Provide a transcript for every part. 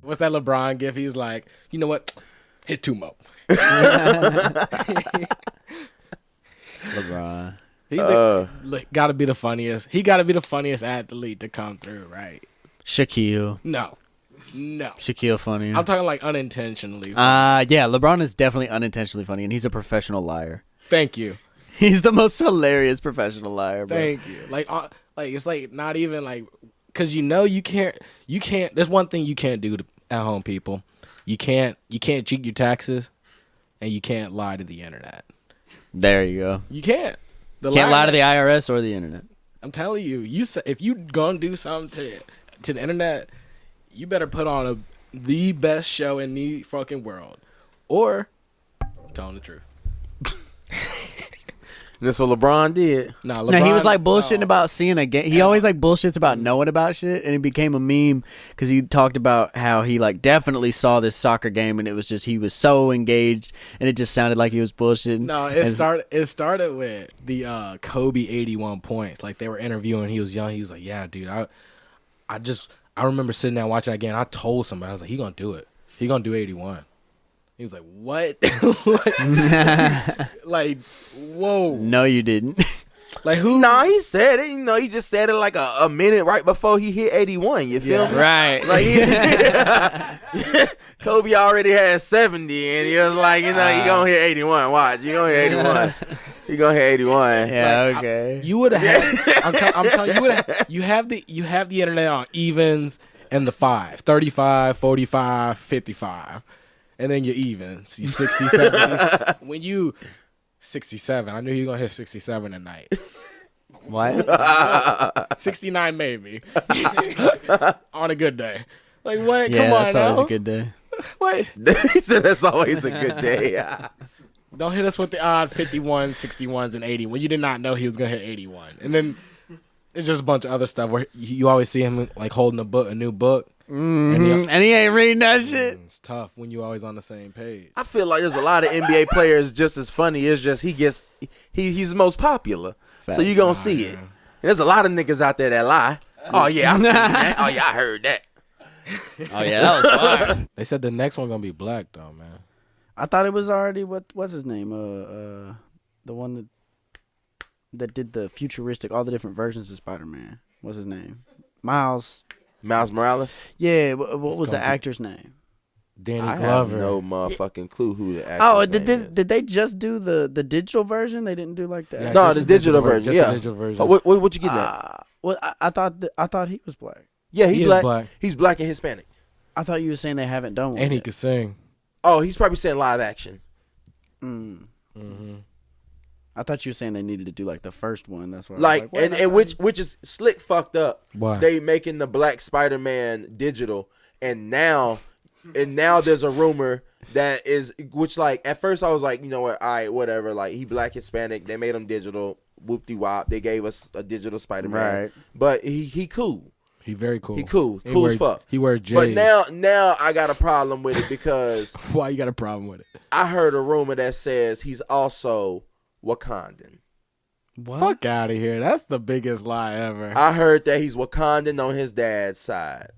What's that LeBron gif? He's like, you know what? Hit 2 more. LeBron. He got to be the funniest. He got to be the funniest athlete to come through, right? Shaquille. No. Shaquille funny. I'm talking like unintentionally. Yeah, LeBron is definitely unintentionally funny, and he's a professional liar. Thank you. He's the most hilarious professional liar, bro. Thank you. Like it's like not even like, because you can't. There's one thing you can't do at home, people. You can't cheat your taxes, and you can't lie to the internet. There you go. You can't. Can't lie to the IRS or the internet. I'm telling you, if you gonna do something to the internet, you better put on the best show in the fucking world, or telling the truth. That's what LeBron did. No, he was like bullshitting about seeing a game. He always like bullshits about knowing about shit, and it became a meme because he talked about how he like definitely saw this soccer game, and it was just he was so engaged, and it just sounded like he was bullshitting. No, it started with the Kobe 81 points. Like they were interviewing, he was young. He was like, "Yeah, dude, I remember sitting there watching that game. I told somebody, I was like, he gonna do it. He gonna do 81." He was like, "What?" like, whoa. No, you didn't. Like who? Nah, he said it. You know, he just said it like a minute right before he hit 81. You feel me? Right. Like Kobe already had 70, and he was like, you know, he gonna hit 81. Watch, you gonna hit 81. He gonna hit 81. Yeah, like, okay. You would have. I'm telling you, you have the internet on evens and the 5, 35, 45, 55. And then your evens, you 67. When you 67, I knew you were going to hit 67 tonight. What? 69 maybe. On a good day. Like, what? Yeah, Come on that's now. always a good day. What? He said that's always a good day. Don't hit us with the odd 51s, 61s, and 80 when you did not know he was going to hit 81. And then it's just a bunch of other stuff where you always see him like holding a new book. Mm-hmm. And he ain't reading that shit. It's tough when you always on the same page. I feel like there's a lot of NBA players just as funny. It's just he's the most popular. Facts. So you gonna see it. And there's a lot of niggas out there that lie. Oh yeah, I seen that. Oh yeah, I heard that. Oh yeah, that was fire. They said the next one gonna be black though, man. I thought it was already what's his name? The one that did the futuristic, all the different versions of Spider-Man. What's his name? Miles Morales. Yeah, what was the actor's name? Danny I Glover. have no motherfucking clue who the actor. Oh, did they just do the digital version? They didn't do like that. Yeah, No, the digital version. Yeah. The digital version. What you getting at? Well, I thought he was black. Yeah, he black. is black. He's black and Hispanic. I thought you were saying they haven't done one. And he yet. could sing. Oh, he's probably saying live action. Mm-hmm. I thought you were saying they needed to do like the first one. That's why. Like, and which is slick fucked up. Why? They making the black Spider-Man digital, and now there's a rumor that is, which like at first I was like, you know what, all right, whatever. Like he black Hispanic, they made him digital. Whoop de wop, they gave us a digital Spider-Man. Right. But he cool. He very cool. He cool. Cool as fuck. He wears J's. But now I got a problem with it because Why you got a problem with it? I heard a rumor that says he's also Wakandan. What? Fuck out of here. That's the biggest lie ever. I heard that he's Wakandan on his dad's side.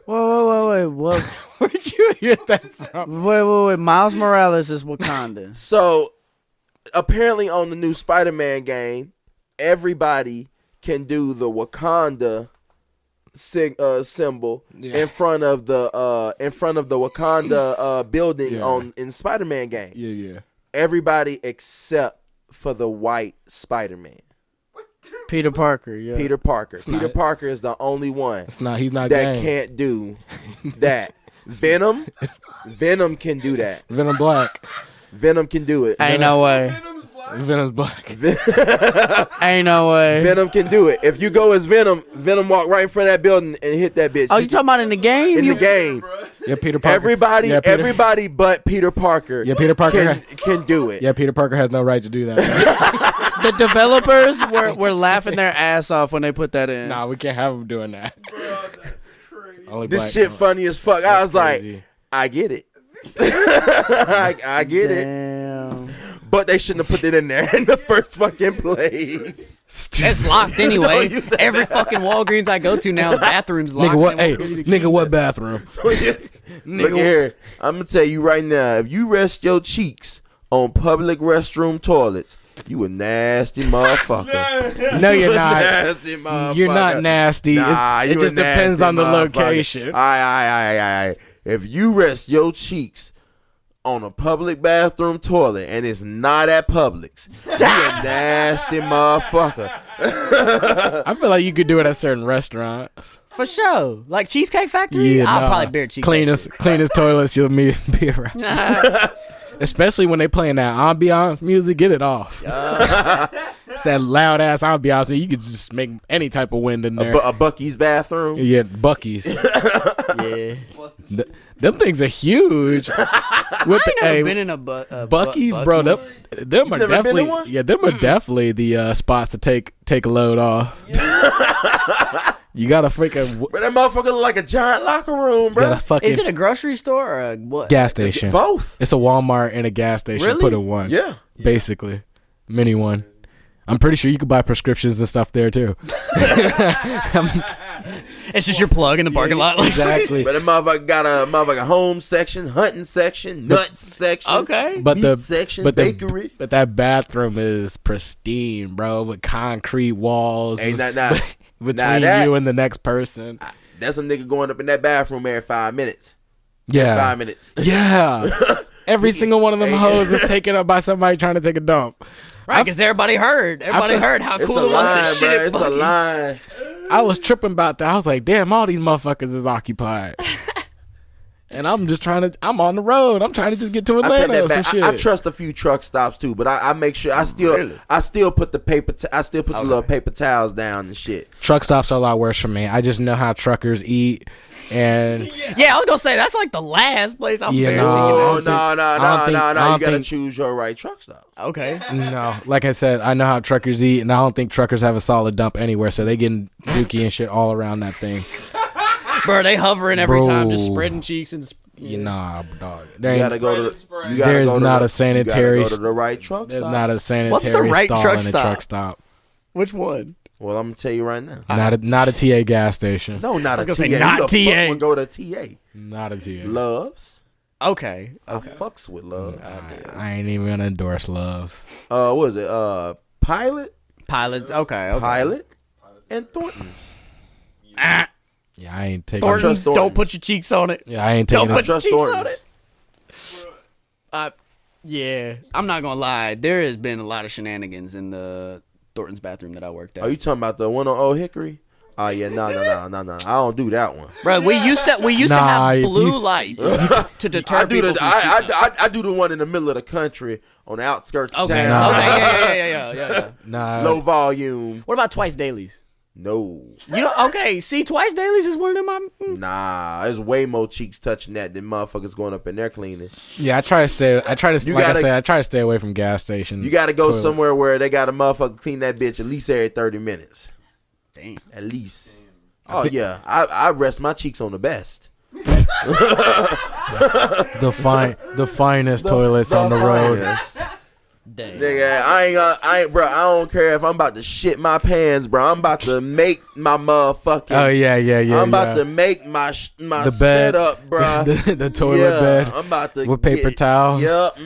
Wait. What? Where'd you hear that from? Wait. Miles Morales is Wakanda. So apparently on the new Spider-Man game, everybody can do the Wakanda symbol in front of the Wakanda building in Spider-Man game. Yeah. Everybody except for the white Spider-Man. Peter Parker, yeah. Peter Parker. It's Peter not- Parker is the only one He's not that gang. can't do that. Venom can do that. Venom black. Venom can do it. Ain't no way. Venom's black. Ain't no way. Venom can do it. If you go as Venom walk right in front of that building and hit that bitch. Oh, you talking about in the game? In the game. Yeah, Peter Parker. Everybody but Peter Parker. Yeah, Peter Parker can do it. Yeah, Peter Parker has no right to do that. The developers were laughing their ass off when they put that in. Nah, we can't have him doing that. Bro, that's crazy. Only This black shit people. funny as fuck. I was crazy. like, I get it. I get it. Damn. But they shouldn't have put it in there in the first fucking place. It's locked anyway. Don't use that Every fucking Walgreens I go to now, the bathroom's locked. Nigga, what? and Hey, won't give you the nigga, what bathroom? Look here, I'm gonna tell you right now. If you rest your cheeks on public restroom toilets, you a nasty motherfucker. No, you're not. Nasty motherfucker. You're not nasty. Nah, it you just a depends nasty on the motherfucker. location. Aye. If you rest your cheeks on a public bathroom toilet and it's not at Publix, you a nasty motherfucker. I feel like you could do it at certain restaurants. For sure. Like Cheesecake Factory, Yeah, I'll nah. probably bear Cheesecake. Cleanest toilets you'll be around. Especially when they playing that ambiance music, get it off. It's that loud ass ambiance music. You could just make any type of wind in there. A Bucky's bathroom. Yeah, Bucky's. Yeah. Them things are huge. With I ain't never been in a Bucky's, bro. Them are never been in definitely one? them are definitely the spots to take a load off. You gotta freaking But that motherfucker look like a giant locker room, bro. gotta fucking Is it a grocery store or a what? gas station. Both. It's a Walmart and a gas station Really? put in one. Yeah. Basically, mini one. I'm pretty sure you could buy prescriptions and stuff there too. It's just your plug in the parking lot. Like, Exactly. But that motherfucker got a home section, hunting section, nuts section. okay. But meat section, bakery. But that bathroom is pristine, bro, with concrete walls Hey, just nah, between that- you and the next person. That's a nigga going up in that bathroom every 5 minutes. Yeah. 5 minutes. Yeah. Every single one of them hoes is taken up by somebody trying to take a dump. Right, because everybody heard. Everybody heard how It's cool a it was line, to shit bro. at It's a Buc-ee's. line. I was tripping about that. I was like, damn, all these motherfuckers is occupied. And I'm just I'm on the road. I'm trying to just get to I take Atlanta or that some back. shit. I trust a few truck stops too, but I make sure I still put the the little paper towels down and shit. Truck stops are a lot worse for me. I just know how truckers eat. And Yeah, I was gonna say that's like the last place I'm Yeah, embarrassing no. you. Oh know. no! I You don't gotta think- choose your right truck stop. Okay. no, like I said, I know how truckers eat, and I don't think truckers have a solid dump anywhere, so they getting dookie and shit all around that thing. Bro, they hovering every time, just Bro. spreading cheeks and Nah, dog. You gotta go to. You gotta There's go to not the- a sanitary- You gotta go to the right truck There's stop. not a sanitary the right stall truck in a stop? truck stop. which one? Well, I'm gonna tell you right now. Not a TA gas station. No, not a was TA. gonna say not Who the fuck TA. would go to TA? Not a TA. Loves. Okay. I fucks with love. I ain't even gonna endorse Loves. What is it? Pilot, Pilots. Okay. Pilot, and Thornton's. Yeah, I ain't taking. Thornton. Thornton's, Trust don't Thornton's. put your cheeks on it. Yeah, I ain't Don't taking. put your Trust cheeks on Thornton's. it. Yeah, I'm not gonna lie. There has been a lot of shenanigans in the Thornton's bathroom that I worked at. Are you talking about the one on Old Hickory? Oh yeah, no. I don't do that one. Bro, we used to Nah, have if blue you- lights to deter I do people the from cheating. I do the one in the middle of the country on the outskirts of Okay. town. Okay. Yeah. Nah, Low volume. What about twice dailies? No. You know, okay. See, twice dailies is one of them. Nah, there's way more cheeks touching that than motherfuckers going up in there cleaning. yeah, I try to stay. I try to, You like I gotta- said, I try to stay away from gas stations. You got to go toilets. somewhere where they got a motherfucker clean that bitch at least every 30 minutes. Damn. At least. Oh yeah, I rest my cheeks on the best. the finest toilets on the road. Finest. Damn. Nigga, I ain't, bro. I don't care if I'm about to shit my pants, bro. I'm about to make my motherfucking. Oh yeah. I'm about to make my the bed, setup, bro. the toilet Yeah, bed I'm about to with paper get, towels. Yep.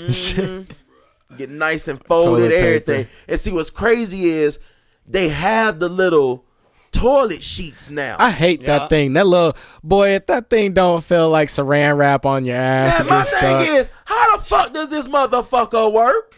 Get nice and folded, Toilet everything. paper. And see what's crazy is they have the little toilet sheets now. I hate Yeah. that thing. That little boy, if that thing don't feel like saran wrap on your ass, And it my gets thing stuck. is, how the fuck does this motherfucker work?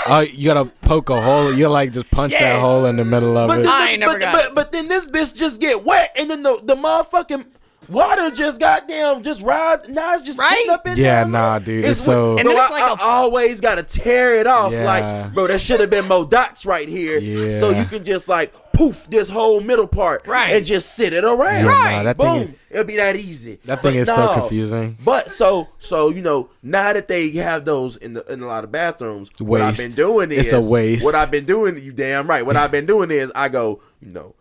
Oh, you gotta poke a hole. You like just punch Yeah. that hole in the middle of But it. then, I ain't never got it. but then this bitch just get wet, and then the motherfucking water just goddamn just ride. Now it's just sitting Right? up in Yeah, there. nah, dude. It's wet. so. And Bro, then it's I, like I always gotta tear it off. Yeah. Like, bro, there should have been more dots right here, Yeah. so you can just like poof this whole middle part, Right. and just sit it around. Yeah, Right. nah, that Boom, thing. it'll be that easy. That thing But is so no. confusing. But so you know, now that they have those in a lot of bathrooms, what I've Waste. been doing is It's a waste. What I've been doing, you damn right. What I've been doing is I go, you know,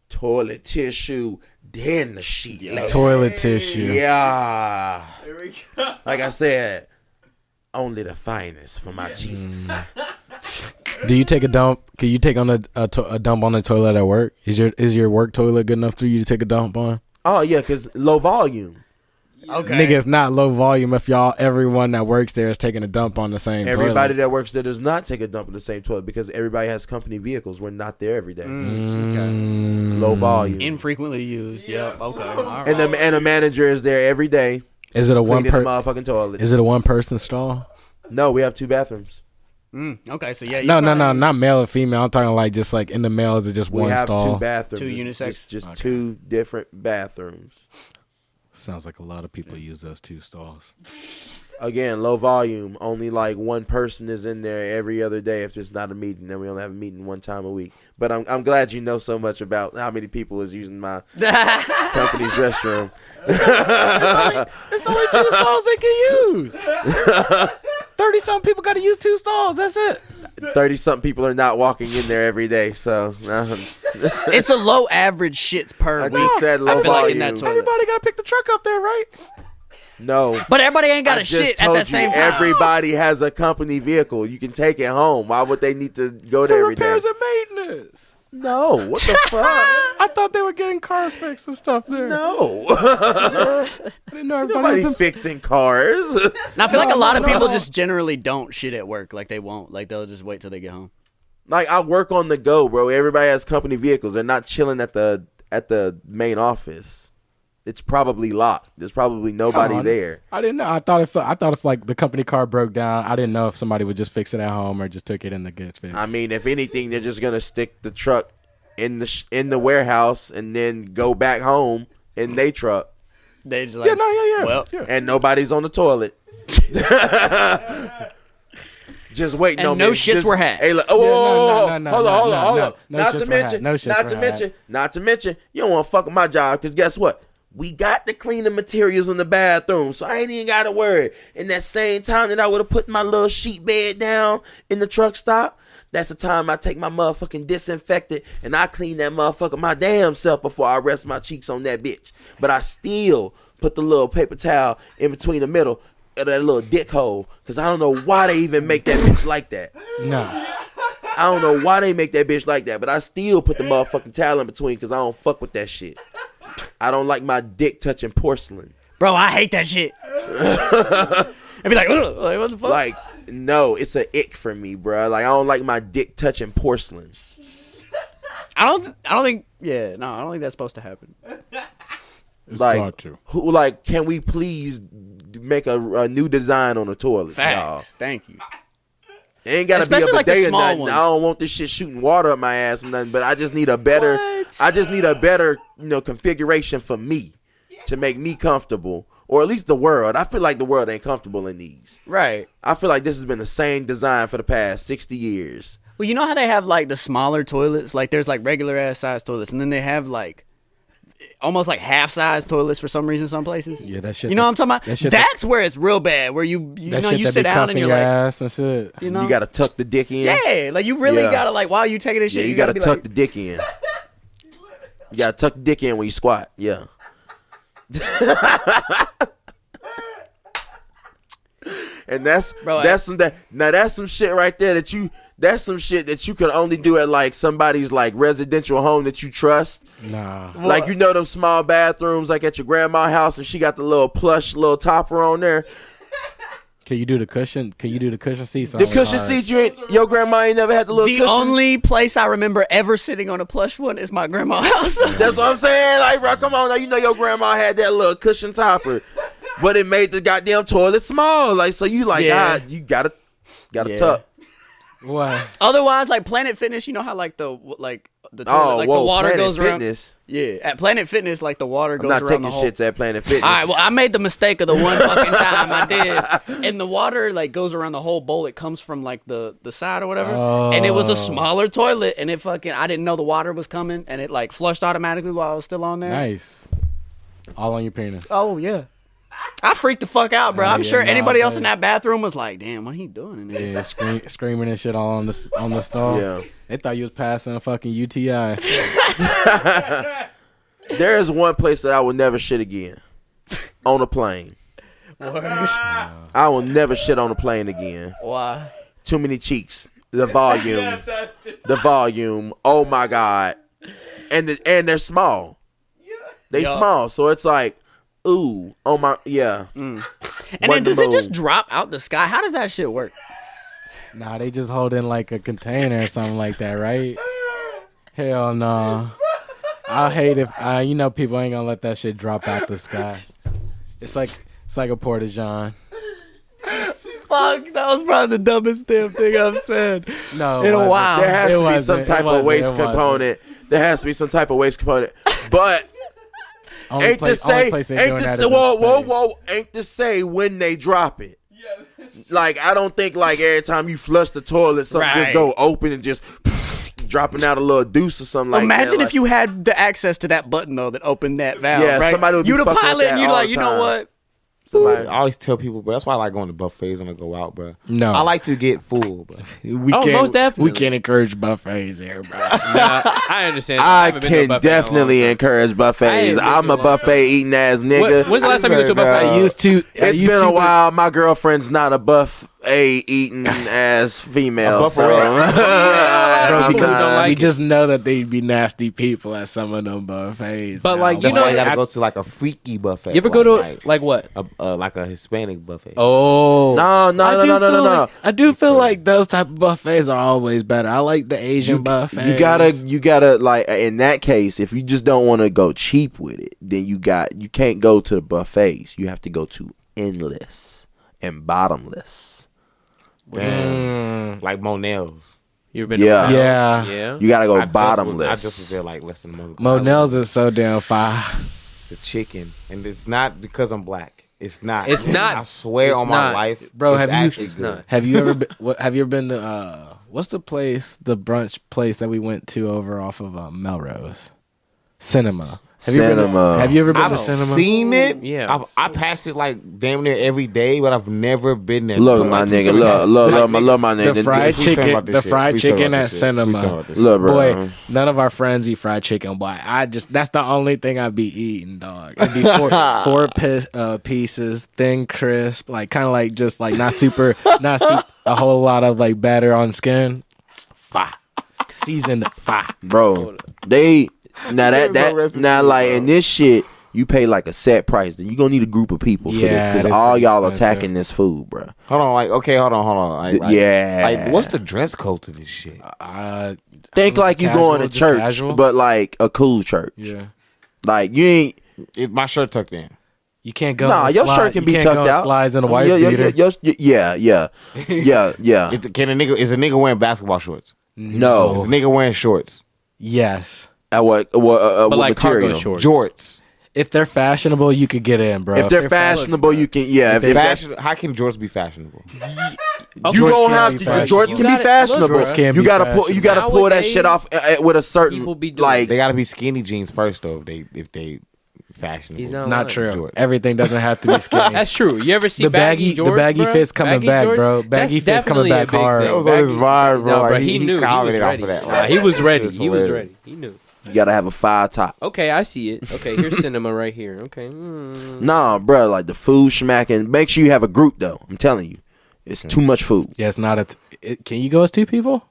toilet tissue, then the sheet. Like, Toilet tissue. yeah. There we go. Like I said, only the finest for my cheeks. Do you take a dump? Can you take on a dump on the toilet at work? Is your work toilet good enough for you to take a dump on? Oh yeah, because low volume. Okay. Nigga, it's not low volume if everyone that works there is taking a dump on the same Everybody toilet. that works there does not take a dump in the same toilet because everybody has company vehicles. We're not there every day. Low volume. Infrequently used. Yep. Okay. All right. And a manager is there every day Is it a one cleaning the per? motherfucking toilet. Is it a one person stall? No, we have 2 bathrooms. Okay. So yeah. No, not male or female. I'm talking like just like in the male. Is it just We one have stall? 2 bathrooms. Two unisex? Just Okay. 2 different bathrooms. Sounds like a lot of people use those 2 stalls. Again, low volume. Only like one person is in there every other day if it's not a meeting. Then we only have a meeting one time a week. But I'm glad you know so much about how many people is using my company's restroom. It's only 2 stalls they can use. 30-something people got to use 2 stalls. That's it. 30-something people are not walking in there every day. So It's a low average shits per I week. just said low I feel like volume. in that toilet. Everybody got to pick the truck up there, right? No. But everybody ain't got I a just shit at told that same you, time. everybody has a company vehicle. You can take it home. Why would they need to go there For every day? repairs and maintenance. No. What the fuck? I thought they were getting car fixed and stuff there. No. I didn't know everybody Nobody was in. fixing cars. And I feel like a lot of no, people no. just generally don't shit at work. Like they won't. Like they'll just wait till they get home. Like I work on the go, bro. Everybody has company vehicles. They're not chilling at the main office. It's probably locked. There's probably nobody Oh, there. I didn't know. I thought if like the company car broke down, I didn't know if somebody would just fix it at home or just took it in the get fixed. I mean, if anything, they're just gonna stick the truck in the warehouse and then go back home in their truck, They just like yeah. Well, Yeah. and nobody's on the toilet. Just waiting And on no me. shits Just- were had. Hey, look, no, hold on. no, Not shits to were mention, had. No shits were not to mention, you don't want to fuck with my job because guess what? We got the cleaning materials in the bathroom, so I ain't even got to worry. In that same time that I would have put my little sheet bed down in the truck stop, that's the time I take my motherfucking disinfectant and I clean that motherfucker my damn self before I rest my cheeks on that bitch. But I still put the little paper towel in between the middle of that little dick hole because I don't know why they even make that bitch like that. No. I don't know why they make that bitch like that, but I still put the motherfucking towel in between because I don't fuck with that shit. I don't like my dick touching porcelain. bro, I hate that shit. I'd be like, ugh, like what the fuck? Like, no, it's an ick for me, bro. Like, I don't like my dick touching porcelain. I don't think. Yeah, no, I don't think that's supposed to happen. Like, hard to. who? Like, can we please make a new design on the toilet, y'all? Facts. Thank you. It ain't gotta Especially be a like the bidet or small nothing. ones. I don't want this shit shooting water up my ass or nothing. But I just need a better. What? I just need a better, configuration for me to make me comfortable, or at least the world. I feel like the world ain't comfortable in these. Right. I feel like this has been the same design for the past 60 years. Well, you know how they have like the smaller toilets? Like there's like regular ass size toilets, and then they have like almost like half size toilets for some reason some places. Yeah, that shit. You know what I'm talking about? that shit That's where it's real bad. Where you that know shit you that sit be down and cuffing you're your like, ass and shit. you know, You gotta tuck the dick in. yeah, like you really Yeah. gotta like while you taking this Yeah, shit, you gotta be tuck like, the dick in. You gotta tuck the dick in when you squat. Yeah. And that's Bro, that's some shit right there that's some shit that you can only do at like somebody's like residential home that you trust. Nah. Like them small bathrooms like at your grandma's house and she got the little plush little topper on there. Can you do the cushion? Can you do the cushion seats? The cushion seats your grandma ain't never had the little the cushion. only place I remember ever sitting on a plush one is my grandma's house. That's what I'm saying. Like, bro, come on now. You know your grandma had that little cushion topper, but it made the goddamn toilet small. Like, so you like, Yeah. you gotta Yeah. tuck. What? Otherwise, like Planet Fitness, you know how like the toilet, Oh, like whoa, the water Planet goes around. Fitness. Yeah, at Planet Fitness, like the water I'm goes not around taking the whole. shits at Planet Fitness. All right, well, I made the mistake of the one fucking time I did, and the water like goes around the whole bowl. It comes from like the side or whatever, and it was a smaller toilet, and it fucking I didn't know the water was coming, and it like flushed automatically while I was still on there. Nice. All on your penis. Oh yeah, I freaked the fuck out, bro. Oh, I'm yeah, sure nah, anybody else man. in that bathroom was like, "Damn, what he doing in there?" Yeah, screaming and shit all on the stall. Yeah. They thought you was passing a fucking UTI. There is one place that I would never shit again. On a plane. I will never shit on a plane again. Why? Too many cheeks. The volume. The volume. Oh my God. And they're small. They small. So it's like, ooh, oh my, yeah. And then does it just drop out the sky? How does that shit work? Nah, they just hold in like a container or something like that, right? Hell no. I hate if people ain't gonna let that shit drop out the sky. It's like a porta-john. Fuck, that was probably the dumbest damn thing I've said. No, in a while. There has to be some type of waste component. There has to be some type of waste component. But ain't to say when they drop it. Like, I don't think like every time you flush the toilet, something just go open and just dropping out a little deuce or something like that. Imagine if you had the access to that button though that opened that valve. Yeah, right? somebody would be you the fucking pilot with that and you all like, the you know time. what? Somebody, I always tell people, but that's why I like going to buffets when I go out, bro. No. I like to get full, bro. We Oh, can't, most definitely. We can't encourage buffets here, bro. I understand. I haven't been to a can buffet in a long definitely time. encourage I buffets. ain't been I'm to a a long buffet eating ass nigga. When's the last time you went to a buffet? I used to. It's been a while. My girlfriend's not a buffet eating ass female. A So. Bro, People because don't like we it. just know that they'd be nasty people at some of them buffets. But, now. like, you That's know, why you gotta go to like a freaky buffet. You ever go to like what? like a Hispanic buffet? Oh, No. I do feel like those type of buffets are always better. I like the Asian buffets. You gotta like in that case, if you just don't want to go cheap with it, then you can't go to the buffets. You have to go to endless and bottomless. Damn. Like Monell's. you ever been? Yeah. To Yeah. yeah. You gotta go I bottomless. just was there like less than a month. Monell's is so damn fire. The chicken, and it's not because I'm black. It's not. It's not. I swear It's on not. my life, Bro, it's have you- actually It's good. not. Have you ever been? Have you ever been to what's the brunch place that we went to over off of Melrose? Cinema. Have you ever been I've to cinema? seen it. Yeah. I pass it like damn near every day, but I've never been there. Look, my nigga. Look, my nigga. The fried Please tell me chicken, about this the shit. fried Please tell me chicken about at this shit. Please tell me cinema. about this shit. Look, bro. Boy, none of our friends eat fried chicken, boy. That's the only thing I'd be eating, dog. It'd be four pieces, thin, crisp, like kind of like just like not super, a whole lot of like batter on skin. Fire, seasoned fire. Bro, they now There's no that recipe, now like bro. in this shit, you pay like a set price. Then you gonna need a group of people for this Yeah, because that's all pretty y'all expensive. attacking this food, bro. Hold on, hold on. Like, Yeah. Like, what's the dress code to this shit? Think like just you casual, going to just church, casual? but like a cool church. Yeah, Like you ain't. My shirt tucked in. you can't go. Nah, in your slide- shirt can you be can't tucked go in out. Slides in a white Yeah. beater. Is a nigga wearing basketball shorts? Is No. a nigga wearing shorts? Yes. At what But what like cargo material? shorts. Jorts. If they're fashionable, you could get in, bro. If they're fashionable, you can. Yeah. If Fashion. How can jorts be fashionable? you Jorts gonna can't have be to. fashionable. Jorts can You be gotta- fashionable. Jorts can't You be gotta pull. You gotta pull that shit off with a certain people be doing like. They gotta be skinny jeans first, though. If they fashionable. He's not Not lying. true. Jorts. Everything doesn't have to be skinny. That's true. You ever see The baggy Jorts, bro? fits coming back, Jorts? bro. That's Baggy fits coming definitely a back big hard. thing. That was on his vibe, bro. No, Like, bro, he knew. He was commented off ready. of that. Nah, he was ready. It's He was hilarious. ready. He knew. You gotta have a fire top. Okay, I see it. Okay, here's cinema right here. Okay. Nah, bro. Like the food smacking. Make sure you have a group though. I'm telling you, it's too much food. Yeah, it's not can you go as two people?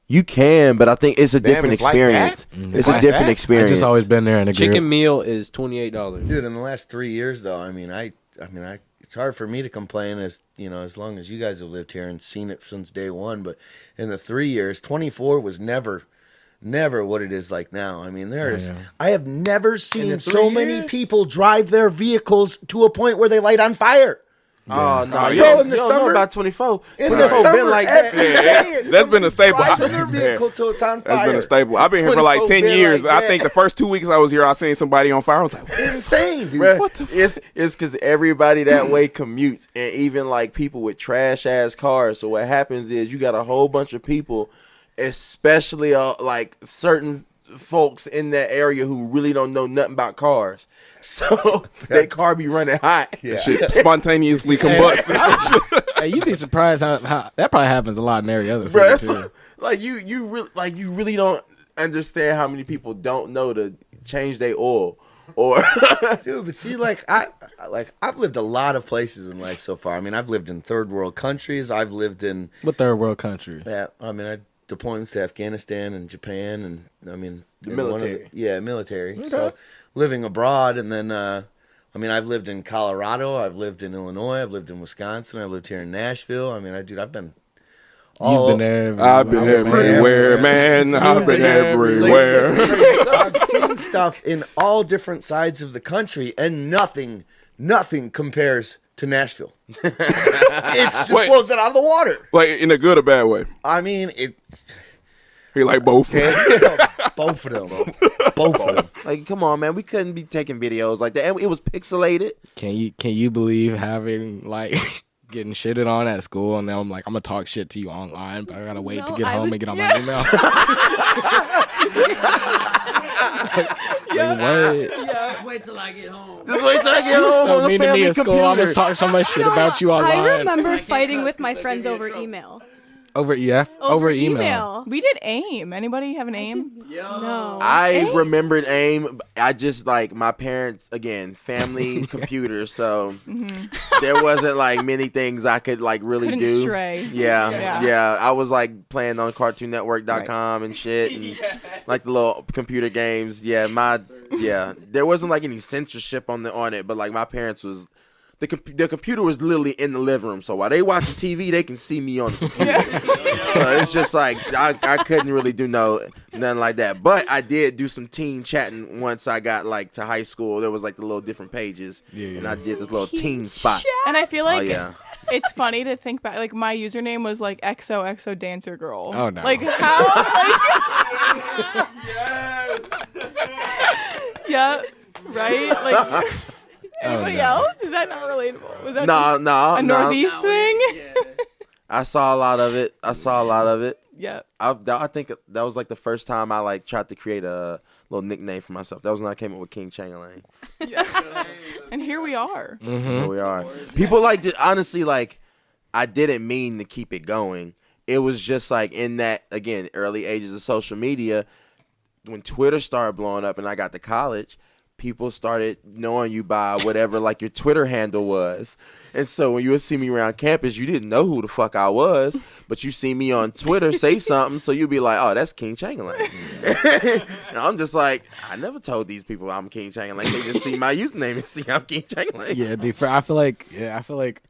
You can, but I think it's a Damn, different it's like experience. that? It's Like a different that? I experience. just always been there in a group. Chicken meal is $28. Dude, in the last 3 years, though, I mean, it's hard for me to complain as long as you guys have lived here and seen it since day one. But in the 3 years, 24 was never what it is like now. I mean, I have never seen so many people drive their vehicles to a point where they light on fire. Oh no, Bro, you don't, in the you don't know summer- about 24. In 24 the summer, been like every that. day, That's been a staple. driving their vehicle till it's on That's fire. been a staple. I've been here for like 24 10 been years. like I that. think the first 2 weeks I was here, I seen somebody on fire. I was like, what? Insane, dude. Bruh, it's because everybody that way commutes, and even like people with trash ass cars. So what happens is you got a whole bunch of people, especially like certain folks in that area who really don't know nothing about cars. So their car be running hot. Shit spontaneously combusts. or some shit. Hey, you'd be surprised how that probably happens a lot in every other Bro, city that's too. like you really don't understand how many people don't know to change their oil or Dude, but see, I've lived a lot of places in life so far. I mean, I've lived in third world countries. I've lived in What third world countries? I deployments to Afghanistan and Japan, and I mean The in one of military. military. So living abroad, and then I've lived in Colorado, I've lived in Illinois, I've lived in Wisconsin, I've lived here in Nashville. I mean, I've been. You've been there. I've been everywhere, man. I've been everywhere. I've seen stuff in all different sides of the country, and nothing compares to Nashville. It just blows it out of the water. Like in a good or bad way. I mean, it. He like both. Both of them. Both of them. like, come on, man, we couldn't be taking videos like that. And it was pixelated. Can you believe having like getting shitted on at school, and now I'm like, I'm gonna talk shit to you online, but I gotta wait to get home and get on my email. Like, what? Just wait till I get home. Just wait till I get home So on the mean to family me at school. I was computer. talking so much shit about you online. I remember fighting with my friends over email. Over email. We did AIM. Anybody have an AIM? No. I remembered AIM. I just like my parents again, family computers, so there wasn't like many things I could like really Couldn't do. stray. Yeah. I was like playing on CartoonNetwork.com and shit, and like the little computer games. Yeah, there wasn't like any censorship on it, but like my parents was. The computer was literally in the living room, so while they watching TV, they can see me on the computer. So it's just like I couldn't really do nothing like that. But I did do some teen chatting once I got like to high school. There was like the little different pages, and I did this little teen spot. And I feel like yeah. it's funny to think back. Like my username was like XOXO Dancer Girl. Oh, no. Like how? Yeah. Right. Like. Anybody else? Is that not relatable? Was that just a Northeast thing? I saw a lot of it. Yeah. I think that was like the first time I like tried to create a little nickname for myself. That was when I came up with King Changeling. And here we are. Here we are. People like honestly, like I didn't mean to keep it going. It was just like in that again early ages of social media, when Twitter started blowing up and I got to college. People started knowing you by whatever like your Twitter handle was. And so when you would see me around campus, you didn't know who the fuck I was, but you see me on Twitter say something, so you'd be like, oh, that's King Changeling. And I'm just like, I never told these people I'm King Changeling. They just see my username and see I'm King Changeling. Yeah, dude. I feel like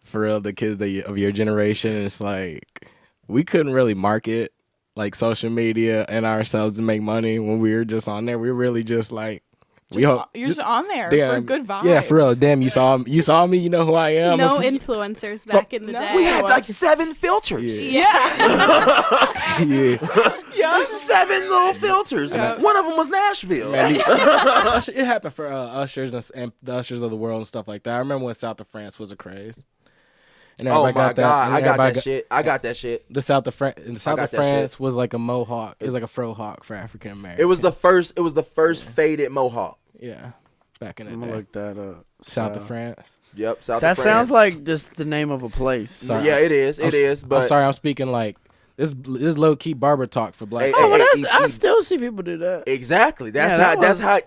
for real, the kids of your generation, it's like we couldn't really market like social media and ourselves to make money when we were just on there. We were really just like, You're just on there for good vibes. Yeah, for real. Damn, you saw me. You know who I am. No influencers back in the day. We had like 7 filters. Yeah. There's 7 little filters. One of them was Nashville. Man, it happened for ushers and the ushers of the world and stuff like that. I remember when South of France was a craze. And Oh my everybody God, I got everybody that shit. I got that shit. The South of that France shit. was like a mohawk. It was like a frohawk for African Americans. It was the first faded mohawk. Yeah, back in the I'm day. gonna look that up. South of France. Yep, South That of France. sounds like just the name of a place. Sorry. Yeah, it is. It is. But I'm sorry, I'm speaking like this low key barber talk for black. Hey, people. Oh, well, hey, I still see people do that. exactly. That's Yeah, how.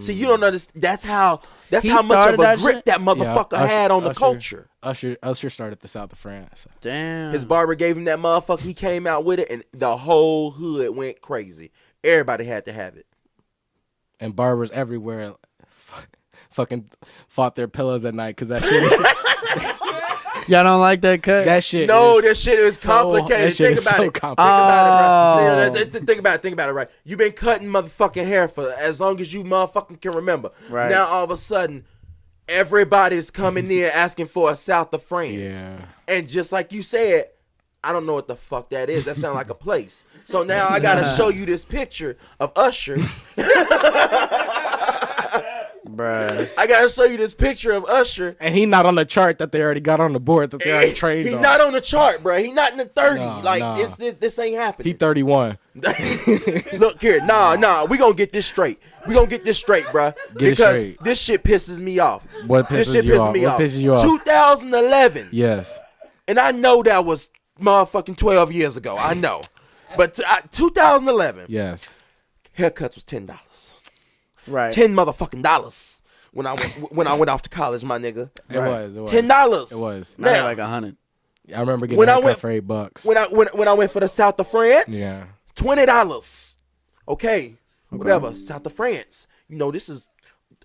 See, you don't understand. That's how. That's He how much of started a that grip shit? that motherfucker Usher- had on the Usher- culture. Usher started the South of France. Damn. His barber gave him that motherfucker. He came out with it, and the whole hood went crazy. Everybody had to have it. And barbers everywhere fucking fought their pillows at night because that shit is, Y'all don't like that cut? that shit No, is that shit is complicated. that shit Think is about so it. complicated. Think about it, right? You've been cutting motherfucking hair for as long as you motherfucking can remember. Right. Now all of a sudden, everybody's coming in asking for a South of France. Yeah. And just like you said, I don't know what the fuck that is. That sounds like a place. So now I gotta show you this picture of Usher. Bruh. I gotta show you this picture of Usher. And he not on the chart that they already got on the board that they already trained He's on. not on the chart, bro. He not in the 30. Nah, like nah. this ain't happening. He 31. Look here, nah. We gonna get this straight. We gonna get this straight, bruh. Get it Because straight. this shit pisses me off. What This pisses shit you pisses off? me What off. pisses you off? 2011, Yes. and I know that was motherfucking 12 years ago. I know, but 2011, Yes. haircuts was $10. Right. $10 motherfucking dollars when I went off to college, my nigga. It was. $10. It was. Now Now, like 100. I remember getting When a I haircut went- for $8. when I went for the south of France, Yeah. $20. Okay, whatever. South of France. You know, this is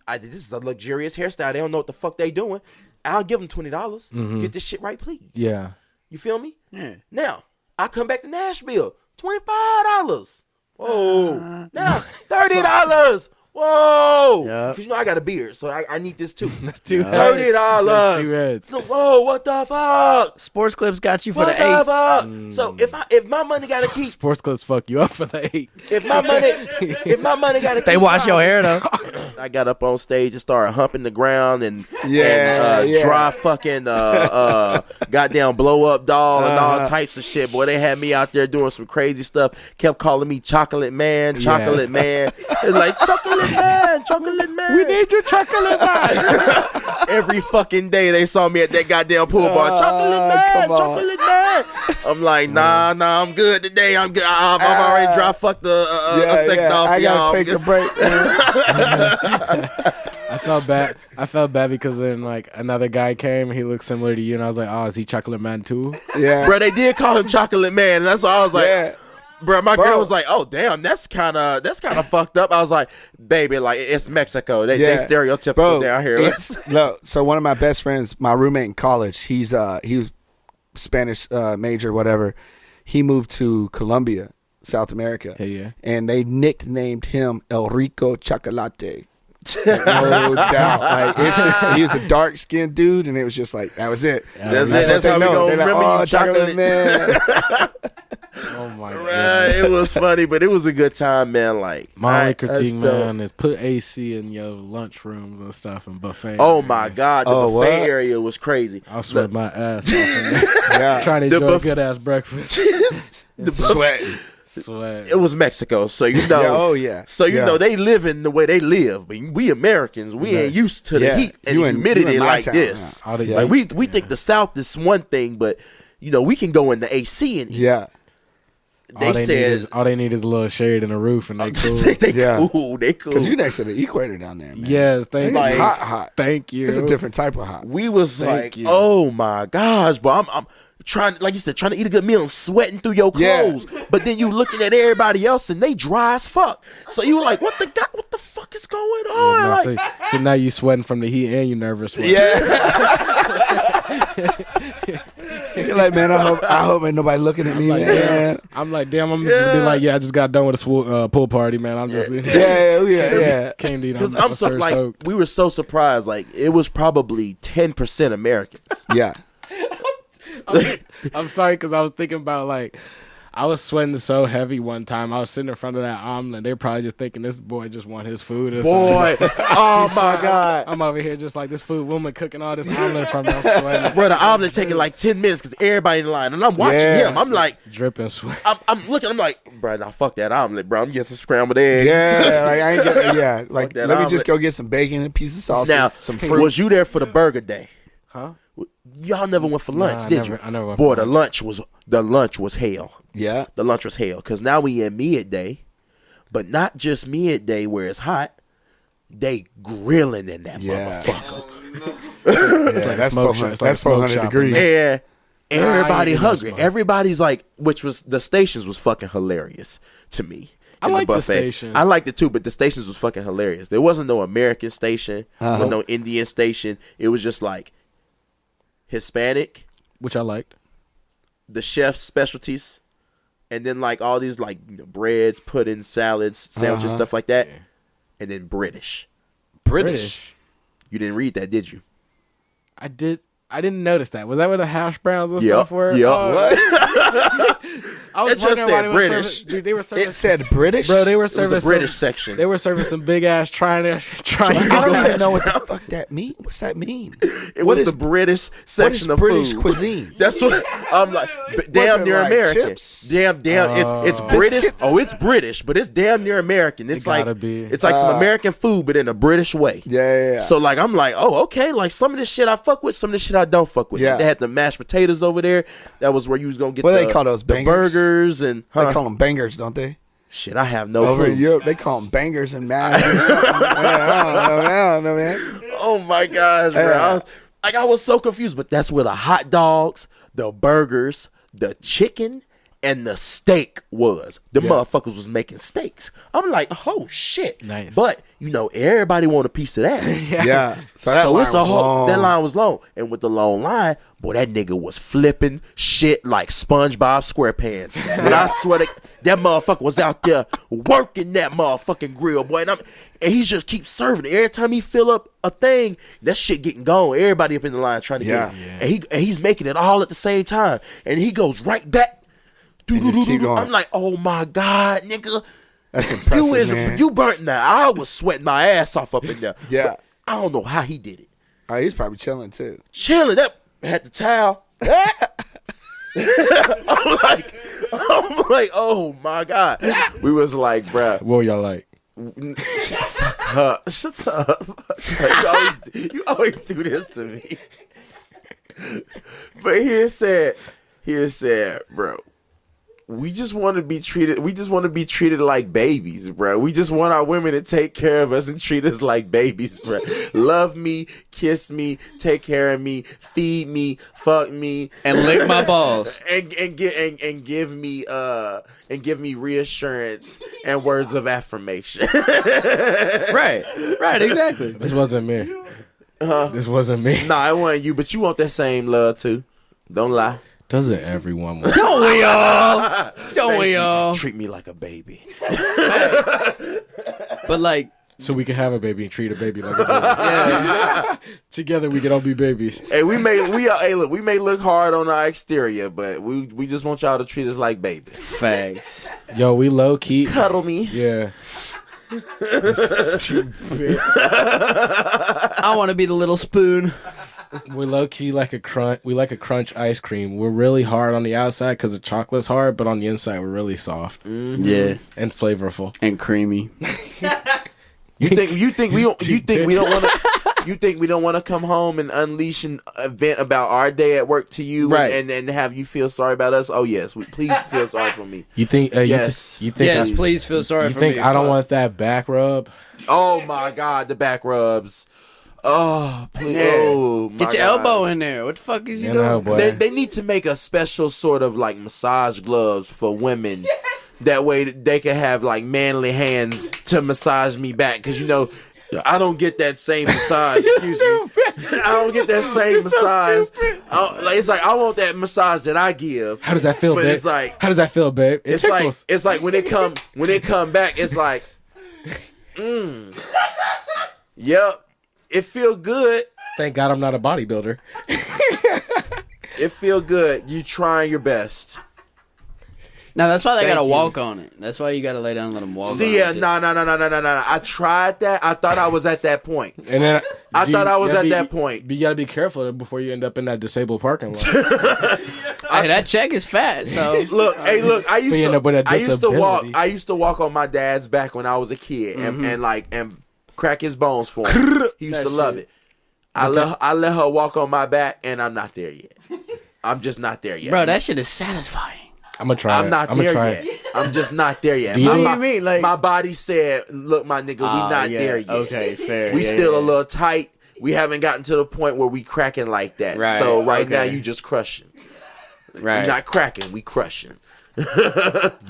a luxurious hairstyle. They don't know what the fuck they doing. I'll give them $20. Get this shit right, please. Yeah. You feel me? Yeah. Now, I come back to Nashville, $25. Whoa. Now, $30. Whoa. Yep. Because, you know, I got a beard, so I need this too. That's $2. $30. That's $2. Whoa, what the fuck? Sports Clips got you for What the the 8. fuck? So if my money gotta keep, Sports clips fuck you up for the 8. if my money gotta keep, They wash your rising, hair though. I got up on stage and started humping the ground and Yeah, yeah. dry fucking goddamn blow up doll and all types of shit. Boy, they had me out there doing some crazy stuff. Kept calling me Chocolate Man. It's like Chocolate Man. We need your chocolate man. Every fucking day they saw me at that goddamn pool bar. come on. Chocolate Man. I'm like, nah, I'm good today. I'm good. I've already dry fucked a sex doll for I y'all. gotta take a break, man. I felt bad because then like another guy came. He looked similar to you, and I was like, "Oh, is he Chocolate Man too?" Yeah. Bro, they did call him Chocolate Man, and that's why I was like, Yeah. bro, my girl was like, "Oh, damn, that's kind of fucked up." I was like, "Baby, like it's Mexico. They stereotypical Bro, down here." look, so one of my best friends, my roommate in college, he was Spanish major, whatever. He moved to Colombia, South America. Hey, yeah. And they nicknamed him El Rico Chocolate. Like, no doubt. Like it's just he was a dark skinned dude, and it was just like that was it. That's what how they we know. gonna They're like, remember oh, you, Chocolate Man. Oh my god. Right, it was funny, but it was a good time, man. Like My only I- critique, that's dope. man, is put AC in your lunch rooms and stuff and buffet. Oh my God, the Oh, buffet what? area was crazy. I'll sweat my ass off in there. Yeah. Trying to The enjoy buff- a good ass breakfast. Sweating. Sweat. It was Mexico, so you know. Yeah, oh yeah. So you Yeah. know they living the way they live. But we Americans, we ain't used to the Yeah. heat and You the in- humidity you in my like town, this. All the- Yeah. Like we think the South is one thing, but you know we can go in the AC and eat. Yeah. They said all they need is a little shade and a roof, and they cool. they Yeah. cool. They cool. Because you next to the equator down there, man. Yes, thank It's you. hot. Thank you. It's a different type of hot. We was Thank like, you. oh my gosh, bro. I'm trying, like you said, trying to eat a good meal and sweating through your Yeah. clothes. But then you looking at everybody else and they dry as fuck. So you like, what the fuck is going on? No, Like, so now you sweating from the heat and you nervous. Sweating. You're like, man, I hope ain't nobody looking at me, Like, man. I'm like, damn, I'm just gonna be like, yeah, I just got done with a pool party, man. I'm just Yeah. can't eat. because I'm so like, soaked. we were so surprised. Like it was probably 10% Americans. Yeah. I'm sorry because I was thinking about like I was sweating so heavy one time. I was sitting in front of that omelet. They're probably just thinking this boy just want his food or Boy, something. oh my God. I'm over here just like this food woman cooking all this omelet from me. I'm sweating, Bro, the omelet taking like 10 minutes because everybody in line. And I'm watching Yeah. him. I'm like, dripping sweat. I'm looking. I'm like, bro, now fuck that omelet, bro. I'm getting some scrambled eggs. Yeah, like I ain't get, yeah. Like that let me omelet. just go get some bacon and a piece of sausage, Now, some fruit. was you there for the burger day? Huh? Y'all never went for lunch, Nah, I did never- you? I never went Boy, for the lunch was hell. Yeah. The lunch was hell because now we in midday, but not just midday where it's hot. They grilling in that Yeah. motherfucker. It's Yeah, like that's smoke 400 shop. It's like that's smoke 400 shop. degrees. And everybody I ain't hungry. smoke. Everybody's like, which was the stations was fucking hilarious to me. I in like the buffet. stations. I liked it too, but the stations was fucking hilarious. There wasn't no American station, there was no Indian station. It was just like Hispanic, which I liked. the chef's specialties, and then like all these like breads, puddings, salads, sandwiches, stuff like that, and then British. British. You didn't read that, did you? I did. I didn't notice that. Was that where the hash browns and Yep, stuff were? yep. Oh, What? I was It just wondering why said they were British. serving. Dude, they were serving. It said British. Bro, they were It was serving the British some, section. They were serving some big ass triangle. I don't even know what the fuck that mean. What's that mean? It What was is- the British What is section of British food. cuisine? That's what I'm like. Damn it near like American. chips? Damn. It's British. Biscuits? Oh, it's British, but it's damn near American. It's It like gotta be. it's like some American food, but in a British way. Yeah. So like I'm like, oh okay, like some of this shit I fuck with, some of this shit I don't fuck with. Yeah. They had the mashed potatoes over there. That was where you was gonna get What do the, they call those, the bangers? burgers and They call them bangers, don't they? Shit, I have no Over clue. in Europe, they call them bangers and mash or something. I don't know, man. Oh my gosh, bro! I was so confused. But that's where the hot dogs, the burgers, the chicken, and the steak was. The motherfuckers was making steaks. I'm like, oh shit! Nice. But everybody want a piece of that. Yeah. So that line it's a was whole. long. That line was long, and with the long line, boy, that nigga was flipping shit like SpongeBob SquarePants. But I swear to that motherfucker was out there working that motherfucking grill, boy. And he just keeps serving it. Every time he fill up a thing, that shit getting gone. Everybody up in the line trying to get it. And he's making it all at the same time. And he goes right back. just keep going. I'm like, oh my God, nigga. That's impressive, man. You burnt that. I was sweating my ass off up in there. Yeah. But I don't know how he did it. Oh, he's probably chilling too. Chilling up. Had the towel. I'm like, oh my God. We was like, bruh. What were y'all like? Shut up. You always do this to me. But he said, bro, we just want to be treated like babies, bro. We just want our women to take care of us and treat us like babies, bro. Love me, kiss me, take care of me, feed me, fuck me, And lick my balls. and give me reassurance and words of affirmation. Right, exactly. This wasn't me. This wasn't me. Nah, it wasn't you, but you want that same love too. Don't lie. Doesn't everyone want? Don't we all? Don't we all? Treat me like a baby. But like, So we can have a baby and treat a baby like a baby. Together we can all be babies. Hey, we may look hard on our exterior, but we just want y'all to treat us like babies. facts. Yo, we low key. Cuddle me. Yeah. I want to be the little spoon. We low key like a crunch. We like a crunch ice cream. We're really hard on the outside because the chocolate's hard, but on the inside we're really soft Yeah, and flavorful. and creamy. You think we don't want to come home and unleash an event about our day at work to you, Right. and have you feel sorry about us? Oh yes, please feel sorry for me. You think? Yes. You think? Yes, please feel sorry You for think me. I don't want that back rub? Oh my God, the back rubs. Oh please, Yeah. oh my Get your God. elbow in there. What the fuck is you You doing? know, boy. They need to make a special sort of like massage gloves for women. That way they can have like manly hands to massage me back. Because I don't get that same massage. Excuse me. I don't get that same massage. It's like I want that massage that I give. How does that feel, But babe? it's like How does that feel, babe? It tickles. it's like when it come back, it's like, yep, it feel good. Thank God I'm not a bodybuilder. It feel good. You trying your best. No, that's why they Thank gotta you. walk on it. That's why you gotta lay down and let them walk. See, on yeah, it. no. I tried that. I thought I was at that point. And then I thought I was you gotta at be- that point. You gotta be careful before you end up in that disabled parking lot. Hey, that check is fat. So Look, I So you end up with a used to walk. disability. I used to walk on my dad's back when I was a kid, and crack his bones for him. He used to love it. I let her walk on my back, and I'm not there yet. I'm just not there yet, bro, that shit is satisfying. I'm gonna try. I'm not I'm gonna there try yet. it. I'm just not there yet. Do you- My What do you mean? Like- my body said, "Look, my nigga, we not there yet. Okay, fair. We Yeah, still yeah, a little tight. We haven't gotten to the point where we cracking like that. Right, So right okay. now, you just crushing. right. We're not cracking. We crushing." You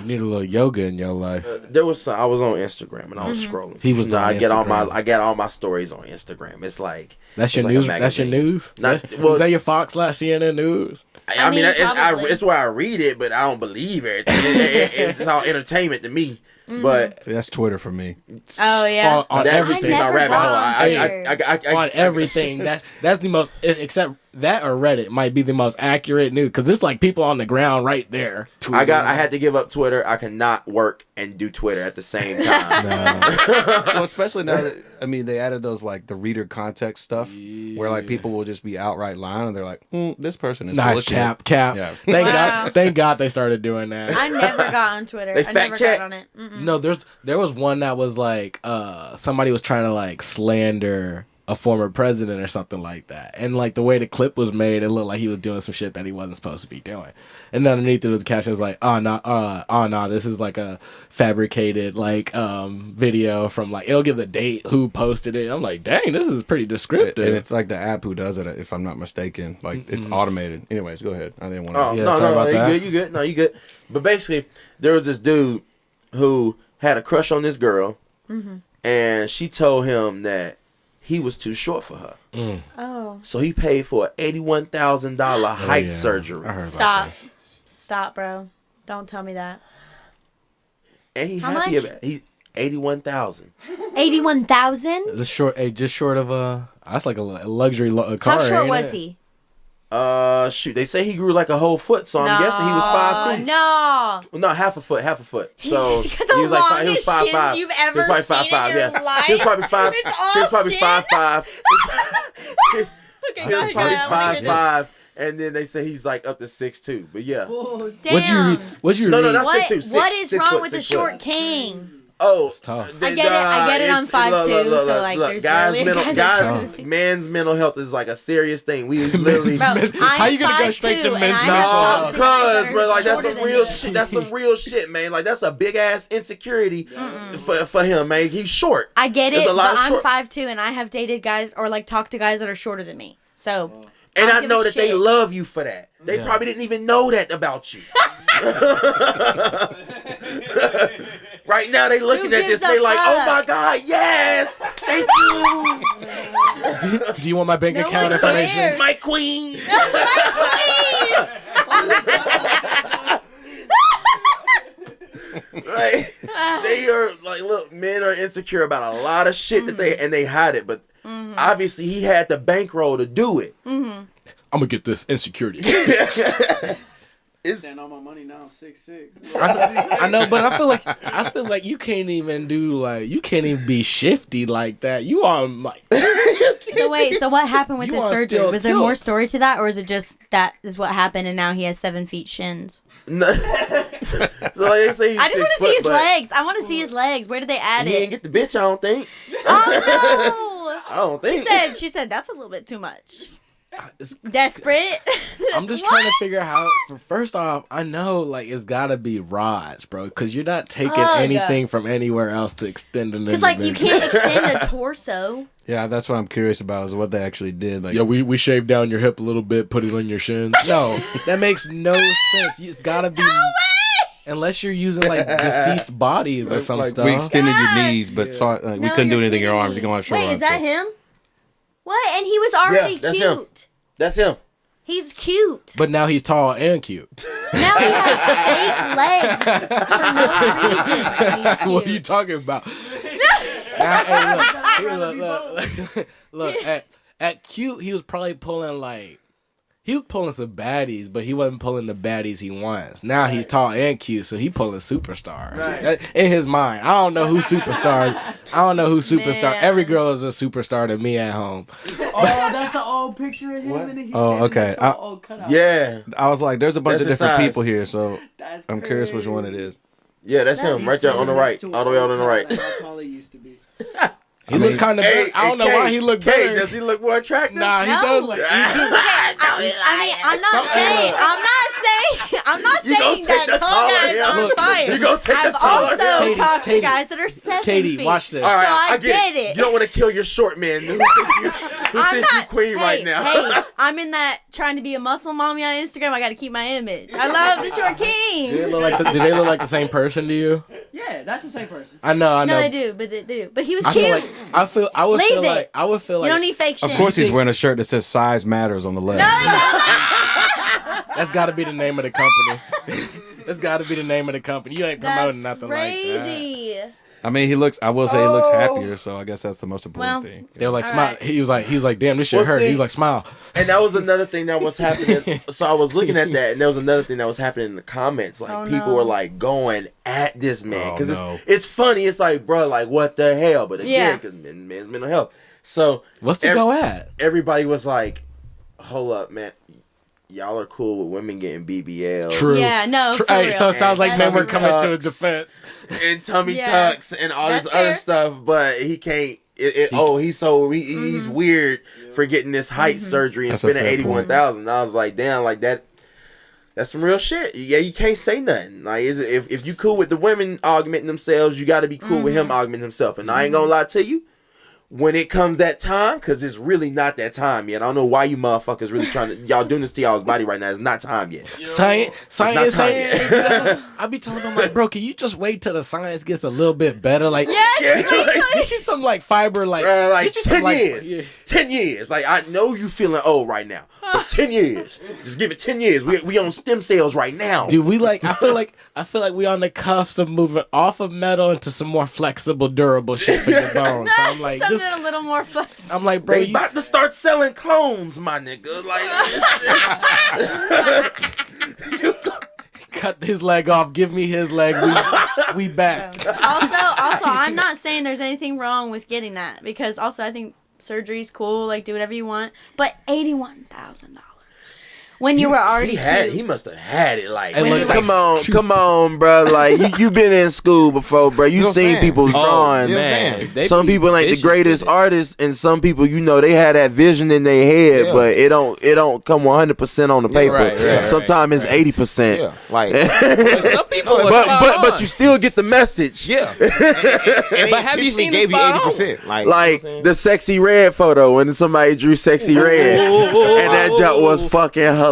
need a little yoga in your life. There was I was on Instagram and I was scrolling. He was on I get Instagram. I get all my stories on Instagram. It's like That's your it's like a news. That's your magazine. news. Not- That's- well- is that your Fox / CNN news? I mean, mean, probably. it's where I read it, but I don't believe it. It's all entertainment to me. But That's Twitter for me. Oh yeah. On that everything. be my never rabbit got hole. on Twitter. On everything. That's the most. Except that or Reddit might be the most accurate news because there's like people on the ground right there. I had to give up Twitter. I cannot work and do Twitter at the same time. Well, especially now that they added those like the reader context stuff where like people will just be outright lying and they're like, this person is full Nice of shit." cap. Yeah. Thank God they started doing that. I never got on Twitter. They I never fact check? got on it. Mm-mm. No, there was one that was like somebody was trying to like slander a former president or something like that. And like the way the clip was made, it looked like he was doing some shit that he wasn't supposed to be doing. And underneath it was a caption was like, oh no, this is like a fabricated like video from like, it'll give the date who posted it. I'm like, dang, this is pretty descriptive. And it's like the app who does it, if I'm not mistaken. Like it's automated. Anyways, go ahead. I didn't want to. Oh, no, you good. No, you good. But basically, there was this dude who had a crush on this girl, and she told him that he was too short for her. Oh. So he paid for an $81,000 height surgery. I heard about Stop. this. Stop, bro. Don't tell me that. And he How happy much? about it. He's 81,000. 81,000? just short of that's like a luxury car. How short ain't was it? he? Shoot, they say he grew like a whole foot, so I'm guessing he was 5 feet. No. Well, no, half a foot. So He's got the he was like longest shins you've ever He was probably seen in 5'5", your yeah. life. He was probably 5. It's He was all probably shit. 5'5". Okay, He go was ahead, probably go ahead. 5'5", and then they say he's like up to 6'2". But yeah. Damn. What'd you No, read? that's What, 6'2". what is 6 wron foot, with the 6 short foot. king? Oh, It's tough. I get it. I get it on 5'2", so like there's guys, really a guy that's man's mental health is like a serious thing. We literally. Bro, How you gonna go straight to 5'2", men's and I mental have health? talked to guys that Cause, are bro, like that's shorter some than real me. shit. That's some real shit, man. Like that's a big ass insecurity for him, man. He's short. I get There's it, a lot but of I'm short- 5'2", and I have dated guys or like talked to guys that are shorter than me. So, And don't I give know a that they shit. love you for that. They probably didn't even know that about you. Right now they looking at gives this, they a like, fuck? oh my God, yes, thank you, Do you want my bank No account one information? cares. my queen. Like, they are like, look, men are insecure about a lot of shit that they hide it, but obviously he had the bankroll to do it. I'm gonna get this insecurity. Stand on my money now, 6'6". I know, but I feel like you can't even be shifty like that. You are like So wait, so what happened with You his are surgery? still Was there more tilts. story to that, or is it just that is what happened and now he has 7 feet shins? No. So like they say he's I just 6 want to see foot, his but legs. I want to see his legs. Where did they add He it? didn't get the bitch, I don't think. Oh I don't no! think. She said that's a little bit too much. Desperate. I'm just trying to figure out how. First off, I know like it's gotta be rods, bro, because you're not taking Ugh. anything from anywhere else to extend an Because like you individual. can't extend a torso. Yeah, that's what I'm curious about is what they actually did. Like, Yeah, we shaved down your hip a little bit, put it on your shins. No, that makes no sense. It's gotta be. Unless you're using like deceased bodies or some like stuff. we extended your God. knees, but we No, couldn't do you're anything in your kidding arms. me. You're going to have short Wait, arms. is that so- him? What? And he was already that's cute. him. That's him. He's cute. But now he's tall and cute. Now he has fake legs for no reason. He's What are you cute. talking about? Now, hey, look, at cute, he was probably pulling some baddies, but he wasn't pulling the baddies he wants. Now he's tall and cute, so he pulling superstars. In his mind, I don't know who superstars. Man. Every girl is a superstar to me at home. Oh, that's an old picture of him, and he's Oh, standing okay. next to an old cutout. Yeah. I was like, there's a bunch That's of his different size. people here, so That's I'm curious which crazy. one it is. Yeah, that's him right there on the right. All the way on the right. That's how tall he used to be. He looked kind of. I don't know why he looked better. Does he look more attractive? Nah, he No. does. Like, I mean, I'm not saying You gonna that take the tall taller guys him. aren't fire. You gonna take the I've taller also him. talked to Katie, guys that are 7 Katie, feet. watch this. All right, So I get get it. You don't want to kill your short man who think you queen right now. Hey, I'm in that trying to be a muscle mommy on Instagram. I got to keep my image. I love the short Do king. they look like the same person to you? Yeah, that's the same person. I know. No, they do, but they do. But he was I cute. feel like I would Leave feel it. like I would feel You like don't need fake shit. Of course, he's wearing a shirt that says "Size Matters" on the left. that's got to be the name of the company. That's got to be the name of the company. You ain't promoting That's nothing like that. crazy. I mean, he looks happier, so I guess that's the most important Well, thing. They were like, All smile. right. He was like, damn, this shit Well, hurt. see- He was like, smile. And that was another thing that was happening. So I was looking at that, and there was another thing that was happening in the comments. Like Oh, people no. were like going at this man Oh, because no. it's funny. It's like, bro, like what the hell? But Yeah. again, because men's mental health. So What's to go at? everybody was like, hold up, man. Y'all are cool with women getting BBL True. Yeah, no, for Hey, real. so it sounds like That's men were tummy coming to his tucks. defense. and tummy Yeah. tucks and all That's this other fair. stuff, but he can't. he's weird for getting this height surgery and That's a spending fair point. $81,000. I was like, damn, like that. That's some real shit. Yeah, you can't say nothing. Like, if you cool with the women augmenting themselves, you got to be cool with him augmenting himself. And I ain't gonna lie to you, when it comes that time, because it's really not that time yet. I don't know why you motherfuckers really trying to, y'all doing this to y'all's body right now. It's not time yet. Science not saying. I be telling them like, bro, can you just wait till the science gets a little bit better? Like, get you some like fiber, like, Like get you 10 some, years. Like, 10 years. Like, I know you feeling old right now, but 10 years. Just give it 10 years. We on stem cells right now. dude, we like. I feel like we on the cuffs of moving off of metal into some more flexible, durable shit for your bones. So I'm like, Something just. a little more flexible. I'm like, bro, They you, about to start selling clones, my nigga. Like, cut his leg off. Give me his leg. We back. Also, I'm not saying there's anything wrong with getting that, because also I think surgery's cool. Like, do whatever you want, but $81,000 when you were already he must have had it. Like, And look, come on, bro. Like, you been in school before, bro. You seen people's drawings. man. They Some be people ain't the vicious greatest with it. artists, and some people, they had that vision in their head, Yeah. but it don't come 100% on the paper. right. Sometimes it's 80%. Yeah, like But some people are spot on. But you still get the message. yeah. But have you seen gave the you spot on? 80%? Like the sexy red photo when somebody drew sexy red, and that joke was fucking hilarious.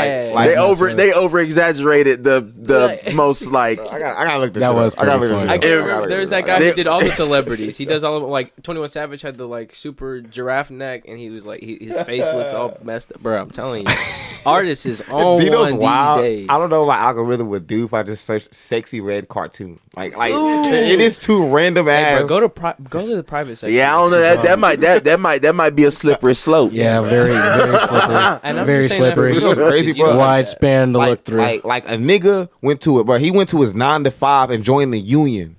Yeah. They over exaggerated the most like. I gotta look this That shit was up. I gotta pretty look this funny. shit up. I remember there's that guy They- who did all the celebrities. He does all of like 21 Savage had the like super giraffe neck, and he was like his face looks all messed up, bro. I'm telling you, artist is on Do you know what's one wild? these days. I don't know what my algorithm would do if I just search sexy red cartoon. Like it is too random Hey, ass. bro, go to the private section. Yeah, I don't know that might be a slippery slope. Yeah, very slippery. And I'm Very just saying that for slippery. You know what's real, crazy, because, bro? Wide span to look through. Like a nigga went to it, bro. He went to his 9 to 5 and joined the union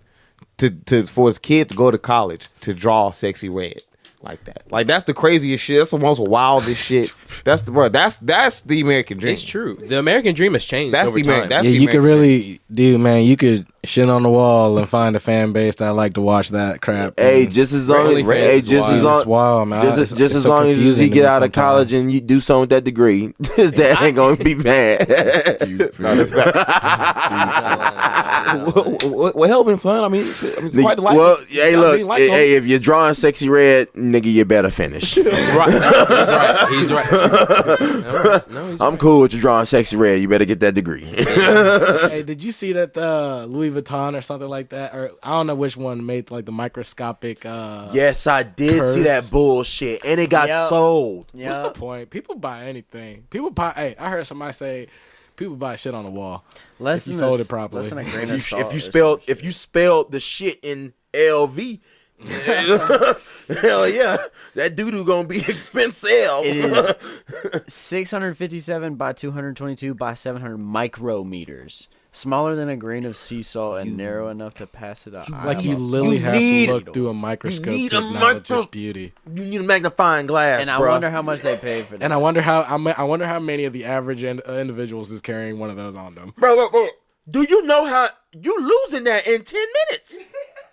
to for his kid to go to college to draw sexy red like that. Like that's the craziest shit. That's the most wildest shit. That's the American dream. It's true. The American dream has changed That's over the time. That's Yeah, the you could American really, dude, man. You could shit on the wall and find a fan base that like to watch that crap. Hey, man. just as long Really as fans hey, is just as wild. It's long wild, man. just It's as so long as confusing you to get me out of college sometimes. and you do something with that degree, his dad ain't gonna be mad. No, that's well, Helvin, son. I mean, it's quite the life. Well, hey, I look, mean, like, hey, if you're drawing sexy red, nigga, you better finish. Right. He's right. No, he's I'm right. cool with you drawing sexy red. You better get that degree. Hey, did you see that Louis Vuitton or something like that? Or I don't know which one made like the microscopic. Yes, I did see that bullshit, and it got Yep. sold. What's the point? People buy anything. People buy. Hey, I heard somebody say people buy shit on the wall. Less If you than sold a- it properly. less than a grain of salt If you or spelled some if you spelled the shit in LV, hell yeah, that doo-doo gonna be expensive. It is 657 by 222 by 700 micrometers. Smaller than a grain of sea salt and narrow enough to pass it out. Like you literally have need- to look through a microscope need to a acknowledge micro- its beauty. You need a magnifying glass, And I bro. wonder how much they paid for that. And I wonder how many of the average individuals is carrying one of those on them. Bro, do you know how you losing that in 10 minutes?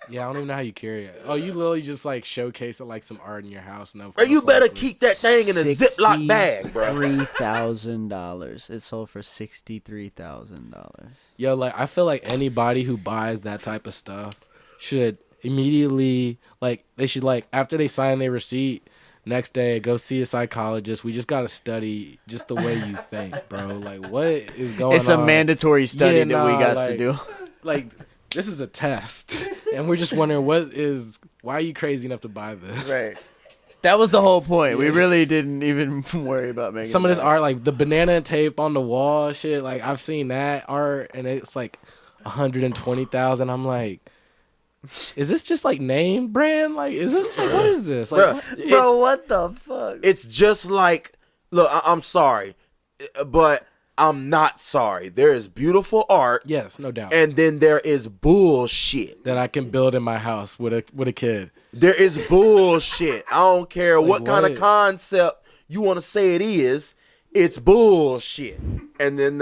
Yeah, I don't even know how you carry it. Oh, you literally just like showcase it like some art in your house. No, Or you better likely. keep that thing in a Ziploc bag, bro. $63,000. It sold for $63,000. Yo, like I feel like anybody who buys that type of stuff should immediately they should after they sign their receipt, next day go see a psychologist. We just gotta study just the way you think, bro. Like what is going on? It's a mandatory study Yeah, that we nah, got like- to do. Like this is a test, and we're just wondering why are you crazy enough to buy this? Right. That was the whole point. We really didn't even worry about making Some of this that. art, like the banana tape on the wall, shit. Like I've seen that art, and it's like 120,000. I'm like, is this just like name brand? Like, is this what is this? Like, Bro, what- Bro, what the fuck? It's just like, look, I'm sorry, but I'm not sorry. There is beautiful art, yes, no doubt. and then there is bullshit. that I can build in my house with a kid. There is bullshit. I don't care what kind of what? concept you want to say it is. It's bullshit. And then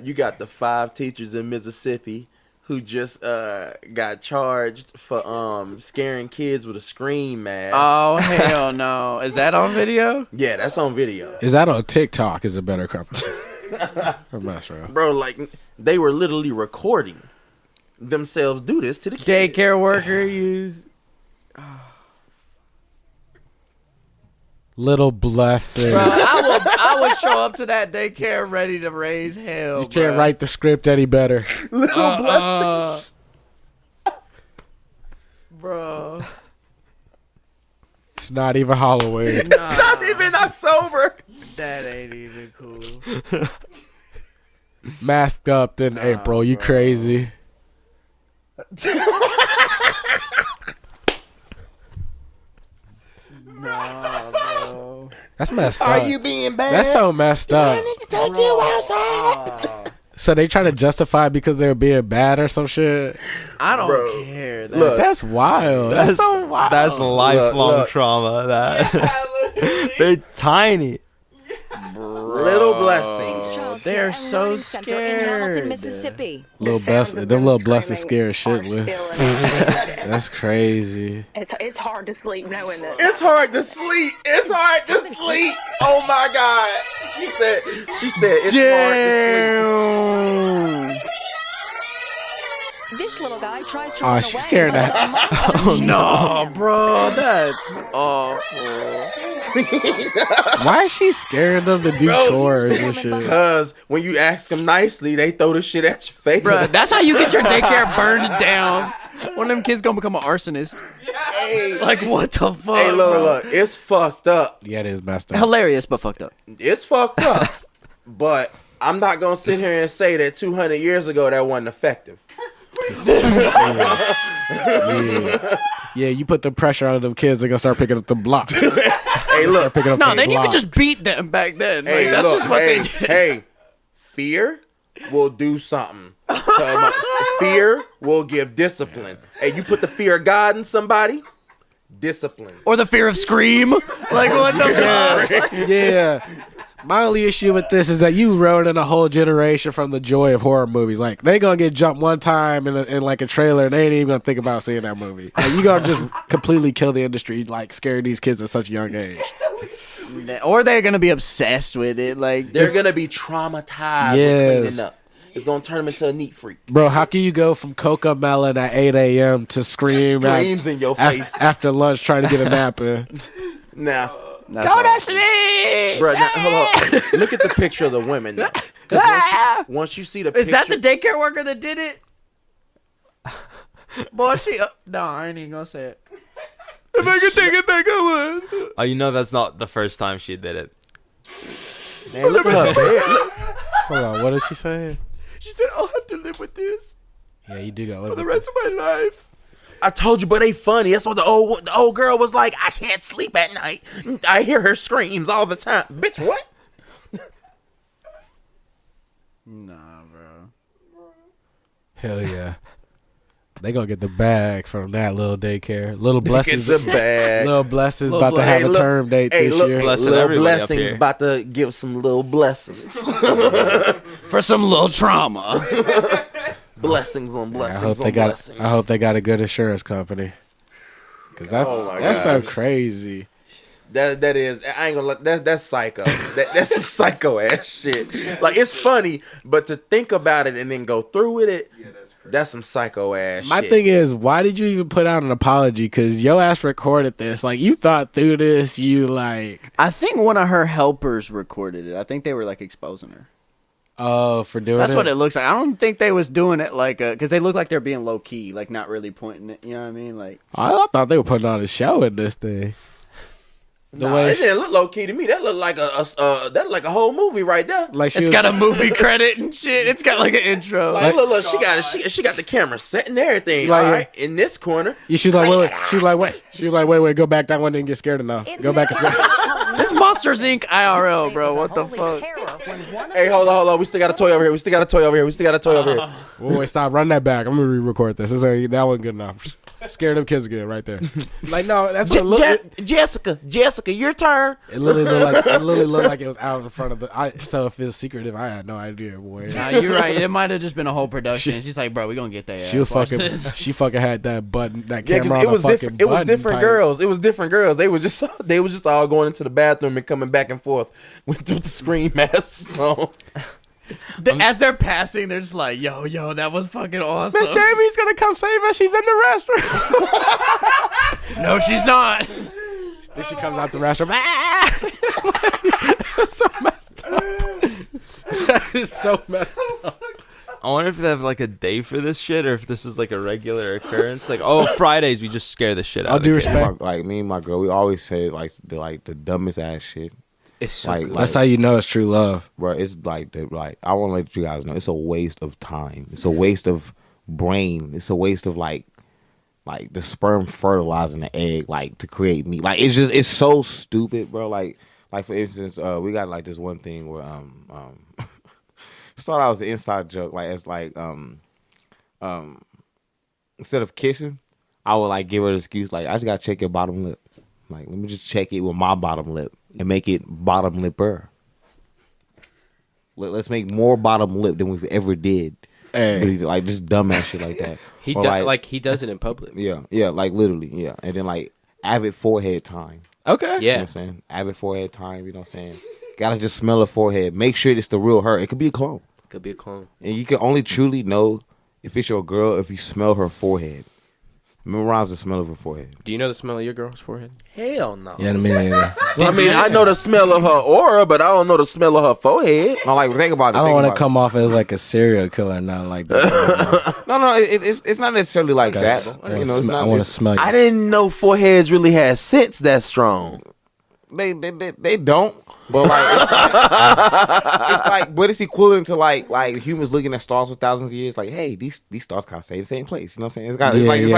you got the 5 teachers in Mississippi who just got charged for scaring kids with a scream mask. Oh hell no! Is that on video? Yeah, that's on video. Is that on TikTok? Is a better company. I'm not sure. Bro, like they were literally recording themselves do this to the kids. Daycare worker use. Little blessing. Bro, I would show up to that daycare ready to raise hell. You can't write the script any better. Little blessing. Bro. It's not even Halloween. It's not even October. That ain't even cool. Masked up in April. You crazy? Nah, bro. That's messed up. Are you being bad? That's so messed up. Take you outside. So they try to justify it because they're being bad or some shit. I don't Bro, care. look. That's wild. That's so wild. That's lifelong Look. trauma. That they're tiny. Little blessings. They're so scared. Mississippi. Little blessing. Them little blessings scare shitless. That's crazy. It's hard to sleep knowing that. It's hard to sleep. It's hard to sleep. Oh my God. She said it's hard to sleep. This little guy tries to Oh, run she's away, scared but that. a monster chases No, him. bro, that's awful. Why is she scaring them to do chores and shit? Because when you ask them nicely, they throw the shit at your face. Bro, that's how you get your daycare burned down. One of them kids gonna become an arsonist. Like, what the fuck? Hey, bro? look, it's fucked up. Yeah, it is messed up. Hilarious, but fucked up. It's fucked up. But I'm not going to sit here and say that 200 years ago that wasn't effective. Yeah, you put the pressure on them kids, they're gonna start picking up the blocks. Hey, look. Picking up No, them then you could blocks. just beat them back then. Hey, Like, that's look, just what hey, they did. Hey, fear will do something. Fear will give discipline. Hey, you put the fear of God in somebody, discipline. Or the fear of Scream. Like, what the fuck? Yeah. My only issue with this is that you ruining a whole generation from the joy of horror movies. Like, they gonna get jumped one time in like a trailer and they ain't even gonna think about seeing that movie. Like, you gonna just completely kill the industry, like scaring these kids at such a young age. Or they're gonna be obsessed with it. Like, They're going to be traumatized Yes. with cleaning up. It's going to turn them into a neat freak. Bro, how can you go from Coca Melon at 8 a.m. to Scream Screams in your face. after lunch trying to get a nap in? Now, go to sleep. Bro, now, hold on. Look at the picture of the women. Now. 'Cause once you see the Is picture, that the daycare worker that did it? Boy, she. No, I ain't even gonna say it. If I could take it back, I would. Oh, you know that's not the first time she did it. man, look at her bed. Hold on, what is she saying? She said, "I'll have to live with this Yeah, you do go for the rest of my life." I told you, but they funny. That's what the old girl was like. I can't sleep at night. I hear her screams all the time. Bitch, what? Nah, bro. Hell yeah. They gonna get the bag from that little daycare. Little Get blessings. the bag. Little blessings Little about to bless- have Hey, a look- term date Hey, this look, year. Blessing little everybody up blessings here. about to give some little blessings. For some little trauma. Blessings on I blessings hope on they got. blessings. I hope they got a good insurance company. Cause that's Oh my that's so gosh. crazy. That is, I ain't gonna let that's psycho. That's some psycho ass shit. Like, it's funny, but to think about it and then go through with it, that's some psycho ass My shit. thing is, why did you even put out an apology? Cause yo ass recorded this. Like, you thought through this. You like, I think one of her helpers recorded it. I think they were like exposing her. for doing That's it. what it looks like. I don't think they was doing it like because they look like they're being low key, like not really pointing it. You know what I mean? Like, I thought they were putting on a show in this thing. The Nah, way it didn't look low key to me. That looked like a whole movie right there. like she it's was, got a movie credit and shit. It's got like an intro. Like, look, she got the camera set and everything. Like- all right, in this corner. Yeah, she's like, wait. She's like, wait. Go back. That one didn't get scared enough. Go back and scared. This Monsters Inc. IRL, bro. What the fuck? Hey, hold on. We still got a toy over here. We still got a toy over here. Wait, stop. Run that back. I'm gonna re-record this. That wasn't good enough. Scared of kids again, right there. Like, no, that's what it looked. Jessica, your turn. It literally looked like it was out in front of the. So if it's secretive, I had no idea, boy. Nah, you're right. It might have just been a whole production. She's like, bro, we gonna get that. She fucking had that button, that Yeah, camera on it the was fucking different. It was button different type. girls. It was different girls. They was just all going into the bathroom and coming back and forth with the screen masks on. As they're passing, they're just like, yo, that was fucking awesome. Miss Jamie's gonna come save us. She's in the restroom. No, she's not. Then she comes out the restroom. That's so messed up. That is so messed up. I wonder if they have like a day for this shit, or if this is like a regular occurrence. Like, oh, Fridays we just scare the shit out. I'll of do kids. respect. Like me and my girl, we always say like the dumbest ass shit. It's so Like, good. That's how you know it's true love. Bro, it's like I want to let you guys know it's a waste of time. It's a waste of brain. It's a waste of like the sperm fertilizing the egg like to create meat. Like it's so stupid, bro. Like for instance, we got like this one thing where start out as an inside joke. Like it's like instead of kissing, I would like give her an excuse like I just gotta check your bottom lip. Like let me just check it with my bottom lip and make it bottom lipper. Let's make more bottom lip than we've ever did. Hey. Like just dumbass shit like that. He Or, like he does it in public. Yeah, like literally, yeah. And then like avid forehead time. Okay. You know Yeah. what I'm saying? Avid forehead time, you know what I'm saying? Gotta just smell her forehead. Make sure it's the real her. It could be a clone. Could be a clone. And you can only truly know if it's your girl if you smell her forehead. Memorize the smell of her forehead. Do you know the smell of your girl's forehead? Hell no. Yeah, I mean, I know the smell of her aura, but I don't know the smell of her forehead. No, like think about it. I don't think want to about come off as like a serial killer, not like that. it. No, it's not necessarily like that. You know, it's I not. want to smell you. I didn't know foreheads really had scents that strong. They don't. But like, it's like, but it's equivalent to like humans looking at stars for thousands of years. Like, hey, these stars kind of stay in the same place. You know what I'm saying? It's like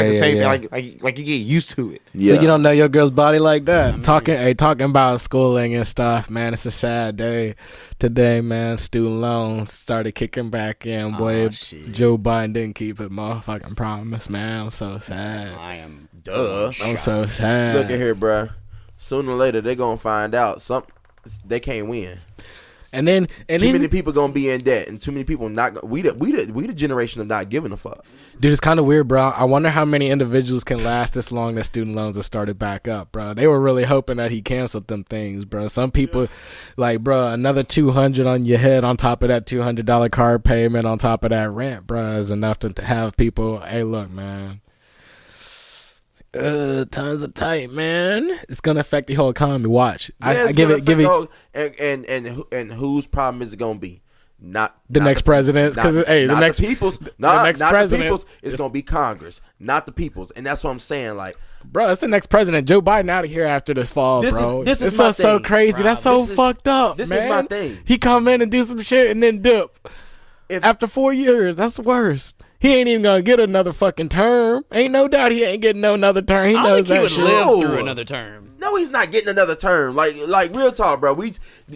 the same thing. Like you get used to it. So you don't know your girl's body like that. Talking about schooling and stuff, man. It's a sad day today, man. Student loans started kicking back in. Boy, Joe Biden didn't keep his motherfucking promise, man. I'm so sad. I'm so sad. Look at here, bruh. Sooner or later, they're gonna find out they can't win. And then too many people gonna be in debt, and too many people not. We the generation of not giving a fuck. Dude, it's kind of weird, bro. I wonder how many individuals can last this long that student loans have started back up, bro. They were really hoping that he canceled them things, bro. Some people, like, bro, another $200 on your head on top of that $200 car payment on top of that rent, bro, is enough to have people. Hey, look, man. Times are tight, man. It's gonna affect the whole economy. Watch. I give it. And whose problem is it gonna be? Not the next president, because hey, the next people's, not the people's. It's gonna be Congress, not the people's, and that's what I'm saying. Like, bro, it's the next president. Joe Biden out of here after this fall, bro. This is so crazy. That's so fucked up. This man. is my thing. He come in and do some shit and then dip. After 4 years, that's the worst. He ain't even gonna get another fucking term. Ain't no doubt he ain't getting no another term. He knows that shit. Live through another term. No, he's not getting another term. Like real talk, bro.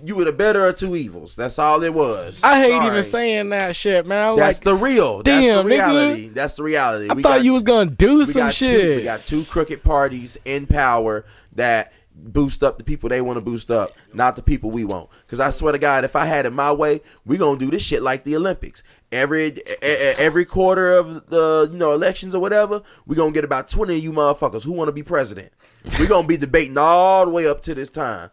You were the better of two evils. That's all it was. I hate even saying that shit, man. That's the real. Damn, that's the reality. nigga. That's the reality. I thought you was gonna do some shit. We got two crooked parties in power that boost up the people they want to boost up, not the people we want. Because I swear to God, if I had it my way, we gonna do this shit like the Olympics. Every quarter of the elections or whatever, we gonna get about 20 of you motherfuckers who want to be president. We gonna be debating all the way up to this time.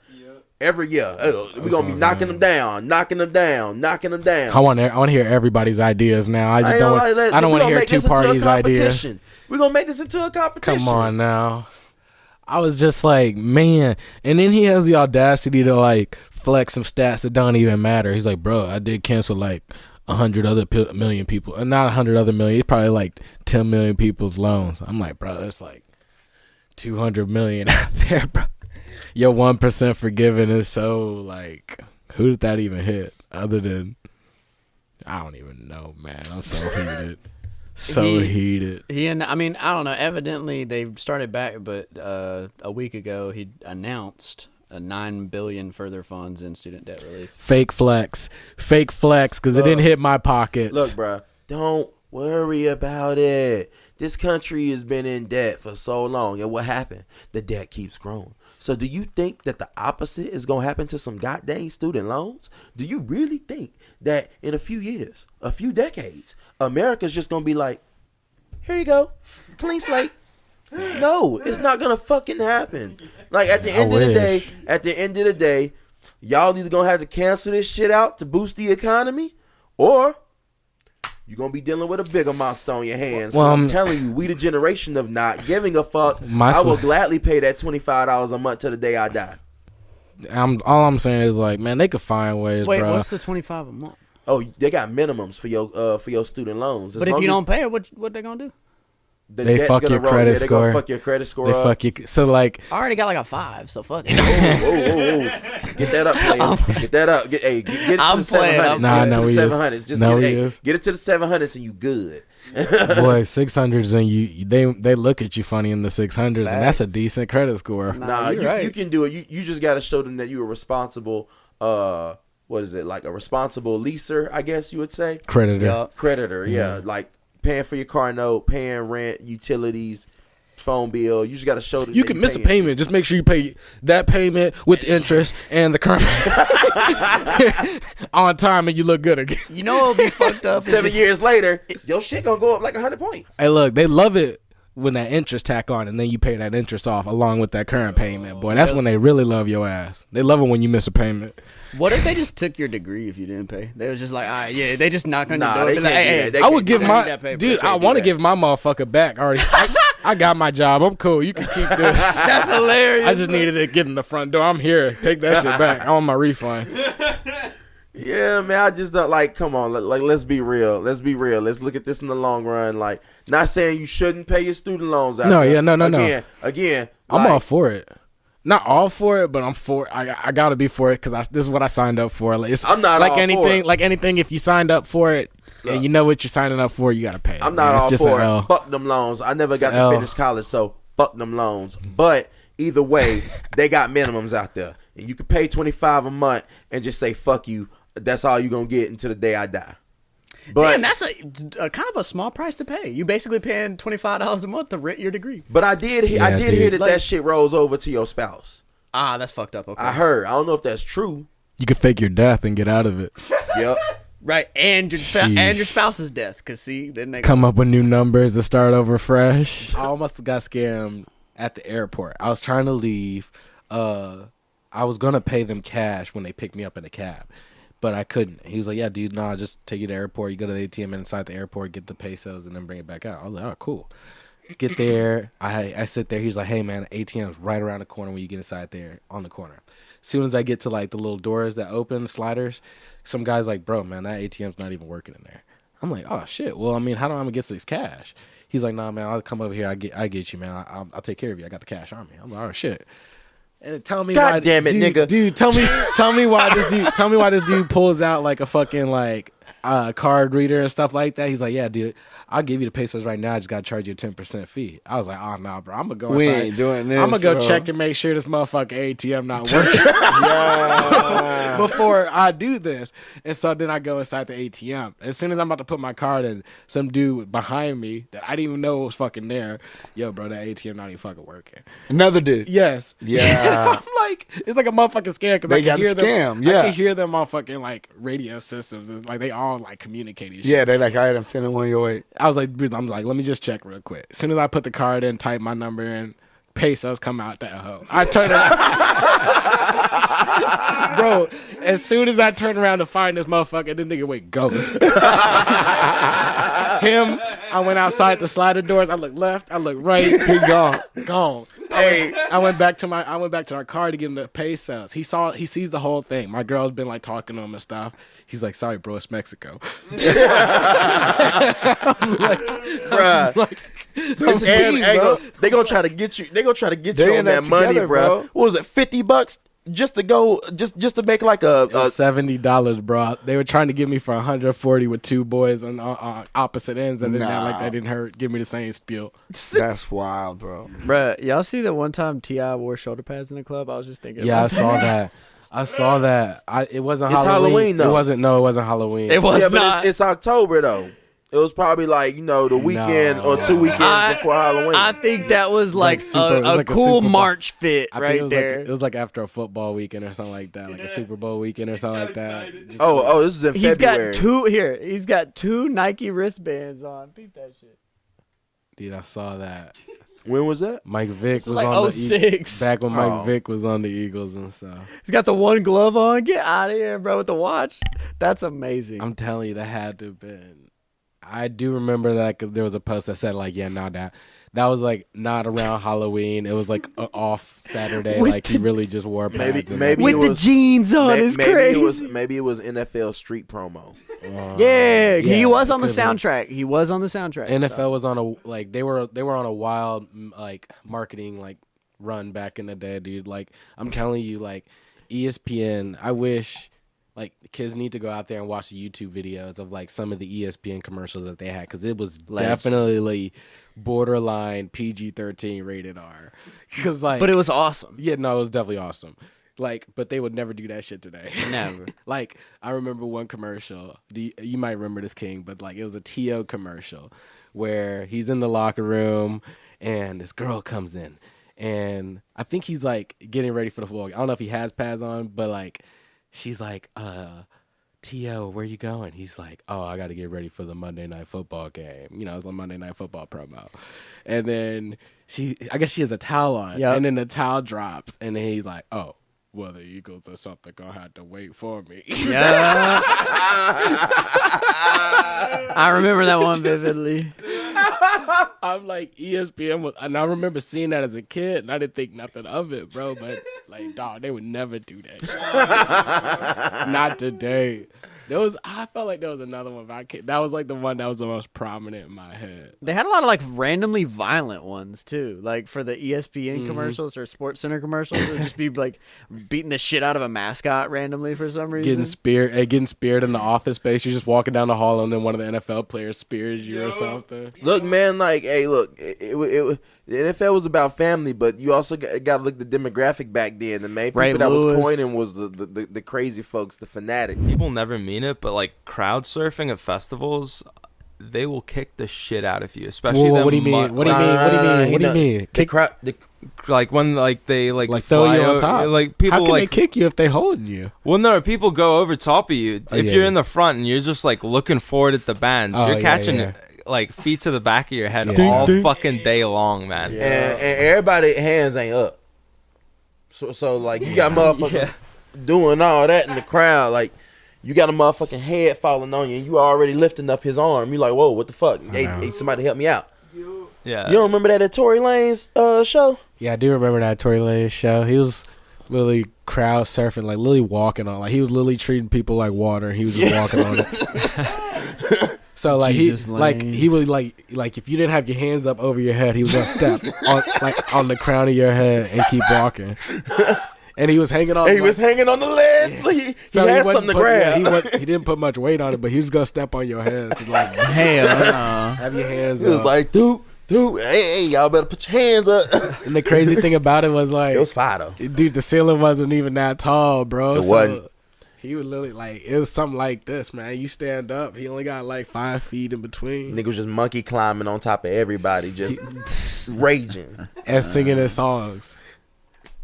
Every year, we gonna be knocking them down. I want to hear everybody's ideas now. I just don't. I don't want to hear two parties' ideas. We gonna make this into a competition. Come on now. I was just like, man. And then he has the audacity to like flex some stats that don't even matter. He's like, bro, I did cancel like 100 other million people, and not 100 other million. It's probably like 10 million people's loans. I'm like, bro, there's like 200 million out there, bro. Your 1% forgiven is so like, who did that even hit? Other than, I don't even know, man. I'm so heated. Heated. I mean, I don't know. Evidently, they started back, but a week ago, he announced $9 billion further funds in student debt relief. Fake flex, because it didn't hit my pockets. Look, bro, don't Worry about it. This country has been in debt for so long. And what happened? The debt keeps growing. So do you think that the opposite is going to happen to some goddamn student loans? Do you really think that in a few years, a few decades, America's just going to be like, here you go, clean slate? No, it's not going to fucking happen. Like at the end of the day, y'all either going to have to cancel this shit out to boost the economy, or you're going to be dealing with a bigger monster on your hands. Well, I'm telling you, we the generation of not giving a fuck. I will gladly pay that $25 a month till the day I die. All I'm saying is, like, man, they could find ways, Wait, bro. what's the $25 a month? Oh, they got minimums for your student loans. But if you don't pay it, what they going to do? They fuck your credit score. They gonna fuck your credit score up. Fuck you. So, like, I already got like a 5, so fuck it. Whoa. Get that up, player. Get that up. Get it to the 700s. Nah, get it to the 700s. Just get it to the 700s and you good. Boy, 600s and they look at you funny in the 600s, and that's a decent credit score. Nah, you can do it. You just got to show them that you're a responsible, what is it, like a responsible leaser, I guess you would say? Creditor, yeah. Like paying for your car note, paying rent, utilities, phone bill. You just got to show them. You can miss a payment. Just make sure you pay that payment with the interest and the current on time, and you look good again. You know what'll be fucked up? 7 years later, your shit gonna go up like 100 points. Hey, look, they love it when that interest tack on, and then you pay that interest off along with that current payment. Boy, that's when they really love your ass. They love it when you miss a payment. What if they just took your degree if you didn't pay? They was just like, all right, yeah, they just knock on the door. They Be like, can't do hey, that. I would give my dude. I want to give my motherfucker back already. I got my job. I'm cool. You can keep this. That's hilarious. I just needed to get in the front door. I'm here. Take that shit back. I want my refund. Yeah, man, I just don't like. Come on, like let's be real. Let's be real. Let's look at this in the long run. Like, not saying you shouldn't pay your student loans out. No, there. yeah, no. Again, I'm all for it. Not all for it, but I'm for. I gotta be for it because this is what I signed up for. Like, I'm not like all anything. for it. Like anything, if you signed up for it and you know what you're signing up for, you gotta pay it. I'm not all just for it. Fuck them loans. I never got to finish college, so fuck them loans. But either way, they got minimums out there, and you can pay $25 a month and just say fuck you. That's all you're gonna get until the day I die. But damn, that's a kind of a small price to pay. You basically paying $25 a month to rent your degree. But I did hear that shit rolls over to your spouse. Ah, that's fucked up. Okay. I heard. I don't know if that's true. You could fake your death and get out of it. Yep. Right, and your spouse's death. Cause see, then they come up with new numbers to start over fresh. I almost got scammed at the airport. I was trying to leave. I was gonna pay them cash when they picked me up in a cab, but I couldn't. He was like, "Yeah, dude, nah, just take you to the airport. You go to the ATM inside the airport, get the pesos, and then bring it back out." I was like, "Oh, cool." Get there. I sit there. He's like, "Hey, man, the ATM's right around the corner when you get inside there, on the corner." As soon as I get to like the little doors that open, sliders, some guy's like, "Bro, man, that ATM's not even working in there." I'm like, "Oh shit. Well, I mean, how do I get this cash?" He's like, "Nah, man, I'll come over here. I get you, man. I'll take care of you. I got the cash on me." I'm like, "Oh shit." And tell me God why, damn it, dude, nigga. Dude, tell me why this dude pulls out like a fucking like card reader and stuff like that. He's like, "Yeah, dude, I'll give you the pesos right now. I just gotta charge you a 10% fee." I was like, "Oh no, bro, I'm gonna go We inside. ain't doing this, I'm gonna go bro. check to make sure this motherfucking ATM not working before I do this." And so then I go inside the ATM. As soon as I'm about to put my card in, some dude behind me that I didn't even know was fucking there. Yo, bro, that ATM not even fucking working. Another dude. Yes. Yeah. I'm like, it's like a motherfucking scam because They I got can hear the scam, them. yeah. I can hear them on fucking like radio systems. It's like they all like communicating. Yeah, they're like, all right, I'm sending one your way. I was like, let me just check real quick. As soon as I put the card in, type my number in, pesos come out that hoe. I turn around. Bro, as soon as I turn around to find this motherfucker, this nigga went ghost. Him, I went outside the slider doors. I looked left, I looked right. He gone. Gone. Hey, I went back to our car to give him the pesos. He sees the whole thing. My girl's been like talking to him and stuff. He's like, "Sorry, bro, it's Mexico." I'm like, bruh. bro. They gonna try to get you. They gonna try to get They you in on that that money, together, bro. What was it? $50 just to go, just to make like a $70, bro. They were trying to get me for $140 with two boys on opposite ends, and then Nah. they didn't give me the same spiel. That's wild, bro. Bruh, y'all see that one time T.I. wore shoulder pads in the club? I was just thinking. Yeah, I about saw that. I saw that. It wasn't It's Halloween. Halloween, though. It wasn't Halloween. It was yeah, not. but it's October though. It was probably like, the weekend or 2 weekends before Halloween. I think that was like Super- it was a like a cool Super Bowl. March fit I think right it was there. Like, it was like after a football weekend or something like that, like a Super Bowl weekend or something like that. Just oh, this is in He's February. He's got two Nike wristbands on. Peep that shit. dude, I saw that. When was that? Mike Vick was like on the 06. back when Mike Vick was on the Eagles and stuff. He's got the one glove on. Get out of here, bro, with the watch. That's amazing. I'm telling you, that had to have been. I do remember that there was a post that said like, that was like not around Halloween. It was like an off Saturday. With Like he really just wore pads. maybe with it the was- jeans on, it's crazy. Maybe it was NFL street promo. Yeah, he was it on the could've been. soundtrack. He was on the soundtrack. NFL was on a like they were on a wild like marketing like run back in the day, dude. Like I'm telling you, like ESPN. I wish like kids need to go out there and watch the YouTube videos of like some of the ESPN commercials that they had because it was definitely borderline PG-13 rated R. Because like, but it was awesome. Yeah, no, it was definitely awesome. Like, but they would never do that shit today. Never. Like, I remember one commercial. You might remember this, King, but like it was a T.O. commercial where he's in the locker room and this girl comes in, and I think he's like getting ready for the football. I don't know if he has pads on, but like she's like, T.O., where you going? He's like, oh, I got to get ready for the Monday Night Football game. You know, it's a Monday Night Football promo. And then I guess she has a towel on, and then the towel drops, and then he's like, oh, well, the Eagles or something gonna have to wait for me. Yeah. I remember that one vividly. I'm like, ESPN was, and I remember seeing that as a kid, and I didn't think nothing of it, bro. But like, dog, they would never do that shit. Not today. I felt like there was another one, but I can't. That was like the one that was the most prominent in my head. They had a lot of like randomly violent ones too, like for the ESPN commercials or Sports Center commercials. It would just be like beating the shit out of a mascot randomly for some reason. Getting speared in the office space. You're just walking down the hall, and then one of the NFL players spears you or something. Look, man, like, hey, look, the NFL was about family, but you also got to look at the demographic back then. The main people that was coining was the crazy folks, the fanatics. People never mean it, but like crowd surfing at festivals, they will kick the shit out of you, especially. What do you mean? What do you mean? Kick crowd. Like when like they like throw you fly on top. like people How can like they kick you if they holding you? Well, no, people go over top of you. If you're in the front and you're just like looking forward at the bands, you're catching like feet to the back of your head all fucking day long, man. And everybody hands ain't up. So like you got motherfuckers doing all that in the crowd, like. You got a motherfucking head falling on you, and you already lifting up his arm. You like, whoa, what the fuck? Hey, somebody help me out. Yeah. You don't remember that at Tory Lane's show? Yeah, I do remember that Tory Lanez show. He was literally crowd surfing, like literally walking on. Like he was literally treating people like water, and he was just walking on it. So like he would like if you didn't have your hands up over your head, he was gonna step on the crown of your head and keep walking. And he was hanging on. He was hanging on the ledge. So he had something to grab. He didn't put much weight on it, but he was gonna step on your head. So like, hell no. Have your hands. He was like, dude, hey, y'all better put your hands up. And the crazy thing about it was like, it was fire though. Dude, the ceiling wasn't even that tall, bro. It wasn't. He was literally like, it was something like this, man. You stand up, he only got like 5 feet in between. Nigga was just monkey climbing on top of everybody, just raging and singing his songs.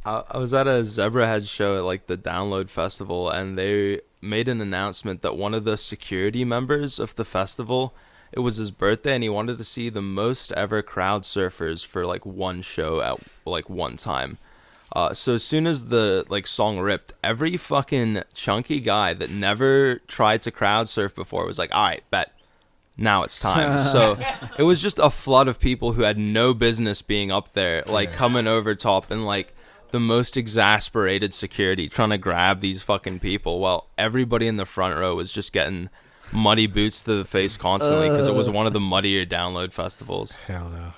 I was at a Zebrahead show at like the Download Festival, and they made an announcement that one of the security members of the festival, it was his birthday, and he wanted to see the most ever crowd surfers for like one show at like one time. So as soon as the like song ripped, every fucking chunky guy that never tried to crowd surf before was like, all right, bet. Now it's time. So it was just a flood of people who had no business being up there, like coming over top and like the most exasperated security trying to grab these fucking people while everybody in the front row was just getting muddy boots to the face constantly because it was one of the muddier Download festivals. Hell no.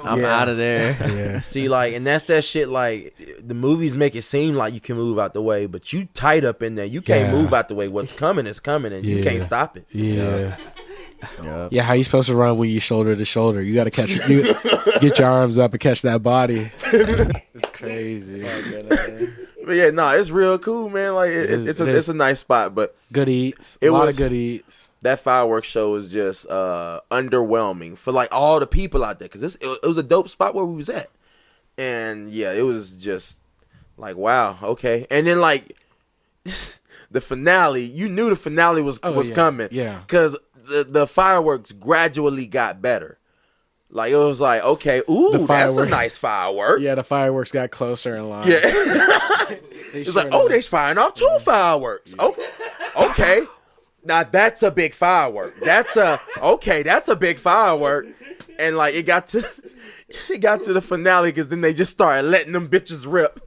I'm out of there. Yeah. See, like, and that's that shit. Like, the movies make it seem like you can move out the way, but you tight up in there. You can't move out the way. What's coming is coming, and you can't stop it. Yeah. Yeah, how you supposed to run when you shoulder to shoulder? You got to catch you get your arms up and catch that body. It's crazy. But yeah, it's real cool, man. Like it's a nice spot, but good eats. A lot of good eats. that fireworks show was just underwhelming for like all the people out there, because it was a dope spot where we was at, and yeah, it was just like, wow, okay. And then like the finale, you knew the finale was coming, because the fireworks gradually got better. Like, it was like, okay, ooh, that's a nice firework. Yeah, the fireworks got closer in line. Yeah. It's like, oh, they're firing off 2 fireworks. Okay. Now that's a big firework. That's a big firework. And like it got to the finale, because then they just started letting them bitches rip.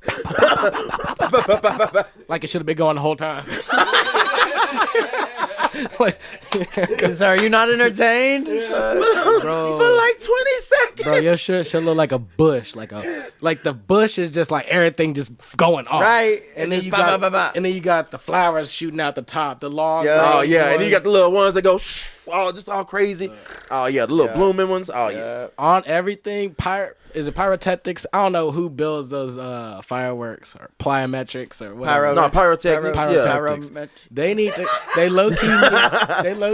Like it should have been going the whole time. Are you not entertained? Bro, for like 20 seconds. Bro, your shit should look like a bush. Like the bush is just like everything just going off. Right. And then you got the flowers shooting out the top, the long. Oh yeah, and then you got the little ones that go just all crazy. Oh yeah, the little blooming ones. Oh yeah. On everything, is it pyrotechnics? I don't know who builds those fireworks or plyometrics or whatever. Pyrotechnics. They need to. They low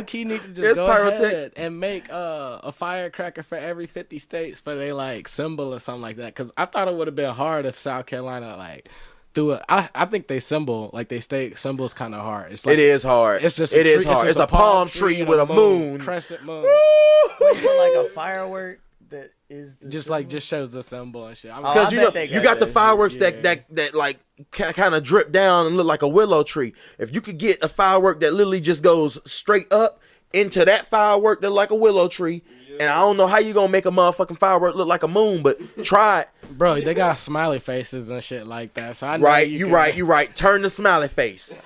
key need to just go ahead and make a firecracker for every 50 states for they like symbol or something like that. Because I thought it would have been hard if South Carolina like threw it. I think they symbol, like they state symbol's kind of hard. It's like, it is hard. It's just hard. It's a palm tree with a moon. Crescent moon. Like a firework that is just shows the symbol and shit. Because you got the fireworks that like kind of drip down and look like a willow tree. If you could get a firework that literally just goes straight up into that firework that like a willow tree, and I don't know how you gonna make a motherfucking firework look like a moon, but try it. Bro, they got smiley faces and shit like that. So I know you right. Turn the smiley face.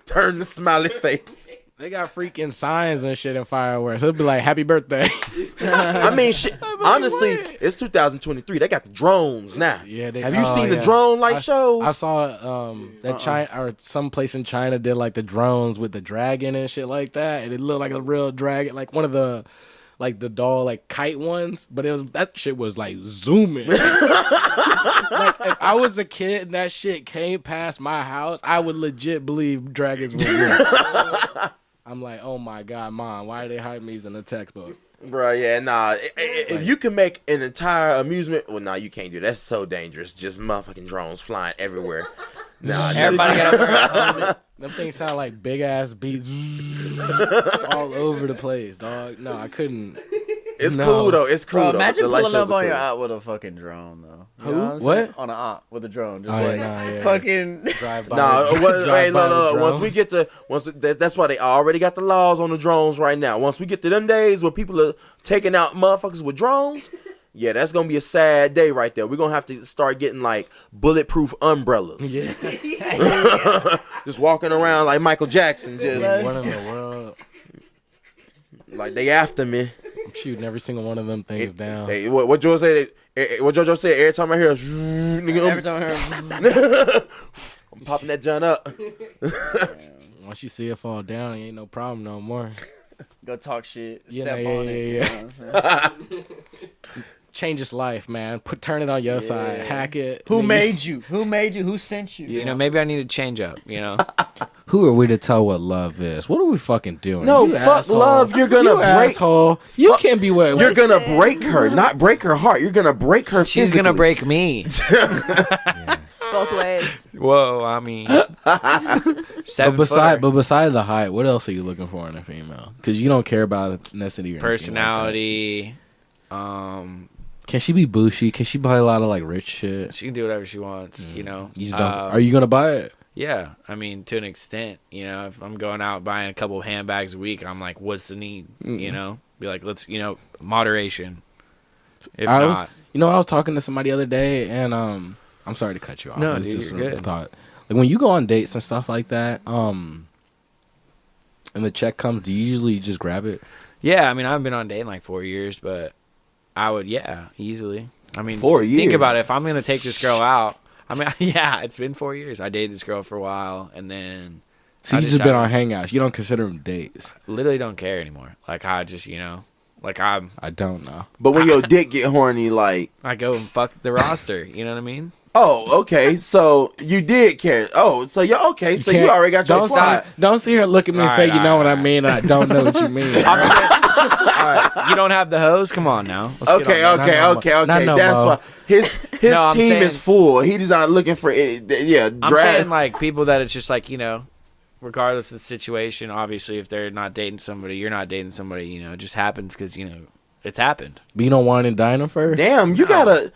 Turn the smiley face. They got freaking signs and shit and fireworks. It'll be like, happy birthday. I mean, shit. Honestly, it's 2023. They got the drones now. Yeah, have you seen the drone light shows? I saw that China or some place in China did like the drones with the dragon and shit like that, and it looked like a real dragon, like one of the like the doll like kite ones, but that shit was like zooming. Like if I was a kid and that shit came past my house, I would legit believe dragons were real. I'm like, oh my god, Mom, why are they hiding these in the textbook? Bro, yeah, nah. If you can make an entire amusement, well, nah, you can't do that. That's so dangerous. Just motherfucking drones flying everywhere. Nah, everybody get over. Them things sound like big ass beats all over the place, dog. No, I couldn't. It's cool though. It's cool. Bro, though. Imagine pulling up on your out with a fucking drone though. You know what? On a op with a drone, just fucking drive by. Look. That's why they already got the laws on the drones right now. Once we get to them days where people are taking out motherfuckers with drones, yeah, that's gonna be a sad day right there. We're gonna have to start getting like bulletproof umbrellas. Yeah. Just walking around like Michael Jackson, just one in the world. Like they after me. I'm shooting every single one of them things down. Hey, what Joe said? What JoJo said? Every time I hear, I'm popping that joint up. Once you see it fall down, it ain't no problem no more. Go talk shit. Step on it. Yeah. Change his life, man. Turn it on your side. Hack it. Who made you? Who made you? Who sent you? You know, maybe I need to change up. You know. Who are we to tell what love is? What are we fucking doing? No, fuck asshole. Love. You're gonna break. Asshole. You can't be what you're gonna break her, not break her heart. You're gonna break her. She's gonna break me. Both ways. Whoa, I mean, but beside the height, what else are you looking for in a female? Because you don't care about ethnicity or personality. Can she be bushy? Can she buy a lot of like rich shit? She can do whatever she wants. You know. You just don't, are you gonna buy it? Yeah, I mean, to an extent, you know, if I'm going out buying a couple of handbags a week, I'm like, what's the need? You know, be like, let's, moderation. I was talking to somebody the other day, and I'm sorry to cut you off. No, it's dude, just you're good. Thought. Like when you go on dates and stuff like that, and the check comes, do you usually just grab it? Yeah, I mean, I've been on dating like 4 years, but I would, easily. I mean, 4 years. Think about it. If I'm gonna take this girl out. I mean, yeah, it's been 4 years. I dated this girl for a while, and then... So you just been on hangouts. You don't consider them dates? Literally don't care anymore. Like, I just, I don't know. But when your dick get horny, like... I go and fuck the roster. You know what I mean? Oh, okay. So you did care. Oh, so you're okay. So you already got your slide. Don't see her look at me and say, you know what I mean, and I don't know what you mean. All right, you don't have the hose? Come on now. Okay. That's why his No, team saying- is full. He's not looking for it. Yeah, I'm saying like people that it's just like, regardless of the situation, obviously if they're not dating somebody, you're not dating somebody, it just happens because, it's happened. But you don't wine and dine them first? Damn, you gotta.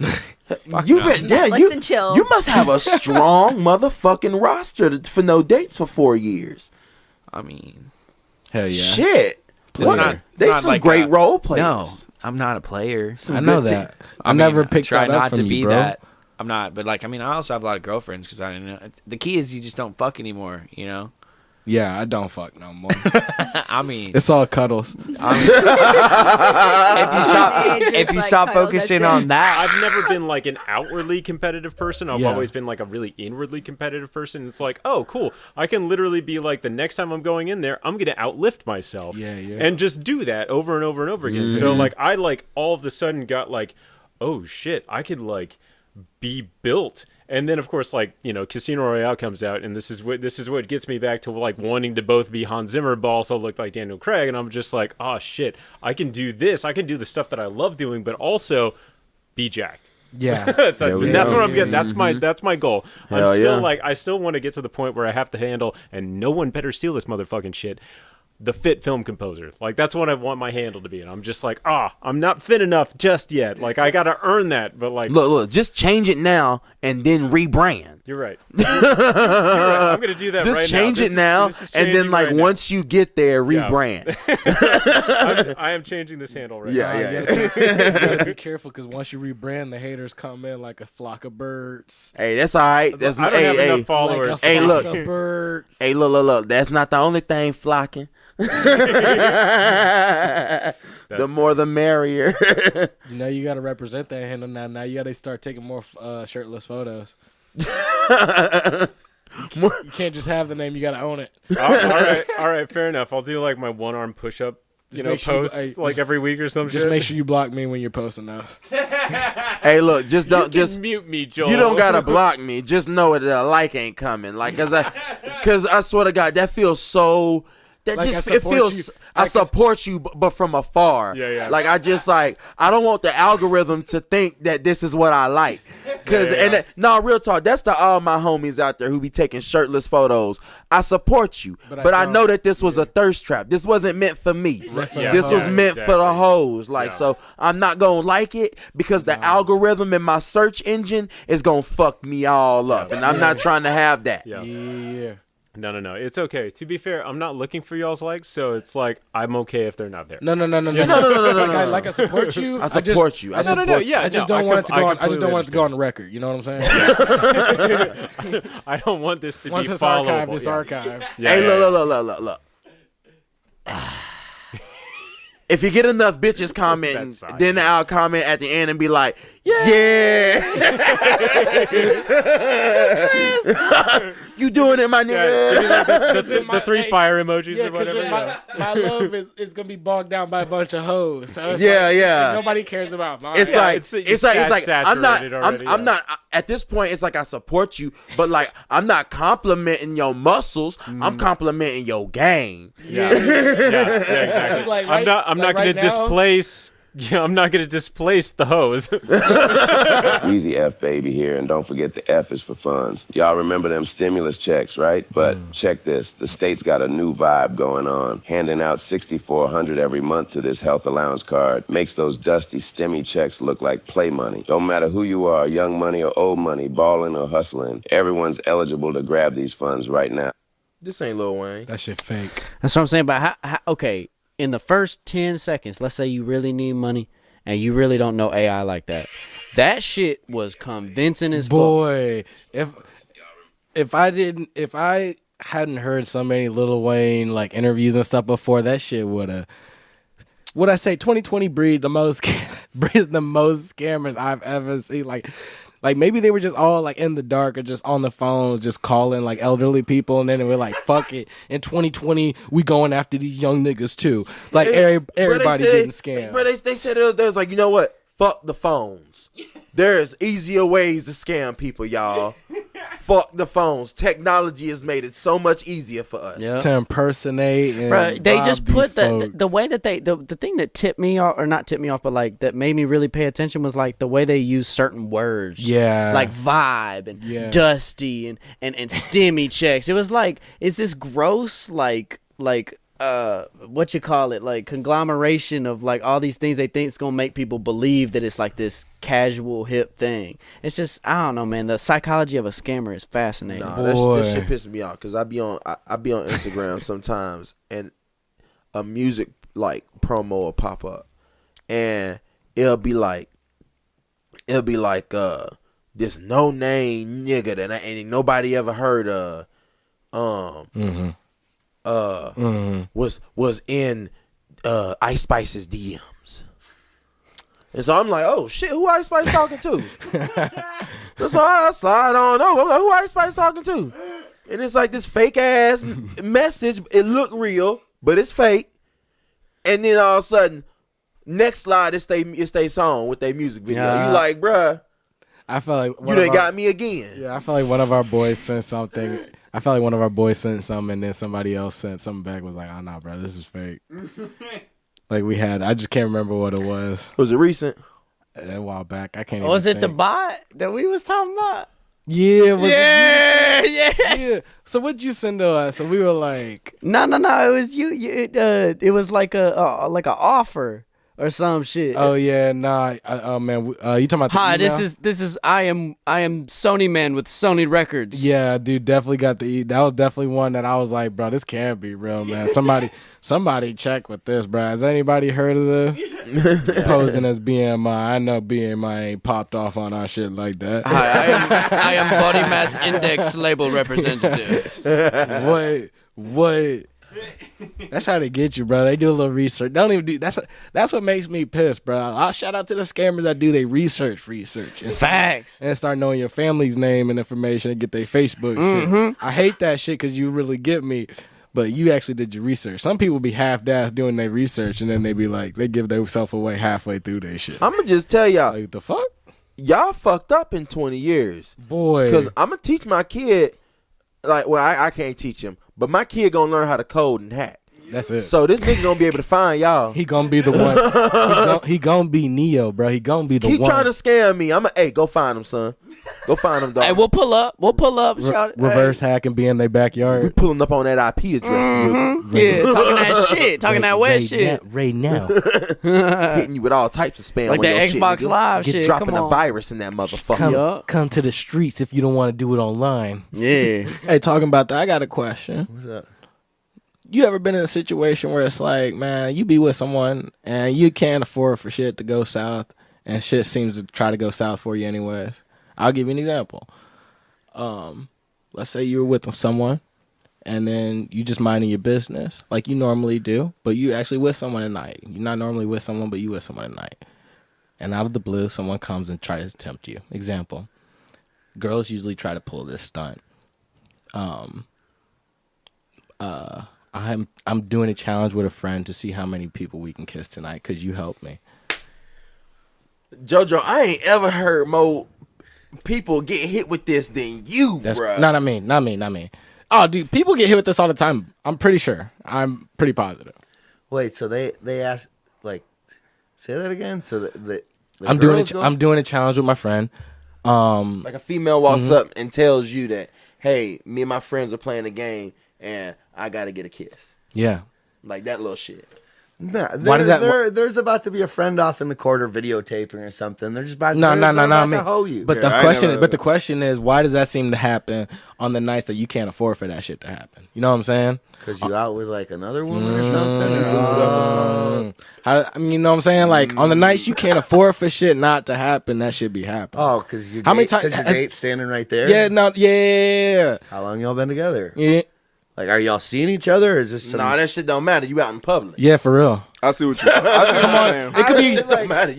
Netflix and chill. You must have a strong motherfucking roster for no dates for 4 years. I mean, hell yeah. Shit. They some like great role players. No, I'm not a player. I know that. I never picked try that up not from to you, be bro. that. I'm not, but I also have a lot of girlfriends because the key is you just don't fuck anymore, Yeah, I don't fuck no more. I mean, It's all cuddles. if you stop focusing on that, I've never been like an outwardly competitive person. I've always been like a really inwardly competitive person. It's like, oh, cool. I can literally be like, the next time I'm going in there, I'm gonna outlift myself. And just do that over and over and over again. So like, I like all of a sudden got like, oh shit, I could like be built. And then, of course, like, Casino Royale comes out, and this is what gets me back to, like, wanting to both be Hans Zimmer, but also look like Daniel Craig. And I'm just like, oh, shit, I can do this. I can do the stuff that I love doing, but also be jacked. Yeah. That's what I'm getting. That's my goal. I still want to get to the point where I have to handle, and no one better steal this motherfucking shit, the fit film composer. Like, that's what I want my handle to be. And I'm just like, I'm not fit enough just yet. Like, I got to earn that. But like, look, just change it now and then rebrand. You're right. You're right. I'm gonna do that just right now. Just change it now, and then like once you get there, rebrand. I am changing this handle right now. You gotta be careful because once you rebrand, the haters come in like a flock of birds. Hey, that's all right. I don't have enough followers. Like look. Birds. Hey, look. That's not the only thing flocking. The more the merrier. You got to represent that handle now. Now you got to start taking more shirtless photos. You can't just have the name. You got to own it. All right. Fair enough. I'll do like my one arm push up. Posts like every week or something. Just make sure you block me when you're posting those. Hey, look, just mute me, Joel. You don't gotta block me. Just know that a like ain't coming. Like, cause I swear to God, that feels so. That like just it feels. I support you, but from afar. Yeah. Like I don't want the algorithm to think that this is what I like. Real talk. That's to all my homies out there who be taking shirtless photos. I support you, but I know that this was a thirst trap. This wasn't meant for me. This was meant for the hoes. So I'm not gonna like it because the algorithm in my search engine is gonna fuck me all up, and I'm not trying to have that. Yeah. No. It's okay. To be fair, I'm not looking for y'all's likes, so it's like I'm okay if they're not there. No. Like I support you. I support you. I just don't want it to go on. I just don't want it to go on the record. You know what I'm saying? I don't want this to Once be it's followable. archived, it's archived. Look. If you get enough bitches commenting, then I'll comment at the end and be like, yeah. You doing it, my nigga. The three fire emojis or whatever. My love is gonna be bogged down by a bunch of hoes. So it's nobody cares about mine. It's like I'm not at this point. It's like I support you, but like I'm not complimenting your muscles. I'm complimenting your game. Yeah, exactly. So like, I'm not going to displace. Yeah, I'm not going to displace the hose. Easy F baby here, and don't forget the F is for funds. Y'all remember them stimulus checks, right? But check this. The state's got a new vibe going on, handing out $6,400 every month to this health allowance card. Makes those dusty stimmy checks look like play money. Don't matter who you are, young money or old money, balling or hustling, everyone's eligible to grab these funds right now. This ain't Lil Wayne. That shit fake. That's what I'm saying. But okay, in the first 10 seconds, let's say you really need money and you really don't know AI like that. That shit was convincing as boy. If I hadn't heard so many Lil Wayne like interviews and stuff before, that shit would have. Would I say 2020 breeds the most scammers I've ever seen? Like maybe they were just all like in the dark or just on the phones, just calling like elderly people, and then they were like, "Fuck it!" In 2020, we going after these young niggas too. Like everybody getting scammed. But they said it was like, you know what? fuck the phones. There's easier ways to scam people, y'all. Fuck the phones. Technology has made it so much easier for us. Yeah. To impersonate and Bro, they rob just these put folks. the way that the thing that tipped me off, or not tipped me off, but like that made me really pay attention was like the way they use certain words. Yeah. Like vibe and dusty and stimmy checks. It was like, is this gross like what you call it, like conglomeration of like all these things they think is gonna make people believe that it's like this casual hip thing. It's just, I don't know, man. The psychology of a scammer is fascinating. Nah, that shit pisses me off because I be on Instagram sometimes and a music like promo will pop up and it'll be like this no name nigga that ain't nobody ever heard of was in Ice Spice's DMs. And so I'm like, oh shit, who Ice Spice talking to? So I slide on over. I'm like, who Ice Spice talking to? And it's like this fake ass message. It look real, but it's fake. And then all of a sudden, next slide, it's they song with their music video. You like, bruh, I feel like you done got me again. Yeah, I feel like one of our boys sent something. I felt like one of our boys sent something, and then somebody else sent something back. Was like, "Oh no, bro, this is fake." Like I just can't remember what it was. Was it recent? A while back, I can't. Was even it the think. bot that we was talking about? Yeah, yeah. So what'd you send to us? So we were like, no. It was you. It was like a offer or some shit. oh yeah, nah. Oh man, you talking about? The Hi, email? this is I am Sony man with Sony Records. Yeah, dude, definitely got the. That was definitely one that I was like, bro, this can't be real, man. Somebody check with this, bro. Has anybody heard of this? Posing as BMI. I know BMI ain't popped off on our shit like that. Hi, I am Body Mass Index label representative. What? That's how they get you, bro. They do a little research. Don't even do that's what makes me pissed, bro. I'll shout out to the scammers that do they research and facts and start knowing your family's name and information and get their Facebook shit. I hate that shit because you really get me, but you actually did your research. Some people be half-assed doing their research and then they be like they give themselves away halfway through their shit. I'm gonna just tell y'all, like the fuck, y'all fucked up in 20 years, boy. Because I'm gonna teach my kid. Like, well, I can't teach him, but my kid gonna learn how to code and hack. That's it. So this nigga gonna be able to find y'all. He gonna be the one. he gonna be Neo, bro. He gonna be the one. Keep trying to scam me. Hey, go find him, son. Go find him, dog. Hey, we'll pull up. Shout reverse hack and be in their backyard. We pulling up on that IP address. Yeah, talking that shit, talking that wet shit. Right now. Hitting you with all types of spam. Like on that your Xbox shit, Live Get shit. dropping Come a on. virus in that motherfucker. Come to the streets if you don't want to do it online. Yeah. Hey, talking about that, I got a question. What's up? You ever been in a situation where it's like, man, you be with someone and you can't afford for shit to go south and shit seems to try to go south for you anyways? I'll give you an example. Let's say you were with someone and then you just minding your business like you normally do, but you actually with someone at night. You're not normally with someone, but you with someone at night. And out of the blue, someone comes and tries to tempt you. Example. Girls usually try to pull this stunt. I'm doing a challenge with a friend to see how many people we can kiss tonight. Could you help me? JoJo, I ain't ever heard more people get hit with this than you, bro. Not me. Oh, dude, people get hit with this all the time. I'm pretty sure. I'm pretty positive. Wait, so they asked, like, say that again? So the I'm doing a challenge with my friend. Like a female walks up and tells you that, hey, me and my friends are playing a game and I gotta get a kiss. Yeah. Like that little shit. Nah, Why does that? There's about to be a friend off in the corner videotaping or something. They're just about No, to hoe you. But the question is, why does that seem to happen on the nights that you can't afford for that shit to happen? You know what I'm saying? Because you out with like another woman or something. You know what I'm saying? Like on the nights you can't afford for shit not to happen, that should be happening. Oh, because your many times? date's standing right there. Yeah. How long y'all been together? Yeah. Like, are y'all seeing each other? Or is this Nah, that shit don't matter. You out in public. Yeah, for real. I see what you're saying.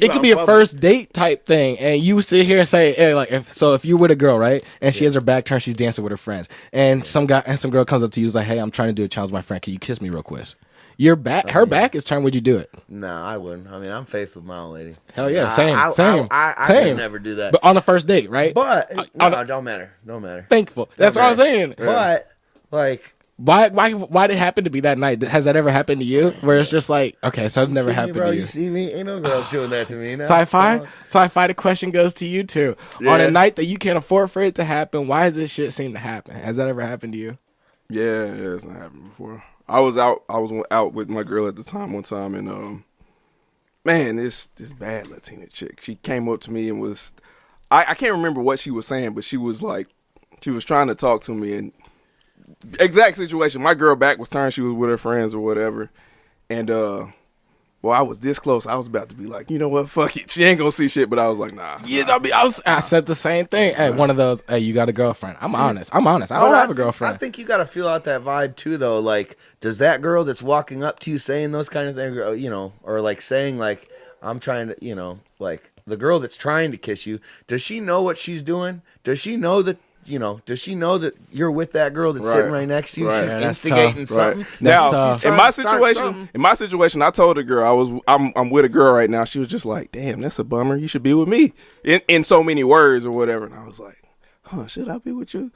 It could be a first date type thing, and you sit here and say, hey, like, if you're with a girl, right, and she has her back turned, she's dancing with her friends, and some girl comes up to you, is like, hey, I'm trying to do a challenge with my friend. Can you kiss me real quick? Your back, her back is turned. Would you do it? Nah, I wouldn't. I mean, I'm faithful with my old lady. Hell yeah, I same. would never do that. But on the first date, right? But no, don't matter. Thankful. That's what I'm saying. But like, why did it happen to be that night? Has that ever happened to you? Where it's just like, okay, so it never happened bro, to you. You see me? Ain't no girls doing that to me. No. Sci-fi. The question goes to you too. Yeah. On a night that you can't afford for it to happen, why does this shit seem to happen? Has that ever happened to you? Yeah, it's not happened before. I was out with my girl at the time one time, and man, this bad Latina chick. She came up to me and was, I can't remember what she was saying, but she was trying to talk to me, and exact situation. My girl back was turned. She was with her friends or whatever, and I was this close. I was about to be like, you know what, fuck it. She ain't gonna see shit, but I was like, nah. Yeah, I said the same thing. Hey, one of those. Hey, you got a girlfriend? I'm honest. I don't have a girlfriend. I think you got to feel out that vibe too, though. Like, does that girl that's walking up to you saying those kind of things, or like saying like, I'm trying to, like the girl that's trying to kiss you, does she know what she's doing? Does she know that? Does she know that you're with that girl that's sitting right next to you? Right. She's Yeah, instigating something. Right. Now, in my situation, I told the girl I'm with a girl right now. She was just like, "Damn, that's a bummer. You should be with me." In so many words or whatever. And I was like, "Huh, should I be with you?"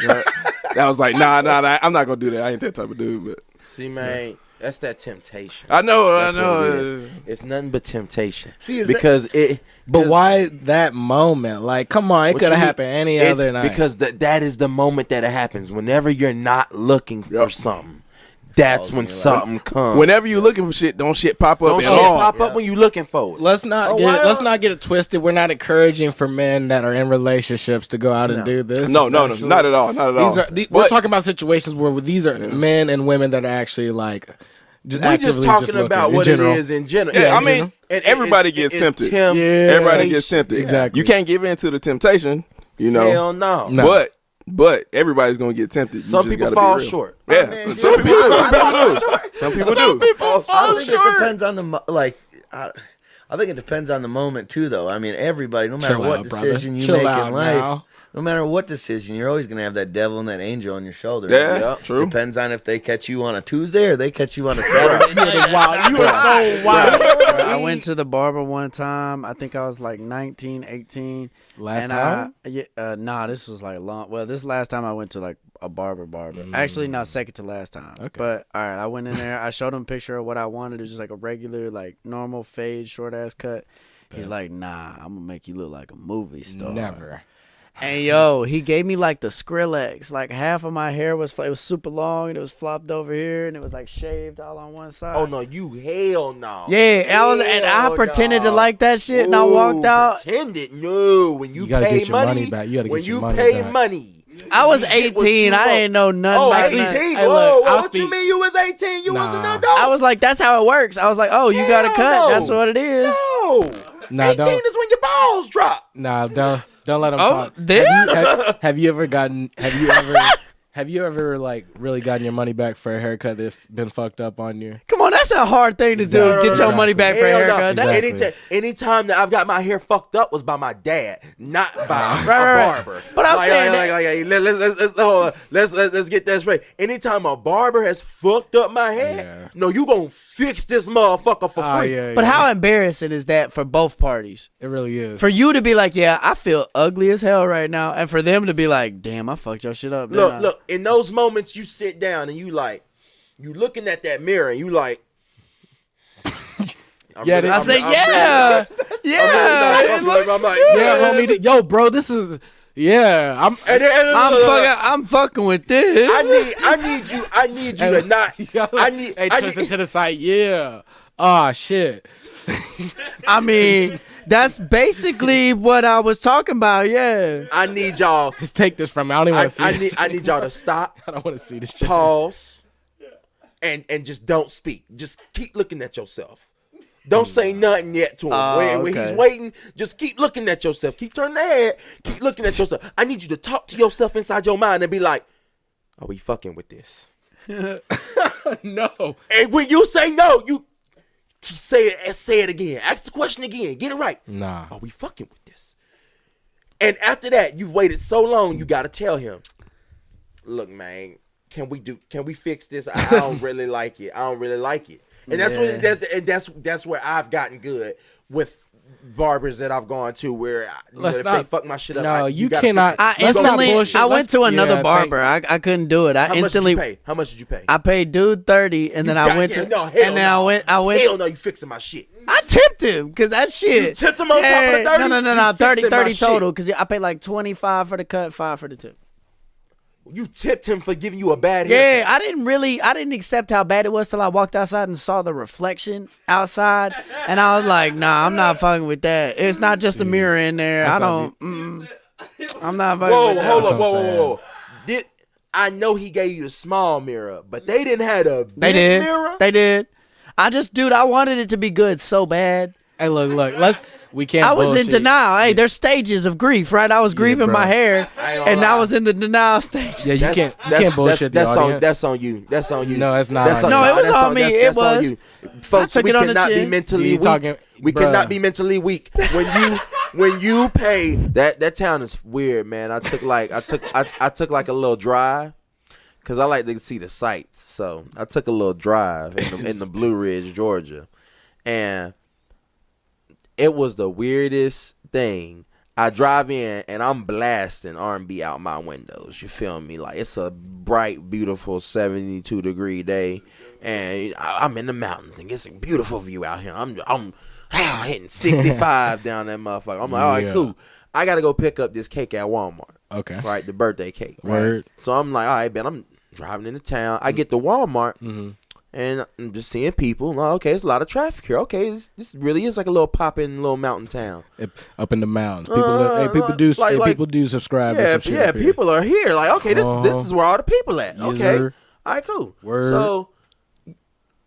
I was like, "Nah, I'm not gonna do that. I ain't that type of dude." But see, man. That's that temptation. I know. It's nothing but temptation. But why that moment? Like, come on, it could have happened any other night. Because that is the moment that it happens. Whenever you're not looking for something, that's when something comes. Whenever you're looking for shit, don't shit pop up at all. Pop up when you're looking for it. Let's not get it twisted. We're not encouraging for men that are in relationships to go out and do this. No, not at all. Not at all. We're talking about situations where these are men and women that are actually like. We're just talking about what it is in general. Yeah, I mean, everybody gets tempted. Everybody gets tempted. Exactly. You can't give in to the temptation, Hell no. But everybody's gonna get tempted. Some people fall short. Yeah, some people do. Some people do. I think it depends on the I think it depends on the moment too, though. I mean, everybody, no matter what decision you make in life. No matter what decision, you're always going to have that devil and that angel on your shoulder. Yeah, true. Depends on if they catch you on a Tuesday or they catch you on a Saturday. You are so wild. I went to the barber one time. I think I was like 19, 18. Last time? Nah, this was like long. Well, this last time I went to like a barber. Actually, not second to last time. Okay. But all right, I went in there. I showed him a picture of what I wanted. It was just like a regular, like normal fade, short ass cut. He's like, nah, I'm gonna make you look like a movie star. Never. And yo, he gave me like the Skrillex. Like half of my hair was super long and it was flopped over here and it was like shaved all on one side. Oh no, you hell no. Yeah, I pretended to like that shit and I walked out. Pretended? No, when you gotta pay get your money money back. You gotta when get your you money pay back. money. I was 18. I didn't know nothing. Oh, about 18. that. Hey, Whoa, look, what you mean you was 18? You wasn't an adult? I was like, that's how it works. I was like, oh, you got a cut. no. That's what it is. No. Nah, 18 is when your balls drop. Nah, don't let him Oh, talk. then? Have you ever like really gotten your money back for a haircut that's been fucked up on you? Come on, that's a hard thing to do. Exactly. Get your money back for a Hell no. haircut. That's- Exactly. Anytime that I've got my hair fucked up was by my dad, not by Right. a barber. But I'm saying let's get that straight. Anytime a barber has fucked up my hair, no, you gonna fix this motherfucker for free. Yeah, But how embarrassing is that for both parties? it really is. For you to be like, yeah, I feel ugly as hell right now, and for them to be like, damn, I fucked your shit up. didn't I? Look, in those moments you sit down and you looking at that mirror and you like, I'm like, homie. Yo, bro, this is I'm fucking with this. I need you to not. twist it to the side. Yeah. Oh shit. I mean, that's basically what I was talking about. Yeah. I need y'all. Just take this from me. I don't even want to see this. I need y'all to stop. I don't want to see this shit. Pause. And just don't speak. Just keep looking at yourself. Don't say nothing yet to him. When he's waiting, just keep looking at yourself. Keep turning the head. Keep looking at yourself. I need you to talk to yourself inside your mind and be like, are we fucking with this? No. And when you say no, you say it again. Ask the question again. Get it right. Nah. Are we fucking with this? And after that, you've waited so long, you got to tell him, look, man, can we fix this? I don't really like it. And that's where I've gotten good with barbers that I've gone to where if they fuck my shit up. No, you gotta cannot. I went to another barber. I couldn't do it. How much did you pay? How much did you pay? I paid dude $30, and then I went. I went. Hell no, you fixing my shit. I tipped him because that shit. You tipped him on top of the 30? No, 30 total because I paid like 25 for the cut, 5 for the tip. You tipped him for giving you a bad haircut. Yeah, I didn't accept how bad it was till I walked outside and saw the reflection outside, and I was like, nah, I'm not fucking with that. It's not just a mirror in there. I'm not fucking with that. Whoa. I know he gave you a small mirror, but they didn't have a big mirror? They did. I wanted it to be good so bad. Hey, look, we can't. I was bullshit. in denial. Hey, there's stages of grief, right? I was grieving my hair, and I was in the denial stage. Yeah, you can't bullshit the audience. That's on you. That's on you. No, it's not. It was on me. It was. On you. Folks, we cannot be mentally weak. We cannot be mentally weak. When you pay that town is weird, man. I took like a little drive. Cause I like to see the sights, so I took a little drive in the Blue Ridge, Georgia, and it was the weirdest thing. I drive in and I'm blasting R&B out my windows. You feel me? Like it's a bright, beautiful 72-degree day, and I'm in the mountains and it's a beautiful view out here. I'm hitting 65 down that motherfucker. I'm like, all right, cool. I gotta go pick up this cake at Walmart. Okay. Right, the birthday cake. Word. Right? So I'm like, all right, man, I'm driving into town. I get to Walmart, and I'm just seeing people. Like, okay, it's a lot of traffic here. Okay, this really is like a little poppin' little mountain town. Up in the mountains. People do subscribe. Yeah, people are here. Like, okay, this is where all the people at. Okay. All right, cool. Word. So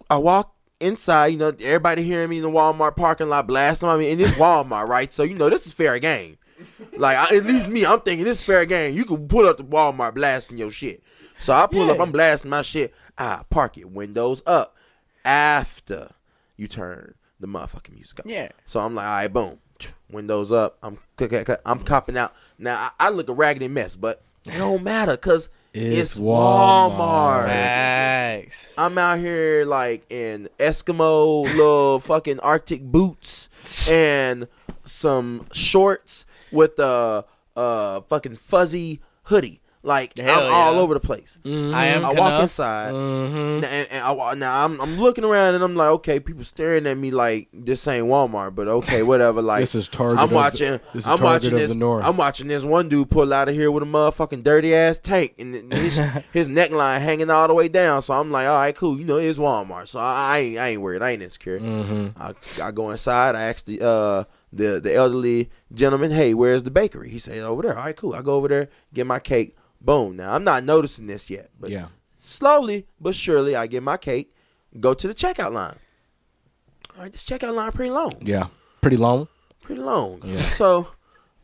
I walk inside, everybody hearing me in the Walmart parking lot blasting on me. And it's Walmart, right? So, this is fair game. Like, at least me, I'm thinking this is fair game. You can pull up the Walmart blasting your shit. So I pull up, I'm blasting my shit. I park it, windows up, after you turn the motherfucking music up. Yeah. So I'm like, all right, boom. Windows up. I'm copping out. Now, I look a raggedy mess, but it don't matter because it's Walmart. Thanks. I'm out here like in Eskimo little fucking Arctic boots and some shorts with a fucking fuzzy hoodie. Like I'm all over the place. I walk inside, and I'm looking around, and I'm like, okay, people staring at me like this ain't Walmart, but okay, whatever. Like this is Target. I'm watching this one dude pull out of here with a motherfucking dirty ass tank, and his neckline hanging all the way down. So I'm like, all right, cool, it's Walmart. So I ain't worried. I ain't insecure. I go inside. I ask the elderly gentleman, hey, where's the bakery? He said, over there. All right, cool. I go over there, get my cake. Boom. Now, I'm not noticing this yet, but slowly but surely, I get my cake, go to the checkout line. All right, this checkout line pretty long. Yeah. Pretty long? Pretty long. Yeah. So,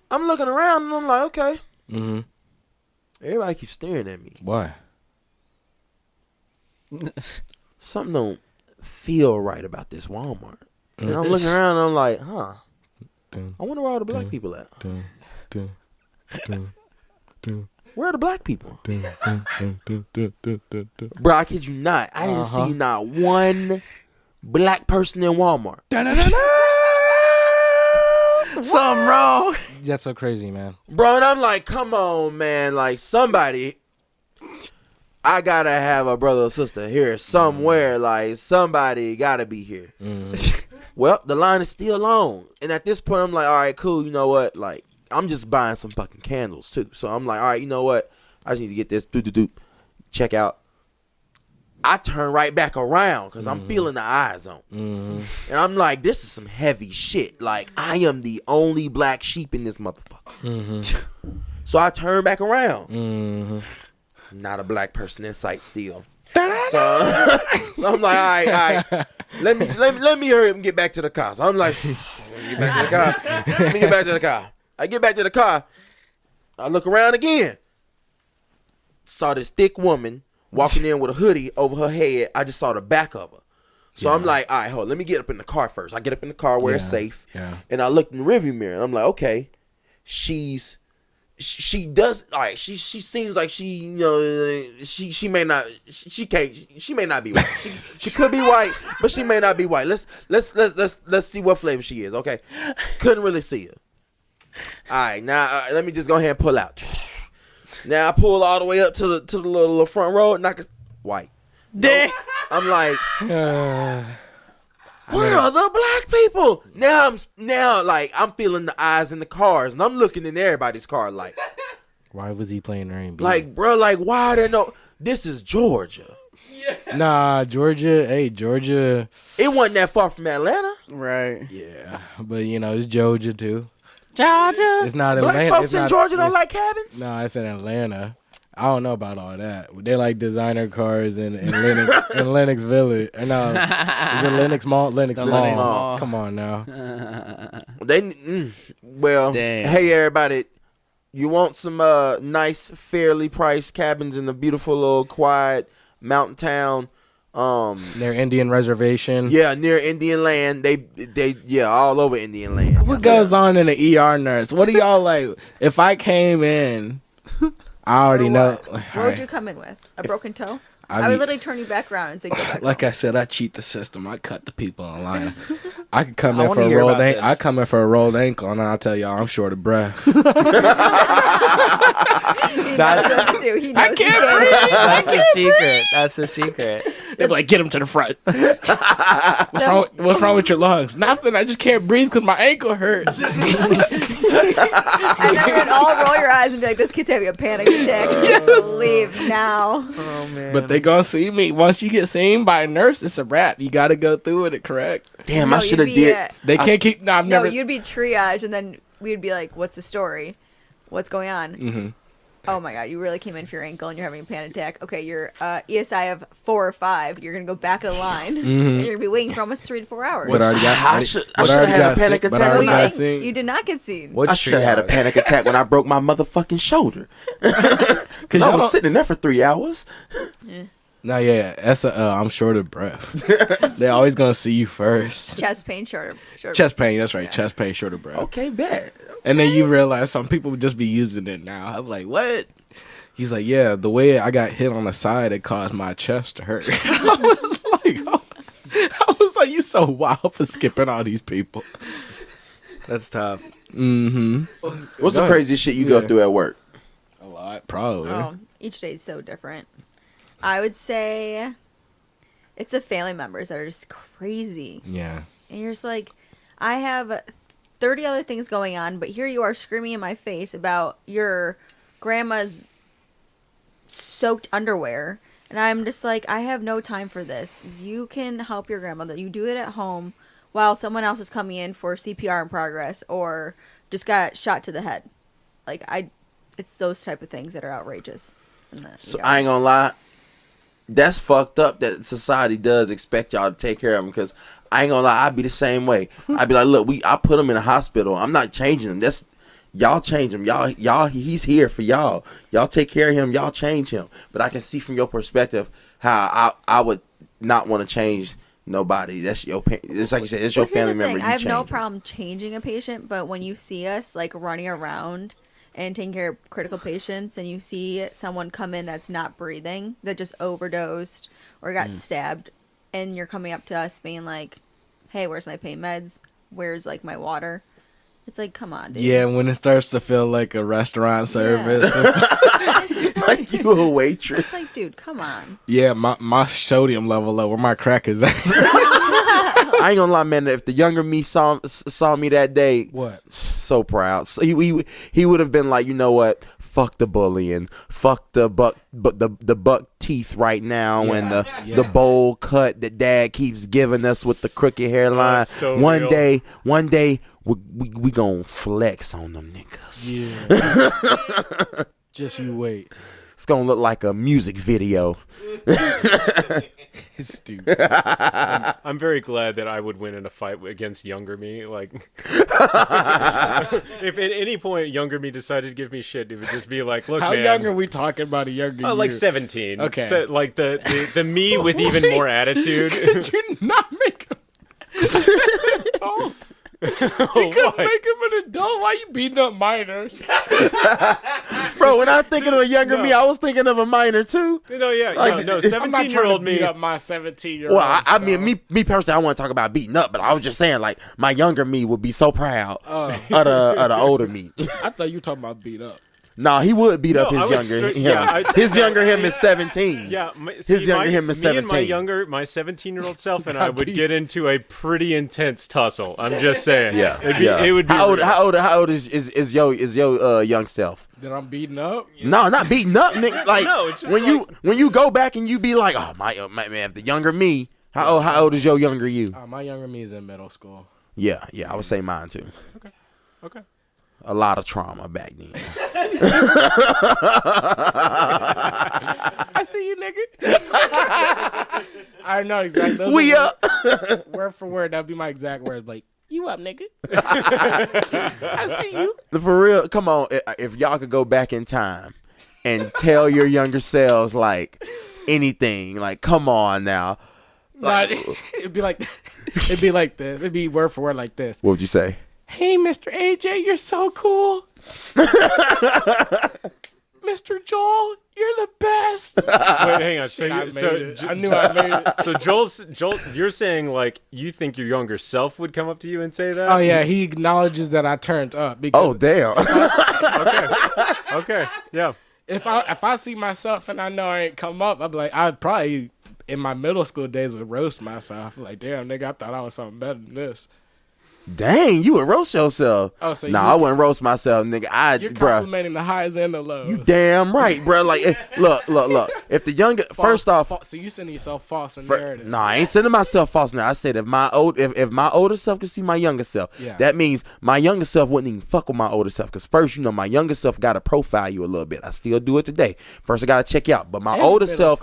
I'm looking around, and I'm like, okay. Everybody keeps staring at me. Why? Something don't feel right about this Walmart. And I'm looking around, and I'm like, huh. I wonder where all the black people at. Where are the black people? Bro, I kid you not. I didn't see not one black person in Walmart. Something wrong. That's so crazy, man. Bro, and I'm like, come on, man. Like, somebody, I gotta have a brother or sister here somewhere. Like, somebody gotta be here. Well, the line is still long. And at this point, I'm like, all right, cool. You know what? Like, I'm just buying some fucking candles too. So I'm like, all right, you know what? I just need to get this. Check out. I turn right back around because I'm feeling the eyes on. And I'm like, this is some heavy shit. Like, I am the only black sheep in this motherfucker. So I turn back around. Not a black person in sight still. So I'm like, all right. Let me hurry up and get back to the car. So I'm like, let me get back to the car. I get back to the car. I look around again. Saw this thick woman walking in with a hoodie over her head. I just saw the back of her. So I'm like, all right, hold on. Let me get up in the car first. I get up in the car where it's safe. And I looked in the rearview mirror, and I'm like, okay, she's she does like she seems like she, you know, she may not, she may not be white. She could be white, but she may not be white. Let's see what flavor she is. Okay, couldn't really see her. All right, now let me just go ahead and pull out. Now I pull all the way up to the little front row, and I can white. Nope. I'm like, where are the black people? Now I'm feeling the eyes in the cars, and I'm looking in everybody's car like, why was he playing R&B? like, bro, like, why are there no? This is Georgia. Nah, Georgia. Hey, Georgia. It wasn't that far from Atlanta, right? Yeah, but you know it's Georgia too. Georgia. It's not Black Atlanta. folks in Georgia don't like cabins. No, it's in Atlanta. I don't know about all that. They like designer cars in Lennox, in Lennox Village. No, is it Lennox Mall? Lennox Mall. Come on now. Well, Damn. hey everybody, you want some nice, fairly priced cabins in the beautiful little quiet mountain town? Near Indian Reservation. Yeah, near Indian Land. They all over Indian Land. What goes on in the ER nurse? What do y'all like? If I came in, I already know. What would you come in with? A broken toe? I I would mean- literally turn you back around and say, go back. Like I said, I cheat the system. I cut the people in line. I could come I in wanna for a hear rolled about ankle. this. I come in for a rolled ankle, and I'll tell y'all I'm short of breath. He knows what to do. He knows I can't breathe. That's the secret. That's the secret. They be like, get him to the front. What's wrong with your lungs? Nothing. I just can't breathe because my ankle hurts. And then you'd all roll your eyes and be like, this kid's having a panic attack. Just leave now. Oh man. But they gonna see me. Once you get seen by a nurse, it's a wrap. You got to go through it correct. Damn, No, I should have you'd be, did. They can't keep. No, I've No, never. you'd be triage, and then we'd be like, what's the story? What's going on? Mm-hmm. Oh my god, you really came in for your ankle and you're having a panic attack. Okay, you're ESI of 4 or 5. You're going to go back of the line. And you're going to be waiting for almost 3 to 4 hours. But I already got. I should have had a panic But I attack. already No, you got didn't- seen. you did not get seen. I should have had a panic attack when I broke my motherfucking shoulder. Cause I y'all was don't- sitting in there for 3 hours. No, yeah, that's I'm short of breath. They always gonna see you first. Chest pain, short. Chest pain, that's right. Chest pain, short of breath. Okay, bet. And then you realize some people would just be using it now. I'm like, what? He's like, yeah, the way I got hit on the side, it caused my chest to hurt. I was like, you so wild for skipping all these people. That's tough. Mm-hmm. What's the craziest shit you go through at work? A lot, probably. Oh, each day is so different. I would say it's the family members that are just crazy. Yeah. And you're just like, I have 30 other things going on, but here you are screaming in my face about your grandma's soaked underwear. And I'm just like, I have no time for this. You can help your grandmother. You do it at home while someone else is coming in for CPR in progress or just got shot to the head. Like, it's those type of things that are outrageous. So I ain't gonna lie. That's fucked up that society does expect y'all to take care of them, because I ain't gonna lie, I'd be the same way. I'd be like, look, I put him in a hospital. I'm not changing him. That's y'all change him. Y'all, he's here for y'all. Y'all take care of him. Y'all change him. But I can see from your perspective how I would not want to change nobody. That's your. It's like you said. It's your Well, here's family the member. thing. You I have no change him. problem changing a patient, but when you see us like running around and taking care of critical patients, and you see someone come in that's not breathing, that just overdosed or got stabbed, and you're coming up to us being like, "Hey, where's my pain meds? Where's like my water?" It's like, come on, dude. Yeah, when it starts to feel like a restaurant service. Like you a waitress. It's like, dude, come on. Yeah, my sodium level low. Where my crackers at? I ain't gonna lie, man. If the younger me saw me that day, what? So proud. So he would have been like, you know what? Fuck the bullying. Fuck the buck teeth right now, and the bowl cut that Dad keeps giving us with the crooked hairline. So one real. day we gonna flex on them niggas. Yeah. Just you wait. It's gonna look like a music video. It's stupid. I'm very glad that I would win in a fight against younger me. Like, if at any point younger me decided to give me shit, it would just be like, "Look, How man, young are we talking about? A younger you? like 17." Okay. So, like the me with even more attitude. Could you not make him adult? You couldn't make him an adult. Why you beating up minors? Bro, when I'm thinking of a younger me, I was thinking of a minor too. No, yeah, Like, no, I'm not trying 17-year-old to me. beat up my 17-year-old. Well, I mean, me personally, I want to talk about beating up, but I was just saying, like, my younger me would be so proud of the older me. I thought you were talking about beat up. Nah, he would beat up No, I his would younger straight- him. yeah, I'd- His younger him is 17. Yeah, his younger him is 17. Me and my 17-year-old self and I would get into a pretty intense tussle. I'm just saying. Yeah, it would be. How old is your young self? That I'm beating up? No, not beating up, nigga. Like No, it's just when you go back and you be like, oh my man, if the younger me, how old is your younger you? My younger me is in middle school. Yeah, I would say mine too. Okay. A lot of trauma back then. I see you, nigga. I know exactly. Those We are up. word for word. That'd be my exact words. Like, you up, nigga? I see you. For real, come on. If y'all could go back in time and tell your younger selves like anything, like come on now. Like, it'd be like this. It'd be word for word like this. What would you say? Hey, Mr. AJ, you're so cool. Mr. Joel, you're the best. Wait, hang on. Shit, I knew I made it. So Joel, you're saying like you think your younger self would come up to you and say that? Oh yeah, he acknowledges that I turned up. Because Oh damn. Okay. Yeah. if I see myself and I know I ain't come up, I'd be like, I'd probably in my middle school days would roast myself. Like, damn, nigga, I thought I was something better than this. Dang, you would roast yourself. Oh, so I wouldn't roast myself, nigga. You're Bruh. complimenting the highs and the lows. You damn right, bro. Like, look. If the younger, first off, so you sending yourself false narrative. no, I ain't sending myself false narrative. I said if my older self could see my younger self, Yeah. that means my younger self wouldn't even fuck with my older self. Because first, my younger self got to profile you a little bit. I still do it today. First, I got to check you out. But my Every older middle self,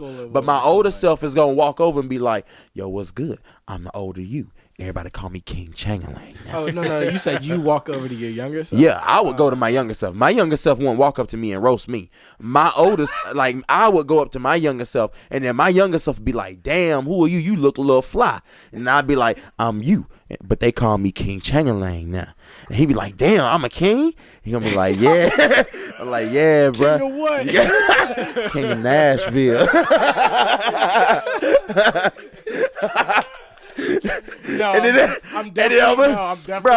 schooler is gonna walk over and be like, "Yo, what's good? I'm the older you. Everybody call me King Changalang." Oh no! You said you walk over to your younger self. Yeah, I would go to my younger self. My younger self wouldn't walk up to me and roast me. My oldest, like, I would go up to my younger self, and then my younger self would be like, "Damn, who are you? You look a little fly." And I'd be like, "I'm you," but they call me King Changalang now. And he'd be like, "Damn, I'm a king." He gonna be like, "Yeah." I'm like, "Yeah, bro." King of what? King of Nashville. No, And then, I'm definitely. I'm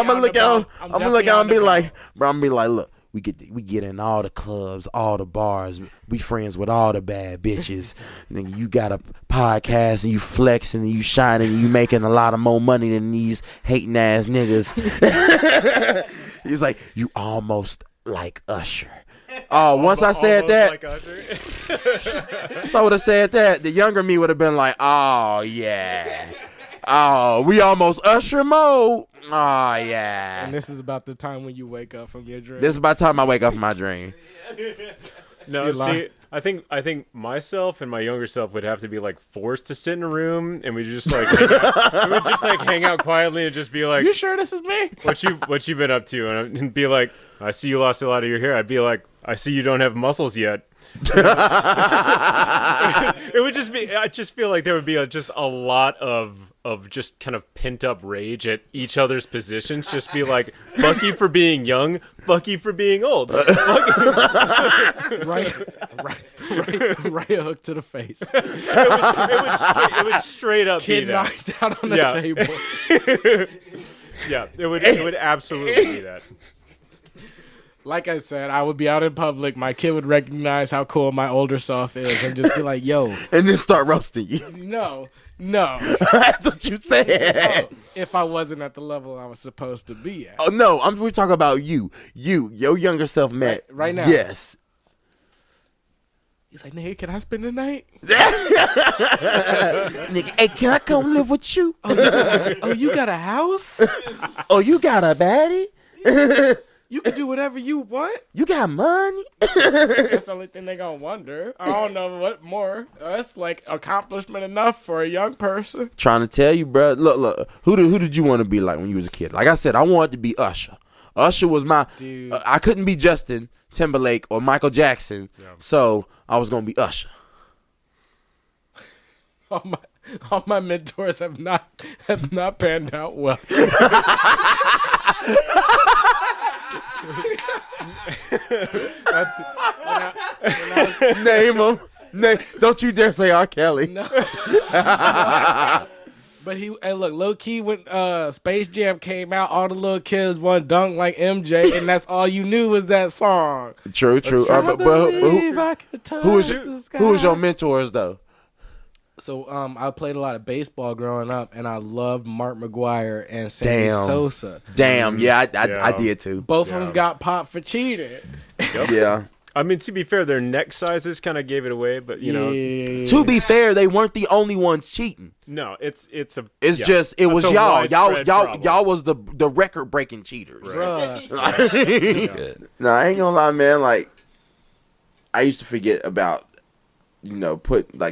gonna look at him. I'm gonna look at him and be like, look, we get in all the clubs, all the bars. We friends with all the bad bitches. Nigga, you got a podcast and you flexing and you shining and you making a lot of more money than these hating ass niggas. He was like, you almost like Usher. Oh, once I said that, so I would have said that, the younger me would have been like, oh yeah. Oh, we almost Usher mode. Oh yeah. And this is about the time when you wake up from your dream. This is about the time I wake up from my dream. No, You're see, lying. I think myself and my younger self would have to be like forced to sit in a room, and we just like hang out quietly and just be like, You sure this is me? what you been up to? And be like, I see you lost a lot of your hair. I'd be like, I see you don't have muscles yet. It would just be. I just feel like there would be just a lot of just kind of pent up rage at each other's positions. Just be like, fuck you for being young. Fuck you for being old. right hook to the face. It would straight up Kid be that. knocked out on the Yeah. table. Yeah, it would absolutely be that. Like I said, I would be out in public. My kid would recognize how cool my older self is and just be like, yo. And then start roasting you. No. That's what you said. Oh, if I wasn't at the level I was supposed to be at. Oh no, we're talking about you. Your younger self met. Right now. Yes. He's like, nigga, can I spend the night? Nigga, hey, can I come live with you? Oh, you got a house? Oh, you got a baddie? You can do whatever you want. You got money? That's the only thing they gonna wonder. I don't know what more. That's like accomplishment enough for a young person. Trying to tell you, bro. Look. Who did you want to be like when you was a kid? Like I said, I wanted to be Usher. Usher was my. Dude. I couldn't be Justin Timberlake or Michael Jackson, so I was gonna be Usher. All my mentors have not panned out well. Name him. Don't you dare say R. Kelly. No. But hey, look, low key when Space Jam came out, all the little kids want to dunk like MJ, and that's all you knew was that song. True. But who was your mentors though? So I played a lot of baseball growing up, and I loved Mark McGwire and Sammy Sosa. Damn, yeah, I did too. Both of them got popped for cheating. Yep. Yeah. I mean, to be fair, their neck sizes kind of gave it away, but you know. To be fair, they weren't the only ones cheating. No, it's just it was y'all. Y'all was the record breaking cheaters. Right. No, I ain't gonna lie, man. Like, I used to forget about,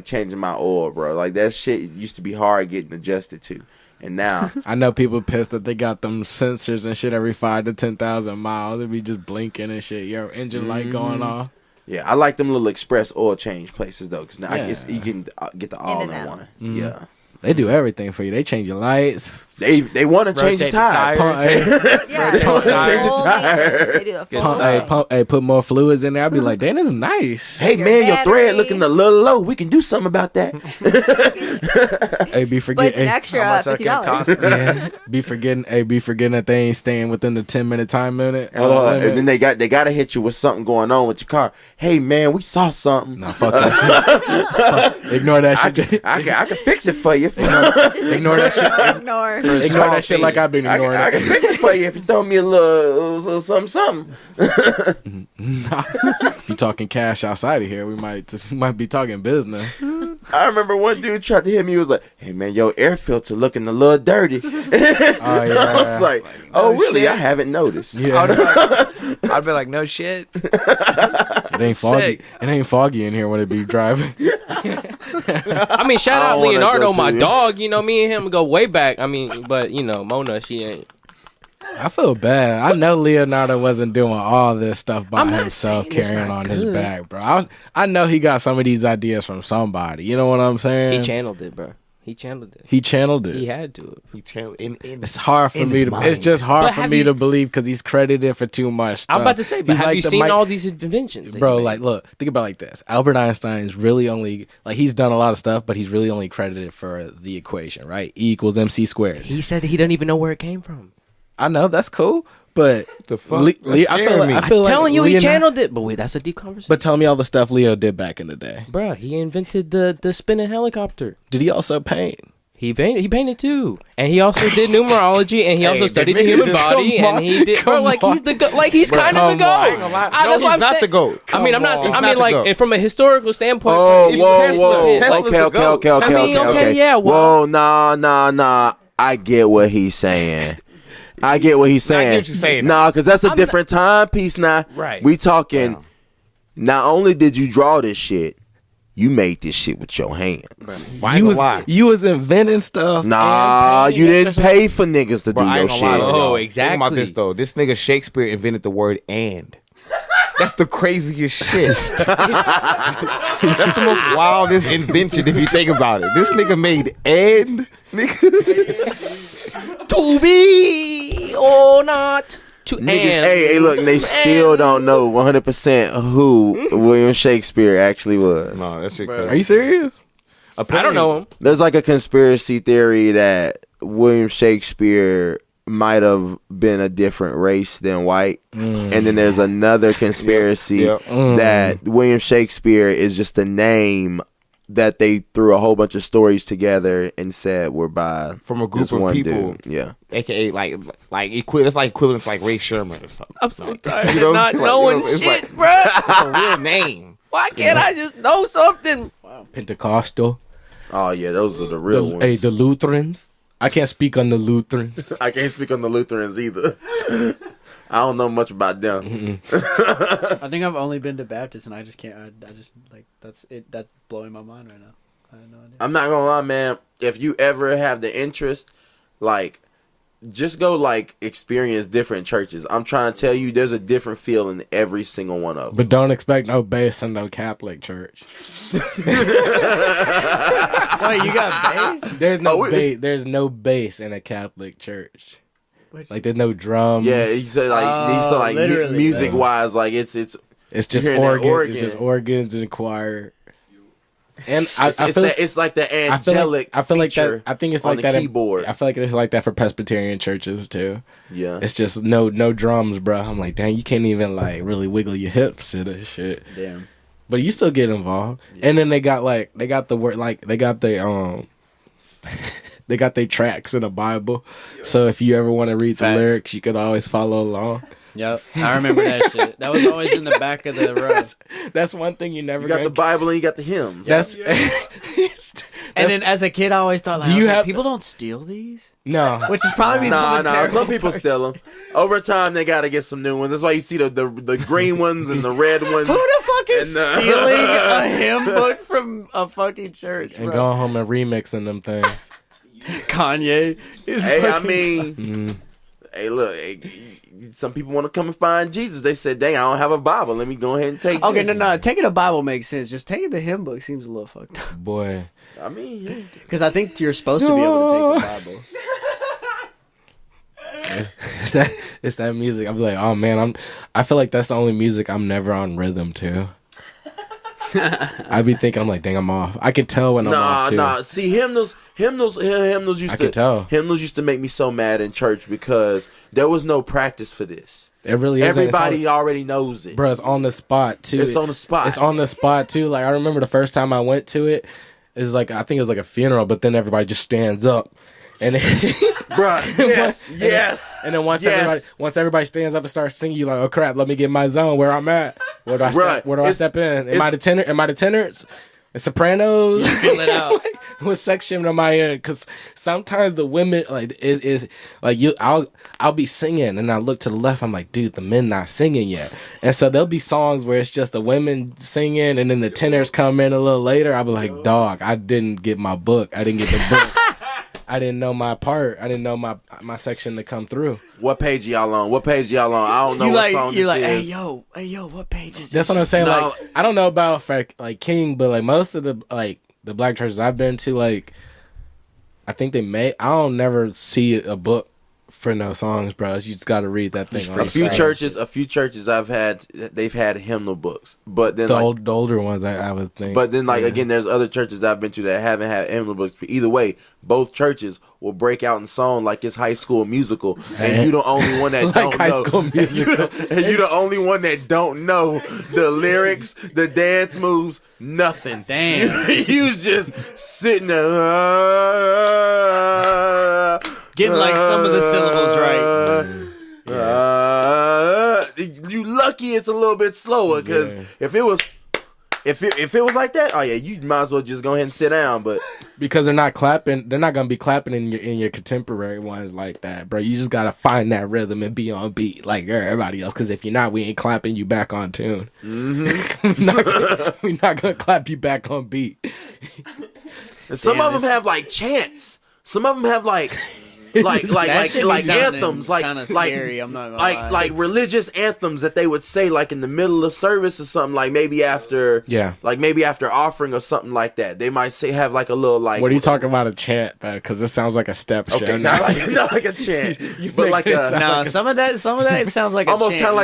changing my oil, bro. Like that shit used to be hard getting adjusted to. And now I know people pissed that they got them sensors and shit every 5 to 10,000 miles. They be just blinking and shit. Your engine light going off. Yeah, I like them little express oil change places though, because now I guess you can get the all in one. Mm-hmm. Yeah, they do everything for you. They change your lights. They want to change your tires. Yeah, They want to change your tires. They do the full thing. Put more fluids in there. I'd be like, damn, this is nice. Hey man, your thread looking a little low. We can do something about that. Hey, be But forgetting. it's an extra $50. Yeah. Be forgetting that they ain't staying within the 10-minute time limit. And then they gotta hit you with something going on with your car. Hey man, we saw something. No, fuck that shit. Ignore that shit. I can fix it for you. Ignore that shit. Ignore that shit like I've been ignoring I can fix it for you if you throw me a little something. If you talking cash outside of here, we might be talking business. I remember one dude tried to hit me. He was like, "Hey man, your air filter looking a little dirty." Oh yeah. I was like, "Oh really? I haven't noticed." Yeah. I'd be like, no shit. It ain't foggy. Sick. It ain't foggy in here when it be driving. I mean, shout out Leonardo, my dog. You know, me and him go way back. I mean, but Mona, she ain't. I feel bad. I know Leonardo wasn't doing all this stuff by himself, carrying on his back, bro. I know he got some of these ideas from somebody. You know what I'm saying? He channeled it, bro. He channeled it. He had to. He channeled it's hard for me to. It's just hard for me to believe because he's credited for too much stuff. I'm about to say, but have you seen all these inventions, bro? Like, look, think about it like this. Albert Einstein is really only he's done a lot of stuff, but he's really only credited for the equation, right? E equals MC squared. He said that he doesn't even know where it came from. I know that's cool, but the fuck? I feel like telling you, he channeled it. But wait, that's a deep conversation. But tell me all the stuff Leo did back in the day, bro. He invented the spinning helicopter. Did he also paint? He painted too, and he also did numerology, and he also studied the human body, and he did. Bro, he's the he's kind of the goat. No, he's not the goat. I mean, I'm not. I mean, like from a historical standpoint. Okay. Yeah. Whoa, nah. I get what he's saying. I get what you're saying. Nah, because that's a different timepiece now. Right. We talking, not only did you draw this shit, you made this shit with your hands. You was inventing stuff. Nah, you didn't pay for niggas to do your shit. Oh, exactly. Think about this, though. This nigga Shakespeare invented the word "and." That's the craziest shit. That's the most wildest invention if you think about it. This nigga made "and." To be or not to Niggas, end. hey, look, they still don't know 100% who William Shakespeare actually was. No, that shit crazy. Are you serious? I don't know him. There's like a conspiracy theory that William Shakespeare might have been a different race than white. And then there's another conspiracy that William Shakespeare is just a name that they threw a whole bunch of stories together and said were by from a group of people. Dude. Yeah. AKA it's like equivalent to like Ray Sherman or something. I'm so tired of not knowing shit, bro. It's a real name. Why can't I just know something? Wow. Pentecostal. Oh yeah, those are the real ones. Hey, the Lutherans. I can't speak on the Lutherans. I can't speak on the Lutherans either. I don't know much about them. I think I've only been to Baptist, and I just can't. I just like that's it. That's blowing my mind right now. I have no idea. I'm not gonna lie, man. If you ever have the interest, just go experience different churches. I'm trying to tell you, there's a different feel in every single one of them. But don't expect no bass in no Catholic church. Wait, you got bass? There's no bass in a Catholic church. Like there's no drums. Yeah, he said like music wise, like it's just organ. It's just organs and choir. And I it's feel it's like the angelic. I feel like that. I think it's like that. Keyboard. I feel like it's like that for Presbyterian churches too. Yeah, it's just no drums, bro. I'm like, dang, you can't even like really wiggle your hips to this shit. Damn. But you still get involved. Yeah. And then they got the word, like they got the they got their tracks in the Bible. Yeah. So if you ever want to read the lyrics, you could always follow along. Yep, I remember that shit. That was always in the back of the row. That's one thing you never. You got the Bible and you got the hymns. That's and then as a kid, I always thought, like, people don't steal these? No, which is probably some people steal them. Over time, they got to get some new ones. That's why you see the green ones and the red ones. Who the fuck is stealing a hymn book from a fucking church, and bro? going home and remixing them things? Kanye is. Hey, I mean, hey, look. Some people want to come and find Jesus. They said, dang, I don't have a Bible. Let me go ahead and take this. No. Taking a Bible makes sense. Just taking the hymn book seems a little fucked up. Boy. I mean, because I think you're supposed to be able to take the Bible. It's that music. I'm like, oh man, I feel like that's the only music I'm never on rhythm to. I be thinking, I'm like, dang, I'm off. I can tell when I'm off too. Nah. See, hymnals used to make me so mad in church because there was no practice for this. It really is. Everybody already knows it. Bro, it's on the spot too. It's on the spot. It's on the spot too. Like I remember the first time I went to it, is like I think it was like a funeral, but then everybody just stands up. And then, bruh, yes. And then once everybody stands up and starts singing, you like, oh crap, let me get my zone where I'm at. Where do I step in? Am I the tenor? Am I the tenors? The sopranos? You feel it out. What section am I in? Because sometimes the women like is like you. I'll be singing and I look to the left. I'm like, dude, the men not singing yet. And so there'll be songs where it's just the women singing, and then the tenors come in a little later. I'll be like, dog, I didn't get my book. I didn't get the book. I didn't know my part. I didn't know my section to come through. What page y'all on? I don't know what song this is. Hey yo, what page is this? That's what I'm saying. No. Like, I don't know about like King, but like most of the black churches I've been to, like, I think I don't never see a book for no songs, bro. You just got to read that thing. A few churches they've had hymnal books, but then the older ones I was thinking. But then again, there's other churches that I've been to that haven't had hymnal books. But either way, both churches will break out in song like it's High School Musical, and you the only one that like don't High know. School Musical, and you the only one that don't know the lyrics, the dance moves, nothing. Damn, you was just sitting there. Getting like some of the syllables right. You lucky it's a little bit slower, because if it was like that, oh yeah, you might as well just go ahead and sit down. But because they're not gonna be clapping in your contemporary ones like that, bro. You just gotta find that rhythm and be on beat like everybody else. Because if you're not, we ain't clapping you back on tune. Mm-hmm. we're not gonna clap you back on beat. And some of them have like chants. Some of them have like anthems, scary, I'm not gonna lie. like religious anthems that they would say like in the middle of service or something, like maybe after offering or something like that. They might have like a little like. What are you talking about, a chant? Because it sounds like a step show. Okay, not like a chant, but like some of that it sounds like almost kind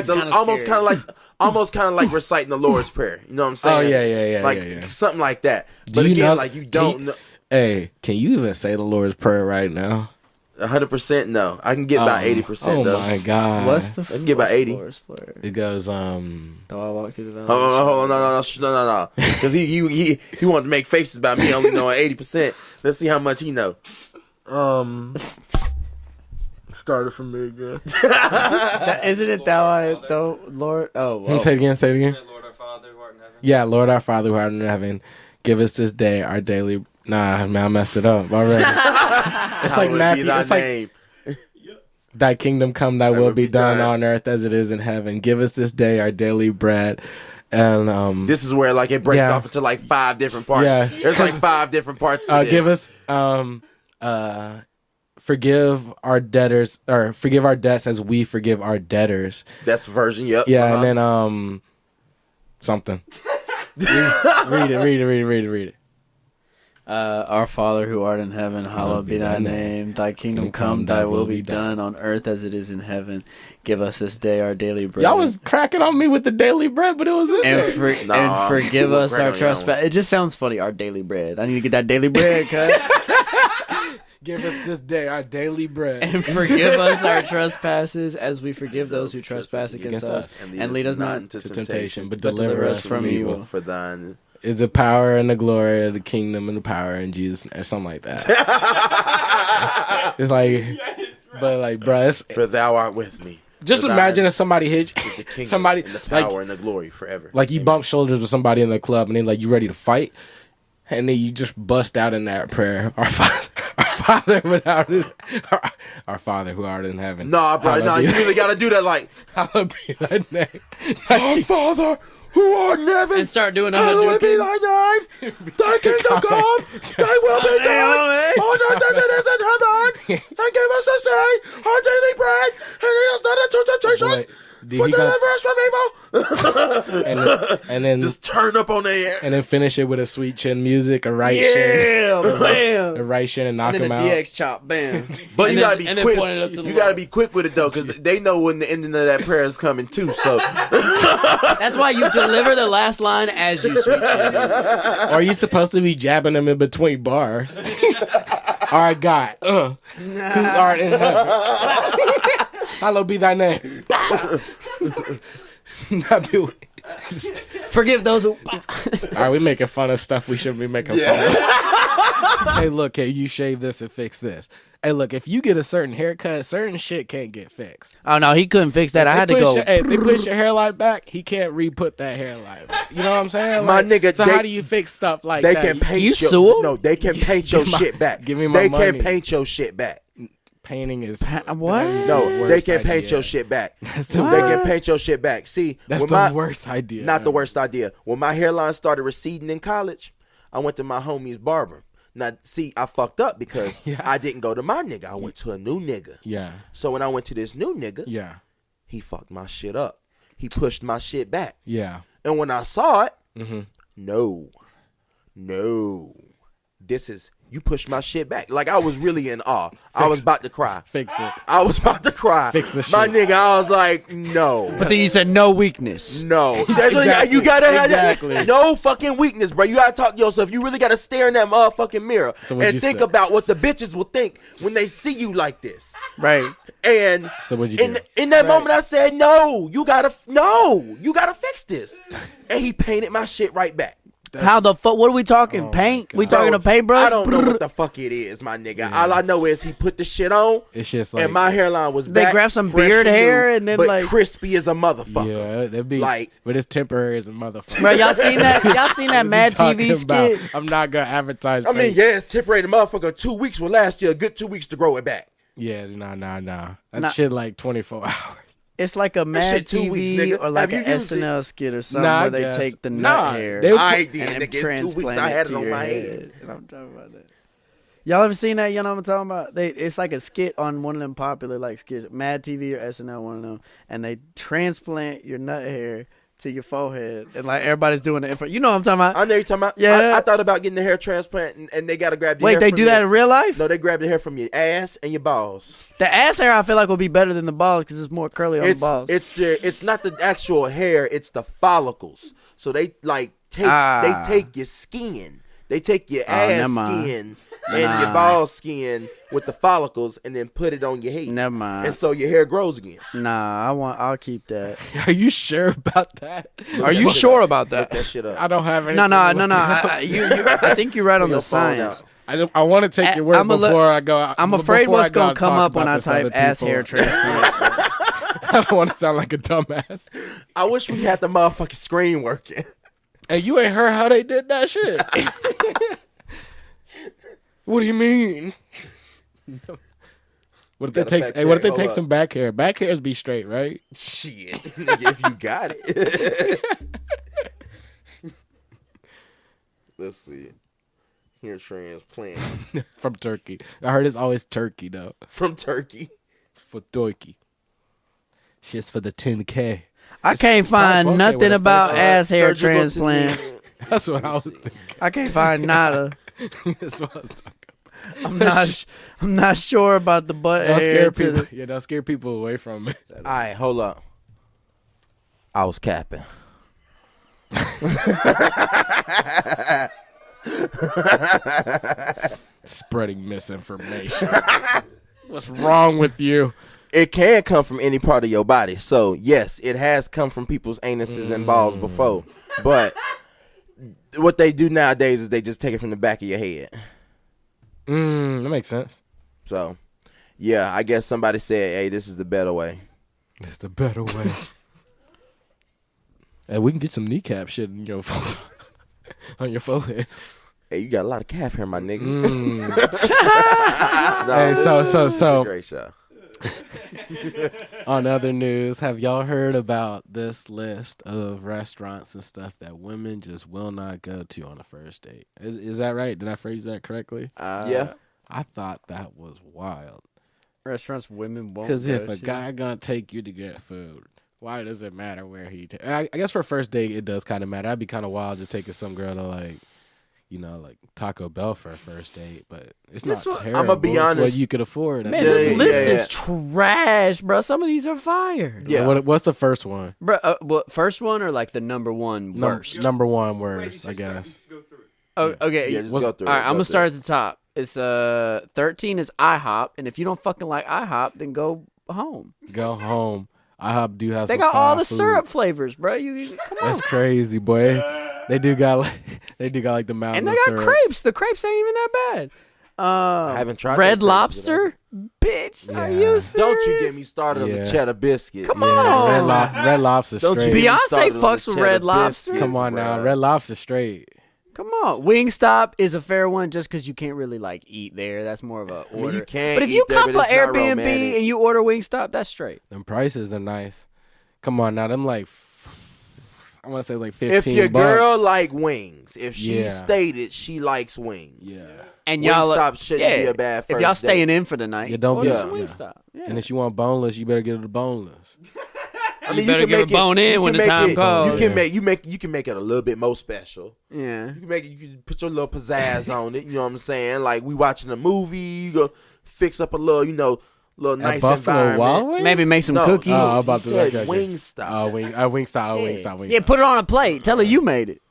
of like reciting the Lord's Prayer. You know what I'm saying? Oh yeah, like something like that. But again, like you don't know. Hey, can you even say the Lord's Prayer right now? 100% no. I can get about 80% though. Oh my god. What's the? I can get about 80. It goes Do I walk through the valley? Hold on, no. Because he wanted to make faces about me only knowing 80%. Let's see how much he know. Started from me again. Isn't it thou Lord? Oh, well. Say it again. Lord our Father who art in heaven. Yeah, Lord our Father who art in heaven, give us this day our daily. Nah, man, I messed it up already. It's like Matthew. It's like Thy kingdom come, Thy will be done on earth as it is in heaven. Give us this day our daily bread. And this is where like it breaks off into like 5 different parts. Yeah. There's like 5 different parts. To this. Give us forgive our debtors, or forgive our debts as we forgive our debtors. That's version. Yep. Yeah, and then something. Read it. Our Father who art in heaven, hallowed be thy name. Thy kingdom come, thy will be done on earth as it is in heaven. Give us this day our daily bread. Y'all was cracking on me with the daily bread, but it was in there. And forgive us our trespass. It just sounds funny, our daily bread. I need to get that daily bread, cut. Give us this day our daily bread. And forgive us our trespasses as we forgive those who trespass against us. And lead us not into temptation, but deliver us from evil. For thine is the power and the glory of the kingdom and the power in Jesus, or something like that. It's like, but like, bruh, for thou art with me. Just imagine if somebody hit you, somebody and the power and the glory forever. Like you bump shoulders with somebody in the club, and then like you ready to fight, and then you just bust out in that prayer, our Father our Father who art in heaven. Nah, bro, you really gotta do that. Like, hallowed be thy name. Our Father who art in heaven, and start doing a hallowed be thy name. Thy kingdom come, thy will be done on earth as it is in heaven. And give us this day our daily bread, and lead us not into temptation, but deliver us from evil. and then just turn up on the air, and then finish it with a sweet chin music, a right shin, bam, a right shin, and knock and him out. DX chop, bam. But you gotta be quick. You gotta be quick with it though, because they know when the ending of that prayer is coming too. So that's why you deliver the last line as you sweet chin. Or are you supposed to be jabbing them in between bars? All right, God, who art in heaven, hallowed be thy name. Forgive those who. All right, we making fun of stuff we shouldn't be making fun of. Hey, look, hey, you shave this and fix this. Hey, look, if you get a certain haircut, certain shit can't get fixed. Oh no, he couldn't fix that. I had to go. If they push your hairline back, he can't re-put that hairline back. You know what I'm saying? My like, nigga, so how do you fix stuff like they that? Can paint you sue him? No, they can paint your shit back. Give me my they money. They can paint your shit back. Painting is what? No, they can paint your shit back. They can paint your shit back. See, that's the worst idea. Not the worst idea. When my hairline started receding in college, I went to my homie's barber. Now, see, I fucked up because I didn't go to my nigga. I went to a new nigga. Yeah. So when I went to this new nigga, he fucked my shit up. He pushed my shit back. Yeah. And when I saw it, no, this is. You pushed my shit back. Like, I was really in awe. I was about to cry. Fix it. I was about to cry. Fix the shit. My nigga, I was like, no. But then you said no weakness. No. Exactly. You gotta have that. No fucking weakness, bro. You gotta talk to yourself. You really gotta stare in that motherfucking mirror and think about what the bitches will think when they see you like this. Right. And so what'd you do? In that moment, I said, no, you gotta fix this. And he painted my shit right back. How the fuck? What are we talking? Paint? We talking to paintbrush? I don't know what the fuck it is, my nigga. Yeah. All I know is he put the shit on. It's just like, and my hairline was back. They grab some beard hair and then but like crispy as a motherfucker. Yeah, that'd be like, but it's temporary as a motherfucker. Bro, y'all seen that? Y'all seen that Mad TV skit? I'm not gonna advertise. I mean, yeah, it's temporary. The motherfucker 2 weeks will last you a good 2 weeks to grow it back. Yeah, nah. That shit like 24 hours. It's like a Mad TV or like an SNL skit or something where they take the nut hair I did. and Nigga, transplant 2 weeks I had it it on to my your head. And I'm talking about that. Y'all ever seen that? You know what I'm talking about? It's like a skit on one of them popular like skits, Mad TV or SNL, one of them, and they transplant your nut hair to your forehead, and like everybody's doing it. You know what I'm talking about? I know you're talking about. Yeah. I thought about getting the hair transplant, and they gotta grab the Wait, hair. they from do that in real life? No, they grab the hair from your ass and your balls. The ass hair I feel like will be better than the balls because it's more curly on the balls. It's not the actual hair, it's the follicles. So they like take your skin. They take your ass skin and your ball skin with the follicles and then put it on your head. Never mind. And so your hair grows again. Nah, I'll keep that. Are you sure about that? Are you sure about that? Look that shit up. I don't have any. No. I think you're right on the science. I want to take your word before I go. I'm afraid what's gonna come up when I type ass hair transplant. I don't want to sound like a dumbass. I wish we had the motherfucking screen working. And you ain't heard how they did that shit. What do you mean? What if they take some back hair? Back hairs be straight, right? Shit, nigga, if you got it. Let's see. Hair transplant from Turkey. I heard it's always Turkey though. From Turkey. For Turkey. Shit's for the 10K. I can't find nothing about ass hair transplant. That's what I was thinking. I can't find nada. That's what I was talking I'm not sure about the butt Don't hair. scare to people. the- Yeah, don't scare people away from it. All right, hold up. I was capping. Spreading misinformation. What's wrong with you? It can come from any part of your body. So, yes, it has come from people's anuses and balls before. But what they do nowadays is they just take it from the back of your head. That makes sense. So, yeah, I guess somebody said, hey, this is the better way. It's the better way. Hey, we can get some kneecap shit in your on your forehead. Hey, you got a lot of calf hair, my nigga. Hey, so great show. On other news, have y'all heard about this list of restaurants and stuff that women just will not go to on a first date? Is that right? Did I phrase that correctly? Yeah. I thought that was wild. Restaurants women won't. Because if go a to. guy gonna take you to get food, why does it matter where he take? I guess for a first date, it does kind of matter. I'd be kind of wild just taking some girl to like Taco Bell for a first date, but it's not terrible. I'ma be It's what honest. you could afford. Man, this list is trash, bro. Some of these are fire. Yeah. What's the first one? Bro, first one or like the number one worst? Number one worst, I guess. Oh, okay. Yeah, just go through all right, it, I'm go gonna through start at the top. It's 13 is IHOP, and if you don't fucking like IHOP, then go home. Go home. IHOP do have. They some got all fire the food. syrup flavors, bro. You come on. That's crazy, boy. They do got like the mountain. And they of got syrups. crepes. The crepes ain't even that bad. I haven't tried Red that crepes, Lobster, bitch. Are you serious? Don't you get me started on Yeah. the cheddar biscuit. Come on. Red Lobster Don't straight. you get me Beyonce started on fucks the with cheddar Red Lobster. biscuits, Come on now, bruh. Red Lobster straight. Come on. Wingstop is a fair one just because you can't really like eat there. That's more of a order. you can but if eat you there, come but to it's not Airbnb romantic. and you order Wingstop, that's straight. Them prices are nice. Come on now, them like I want to say like 15. If your bucks. girl like wings, if she Yeah. stated she likes wings, Yeah. And y'all Wingstop shouldn't be a bad If first y'all date. staying in for the night, Yeah, don't order be- some yeah. Wingstop. Yeah. And if you want boneless, you better get it the boneless. I mean, You better can give a make bone in you when can the make time it, calls. You can Yeah. you can make it a little bit more special. Yeah. You can make it. You can put your little pizzazz on it. You know what I'm saying? Like we watching a movie, you go fix up a little, little nice Buffalo environment. Wild Wings? Maybe make some No, cookies. Oh, I'm about she to said okay. Wingstop. Wingstop. Yeah, put it on a plate. Tell her you made it.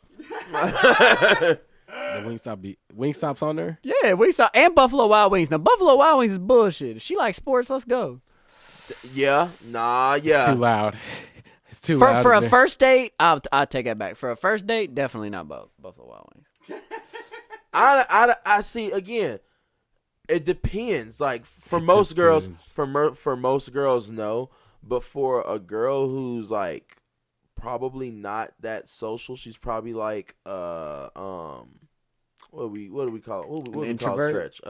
The Wingstop's on there. Yeah, Wingstop and Buffalo Wild Wings. Now Buffalo Wild Wings is bullshit. If she likes sports, let's go. Yeah, nah, yeah. It's too loud. It's too loud. For in a there. first date, I'll take that back. For a first date, definitely not Buffalo Wild Wings. I see again. It depends. Like for most girls, for most girls, no. But for a girl who's like probably not that social, she's probably like what do we call it? What do we call a introvert? stretch?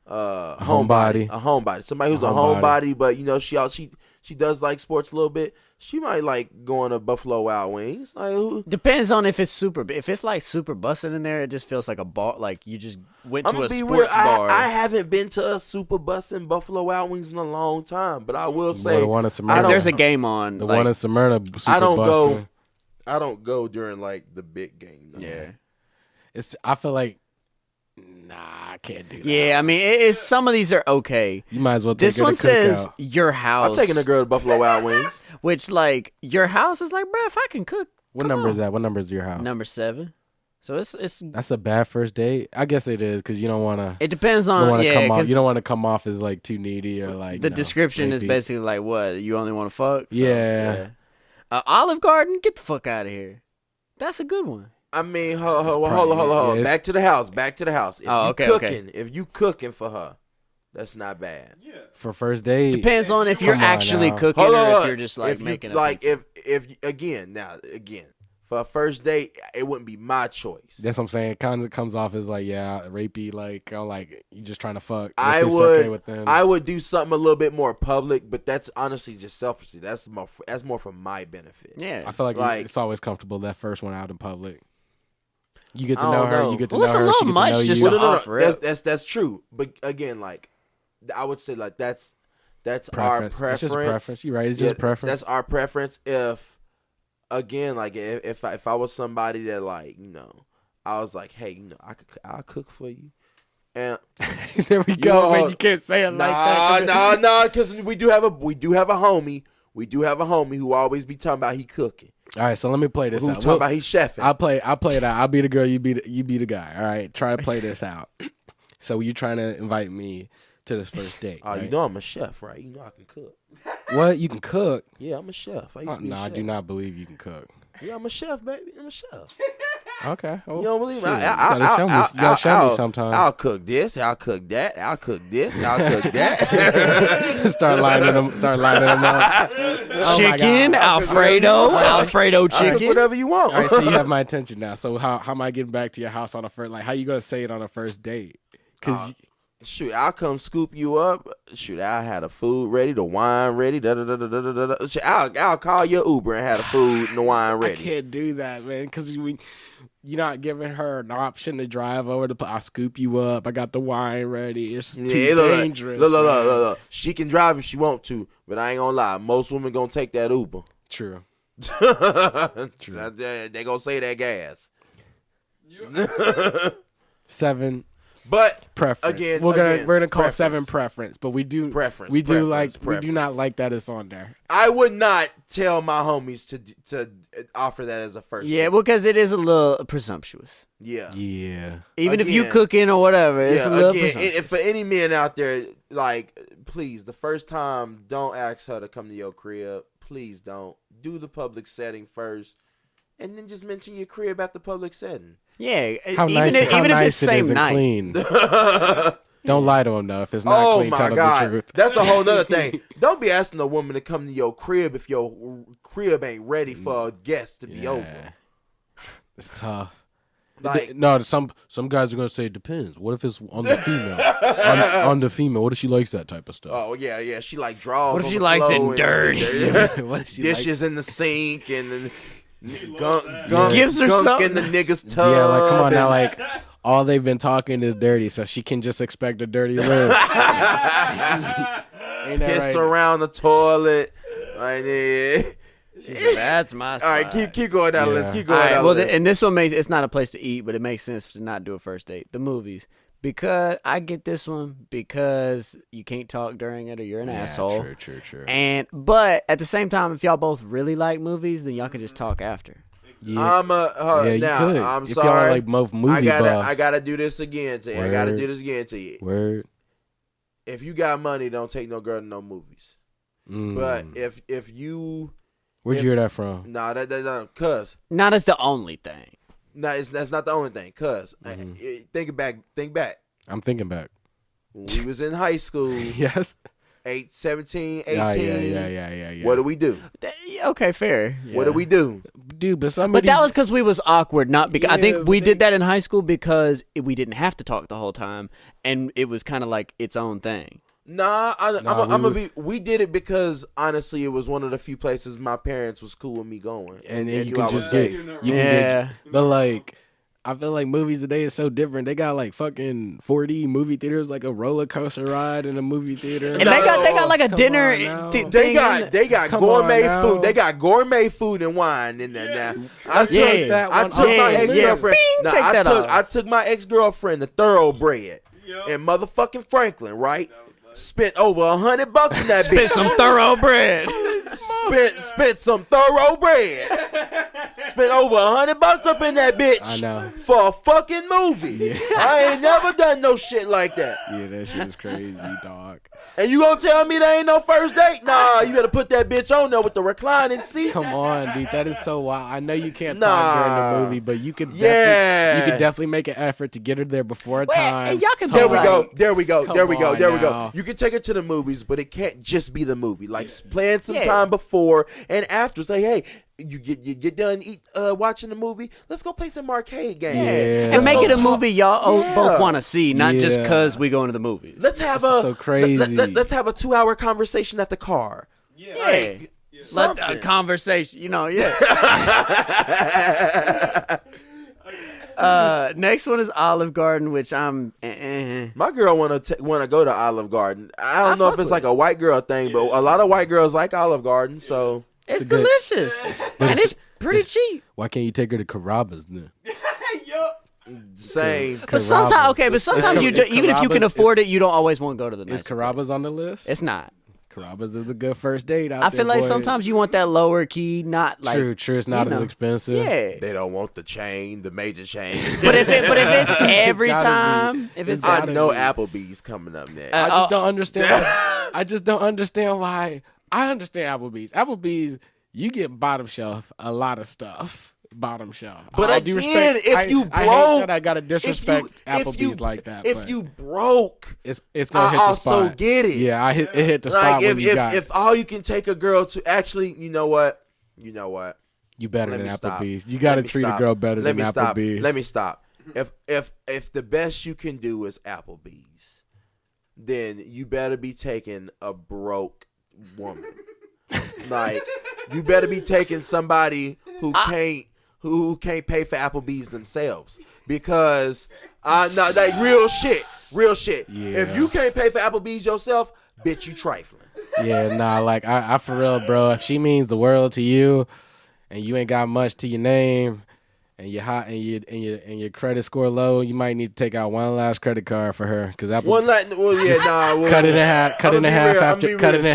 Homebody. A homebody. Somebody who's a Homebody. homebody, but she does like sports a little bit. She might like going to Buffalo Wild Wings. Like, Depends on if it's super. If it's like super busted in there, it just feels like a bar. Like you just went I'm to gonna a be sports real. bar. I haven't been to a super bussin' Buffalo Wild Wings in a long time, but I will say the one in Smyrna. if there's a game on, The like, one in Smyrna. Super I don't bussin'. go. I don't go during like the big game. No. yeah, I feel like, nah, I can't do that. yeah. I mean, it's some of these are okay. You might as well take This her one to says cookout. your house. I'm taking a girl to Buffalo Wild Wings. Which like your house is like, bro. If I can cook, What come number on. is that? What number is your house? Number 7. So it's That's a bad first date. I guess it is because you don't want to. it depends You on don't want to yeah. come off. 'Cause You don't want to come off as like too needy or like. the description is rapey. basically like what you only want to fuck. So, Yeah. Olive Garden, get the fuck out of here. That's a good one. I mean, hold probably- on. yeah, Back to the house. Back to the house. If Oh, you okay, cooking, if you cooking for her, that's not bad. for first date. Depends on if you're Come on actually now. cooking Hold or on. if you're just like if making you, a like pizza. if again for a first date, it wouldn't be my choice. That's what I'm saying. It kind of comes off as like rapey. Like I'm like you just trying to fuck. If I it's would Okay with them. I would do something a little bit more public, but that's honestly just selfishly. That's more for my benefit. Yeah. I feel like, like- it's always comfortable that first one out in public. You get to I know don't her. know. You get to Well, know it's a her. little She get much to know just you. to no. offer it. That's true. But again, like I would say, like that's Preference. our preference. It's just a preference. You're right. It's just a preference. That's our preference. If again, like if I was somebody that like I was like, hey, I'll cook for you. And there we go, man. You can't say it like that. No, because we do have a homie. We do have a homie who always be talking about he cooking. All right, so let me play this out. Talking about he chefing. I'll play it out. I'll be the girl, you be the guy. All right, try to play this out. So you trying to invite me to this first date? Oh, right? you know I'm a chef, right? You know I can cook. What? You can cook? Yeah, I'm a chef. I do not believe you can cook. Yeah, I'm a chef, baby. I'm a chef. Okay. Well, you don't believe me? You gotta show me sometime. I'll cook this. I'll cook that. I'll cook this. I'll cook that. Start lining them up. Chicken, Alfredo chicken. Cook whatever you want. All right, so you have my attention now. So how am I getting back to your house on a first? Like, how you gonna say it on a first date? Because shoot, I'll come scoop you up. Shoot, I'll have the food ready, the wine ready. Shoot, I'll call your Uber and have the food and the wine ready. I can't do that, man, because you're not giving her an option to drive over to. I scoop you up. I got the wine ready. It's too dangerous. Look. She can drive if she want to, but I ain't gonna lie. Most women gonna take that Uber. True. They gonna say that gas. 7. But preference. Again, we're gonna call preference. 7 preference, but we do preference. We do Preference. not like that it's on there. I would not tell my homies to offer that as a first. Yeah, date. well, because it is a little presumptuous. Yeah. Even if you cooking or whatever, it's a little presumptuous. If for any men out there, like, please, the first time, don't ask her to come to your crib. Please don't. Do the public setting first, and then just mention your crib at the public setting. Yeah, How even nice if it's it same isn't night. clean. Don't lie to him though. If it's not clean, tell him the truth. That's a whole nother thing. Don't be asking a woman to come to your crib if your crib ain't ready for a guest to be over. It's tough. Like, no, some guys are gonna say it depends. What if it's on the female? on the female, what if she likes that type of stuff? Oh yeah. She like draws. What if on she the likes floor it dirty? What if she dishes in the sink and then gunk Gives her gunk something. in the nigga's tub. Yeah, like come on now, like all they've been talking is dirty, so she can just expect a dirty live. Piss around the toilet. Like, That's my all right, keep going down the list. Keep going All right, down well, the list. and this one it's not a place to eat, but it makes sense to not do a first date. The movies. Because I get this one because you can't talk during it or you're an asshole. True. But at the same time, if y'all both really like movies, then y'all can just talk after. Yeah, you now, could. I'm if sorry. y'all like movie buffs. I gotta do this again to you. Word. If you got money, don't take no girl to no movies. But if you, where'd you hear that from? Nah, that cuz. Not as the only thing. No, that's not the only thing. Cuz think back. I'm thinking back. When we was in high school. Yes. 17, 18. Yeah. What do we do? Okay, fair. What do we do? Dude, but that was because we was awkward, not because I Yeah, think we did that in high school because we didn't have to talk the whole time, and it was kind of like its own thing. Nah, we did it because honestly, it was one of the few places my parents was cool with me going, and they you knew I can was just safe. but like, I feel like movies today is so different. They got like fucking 4D movie theaters, like a roller coaster ride in a movie theater. And they got like a dinner. They got Come gourmet on food. now. They got gourmet food and wine in there now. I took Bing, my ex-girlfriend. take that off. I took my ex-girlfriend to Thoroughbred in motherfucking Franklin, right? Spent over $100 in that bitch. Spent some Thoroughbred. Spent some Thoroughbred. Spent over $100 up in that bitch. I know. For a fucking movie. I ain't never done no shit like that. Yeah, that shit is crazy, dog. And you gonna tell me there ain't no first date? Nah, you better put that bitch on there with the reclining seats. Come on, dude. That is so wild. I know you can't talk during the movie, but you could definitely make an effort to get her there before time. Y'all can There we go. now. You can take her to the movies, but it can't just be the movie. Like plan some time before and after. Say, hey, you get done watching the movie. Let's go play some arcade games. Yeah. And make it a movie y'all both want to see, not just Yeah. because we go into the movies. Let's have so crazy. Let's have a 2-hour conversation at the car. Like, Let a conversation, next one is Olive Garden, which I'm. My girl wanna go to Olive Garden. I don't know if it's like a white girl thing, but a lot of white girls like Olive Garden. So It's delicious, and it's pretty cheap. Why can't you take her to Carrabba's then? same. But sometimes you do, even if you can afford it, you don't always want to go to the nice. Is Carrabba's on the list? It's not. Carrabba's is a good first date out I there, feel like boys. sometimes you want that lower key, not like True. It's not as expensive. Yeah. They don't want the chain, the major chain. But if it's every gotta time, be. if it's I gotta know be. Applebee's coming up next. I just don't understand. I just don't understand why. I understand Applebee's. Applebee's, you get bottom shelf a lot of stuff. Bottom shelf. But All due again, respect, if you I hate broke, that I gotta disrespect Applebee's like that. If but you broke, it's gonna hit the spot. I also get it. Yeah, it hit the spot Like when you got. if all you can take a girl to, actually, you know what? You better Let than me stop. Applebee's. You gotta Let me treat stop. a girl better Let than me stop. Applebee's. Let me stop. If the best you can do is Applebee's, then you better be taking a broke woman. Like, you better be taking somebody who can't pay for Applebee's themselves, because no, like real shit. Yeah. If you can't pay for Applebee's yourself, bitch, you trifling. Yeah, nah, like I for real, bro. If she means the world to you, and you ain't got much to your name, and you're hot, and your credit score low, you might need to take out one last credit card for her, because cut it in half, cut it in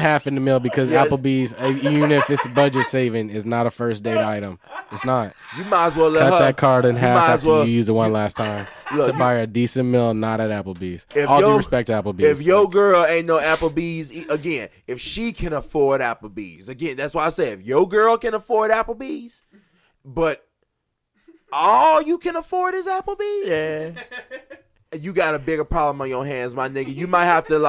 half in the meal, because Applebee's, even if it's budget saving, is not a first date item. It's not. You might as well let cut her, that card in half after well, you use it one last time to buy her a decent meal, not at Applebee's. All due respect to Applebee's. If your girl ain't no Applebee's, again, if she can afford Applebee's, again, that's why I say if your girl can afford Applebee's, but all you can afford is Applebee's, yeah, you got a bigger problem on your hands, my nigga. You might have to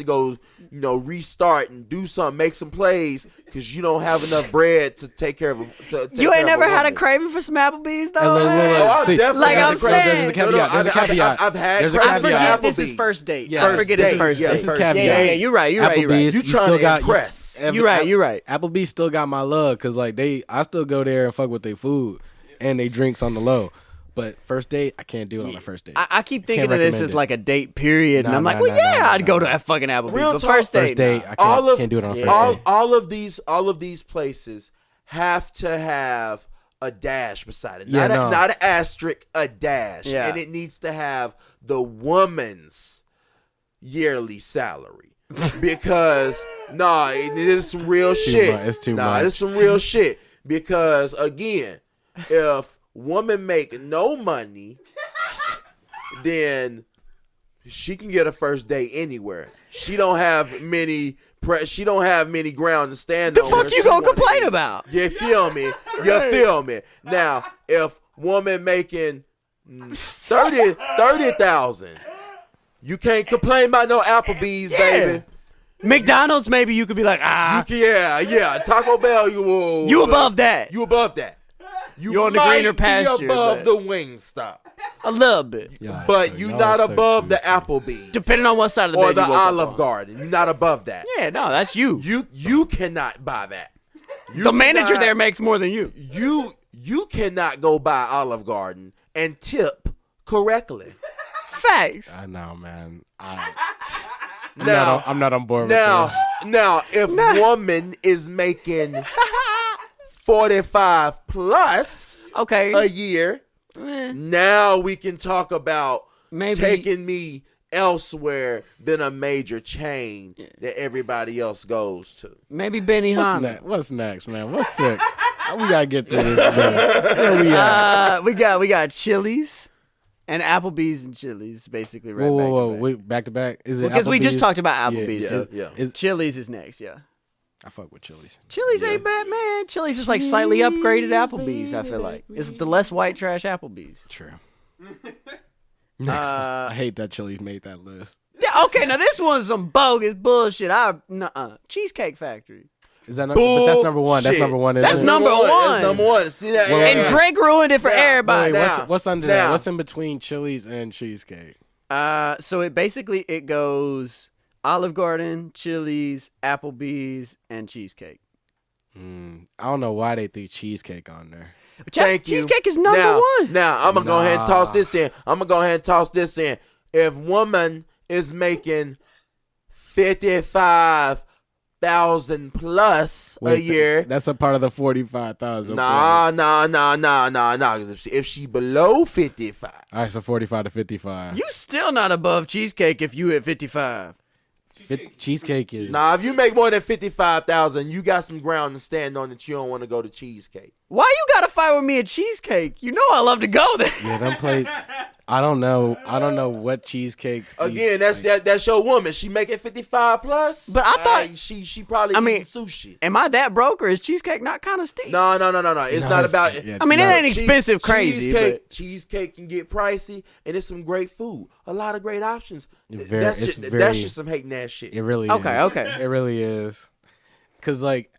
go, restart and do something, make some plays, because you don't have enough bread to take care of. You ain't never had a craving for some Applebee's though. There's a caveat. There's a caveat. I've had. There's a I forget caveat. this is first date. Yeah, I forget this is first date. This is caveat. Yeah, you're right. Applebee's, You trying to impress. You're right. Applebee's still got my love, because I still go there and fuck with their food and they drinks on the low. But first date, I can't do it on the first date. I keep thinking of this as like a date period, and I'm like, I'd go to that fucking Applebee's. Real But talk, first date, I can't do it on a first date. All of these places have to have a dash beside it, not an asterisk, a dash, and it needs to have the woman's yearly salary, because it is some real shit. It's too much. It's some real shit, because again, if woman make no money, then she can get a first date anywhere. She don't have many ground to stand on. The fuck you gonna complain about? You feel me? Now, if woman making 30,000, you can't complain about no Applebee's, baby. McDonald's, maybe you could be like, Taco Bell, you above that. You above that. You're on the greener pasture. Be above the Wingstop. A little bit. But you're not above the Applebee's. Depending on what side of the bed or the you woke up Olive on. Garden. You're not above that. Yeah, no, that's you. You cannot buy that. The manager there makes more than you. You cannot go buy Olive Garden and tip correctly. Facts. I know, man. I'm not on board with this. Now, if woman is making 45 plus a year, now we can talk about taking me elsewhere than a major chain that everybody else goes to. Maybe Benihana. What's next, man? What's six? We gotta get through this. Where we at? We got Chili's and Applebee's and Chili's basically right whoa, back to back. wait, back to back? Is it because we just Applebee's? talked about Applebee's. Yeah. Chili's is next, I fuck with Chili's. Chili's ain't bad, man. Chili's is like slightly upgraded Applebee's, I feel like. It's the less white trash Applebee's. True. I hate that Chili's made that list. Yeah, okay, now this one's some bogus bullshit. Cheesecake Factory. Is that but that's number one. That's number one. That's number one. That's number one. See that? And Drake ruined it for everybody. What's under that? What's in between Chili's and cheesecake? So it goes Olive Garden, Chili's, Applebee's, and cheesecake. I don't know why they threw cheesecake on there. Thank you. Cheesecake is number one. Now I'm gonna go ahead and toss this in. If woman is making 55 $55,000 plus a year. That's a part of the 45,000. Nah. 'Cause if she below 55, All right, so 45 to 55. You still not above cheesecake if you at 55. Cheesecake is. nah. If you make more than 55,000, you got some ground to stand on that you don't want to go to Cheesecake. Why you gotta fight with me at cheesecake? You know I love to go there. Yeah, them plates. I don't know what cheesecakes. Again, that's your woman. She make it 55 plus. But I thought she probably eating sushi. Am I that broke or is cheesecake not kind of steep? No. It's not about. I mean, it ain't expensive, crazy. Cheesecake can get pricey, and it's some great food. A lot of great options. That's just some hating ass shit. It really Okay. It really is. Cause like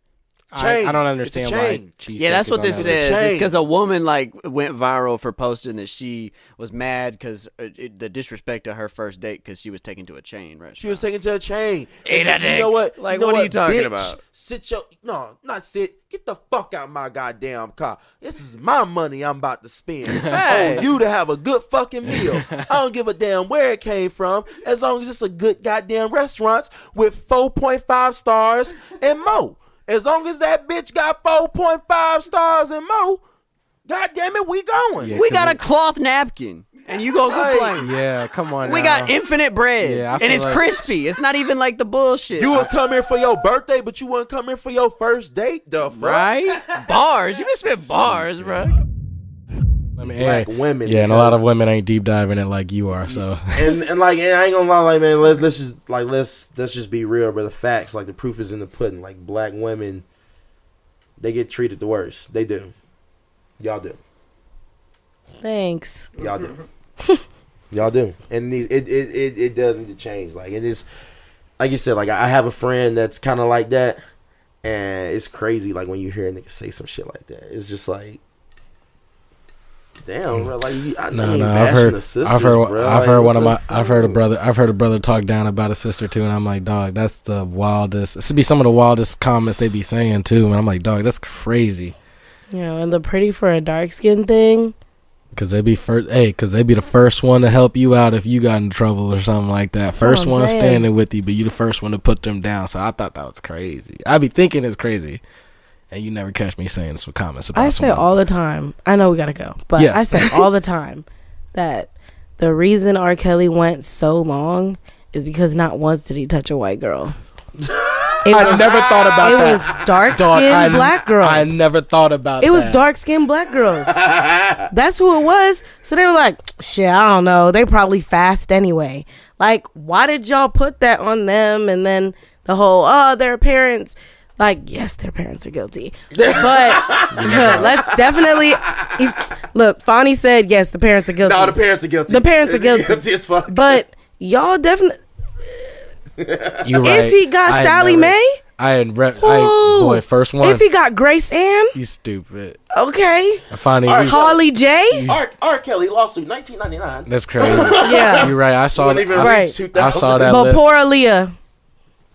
Change. I don't understand It's a why change. cheesecake. Yeah, that's is what on this that says. list. It's because a woman went viral for posting that she was mad because the disrespect to her first date because she was taken to a chain restaurant. She was taken to a chain. Eat a You dick. know what? Like, You know what are you talking bitch? about? Not sit. Get the fuck out my goddamn car. This is my money I'm about to spend Hey. on you to have a good fucking meal. I don't give a damn where it came from, as long as it's a good goddamn restaurant with 4.5 stars and more. As long as that bitch got 4.5 stars and more, goddamn it, we going. Yeah, We got a cloth napkin, and you gonna complain. Yeah, come on. We now. got infinite bread, Yeah, I and feel it's like- crispy. It's not even like the bullshit. You would come here for your birthday, but you wouldn't come here for your first date? The fuck? right? Bars. You been spit bars, bro. I mean, Black women. Yeah, and a lot of because- women ain't deep diving it like you are. So and I ain't gonna lie, like, man, let's just be real, bro. The facts, like, the proof is in the pudding. Like, black women, they get treated the worst. They do. Y'all do. Thanks. Y'all do. Y'all do. And it does need to change. Like, it is, like you said, like, I have a friend that's kind of like that, and it's crazy. Like, when you hear a nigga say some shit like that, it's just like, damn, bro. Like, I've heard a brother talk down about a sister too, and I'm like, dog, that's the wildest. This would be some of the wildest comments they be saying too, and I'm like, dog, that's crazy. You know, and the pretty for a dark skin thing. Cause they be the first one to help you out if you got in trouble or something like that. That's First what I'm one saying. standing with you, but you the first one to put them down. So I thought that was crazy. I be thinking it's crazy, and you never catch me saying this with comments about. I say someone. all the time. I know we gotta go, but Yes. I say all the time that the reason R. Kelly went so long is because not once did he touch a white girl. I never thought about it that. It was dark Dog, skinned black girls. I never thought about it. that. Was dark skinned black girls. That's who it was. So they were like, shit, I don't know. They probably fast anyway. Like, why did y'all put that on them? And then the whole, their parents. Like, yes, their parents are guilty. But let's definitely. Look, Fonnie said, yes, the parents are guilty. No, the parents are guilty. The parents are guilty. Guilty as fuck. But y'all definitely. You right. If he got Sally Mae. Boy, first one. If he got Grace Ann. You stupid. Okay. Fonnie, Harley J. R. Kelly lawsuit, 1999. That's crazy. Yeah. You're right. I saw that. I saw that But list. poor Aaliyah.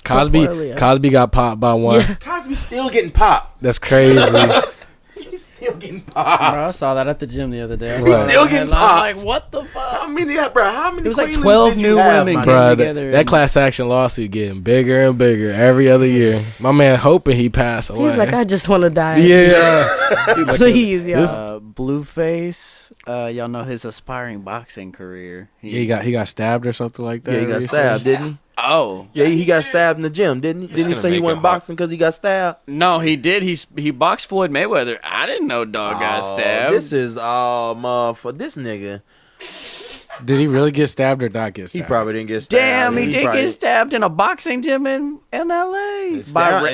Cosby got popped by one. Yeah. Cosby's still getting popped. That's crazy. He's still getting popped. Bro, I saw that at the gym the other day. He's still getting popped. I'm like, what the fuck? How many? How many? It was like queens 12 did you new have, women my came Bruh, together. that class action lawsuit getting bigger and bigger every other year. My man hoping he passed away. He's like, I just want to die. Yeah. He's like, Please, y'all. Blueface, y'all know his aspiring boxing career. He got stabbed or something like that. Yeah, he got recently. stabbed, didn't he? Oh. Yeah, he got stabbed in the gym, didn't he? Didn't he say he went boxing because he got stabbed? No, he did. He boxed Floyd Mayweather. I didn't know dog got stabbed. This is for this nigga. Did he really get stabbed or not get stabbed? He probably didn't get stabbed. Damn, he did get stabbed in a boxing gym in L.A. It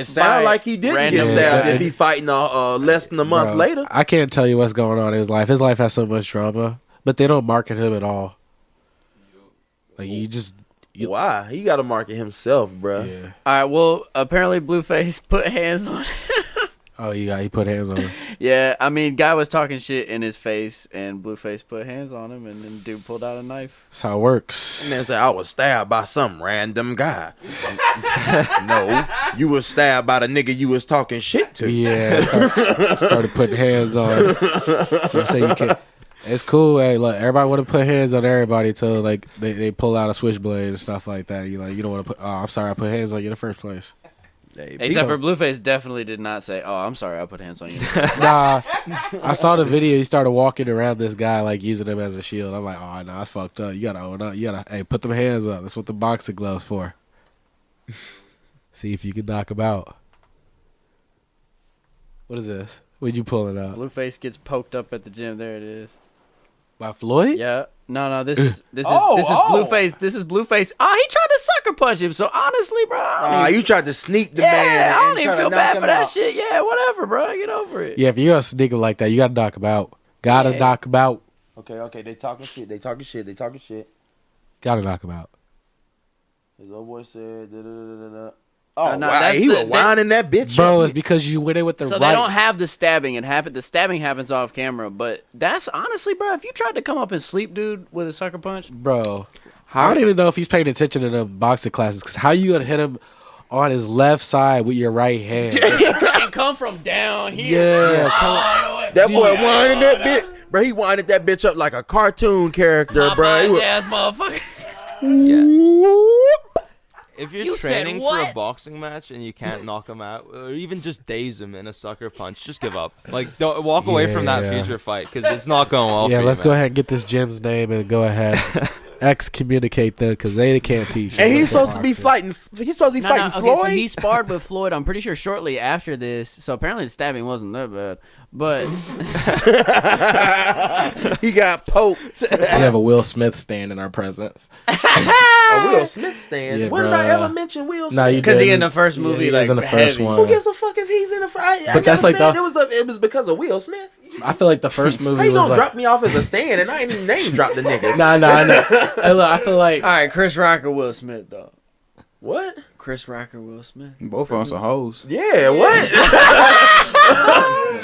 sound like he didn't get stabbed if he fighting less than a month later. I can't tell you what's going on in his life. His life has so much drama, but they don't market him at all. Like why? He got to market himself, bro. Yeah. All right, well, apparently Blueface put hands on him. Oh, he put hands on him. Yeah, I mean, guy was talking shit in his face, and Blueface put hands on him, and then dude pulled out a knife. That's how it works. And then said, I was stabbed by some random guy. No, you was stabbed by the nigga you was talking shit to. Yeah, started putting hands on. So I say you can't. It's cool. Hey, look, everybody want to put hands on everybody till like they pull out a switchblade and stuff like that. You don't want to put. Oh, I'm sorry, I put hands on you in the first place. Except for Blueface definitely did not say, "Oh, I'm sorry, I put hands on you." Nah, I saw the video. He started walking around this guy like using him as a shield. I'm like, oh no, that's fucked up. You gotta own up. You gotta, hey, put them hands up. That's what the boxing gloves for. See if you can knock him out. What is this? What'd you pulling up? Blueface gets poked up at the gym. There it is. By Floyd? Yeah. No. This is Blueface. This is Blueface. Oh, he tried to sucker punch him. So honestly, bro, you tried to sneak the man. Yeah, I don't even feel bad for that out. shit. Yeah, whatever, bro. Get over it. Yeah, if you're gonna sneak him like that, you gotta knock him out. Gotta knock him out. Okay. They talking shit. They talking shit. Gotta knock him out. His old boy said. Oh, no, wow, he was winding that bitch Bro, up. it's because you went in with the So right. they don't have the stabbing. The stabbing happens off camera, but that's honestly, bro. If you tried to come up and sleep, dude, with a sucker punch, Bro, I don't even know if he's paying attention to the boxing classes. Because how you gonna hit him on his left side with your right hand? and come from down here. Yeah, that boy winding that bitch. Bro, he winded that bitch up like a cartoon character, bro. He was- ass motherfucker. If you're You said training for a what? boxing match and you can't knock him out, or even just daze him in a sucker punch, just give up. Like, don't walk away from that Yeah. future fight because it's not going well. Yeah, for let's you, go man. ahead and get this gym's name and go ahead excommunicate them because they can't teach. And you he's about supposed to be boxing. fighting. He's supposed to be fighting Okay, Floyd. so he sparred with Floyd. I'm pretty sure shortly after this. So apparently the stabbing wasn't that bad, but he got poked. We have a Will Smith stand in our presence. A Will Smith stand. Yeah, when did I bruh. ever mention Will Smith? No, you because he in didn't. the first movie, he like was in the first heavy. one. Who gives a fuck if he's in the fight? But that's like it was because of Will Smith. I feel like the first How movie you was gonna like. drop me off as a stand and I ain't even name drop the nigga? Nah, I know. Hey, look, I feel like All right, Chris Rock or Will Smith though. What? Chris Rock or Will Smith? Both on some hoes. Yeah, what?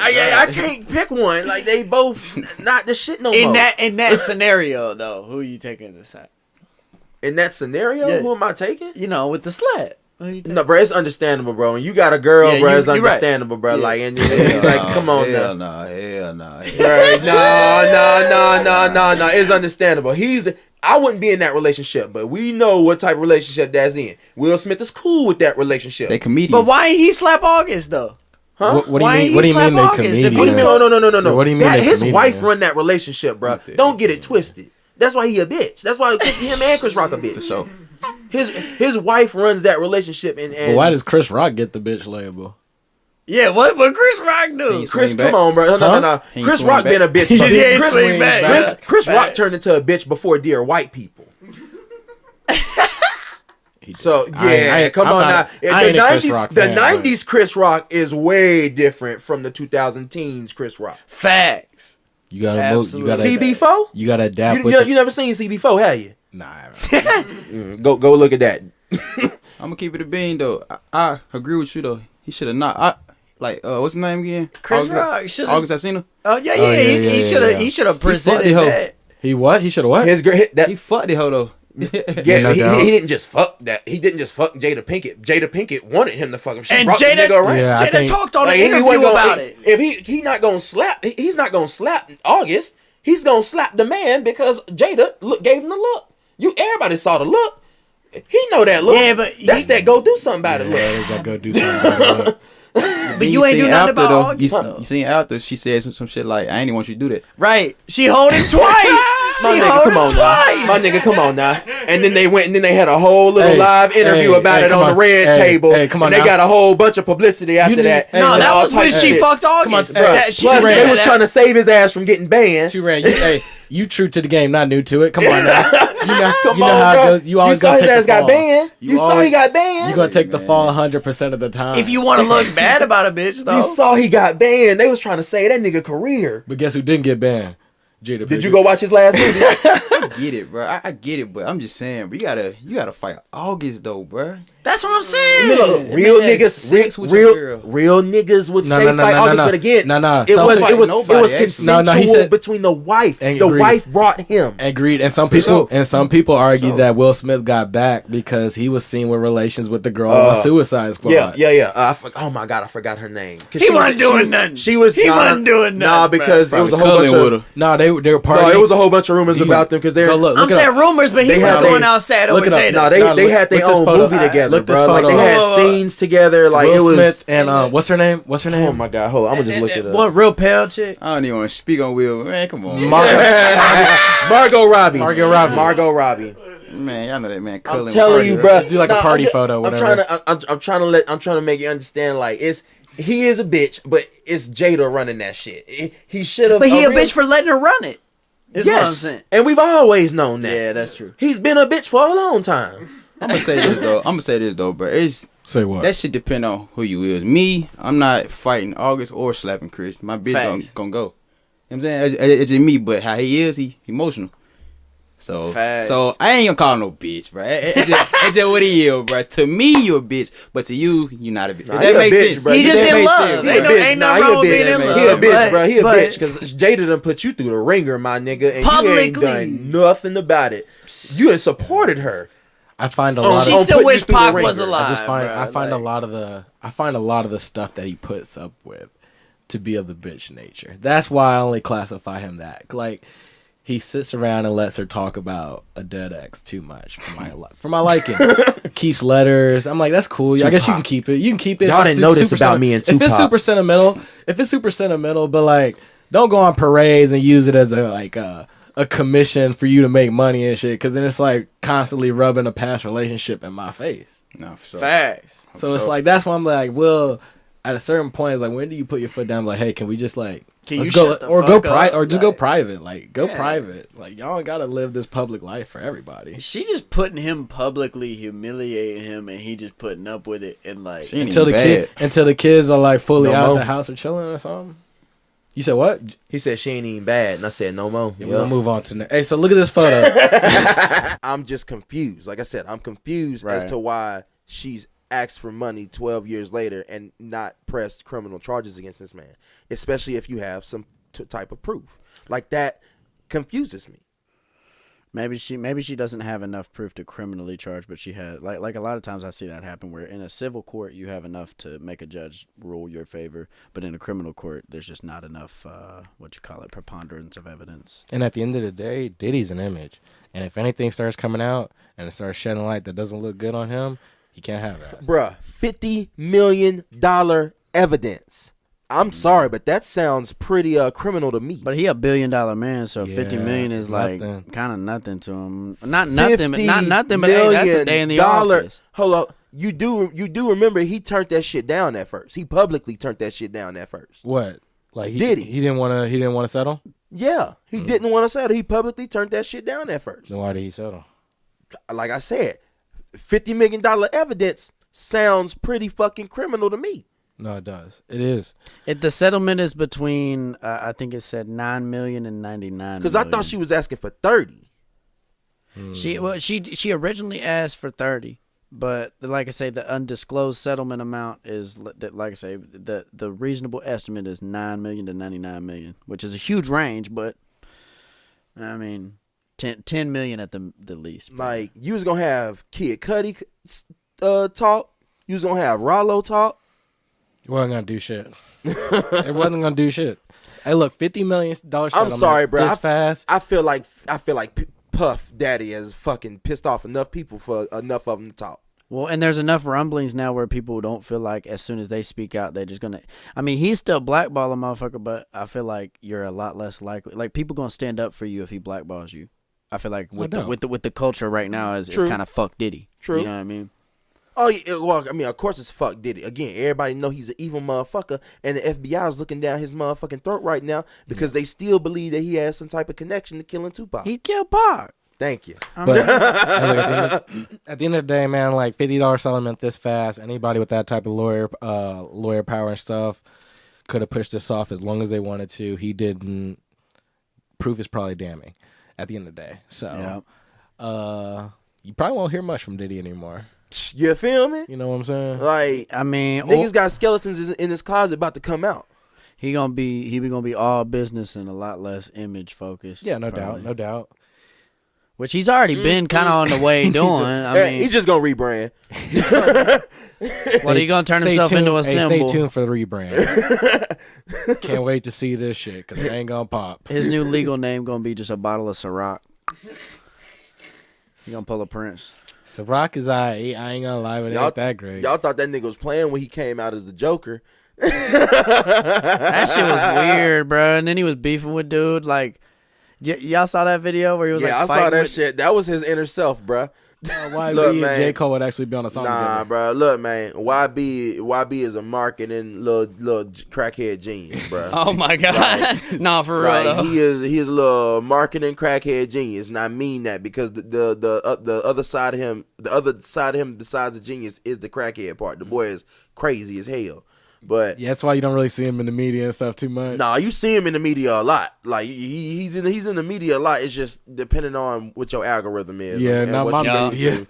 I can't pick one. Like they both not the shit no more. In that scenario though, who you taking this at? In that scenario, Yeah. who am I taking? You know, with the sled. No, bro, it's understandable, bro. When you got a girl, Yeah, bro, it's you're right. understandable, bro. Yeah. Like, and like, come on now. Hell no. Right? No. It's understandable. I wouldn't be in that relationship, but we know what type of relationship that's in. Will Smith is cool with that relationship. They comedians. But why ain't he slap August though? Huh? What do Why you ain't mean? What do he you mean slap they August if comedians? he's No. Yeah, what do you mean they His comedians? wife run that relationship, bro. Don't get it twisted. That's why he a bitch. That's why him and Chris Rock a bitch. For sure. His wife runs that relationship, and But why does Chris Rock get the bitch label? Yeah, what Chris Rock do? Chris, come on, bro. No. He ain't Chris swing Rock back. been a bitch. He ain't Chris, swing back. Chris Rock turned into a bitch before Dear White People. So come on now. The '90s Chris Rock is way different from the 2010s Chris Rock. Facts. You gotta move. You gotta CB4. You gotta adapt You with. never seen CB4, have you? Nah, I haven't. Go look at that. I'm gonna keep it a bean though. I agree with you though. He should have not. What's his name again? Chris Rock should have. August Alsina. Oh yeah, he should have He presented fucked the hoe. that. He what? He should have what? His girl, He fucked the hoe though. yeah, he didn't just fuck that. He didn't just fuck Jada Pinkett. Jada Pinkett wanted him to fuck him. She And brought Jada- the nigga around. Yeah, I Jada think- talked on Like, the he wasn't interview gonna- about it. If he not gonna slap, he's not gonna slap August. He's gonna slap the man because Jada gave him the look. Everybody saw the look. He know that look. Yeah, but that's that go do something about it. Look. Yeah, they gotta go do something. about it. But you ain't do nothing about August. You seen after she said some shit like, "I ain't want you to do that." Right. She hold him twice. My nigga, come on now. My nigga, come on now. And then they went and then they had a whole little Hey, live interview hey, about hey, it come on the on. red Hey, table. hey, come on and they now. got a whole bunch of publicity after need- that. hey, No, and that all was type when of she shit. fucked Come on, August. hey, That- she Plus, ran they was that- trying to save his ass from getting banned. T-Ray, you true to the game, not new to it. Come on now. You know, Come you know on, how bro. it goes. You always saw gonna his take ass the got fall. banned. You saw he got banned. You gonna take the fall 100% of the time. If you want to look bad about a bitch, though. You saw he got banned. They was trying to save that nigga career. But guess who didn't get banned? Jada. Did you go watch his last movie? I get it, bro. I get it, but I'm just saying, bro. You gotta fight August though, bro. That's what I'm saying. Look, real Man, niggas, sex with your girl. real niggas would No, say no, no, fight no, August, no. but again, No, no. it was Nobody, actually. consensual No, he said- between the wife. And The agreed. wife brought him. Agreed, and some people argue that Will Smith got back because he was seen with relations with the girl on Suicide Squad. Yeah. Oh my god, I forgot her name. He wasn't doing nothing. She was. He wasn't doing Nah, nothing, because bro. it was a whole Probably bunch cuddling of. with her. No, they they were partying. No, it was a whole bunch of rumors about them because they're. No, look I'm it saying up. rumors, but he was going outside over Jada. No, they had their own movie together, bro. Like they had scenes together. Like Will it was. Smith and what's her name? Oh my god, hold on, I'm gonna just look it up. What real pale chick? I don't even want to speak on Will. Man, come on. Margot Robbie. Margot Robbie. Man, y'all know that man. I'm telling you, bro. Do like a party photo. Whatever. I'm trying to make you understand. Like he is a bitch, but it's Jada running that shit. He should have. But he a bitch for letting her run it. Is what I'm Yes, saying. and we've always known that. Yeah, that's true. He's been a bitch for a long time. I'm gonna say this though, but it's say what that shit depend on who you is. Me, I'm not fighting August or slapping Chris. My bitch gonna go. You know what I'm saying? It's just me, but how he is, he emotional. So I ain't gonna call him no bitch, bro. It's just what he is, bro. To me, you a bitch, but to you, you not a bitch. Nah, that makes sense. Bro. He just in love. Ain't nothing wrong with being in love. He a bitch, bro. He a bitch because Jada done put you through the ringer, my nigga, and you ain't done nothing about it. You ain't supported her. I find a lot. She still wish Pac was alive. I find a lot of the stuff that he puts up with to be of the bitch nature. That's why I only classify him that. Like he sits around and lets her talk about a dead ex too much for my liking. Keeps letters. I'm like, that's cool. I guess you can keep it. You can keep it. Y'all didn't know this about me and Tupac. If it's super sentimental, but like, don't go on parades and use it as a commission for you to make money and shit, because then it's like constantly rubbing a past relationship in my face. No, for sure. Facts. So it's like, that's why I'm like, well, at a certain point, it's like, when do you put your foot down? Like, hey, can we just like, let's go, or go private, or just go private. Like, go private. Like, y'all gotta live this public life for everybody. She just putting him publicly humiliating him, and he just putting up with it, and like until the kids are like fully out of the house or chilling or something. You said what? He said she ain't even bad, and I said no more. Yeah, we'll move on to next. Hey, so look at this photo. I'm just confused. Like I said, I'm confused as to why she's asked for money 12 years later and not pressed criminal charges against this man, especially if you have some type of proof. Like, that confuses me. Maybe she doesn't have enough proof to criminally charge, but she has like a lot of times I see that happen where in a civil court you have enough to make a judge rule your favor, but in a criminal court there's just not enough preponderance of evidence. And at the end of the day, Diddy's an image, and if anything starts coming out and it starts shedding light that doesn't look good on him, he can't have that. Bruh, $50 million evidence. I'm sorry, but that sounds pretty criminal to me. But he $1 billion man, so $50 million is like kind of nothing to him. Not nothing, but hey, that's a day in the office. Hold up, you do remember he turned that shit down at first. He publicly turned that shit down at first. What? Like he didn't want to settle? Yeah, he didn't want to settle. He publicly turned that shit down at first. Then why did he settle? Like I said, $50 million evidence sounds pretty fucking criminal to me. No, it does. It is. The settlement is between I think it said $9 million and $99 million. Because I thought she was asking for 30. She originally asked for 30, but like I say, the undisclosed settlement amount is like I say the reasonable estimate is $9 million to $99 million, which is a huge range, but I mean $10 million at the least. Like, you was gonna have Kid Cudi talk, you was gonna have Rollo talk. It wasn't gonna do shit. It wasn't gonna do shit. Hey, look, $50 million settlement. I'm sorry, bro. This fast. I feel like Puff Daddy has fucking pissed off enough people for enough of them to talk. Well, and there's enough rumblings now where people don't feel like as soon as they speak out, they're just gonna. I mean, he's still blackballing motherfucker, but I feel like you're a lot less likely. Like, people gonna stand up for you if he blackballs you. I feel like with the culture right now is kind of fuck Diddy. True. You know what I mean? Oh, yeah, well, I mean, of course it's fuck Diddy. Again, everybody know he's an evil motherfucker, and the FBI is looking down his motherfucking throat right now because they still believe that he has some type of connection to killing Tupac. He killed Pac. Thank you. But at the end of the day, man, like $50 settlement this fast, anybody with that type of lawyer power and stuff could have pushed this off as long as they wanted to. He didn't. Proof is probably damning at the end of the day. So, you probably won't hear much from Diddy anymore. You feel me? You know what I'm saying? Like, I mean, niggas got skeletons in his closet about to come out. He gonna be all business and a lot less image focused. Yeah, no doubt. Which he's already been kind of on the way doing. I mean, he's just gonna rebrand. What, he gonna turn himself into a symbol? Stay tuned for the rebrand. Can't wait to see this shit because it ain't gonna pop. His new legal name gonna be just a bottle of Ciroc. He gonna pull a Prince. Ciroc is I ain't gonna lie, but it ain't that great. Y'all thought that nigga was playing when he came out as the Joker. That shit was weird, bro. And then he was beefing with dude. Like, y'all saw that video where he was like, I saw that shit. That was his inner self, bro. YB and J. Cole would actually be on a song Nah, together. bro. Look, man. YB is a marketing little crackhead genius, bro. Oh my god. Nah, for real. Though. He is a little marketing crackhead genius, and I mean that because the other side of him, besides the genius, is the crackhead part. The boy is crazy as hell. But yeah, that's why you don't really see him in the media and stuff too much. Nah, you see him in the media a lot. Like he's in the media a lot. It's just depending on what your algorithm is. Yeah, and not what my you listen media. to.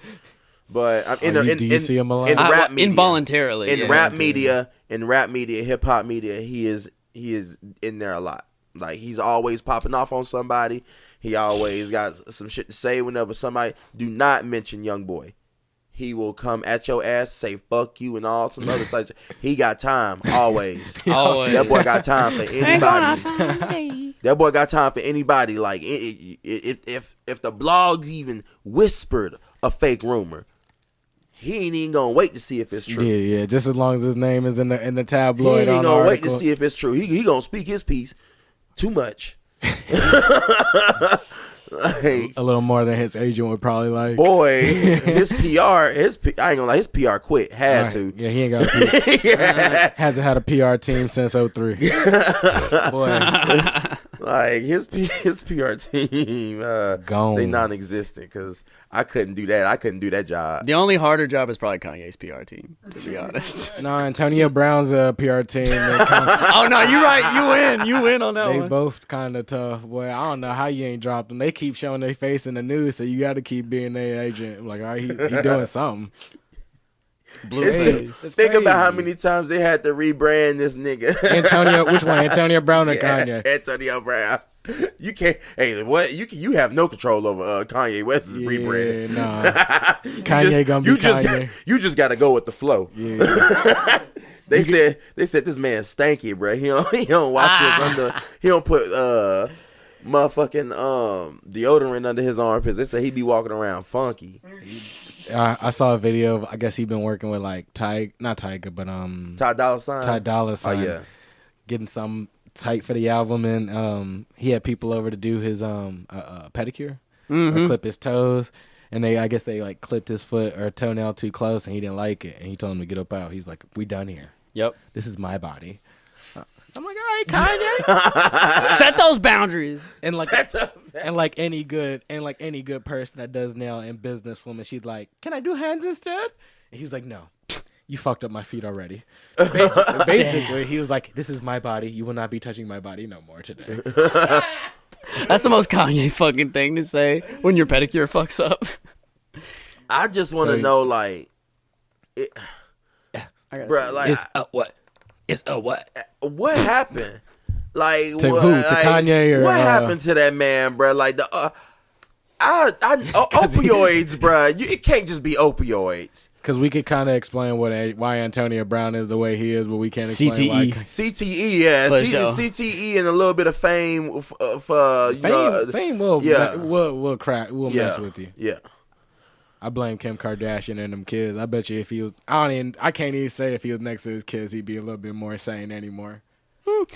But do you see him a lot? In rap media, involuntarily, in rap media, hip hop media, he is in there a lot. Like he's always popping off on somebody. He always got some shit to say whenever somebody. Do not mention Young Boy. He will come at your ass, say fuck you and all some other types. He got time always. Always. That boy got time for anybody. That boy got time for anybody. Like if the blogs even whispered a fake rumor, he ain't even gonna wait to see if it's true. Yeah. Just as long as his name is in the tabloid. He ain't on gonna the wait to article. see if it's true. He gonna speak his piece. Too much. Like, a little more than his agent would probably like. Boy, his PR, I ain't gonna lie, his PR quit. Had to. Yeah, he ain't got a PR. Hasn't had a PR team since 03. Boy. Like his PR team, gone. They non-existent because I couldn't do that. I couldn't do that job. The only harder job is probably Kanye's PR team, to be honest. No, Antonio Brown's PR team. Oh no, you're right. You win on that they one. both kind of tough. Boy, I don't know how you ain't dropped them. They keep showing their face in the news, so you got to keep being their agent. I'm like, all right, he doing something. Think about how many times they had to rebrand this nigga. Antonio, which one? Antonio Brown or Kanye? Antonio Brown. You can't. Hey, what? You have no control over Kanye West's rebrand. Nah. Kanye gonna be Kanye. You just got to go with the flow. Yeah. They said this man stanky, bro. He don't wash his under. He don't put motherfucking deodorant under his armpits. They say he be walking around funky. I saw a video of, I guess he been working with like not Tyga, but Ty Dolla $ign. Ty Dolla $ign. Oh yeah, getting some tight for the album, and he had people over to do his pedicure, or clip his toes, and I guess they like clipped his foot or toenail too close, and he didn't like it, and he told him to get up out. He's like, "We done here. Yep, this is my body." I'm like, all right, Kanye, set those boundaries. And like any good person that does nail and businesswoman, she's like, "Can I do hands instead?" And he's like, "No, you fucked up my feet already." Basically, he was like, "This is my body. You will not be touching my body no more today." That's the most Kanye fucking thing to say when your pedicure fucks up. I just want to know, like, bro, like, it's what? It's what? What happened? Like, to who? To Kanye or what happened to that man, bro? Like the opioids, bro. It can't just be opioids. Because we could kind of explain why Antonio Brown is the way he is, but we can't explain CTE. why. CTE, yeah, CTE, and a little bit of fame. Fame will mess with you. Yeah. I blame Kim Kardashian and them kids. I bet you if he was, I can't even say if he was next to his kids, he'd be a little bit more sane anymore.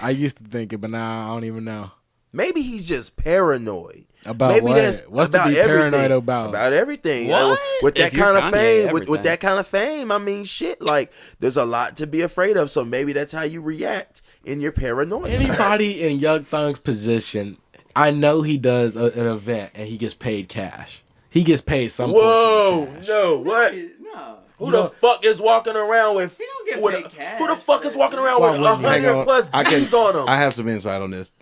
I used to think it, but now I don't even know. Maybe he's just paranoid. About Maybe what? That's What's about to be paranoid about? About everything. What? With that If you're kind of Kanye, fame, with everything. that kind of fame, I mean, shit. Like, there's a lot to be afraid of. So maybe that's how you react in your paranoia. Anybody in Young Thug's position, I know he does an event and he gets paid cash. He gets paid some. Whoa, portion of cash. no, what? No. Who the fuck is walking around with? He don't get paid cash. Who the fuck is walking around with Hang 100+ on. G's on them? I have some insight on this.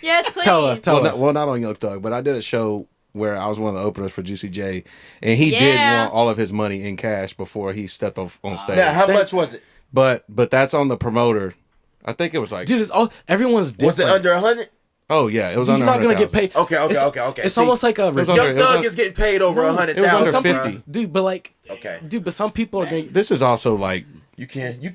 Yes, please. Tell us. Well, not on Young Thug, but I did a show where I was one of the openers for Juicy J, and he did want all of his money in cash before he stepped on stage. Now, how much was it? But that's on the promoter. I think it was like, Dude, it's all everyone's different. Was it under 100? Oh yeah, it was You're under. not gonna get paid. Okay. It's almost like a Young Thug is getting paid over $100,000. It was under 50, dude. But like, okay, dude. But some people are going. This is also like you can do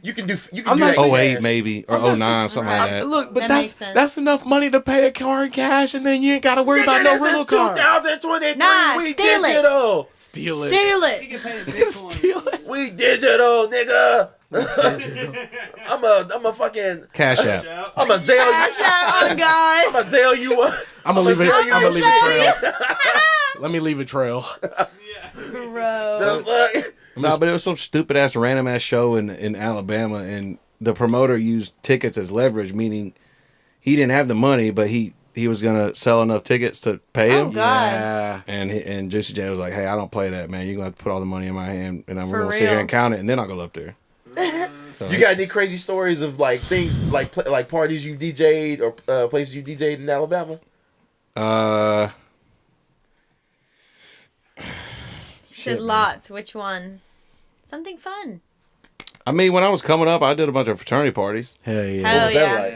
I'm that. not 08 maybe or 09 something like that. Look, but That makes that's enough money to pay a car in cash, and then you ain't got to worry about no rental car. 2023. Nah, we steal it. digital. Steal it. Steal it. Steal it. We digital, nigga. I'm a fucking Cash app. I'm a Zell you. Oh God. I'm a Zell you. I'm gonna leave it. Zell you. I'm gonna leave a trail. Let me leave a trail. Bro. The fuck? No, but it was some stupid ass random ass show in Alabama, and the promoter used tickets as leverage, meaning he didn't have the money, but he was gonna sell enough tickets to pay him. Oh God. Yeah. And Juicy J was like, "Hey, I don't play that, man. You're gonna have to put all the money in my hand, and I'm For gonna sit here real. and count it, and then I'll go up there." So, You got any crazy stories of like things like parties you DJ'd or places you DJ'd in Alabama? Said lots. Which one? Something fun. I mean, when I was coming up, I did a bunch of fraternity parties. Hell yeah. What was that yeah. like?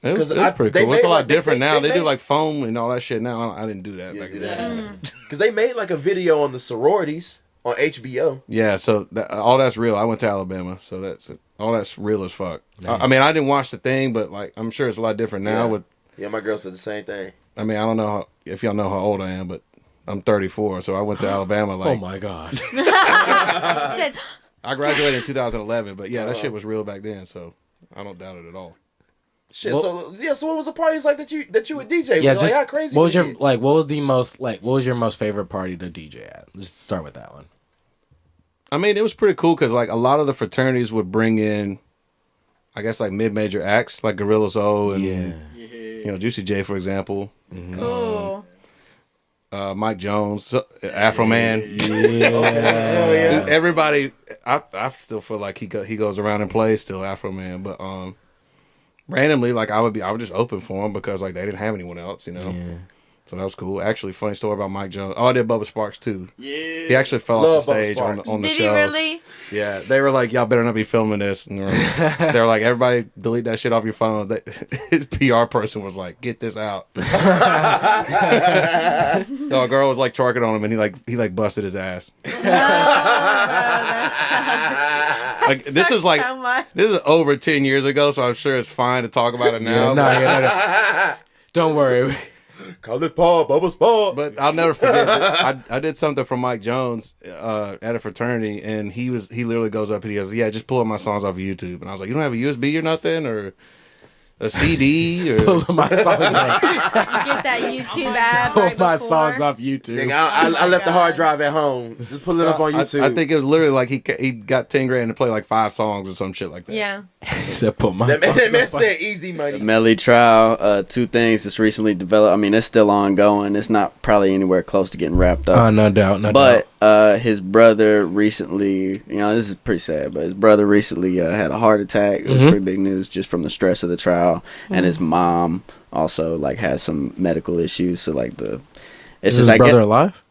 It was 'Cause pretty they cool. It's a made, lot like, different they now. They do made- like foam and all that shit now. I didn't do that back then. Because they made like a video on the sororities on HBO. Yeah, so all that's real. I went to Alabama, so all that's real as fuck. I mean, I didn't watch the thing, but like I'm sure it's a lot different now. Yeah. With Yeah, my girl said the same thing. I mean, I don't know if y'all know how old I am, but I'm 34, so I went to Alabama. Like, Oh my God. Said I graduated in 2011, but yeah, that shit was real back then, so I don't doubt it at all. Shit. So what was the parties like that you would DJ? Yeah, Like, just how crazy? what was was your it? what was your most favorite party to DJ at? Let's start with that one. I mean, it was pretty cool because like a lot of the fraternities would bring in, I guess like mid-major acts like Gorillaz O and Juicy J, for example. cool. Mike Jones, Afro Man. Yeah. Everybody, I still feel like he goes around and plays still Afro Man, but randomly like I would just open for him because like they didn't have anyone else, you know. Yeah. So that was cool. Actually, funny story about Mike Jones. Oh, I did Bubba Sparks too. Yeah. He actually fell Love off the Bubba stage Sparks. on the Did show. he really? Yeah, they were like, "Y'all better not be filming this." And they were like, "Everybody, delete that shit off your phone." His PR person was like, "Get this out." So a girl was like twerking on him, and he busted his ass. Like this is like so much. this is over 10 years ago, so I'm sure it's fine to talk about it now. No. Don't worry. Call it Paul, Bubba's Paul. But I'll never forget. I did something for Mike Jones at a fraternity, and he literally goes up and he goes, "Yeah, just pull up my songs off of YouTube." And I was like, "You don't have a USB or nothing, or a CD, or Pull my songs off. You get that YouTube ad Pull right my before. songs off YouTube. Nigga, I left the hard drive at home. Just pull it up on YouTube. I think it was literally like he got 10 grand to play like 5 songs or some shit like that. Yeah. He said, "Put my." that man songs off. said easy money. Melly trial, 2 things that's recently developed. I mean, it's still ongoing. It's not probably anywhere close to getting wrapped up. Oh, no doubt, no but doubt. His brother recently, this is pretty sad, but his brother recently had a heart attack. It was pretty big news just from the stress of the trial. And his mom also like has some medical issues. So like Is his brother alive?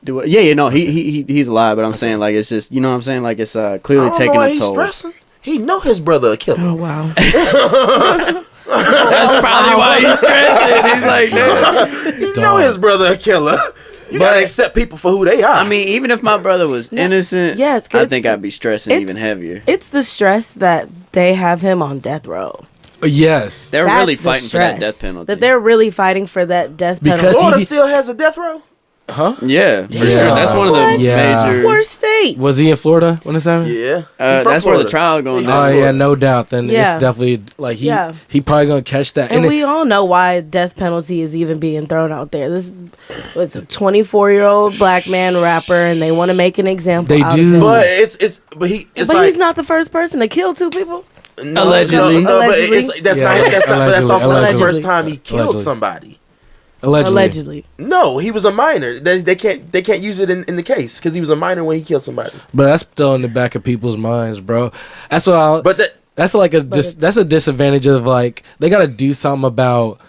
He's alive, but I'm saying like it's just what I'm saying, like it's clearly taking a toll. Stressing. He know his brother a killer. Oh wow. That's probably why he's stressing. He's like, "Damn." You know his brother a killer. You gotta accept people for who they are. I mean, even if my brother was innocent, Yes, I think I'd be stressing it's- even heavier. It's the stress that they have him on death row. Yes. They're That's really the fighting for that stress. death penalty. That they're really fighting for that death Because penalty. Florida still has a death row. Huh? Yeah, for Yeah. sure. That's one of the What? major. Poor state. Was he in Florida when this happened? Yeah. That's where the trial going Oh down. yeah, no doubt. Then Yeah. it's definitely like Yeah. he probably gonna catch that. And it- we all know why death penalty is even being thrown out there. This it's a 24-year-old black man rapper, and they want to make an example. They out do. of him. But it's But like he's not the first person to kill 2 people. no, Allegedly. No, but Allegedly. it's, that's Yeah, not. That's not. But that's also not the allegedly. first time he killed Allegedly. somebody. allegedly. No, he was a minor. They can't use it in the case because he was a minor when he killed somebody. But that's still in the back of people's minds, bro. That's what I. But that's like that's a disadvantage of like they got to do something about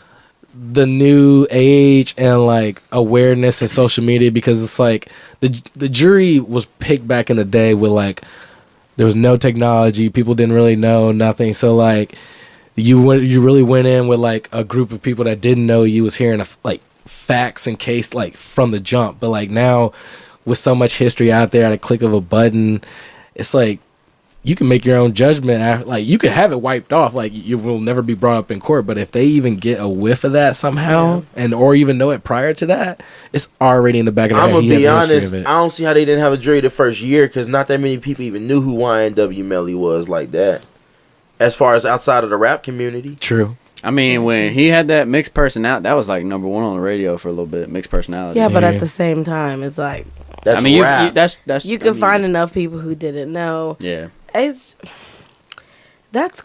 the new age and like awareness and social media because it's like the jury was picked back in the day with like there was no technology, people didn't really know nothing, so like you really went in with like a group of people that didn't know you was hearing like facts in case like from the jump. But like now with so much history out there at a click of a button, it's like you can make your own judgment. Like you can have it wiped off, like you will never be brought up in court. But if they even get a whiff of that somehow, and or even know it prior to that, it's already in the back of their head. I'm gonna be honest. I don't see how they didn't have a jury the first year because not that many people even knew who YNW Melly was like that. As far as outside of the rap community, true. I mean, when he had that mixed personality, that was like number one on the radio for a little bit. Mixed personality. Yeah, but at the same time, it's like that's that's you can find enough people who didn't know. Yeah. That's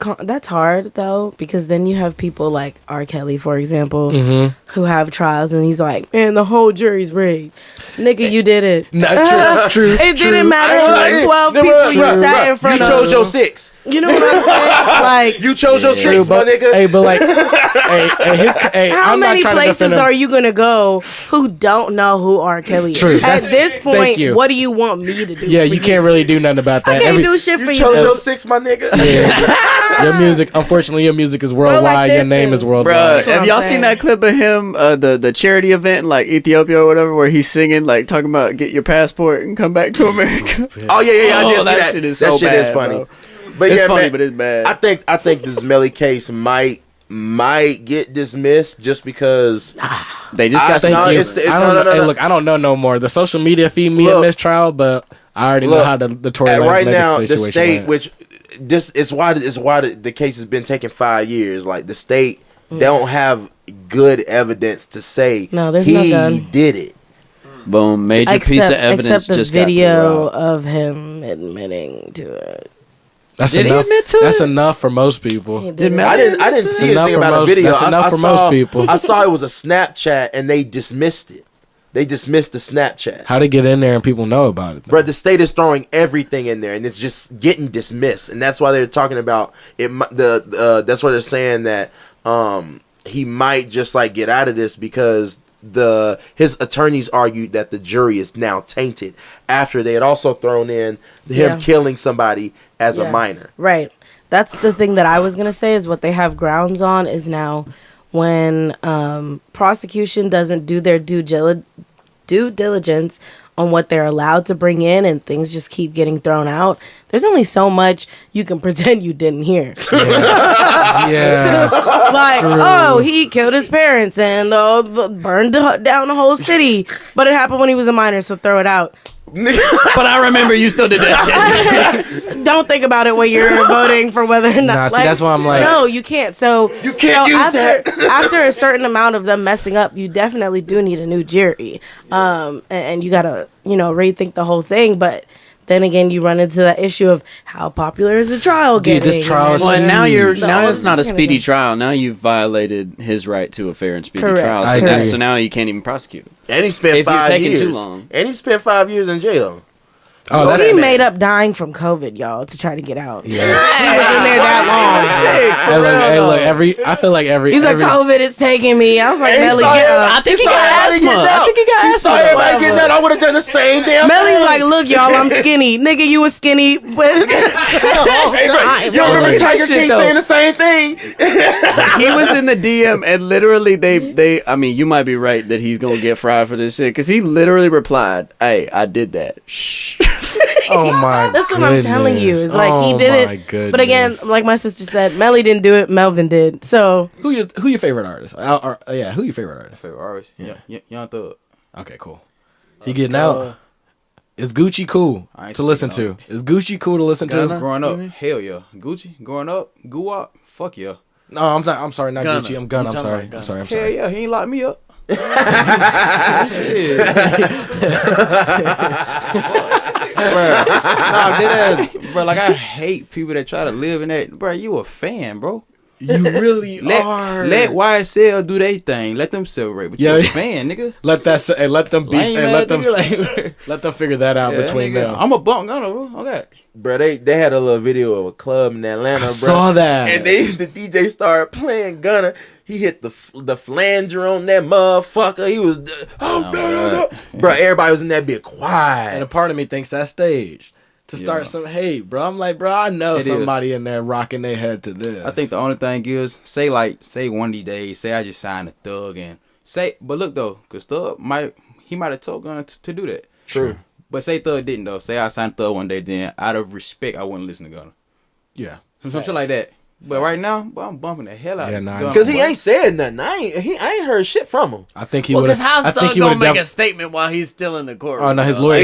hard though, because then you have people like R. Kelly, for example, who have trials, and he's like, "Man, the whole jury's rigged, nigga, you did it." Not true. It didn't matter who like 12 people you sat in front of. You chose your 6. You know what I'm saying? Like you chose your 6, my nigga. Hey, but like, how I'm many not trying places to defend him. are you gonna go who don't know who R. Kelly is? True. At this Thank point, you. what do you want me to do? Yeah, you can't really do nothing about that. I can't do shit for you. You chose your 6, my nigga. Yeah. Your music, unfortunately, your music is worldwide. Your name is worldwide. Bruh, have y'all seen that clip of him, the charity event in like Ethiopia or whatever, where he's singing like talking about get your passport and come back to America? Oh yeah, I did see that. Shit is that so shit bad, is funny. bro. But it's yeah, funny, man, but it's bad. I think this Melly case might get dismissed just because they just got Look, I don't know no more. The social media feed me a mistrial, but I already know how the Tory Lanez right now the situation state, went. which this is why the case has been taking 5 years. Like the state don't have good evidence to say there's he no gun. did it. Boom, major piece of evidence except the just video of him admitting to it. That's Did enough. he admit to That's it? enough for most people. I didn't see anything about a video. That's enough for most people. I saw it was a Snapchat and they dismissed it. They dismissed the Snapchat. How to get in there and people know about it? But the state is throwing everything in there, and it's just getting dismissed, and that's why they're talking about it. That's why they're saying that he might just like get out of this because his attorneys argued that the jury is now tainted after they had also thrown in him killing somebody as a minor. Right. That's the thing that I was gonna say is what they have grounds on is now when prosecution doesn't do their due diligence on what they're allowed to bring in and things just keep getting thrown out, there's only so much you can pretend you didn't hear. Yeah. Like, oh, he killed his parents and burned down the whole city. But it happened when he was a minor, so throw it out. But I remember you still did that shit. Don't think about it when you're voting for whether or not. Nah, see, that's why I'm like, no, you can't. So you can't use that. After a certain amount of them messing up, you definitely do need a new jury, and you gotta rethink the whole thing. But then again, you run into that issue of how popular is the trial getting. Dude, this trial is well, now it's not a speedy trial. Now you've violated his right to a fair and speedy trial. So now you can't even prosecute him. And he spent if 5 you're taking years. Too long. And he spent 5 years in jail. Oh, he made up dying from COVID, y'all, to try to get out. Yeah. He was in there that long. I feel like every. He's like, COVID is taking me. I was like, Melly, get up. I think he got asthma. He saw everybody getting out. I would have done the same damn thing. Melly's like, look, y'all, I'm skinny. Nigga, you was skinny. But you don't remember Tiger King saying the same thing? He was in the DM and literally they I mean, you might be right that he's gonna get fried for this shit because he literally replied, "Hey, I did that." Shh. Oh my! That's what I'm telling you. It's like he did it. Goodness. But again, like my sister said, Melly didn't do it. Melvin did. So who your favorite artist? Yeah, who your favorite artist? Favorite artist? Yeah, Young Thug. Okay, cool. He getting out. Is Gucci cool to listen to? Is Gucci cool to listen to? Growing up, hell yeah. Gucci, growing up, Guwap, fuck yeah. No, I'm not. I'm sorry, not Gucci. I'm Gunna. I'm sorry. I'm sorry. Hell yeah, he ain't locked me up. Bro, like I hate people that try to live in that. Bro, you a fan, bro. You really are. Let YSL do their thing. Let them celebrate. But you a fan, nigga. Let them beef and let them figure that out between them. I'm a bump Gunna, bro. Okay. Bro, they had a little video of a club in Atlanta, bro. I saw that. And the DJ started playing Gunna. He hit the flanger on that motherfucker. He was, bro, everybody was in that bit quiet. And a part of me thinks that's staged. to start some hate, bro. I'm like, bro, I know somebody in there rocking their head to this. I think the only thing is, say one of these days, say I just signed a Thug and but look though, cause Thug might have told Gunna to do that. True. But say Thug didn't though. Say I signed Thug one day, then out of respect, I wouldn't listen to Gunna. Yeah. Something like that. But right now, well, I'm bumping the hell out of Gunna. Because he ain't said nothing. I ain't heard shit from him. I think he Well, would. because how's I think Thug he gonna would make a statement while he's still in the courtroom? Oh no, his though? lawyer.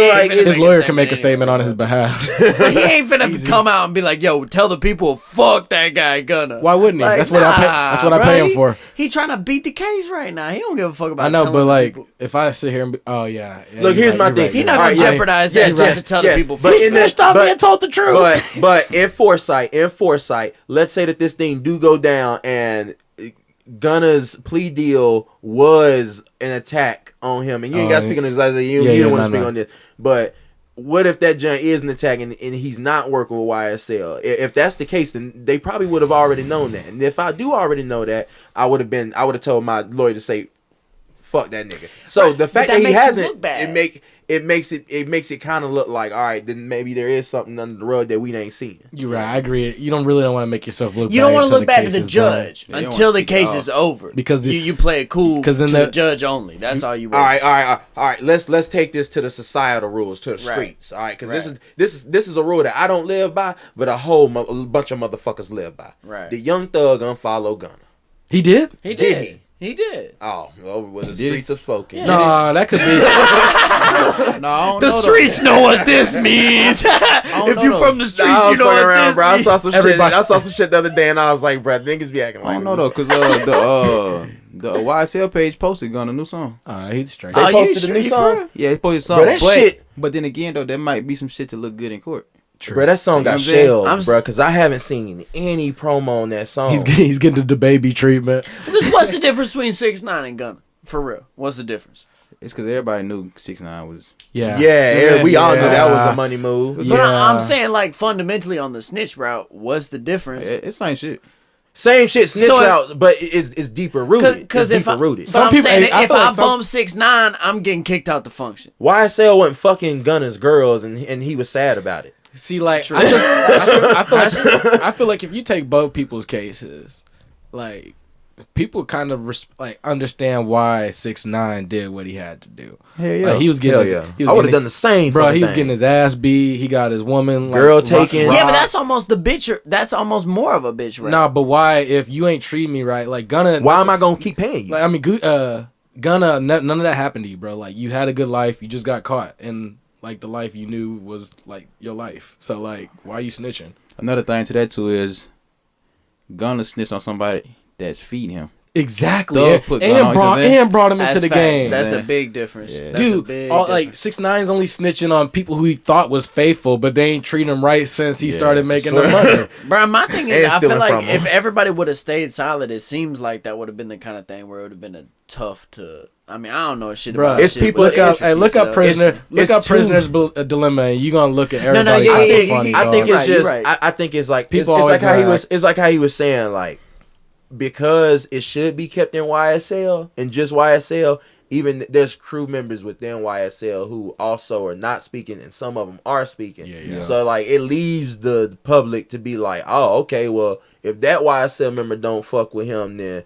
Like, His lawyer can make a statement on his behalf. But he ain't finna come out and be like, "Yo, tell the people, fuck that guy, Gunna." Why wouldn't he? Like, That's what I pay him for. He trying to beat the case right now. He don't give a fuck about. I know, telling but the like, people. if I sit here and Look, here's my thing. He not gonna jeopardize that just to tell the people. But He snitched on me and told the truth. But in foresight, let's say that this thing do go down and Gunna's plea deal was an attack on him, and you ain't got to speak on this. You don't want to speak on this, but. What if that junk is an attack and he's not working with YSL? If that's the case, then they probably would have already known that. And if I do already know that, I would have told my lawyer to say, "Fuck that nigga." So the fact that he hasn't, it makes it kind of look like, all right, then maybe there is something under the rug that we ain't seeing. You're right. I agree. You don't really want to make yourself look. You bad don't want to until look bad to the case is judge done. until the case is over. Because you play it cool because then to the judge only. That's all you want. All right. Let's take this to the societal rules, to the streets. All right, because this is a rule that I don't live by, but a whole bunch of motherfuckers live by. Right. The Young Thug unfollowed Gunna. He did. He did. He did. Oh, well, the streets have spoken. Yeah, no, that could be. No, the streets know what this means. If you from the streets, you know what this bro. means. I saw some shit the other day, and I was like, bro, niggas be acting like. I don't know though, cause the YSL page posted Gunna a new song. He's straight. They posted a new song. Yeah, he posted a song. Bro, that shit. But then again, though, there might be some shit to look good in court. True. Bro, that song got shelled, bro, because I haven't seen any promo on that song. He's getting the baby treatment. What's the difference between 6ix9ine and Gunna? For real, what's the difference? It's because everybody knew 6ix9ine was. Yeah, we all knew that was a money move. But I'm saying, like, fundamentally on the snitch route, what's the difference? It's same shit. Same shit, snitch out, but it's deeper rooted. Because if I'm saying, if I bump 6ix9ine, I'm getting kicked out the function. YSL wasn't fucking Gunna's girls, and he was sad about it. See, like, I feel like if you take both people's cases, like, people kind of understand why 6ix9ine did what he had to do. Hell yeah, like, he was getting. I would have done the same, bro. He was getting his ass beat. He got his woman girl taken. Yeah, but that's almost the bitch. That's almost more of a bitch, right? Nah, but why? If you ain't treating me right, like Gunna. Why am I gonna keep paying you? Like, I mean, Gunna. None of that happened to you, bro. Like, you had a good life. You just got caught, and like the life you knew was like your life. So like, why are you snitching? Another thing to that too is Gunna snitched on somebody that's feeding him. Exactly, and brought him into the game. That's a big difference, yeah. Dude. Like 6ix9ine's only snitching on people who he thought was faithful, but they ain't treating him right since he started making the money. Bro, my thing is, I feel like if everybody would have stayed solid, it seems like that would have been the kind of thing where it would have been a tough to. I mean, I don't know shit bro, about it's shit. People. Look up Prisoner's Dilemma, and you gonna look at everybody. Funny, I think it's just. I think it's like people. It's like how he was. It's like how he was saying, like, because it should be kept in YSL and just YSL. Even there's crew members within YSL who also are not speaking, and some of them are speaking. Yeah. So like, it leaves the public to be like, oh, okay, well, if that YSL member don't fuck with him, then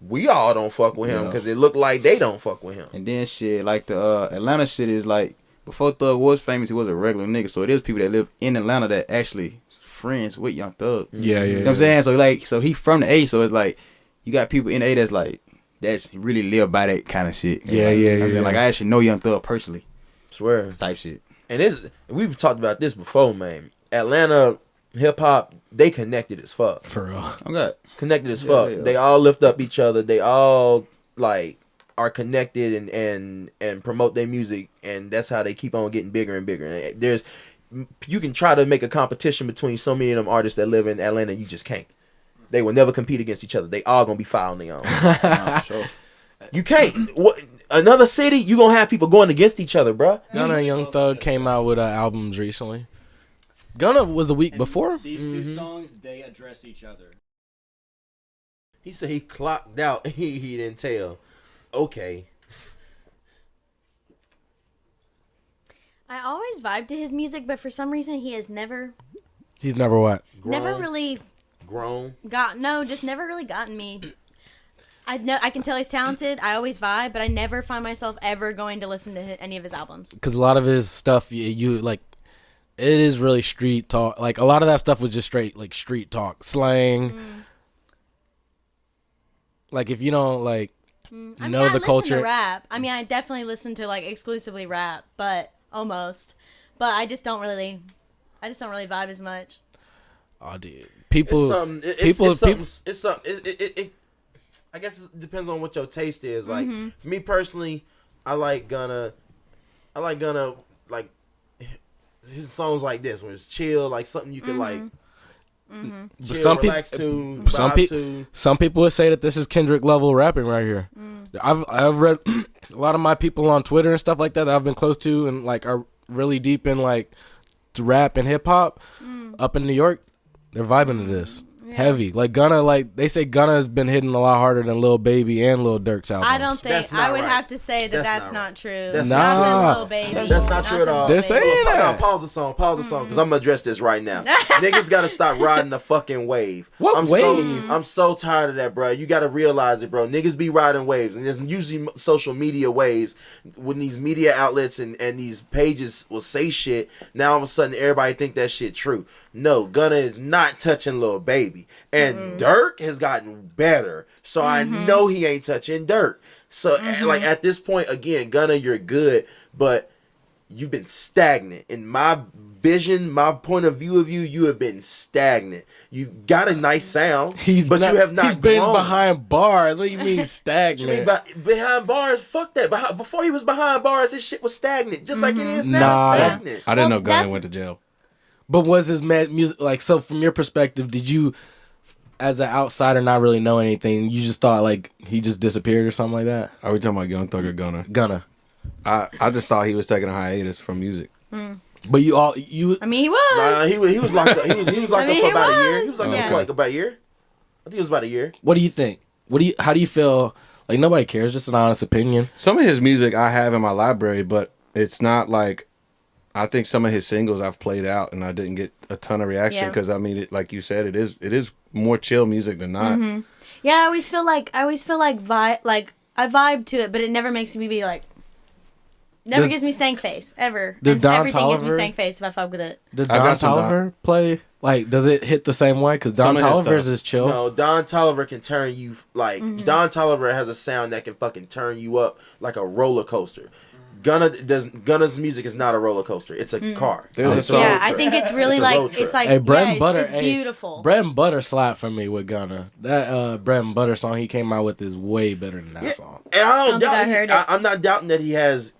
we all don't fuck with him because it looked like they don't fuck with him. And then shit, like the Atlanta shit is like, before Thug was famous, he was a regular nigga. So it is people that live in Atlanta that actually friends with Young Thug. Yeah. You know what I'm saying? So like, so he from the A, so it's like, you got people in the A that's like, that's really live by that kind of shit. Yeah. Like, I actually know Young Thug personally. Swear. Type shit. And we've talked about this before, man. Atlanta hip hop, they connected as fuck. For real. Okay. Connected as fuck. Yeah. They all lift up each other. They all like are connected and promote their music, and that's how they keep on getting bigger and bigger. And you can try to make a competition between so many of them artists that live in Atlanta, you just can't. They will never compete against each other. They all gonna be filing their own. Sure. You can't. Another city, you gonna have people going against each other, bro. Gunna and Young Thug came out with albums recently. Gunna was a week before. These two songs, they address each other. He said he clocked out. He didn't tell. Okay. I always vibe to his music, but for some reason he has never He's never what? never really grown. Just never really gotten me. I can tell he's talented. I always vibe, but I never find myself ever going to listen to any of his albums. Because a lot of his stuff, you like, it is really street talk. Like a lot of that stuff was just straight like street talk, slang. Like if you don't like know the culture. To rap. I mean, I definitely listen to like exclusively rap, but almost. But I just don't really vibe as much. Oh, dude. I guess it depends on what your taste is. Like for me personally, I like Gunna like his songs like this when it's chill, like something you could like. Chill, some people would say that this is Kendrick level rapping right here. I've read a lot of my people on Twitter and stuff like that I've been close to and like are really deep in like rap and hip hop up in New York. They're vibing to this. Heavy. Like Gunna, like they say Gunna has been hitting a lot harder than Lil Baby and Lil Durk's albums. I don't think I would have to say that's not true. That's not Lil Baby. That's not true at all. They're saying that. Pause the song, because I'm gonna address this right now. Niggas gotta stop riding the fucking wave. What wave? I'm so tired of that, bro. You gotta realize it, bro. Niggas be riding waves, and there's usually social media waves when these media outlets and these pages will say shit. Now all of a sudden everybody think that shit true. No, Gunna is not touching Lil Baby. And Durk has gotten better. So I know he ain't touching Durk. So like at this point, again, Gunna, you're good, but you've been stagnant. In my vision, my point of view of you, you have been stagnant. You got a nice sound, you have not He's been grown. behind bars. What do you mean stagnant? Behind bars, fuck that. Before he was behind bars, his shit was stagnant. Just like it is now, stagnant. I didn't know Gunna went to jail. But was his music like, so from your perspective, did you, as an outsider, not really know anything? You just thought like he just disappeared or something like that? Are we talking about Young Thug or Gunna? Gunna. I just thought he was taking a hiatus from music. But you. I mean, he was. Nah, he was locked up. He was locked up for about a year. He was locked up for like about a year. I think it was about a year. What do you think? How do you feel? Like nobody cares. Just an honest opinion. Some of his music I have in my library, but it's not like. I think some of his singles I've played out and I didn't get a ton of reaction because I mean, like you said, it is more chill music than not. Yeah, I always feel like I vibe to it, but it never makes me be like. Never gives me stank face ever. Everything gives me stank face if I fuck with it. Does Don Toliver play? Like, does it hit the same way? Because Don Toliver's is chill. No, Don Toliver can turn you like Don Toliver has a sound that can fucking turn you up like a roller coaster. Gunna's music is not a roller coaster. It's a car. There's a song. Yeah, I think it's really it's like it's beautiful. Bread and Butter slap for me with Gunna. That Bread and Butter song he came out with is way better than that song. And I don't doubt I'm not doubting that he has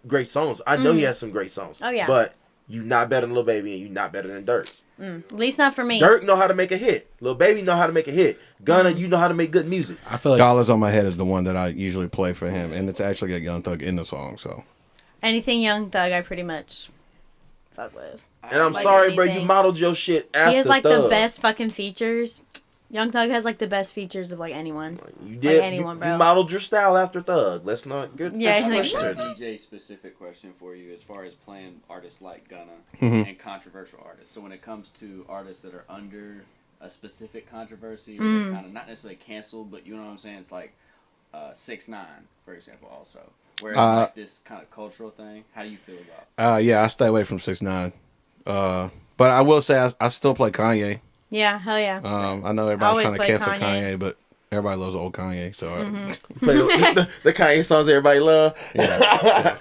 great songs. I know he has some great songs. Oh yeah. But you not better than Lil Baby and you not better than Durk. At least not for me. Durk know how to make a hit. Lil Baby know how to make a hit. Gunna, you know how to make good music. I feel like Dollars on My Head is the one that I usually play for him, and it's actually got Young Thug in the song. So anything Young Thug, I pretty much fuck with. And I'm sorry, bro. You modeled your shit after He has like Thug. the best fucking features. Young Thug has like the best features of like anyone. You did. Like anyone, bro. You modeled your style after Thug. Let's not get DJ specific question for you as far as playing artists like Gunna and controversial artists. So when it comes to artists that are under a specific controversy or they're kind of not necessarily canceled, but you know what I'm saying? It's like 6ix9ine, for example, also. Where it's like this kind of cultural thing. How do you feel about it? Yeah, I stay away from 6ix9ine. But I will say I still play Kanye. Yeah, hell yeah. I know everybody's trying to cancel Kanye, but everybody loves old Kanye. So play the Kanye songs everybody love. Yeah.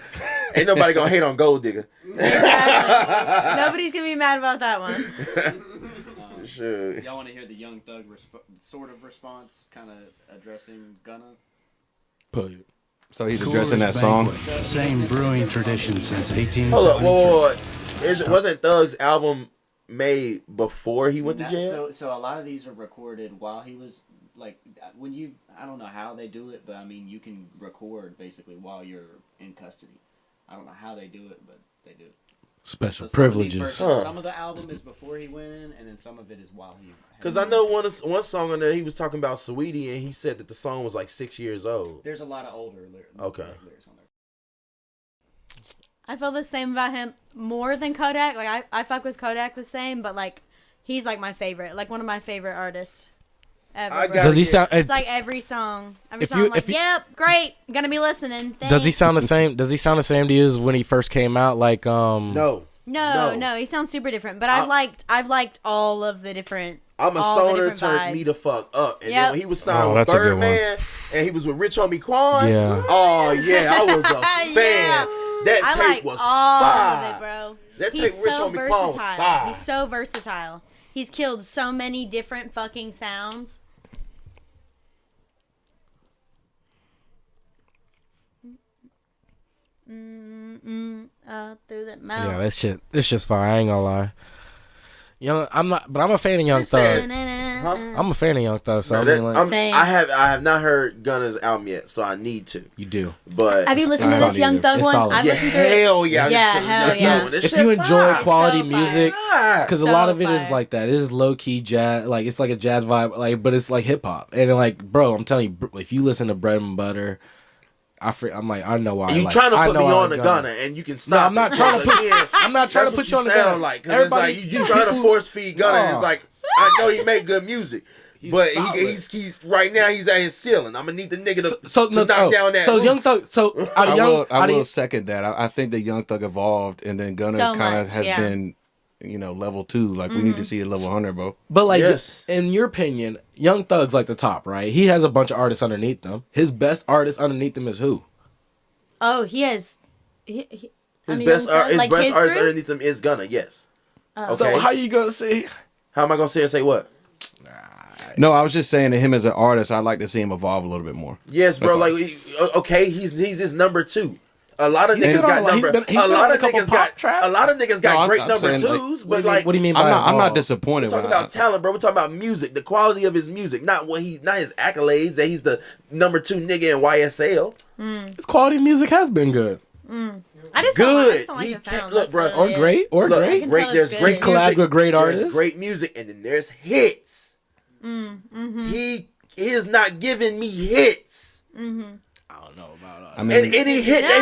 Ain't nobody gonna hate on Gold Digger. Exactly. Nobody's gonna be mad about that one. Sure. Y'all want to hear the Young Thug sort of response, kind of addressing Gunna? So he's addressing that song. Same brewing tradition since 1873. Hold up, whoa. Wasn't Thug's album made before he went to jail? So a lot of these are recorded while he was like I don't know how they do it, but I mean you can record basically while you're in custody. I don't know how they do it, but they do. Special privileges. Some of the album is before he went in, and then some of it is while he. Because I know one song on there he was talking about Sweetie, and he said that the song was like 6 years old. There's a lot of older lyrics. Okay. Lyrics on there. I feel the same about him more than Kodak. Like I fuck with Kodak the same, but like he's like my favorite, like one of my favorite artists ever. Does he sound? It's like every song. I'm like, yep, great, gonna be listening. Thanks. Does he sound the same? Does he sound the same to you as when he first came out? Like No, he sounds super different. But I've liked all of the different. I'm a stoner turned me the fuck up. And then when he was signed with that's a good Third one. Man and he was with Rich Homie Quan. Yeah. Oh yeah, I was a fan. That tape was fire. Of it, bro. That He's tape Rich so Homie Quan was versatile. fire. He's so versatile. He's killed so many different fucking sounds. Through that mouth. Yeah, this shit's fire. I ain't gonna lie. I'm a fan of Young Thug. I'm a fan of Young Thug. So I have not heard Gunna's album yet, so I need to. You do. But have you listened to this Young Thug one? I've listened to it. Hell yeah. Hell yeah. If you enjoy quality music, because So a lot of it is fire. like that. It is low key jazz, like it's like a jazz vibe, like but it's like hip hop. And like, bro, I'm telling you, if you listen to Bread and Butter, I'm like, I know why. You trying to put me on the Gunna, and you can stop. No, I'm not trying to put. I'm not trying to put you on the Gunna. Like, cause it's like you trying to force feed Gunna. And it's like I know he make good music, but he's right now he's at his ceiling. I'm gonna need the nigga to knock down that. So roof. Young Thug. So I will second that. I think that Young Thug evolved, and then Gunna So kind of much, has yeah. been, level 2. Like we need to see a level 100, bro. But like, Yes. in your opinion, Young Thug's like the top, right? He has a bunch of artists underneath them. His best artist underneath him is who? Oh, he has. His best artist underneath him is Gunna. Yes. Oh. So how you gonna say? How am I gonna say what? No, I was just saying to him as an artist, I'd like to see him evolve a little bit more. Yes, bro. That's Like, okay, he's his number 2. A lot of He's niggas been got on- he's number. been A on lot a of couple niggas pop got. tracks. A lot of niggas got No, great I'm number saying, like, 2s, but like, what do you mean by I'm not evolve? disappointed. we're talking but about talent, bro. We're talking about music, the quality of his music, not his accolades. That he's the number 2 nigga in YSL. His quality of music has been good. I just Good. don't like He the can't sound. look, That's bro. really Or great. Or Look, great. can great. tell There's it's great good. music. Collab with great artists. There's great music, and then there's hits. He is not giving me hits. I don't know about I mean, And any hit that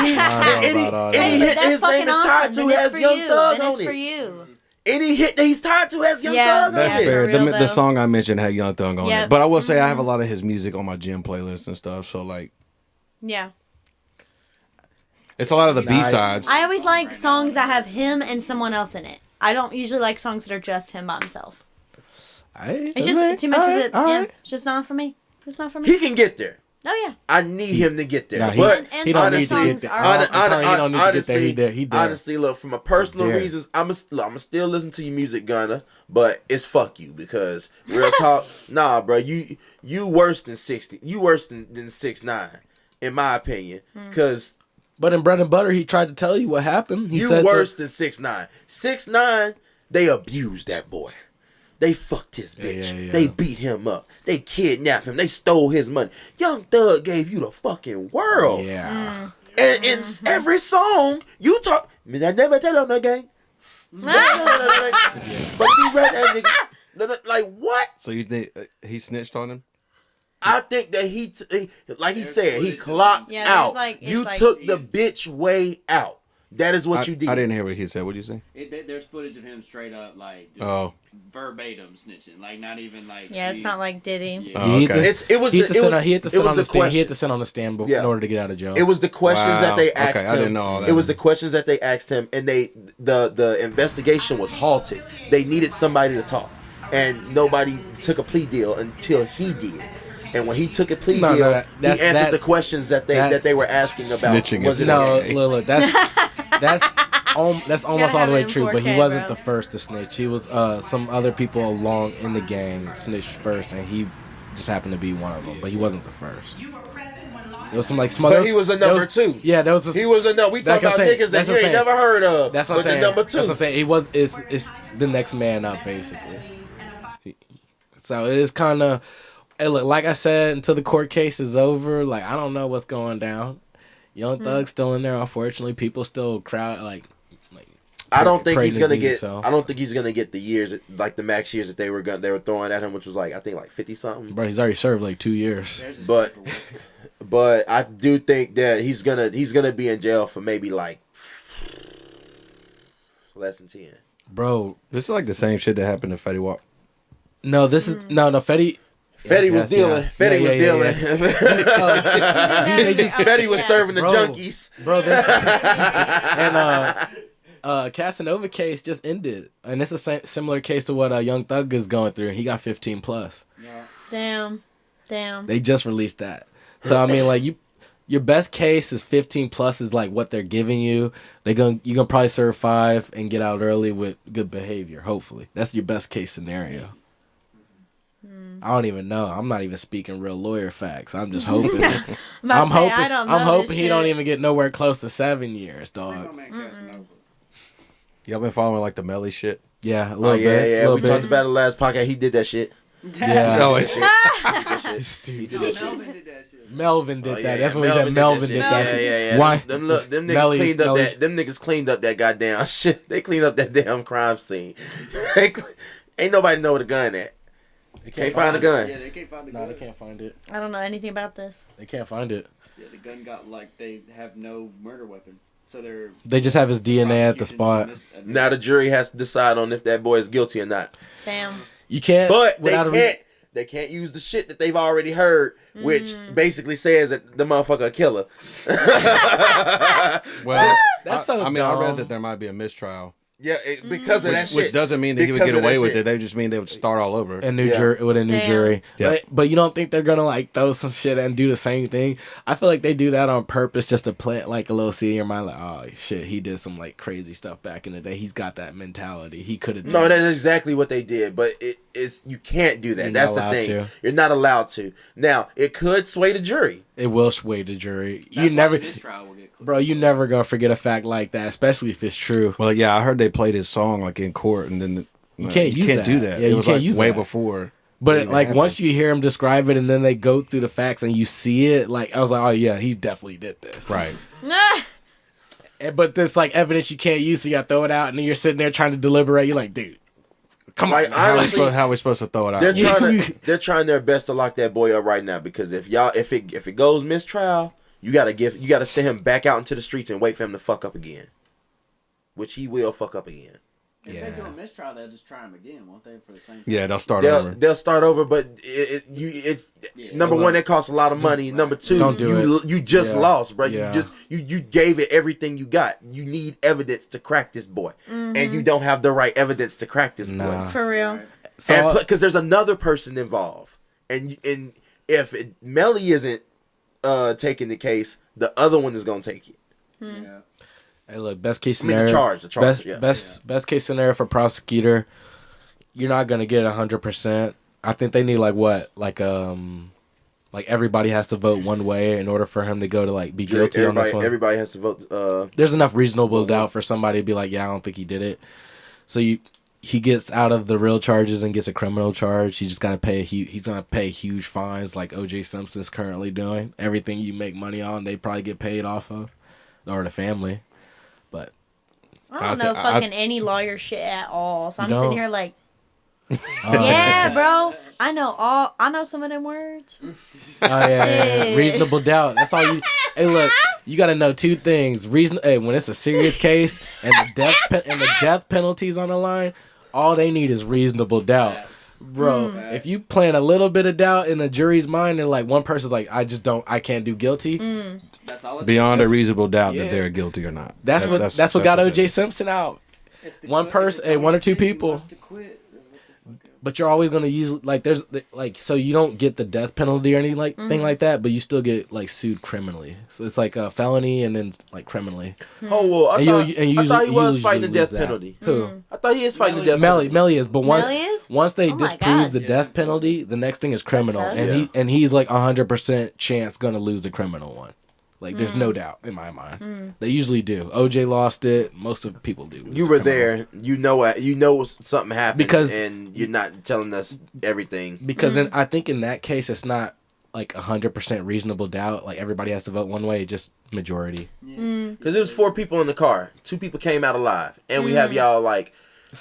any hit that his name is tied to has Young Thug on for it. you. Any hit that he's tied to has Young Yeah. Thug on that's it. fair. for real, The though. song I mentioned had Young Thug on Yep. it, but I will say I have a lot of his music on my gym playlist and stuff. So like, Yeah. it's a lot of the Nah, B-sides. I always like songs that have him and someone else in it. I don't usually like songs that are just him by himself. It's just too much of the. Yeah, it's just not for me. It's not for me. He can get there. Oh yeah. I need him to get there. Nah, but And he don't need some to get songs there. are- I'm telling you, he don't need to get there. honestly, He there. honestly, look, from a personal There. reasons, I'm still listen to your music, Gunna, but it's fuck you because real talk, nah, bro, you worse than 60, you worse than 6ix9ine, in my opinion, because But in Bread and Butter, he tried to tell you what happened. He you said worse than 6ix9ine. 6ix9ine, they abused that boy. They fucked his bitch. yeah. They beat him up. They kidnapped him. They stole his money. Young Thug gave you the fucking world. Yeah. And in every song, you talk. I never tell on the gang. Like what? So you think he snitched on him? I think that he like he said, he clocked Yeah, there's out. like- it's You like- took the bitch way out. That is what you did. I didn't hear what he said. What'd you say? There's footage of him straight up like just Oh. verbatim snitching, like not even like. Yeah, it's not like Diddy. Oh, He had okay. to- It was he the- had to it sit was- on- he had to it sit was on the the stand. He question. had to sit on the stand Yeah. in order to get out of jail. It was the questions that they asked Okay, him. I didn't know all that. It was the questions that they asked him, and the investigation was halted. They needed somebody to talk, and nobody took a plea deal until he did. And when he took a plea deal, he answered the questions that they were asking about. Snitching Was it No, okay? look, that's almost all have the way it in true. But he 4K, wasn't bro. the first to snitch. He was some other people along in the gang snitched first, and he just happened to be one of them. But he wasn't the first. There was some like smother. But he was a number 2. Yeah, there was. He was a no. We That's talk what about I'm saying. niggas that That's you what I'm ain't saying. never heard of. That's what I'm but saying. the number 2. That's what I'm saying. He was. It's the next man up basically. So it is kind of. Hey, look, like I said, until the court case is over, like I don't know what's going down. Young Thug's still in there. Unfortunately, people still crowd like. I don't think he's gonna praising get. himself. I don't think he's gonna get the years, like the max years that they were throwing at him, which was like I think like 50 something. Bro, he's already served like 2 years. But I do think that he's gonna be in jail for maybe like less than 10. Bro, this is like the same shit that happened to Fetty Wap. No, this is no Fetty. Fetty was dealing. Fetty was dealing. Fetty was serving the junkies. Bro, and Casanova case just ended, and it's a similar case to what Young Thug is going through, and he got 15 plus. Damn. They just released that, so I mean, like your best case is 15 plus is like what they're giving you. You're gonna probably serve 5 and get out early with good behavior. Hopefully, that's your best case scenario. I don't even know. I'm not even speaking real lawyer facts. I'm just hoping. I'm hoping he don't even get nowhere close to 7 years, dog. Y'all been following like the Melly shit? Yeah, a little bit. Yeah. We talked about it last podcast. He did that shit. Yeah. He did that shit. Melvin did that. That's when he said Melvin did that shit. Yeah. Why? Them niggas cleaned up that. Them niggas cleaned up that goddamn shit. They cleaned up that damn crime scene. Ain't nobody know where the gun at. They can't find the gun. Yeah, they can't find the gun. No, they can't find it. I don't know anything about this. They can't find it. Yeah, the gun got they have no murder weapon, so they just have his DNA at the spot. Now the jury has to decide on if that boy is guilty or not. Damn. You can't. But they can't use the shit that they've already heard, which basically says that the motherfucker a killer. Well, that's so I mean, dumb. I read that there might be a mistrial. Yeah, because of that shit. Which doesn't mean that he would get away with it. They just mean they would start all over. With a new jury. Yeah. But you don't think they're gonna like throw some shit and do the same thing? I feel like they do that on purpose just to plant like a little seed in your mind, like, oh shit, he did some like crazy stuff back in the day. He's got that mentality. He could have. No, that's exactly what they did. But it's you can't do that. You're That's not the thing. allowed to. You're not allowed to. Now it could sway the jury. It will sway the jury. You never gonna forget a fact like that, especially if it's true. Well, yeah, I heard they played his song like in court, and then you can't do that. Yeah, it you was can't like use way that. before. But like once you hear him describe it, and then they go through the facts, and you see it, like I was like, oh yeah, he definitely did this. Right. But there's like evidence you can't use, so you gotta throw it out, and then you're sitting there trying to deliberate. You're like, dude, come on. Honestly, how are we supposed to throw it out? They're trying their best to lock that boy up right now because if it goes mistrial, you gotta send him back out into the streets and wait for him to fuck up again, which he will fuck up again. If they do a mistrial, they'll just try him again, won't they? For the same. Yeah, they'll start over. They'll start over, but it's number one, that costs a lot of money. Number two, you just lost, bro. Yeah. You gave it everything you got. You need evidence to crack this boy, and you don't have the right evidence to crack this boy. For real. So because there's another person involved, and if Melly isn't taking the case, the other one is gonna take it. Yeah. Hey, look, best case scenario. The charge. Best case scenario for prosecutor. You're not gonna get 100%. I think they need like everybody has to vote one way in order for him to go to like be guilty on this one. Everybody has to vote. There's enough reasonable doubt for somebody to be like, yeah, I don't think he did it. So he gets out of the real charges and gets a criminal charge. He just gotta pay. He's gonna pay huge fines like O.J. Simpson's currently doing. Everything you make money on, they probably get paid off of, or the family. But I don't know fucking any lawyer shit at all. So I'm don't? sitting here like, yeah, bro. I know some of them words. Oh yeah. Reasonable doubt. That's all you. Hey, look, you got to know two things. Hey, when it's a serious case and the death penalty's on the line, all they need is reasonable doubt. Bro, if you plant a little bit of doubt in the jury's mind and like one person's like, I can't do guilty. That's all Beyond a reasonable doubt that they're guilty or not. That's what got O.J. Simpson out. One person, one or two people. But you're always gonna use so you don't get the death penalty or anything like that, but you still get like sued criminally. So it's like a felony and then like criminally. Oh well, I thought he was fighting the death penalty. Who? I thought he is fighting the death penalty. Melly is, but once they disprove the death penalty, the next thing is criminal, and he's like 100% chance gonna lose the criminal one. Like there's no doubt in my mind. They usually do. OJ lost it. Most of the people do. You were there. You know something happened and you're not telling us everything. Because I think in that case it's not like 100% reasonable doubt. Like everybody has to vote one way, just majority. Because there was 4 people in the car. 2 people came out alive, and we have y'all like.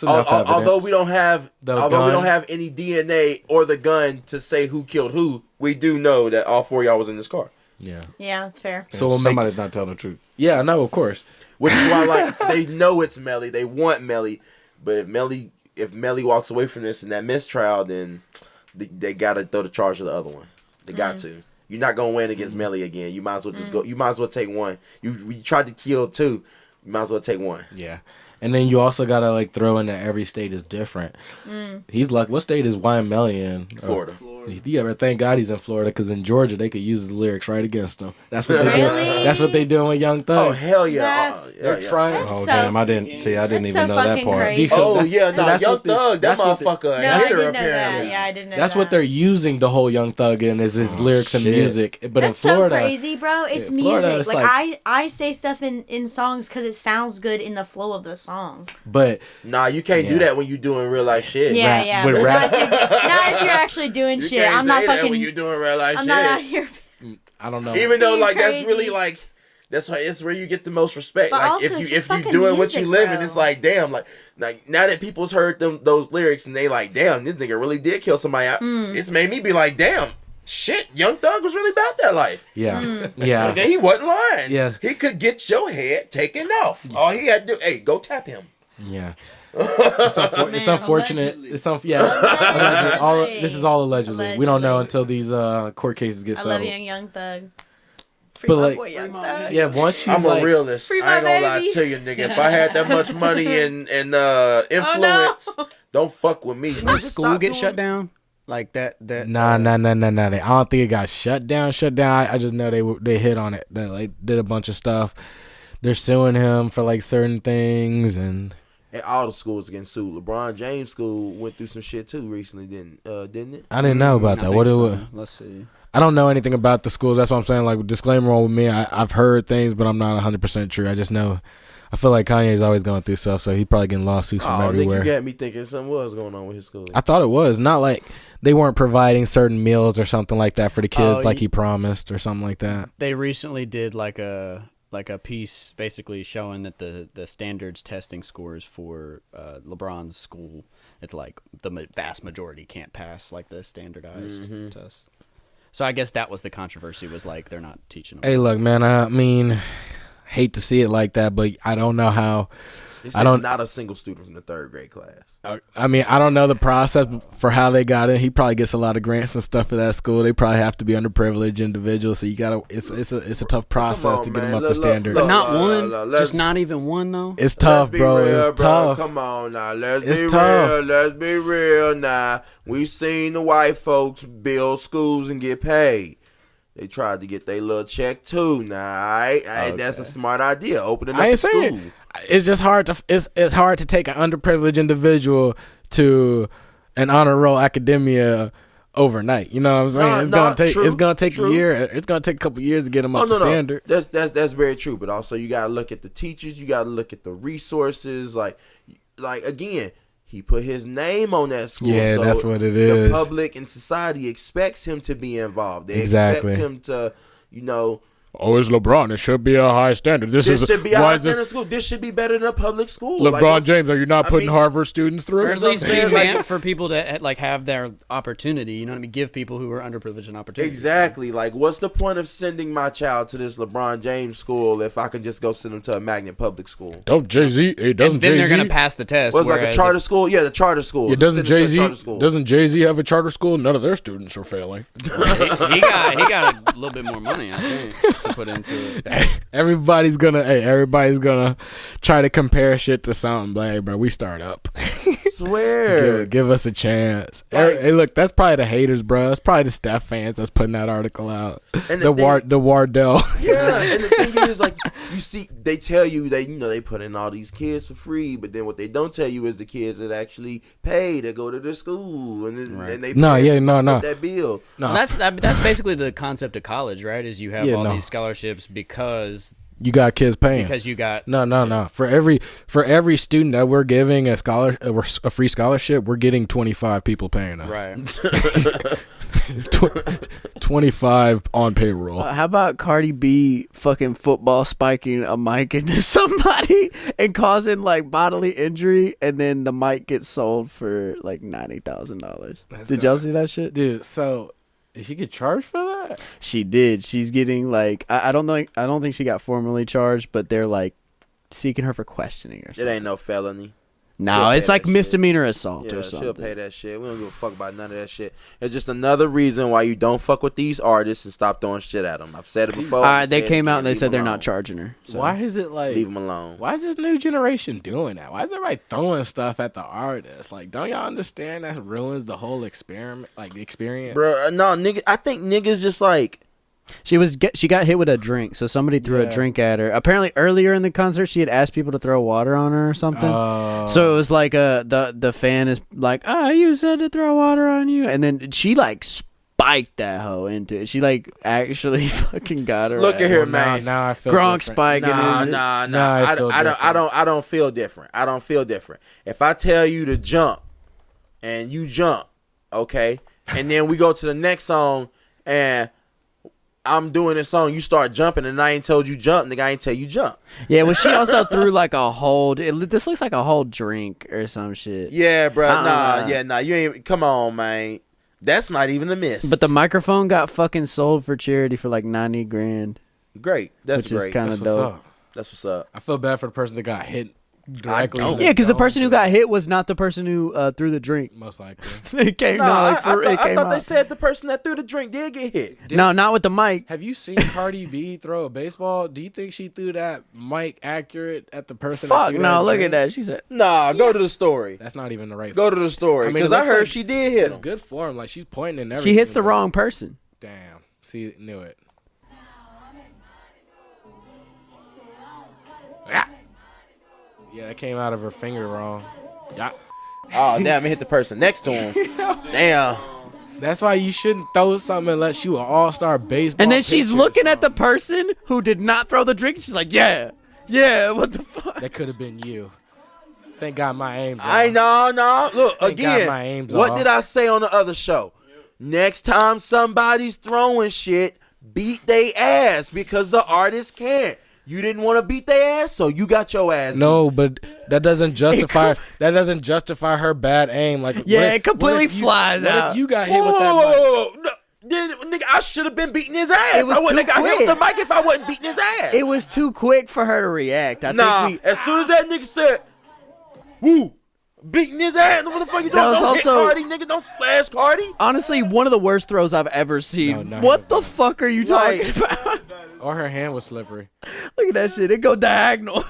Although we don't have any DNA or the gun to say who killed who, we do know that all 4 of y'all was in this car. Yeah. Yeah, that's fair. So somebody's not telling the truth. Yeah, no, of course. which is why like they know it's Melly, they want Melly, but if Melly walks away from this in that mistrial, then they gotta throw the charge to the other one. They got to. You're not gonna win against Melly again. You might as well just go. You might as well take one. You tried to kill two. You might as well take one. Yeah. And then you also gotta like throw in that every state is different. He's like, what state is YML in? Florida. You ever thank God he's in Florida, because in Georgia they could use his lyrics right against him. That's what they do. That's what they doing with Young Thug. Oh hell yeah! They're trying. Oh damn! I didn't even know that part. Young Thug, that motherfucker. No, I didn't know that. Yeah, I didn't know that's that. what they're using the whole Young Thug in, is his lyrics and music. But that's in Florida, so crazy, bro. It's Florida, music. it's Like I say stuff in songs because it sounds good in the flow of the song. But nah, you can't do that when you doing real life shit. Yeah. With rap, not if you're actually doing you shit. can't I'm not say that fucking. when you doing real life I'm shit. not out here. I don't know. Even though like crazy. that's really like. That's why it's where you get the most respect. But like also, if it's you just fucking doing what you music, living, bro. it's like damn, like now that people's heard those lyrics and they like damn, this nigga really did kill somebody. It's made me be like damn, shit, Young Thug was really about that life. Yeah, yeah. Okay, he wasn't lying. Yeah, he could get your head taken off. All he had to do, hey, go tap him. Yeah. It's unfortunate. It's allegedly. This is all allegedly. We don't know until these court cases get I settled. love Young Thug. Free But my like, boy, Young Thug. yeah, once you I'm like, a realist. Free I ain't my gonna lie baby. to you, nigga. If I had that much money and influence, don't fuck with me. Did the school get shut down? Like that. Nah. I don't think it got shut down. I just know they hit on it. They like did a bunch of stuff. They're suing him for like certain things, and all the schools getting sued. LeBron James school went through some shit too recently, didn't it? I didn't know about that. What it was? Let's see. I don't know anything about the schools. That's what I'm saying. Like, disclaimer on with me. I've heard things, but I'm not 100% true. I just know. I feel like Kanye's always going through stuff, so he probably getting lawsuits from everywhere. You got me thinking something was going on with his school. I thought it was not like they weren't providing certain meals or something like that for the kids, like he promised, or something like that. They recently did like a piece basically showing that the standards testing scores for LeBron's school, it's like the vast majority can't pass like the standardized test. So I guess that was the controversy, was like they're not teaching them. Hey, look, man. I mean, hate to see it like that, but I don't know how. Not a single student from the third grade class. I mean, I don't know the process for how they got in. He probably gets a lot of grants and stuff for that school. They probably have to be underprivileged individuals, so you gotta. It's a tough process to get them up to standards. But not one, just not even one though. It's tough, bro. Real, it's tough. Come on now, let's It's be tough. real. Let's be real now. We seen the white folks build schools and get paid. They tried to get their little check too. Now, that's a smart idea. Opening up I a ain't school. saying it's just hard to it's hard to take an underprivileged individual to an honor roll academia overnight. You know what I'm saying? It's gonna take a year. It's gonna take a couple years to get them up to standard. That's very true. But also you gotta look at the teachers. You gotta look at the resources. Like again, he put his name on that school. Yeah, so that's what it is. The public and society expects him to be involved. They Exactly. expect him to, Oh, it's LeBron. It should be a high standard. This should be a high standard school. This should be better than a public school. LeBron James, are you not putting Harvard students through? Or at least be meant for people to like have their opportunity. You know what I mean? Give people who are underprivileged an opportunity. Exactly. Like, what's the point of sending my child to this LeBron James school if I can just go send them to a magnet public school? Don't Jay-Z. It doesn't. And then Jay-Z, they're gonna pass the test. Well, it's like a charter school. Yeah, the charter school. Yeah, doesn't Jay-Z have a charter school? None of their students are failing. he got a little bit more money, I think, to put into it. Everybody's gonna try to compare shit to something. Like, hey, bro, we start up. Swear. Give us a chance. Hey, look, that's probably the haters, bro. It's probably the Steph fans that's putting that article out. And the Wardell. Yeah, and the thing is, like, you see, they tell you they put in all these kids for free, but then what they don't tell you is the kids that actually pay to go to their school, and they that bill. No, that's basically the concept of college, right? Is you have these scholarships because you got kids paying. Because you got no. For every student that we're giving a free scholarship, we're getting 25 people paying us. Right. 25 on payroll. How about Cardi B fucking football spiking a mic into somebody and causing like bodily injury, and then the mic gets sold for like $90,000. Did y'all see that shit, dude? So did she get charged for that? She did. She's getting like I don't think she got formally charged, but they're like seeking her for questioning or It something. ain't no felony. No, She'll it's pay like that shit. misdemeanor assault Yeah, or something. she'll pay that shit. We don't give a fuck about none of that shit. It's just another reason why you don't fuck with these artists and stop throwing shit at them. I've said it before. All right, they Said it came out again, and they leave said 'em they're alone. not charging her. So. Why is it like Leave them alone. Why is this new generation doing that? Why is everybody throwing stuff at the artist? Like, don't y'all understand that ruins the whole experiment, like the experience? Bro, no, nigga. I think niggas just like. She got hit with a drink, so somebody threw a drink at her. Apparently, earlier in the concert, she had asked people to throw water on her or something. So it was like the fan is like, you said to throw water on you, and then she like spiked that hoe into it. She like actually fucking got her. Look ass. at here, man. Now I feel Gronk different. spiking. Nah. I don't feel different. I don't feel different. If I tell you to jump, and you jump, okay, and then we go to the next song, and I'm doing this song, you start jumping, and I ain't told you jump, nigga. I ain't tell you jump. Yeah, well, she also threw like a whole. This looks like a whole drink or some shit. Yeah, bro. Nah. You ain't. Come on, man. That's not even a miss. But the microphone got fucking sold for charity for like $90,000. Great. That's which great. is kind That's of what's dope. up. That's what's up. I feel bad for the person that got hit directly. Yeah, because the person who got hit was not the person who threw the drink. Most likely. It came. I it came thought they out. said the person that threw the drink did get hit. No, not with the mic. Have you seen Cardi B throw a baseball? Do you think she threw that mic accurate at the person? that Fuck threw no! that Look drink? at that. She said, Nah, go to the story. That's not even the right. Go to the story. it Because I looks heard like she did hit It's him. good form. Like she's pointing and everything. she hits the but- wrong person. Damn. See, knew it. Yeah, that came out of her finger wrong. Yeah. Oh, damn, it hit the person next to him. Damn. That's why you shouldn't throw something unless you an all-star baseball. And then she's pitcher or looking at the something. person who did not throw the drink. She's like, yeah, what the fuck? That could have been you. Thank God my aim's off. I know. Look, Thank God again, my aim's what off. did I say on the other show? Next time somebody's throwing shit, beat they ass because the artist can't. You didn't want to beat their ass, so you got your ass beat. No, but that doesn't justify her bad aim. Like Yeah, it completely flies what out. if you got hit with that mic? No, then, nigga, I should have been beating his ass. It was I wouldn't have too got hit with the quick. mic if I wasn't beating his ass. It was too quick for her to react. I Nah, think we, as soon as that nigga said, woo, beating his ass, what the fuck you doing? That was Don't also- hit Cardi, nigga. Don't splash Cardi. honestly, one of the worst throws I've ever seen. No, What the fuck are you talking Like- about? Or her hand was slippery. Look at that shit. It go diagonal.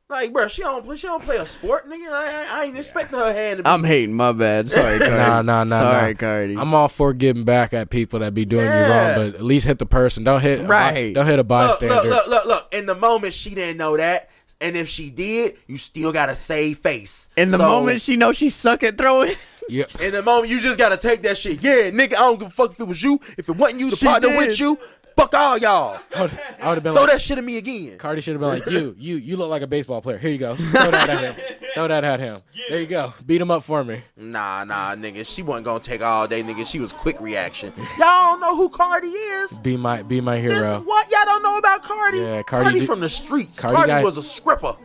Like, bro, she don't play a sport, nigga. I ain't expecting her hand to be. I'm hating. My bad. Sorry, Cardi. Nah. Sorry, Cardi. I'm all for getting back at people that be doing you Yeah. wrong, but at least hit the person. Don't hit Right. Don't hit a bystander. Look. In the moment, she didn't know that. And if she did, you still got to save face. In the So, moment, she knows she suck at throwing. Yeah. In the moment, you just got to take that shit. Yeah, nigga, I don't give a fuck if it was you. If it wasn't you, the She partner did. with you, fuck all y'all. I would have been Throw like, that shit at me again. Cardi should have been like, you look like a baseball player. Here you go. Throw that at him. Throw that at him. There you go. Beat him up for me. Nah, nigga. She wasn't going to take all day, nigga. She was quick reaction. Y'all don't know who Cardi is. Be my This, hero. what? Y'all don't know about Cardi? Yeah, Cardi Cardi did- from the streets. Cardi Cardi got- was a scripper.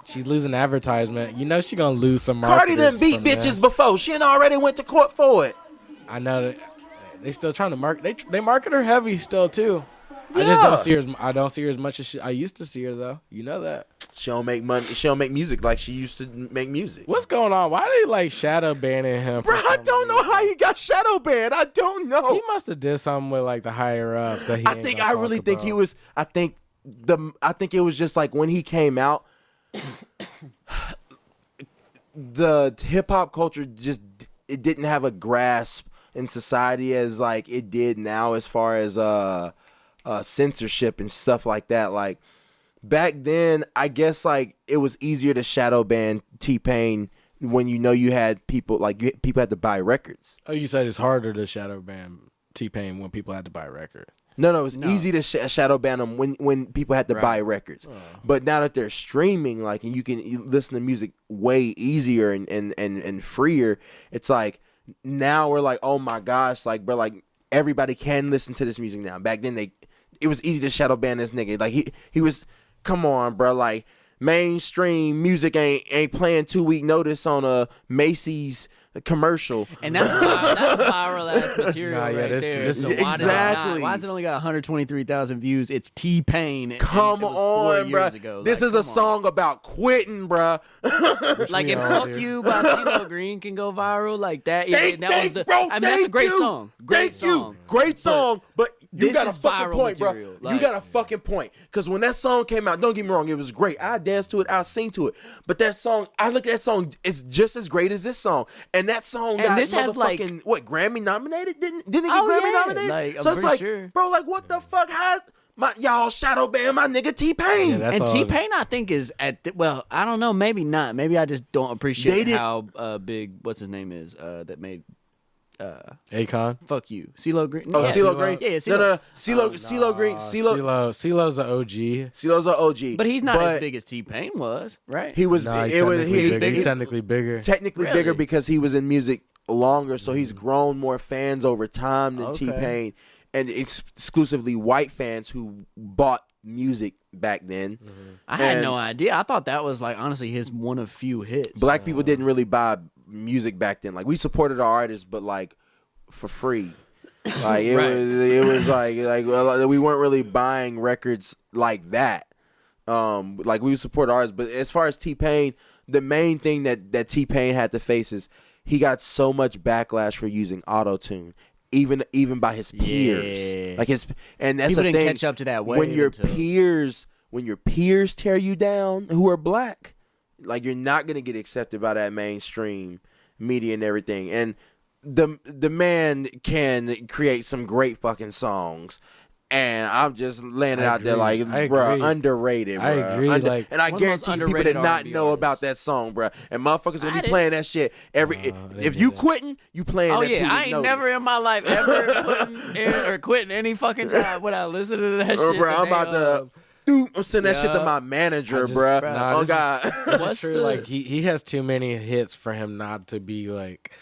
She's losing advertisement. You know she gonna lose some Cardi marketers done beat from bitches this. before. She done already went to court for it. I know that they still trying to market. They market her heavy still too. I just don't see her. I don't see her as much as I used to see her though. You know that. She don't make money. She don't make music like she used to make music. What's going on? Why are they like shadow banning him? Bro, I don't know how he got shadow banned. I don't know. He must have did something with like the higher ups. That he I think I really think he was. I think it was just like when he came out, the hip hop culture just it didn't have a grasp in society as like it did now as far as censorship and stuff like that. Like back then, I guess like it was easier to shadow ban T-Pain when you had people people had to buy records. Oh, you said it's harder to shadow ban T-Pain when people had to buy a record. No, it was easy to shadow ban them when people had to buy records. But now that they're streaming, like, and you can listen to music way easier and freer, it's like now we're like, oh my gosh, like, bro, like everybody can listen to this music now. Back then, it was easy to shadow ban this nigga. Like he was, come on, bro, like mainstream music ain't playing 2 week notice on a Macy's commercial. And that's viral ass material Nah, yeah, right this- there. this- So Exactly. why has it only got 123,000 views? It's T-Pain. and Come it was 4 on, years bro. ago. This Like, is a come on. song about quitting, bro. Like if "Fuck You" by CeeLo Green can go viral like that. Bro, I mean, that's a great you. song. Great song. Great song, but you this got a is fucking viral point, material. bro. Like- You got a fucking point. Because when that song came out, don't get me wrong, it was great. I danced to it, I sing to it. But that song, I look at that song, it's just as great as this song. And that song And got this has, like- what, Grammy nominated? Didn't it get Oh, Grammy yeah. nominated? Like, so I'm it's pretty like, sure. bro, like what the fuck? How y'all shadow ban my nigga T-Pain? Yeah, that's And all- T-Pain, I think, is well, I don't know, maybe not. Maybe I just don't They appreciate did- how big, what's his name is, that made Akon. "Fuck You." CeeLo Green. Oh, Yeah. CeeLo Green? Yeah, No. CeeLo. CeeLo Green. CeeLo's an OG. CeeLo's an OG. But he's not as big as T-Pain was, right? He was. Nah, he's it was technically bigger. he- He's technically bigger. Technically Really? bigger because he was in music longer, so he's grown more fans over time than Okay. T-Pain, and it's exclusively white fans who bought music back then. I had And no idea. I thought that was like honestly his one of few hits. Black people didn't really buy music back then. Like we supported our artists, but like for free. Like it Right. was like well, we weren't really buying records like that. Like we would support artists, but as far as T-Pain, the main thing that T-Pain had to face is he got so much backlash for using auto-tune. Even by his peers, Yeah. like and that's People the didn't thing. catch up to that when wave your until- peers tear you down, who are black, like you're not gonna get accepted by that mainstream media and everything. And the man can create some great fucking songs. And I'm just laying it I out there agree. like, I bruh, agree. underrated, bruh. I agree, like- and I One of the most guarantee people underrated did not R&B know artists. about that song, bruh. And motherfuckers gonna I be playing that shit every. I if didn't you get that. quitting, you playing Oh that yeah, 2 I week ain't notice. never in my life ever quitting any fucking job without listening to that Oh, shit. bruh, I'm the about day to. of. Dude, I'm sending that shit to Yeah. my manager, I just- bruh. Nah, Oh this is- God. This is What's true. the- Like he has too many hits for him not to be like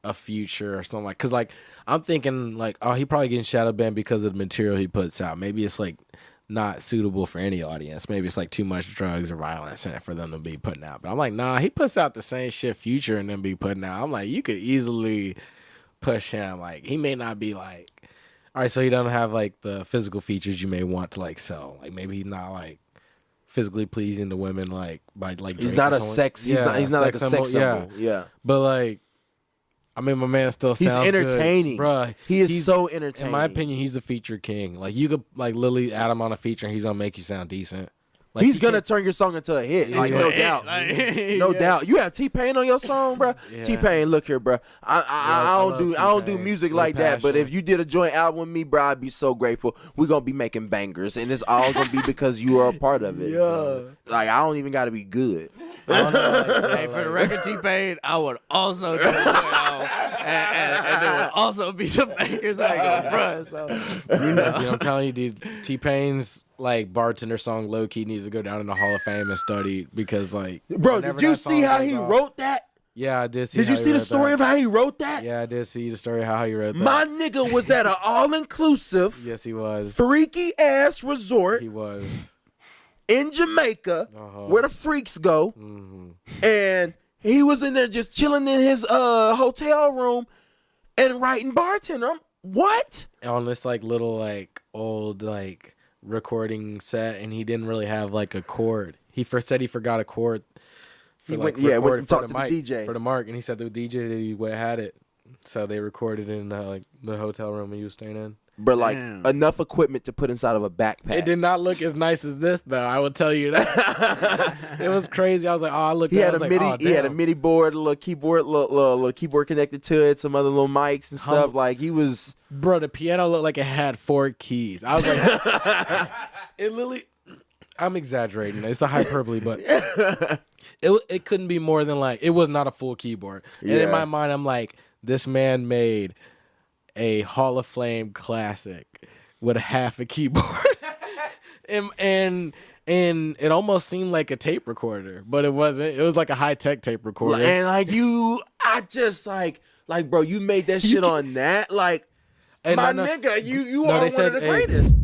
a Future or something like. Cause like I'm thinking like, oh, he probably getting shadow banned because of the material he puts out. Maybe it's like not suitable for any audience. Maybe it's like too much drugs or violence in it for them to be putting out. But I'm like, nah, he puts out the same shit Future and them be putting out. I'm like, you could easily push him. Like he may not be like, all right, so he doesn't have like the physical features you may want to like sell. Like maybe he's not like physically pleasing to women like by like He's Drake not or a someone. sex. He's not like a sex Yeah. symbol. Yeah. But like, I mean, my man still He's sounds entertaining. good. Bruh. He is He's- so entertaining. In my opinion, he's the feature king. Like you could like literally add him on a feature, and he's gonna make you sound decent. Like He's you gonna can't- turn your song into a hit, Yeah, like yeah. no Hit, doubt, like, no yeah. doubt. You have T-Pain on your song, bro. Yeah. T-Pain, look here, bro. I don't do T-Pain. music With like that. But passion. if you did a joint album with me, bro, I'd be so grateful. We're gonna be making bangers, and it's all gonna be because you are a part of it. Yeah. Like I don't even gotta be good. I don't know, like, hey, for the record, T-Pain, I would also do it, and there would also be some bangers I go front. So Dude, I'm telling you, dude, T-Pain's like bartender song low key needs to go down in the Hall of Fame and study because like, Bro, whenever did you that see song how goes he off- wrote that? Yeah, I did see. Did how you he see the wrote story that. of how he wrote that? Yeah, I did see the story of how he wrote that. My nigga was at an all-inclusive, Yes, he was. freaky ass resort He was. in Jamaica where the freaks go, Mm-hmm. and he was in there just chilling in his hotel room and writing bartender. What? On this like little like old like recording set, and he didn't really have like a chord. He first said he forgot a chord. He like, went- yeah, went record and for talked to the mic, DJ. for the mark, and he said the DJ that he had it, so they recorded it in like the hotel room he was staying in. But like enough equipment to put inside of a backpack. It did not look as nice as this though. I will tell you that. It was crazy. I was like, oh, I looked. He at had it, I a was MIDI. like, oh, He had a damn. MIDI board, a little keyboard, little keyboard connected to it, some other little mics and stuff. Like he was. Bro, the piano looked like it had 4 keys. I was like, it literally. I'm exaggerating. It's a hyperbole, but it couldn't be more than like it was not a full keyboard. And in Yeah. my mind, I'm like, this man made a Hall of Fame classic with half a keyboard, and it almost seemed like a tape recorder, but it wasn't. It was like a high tech tape recorder. And like I just like bro, you made that shit on that, like And my no, no. nigga, you No, are they one said, of the hey. greatest.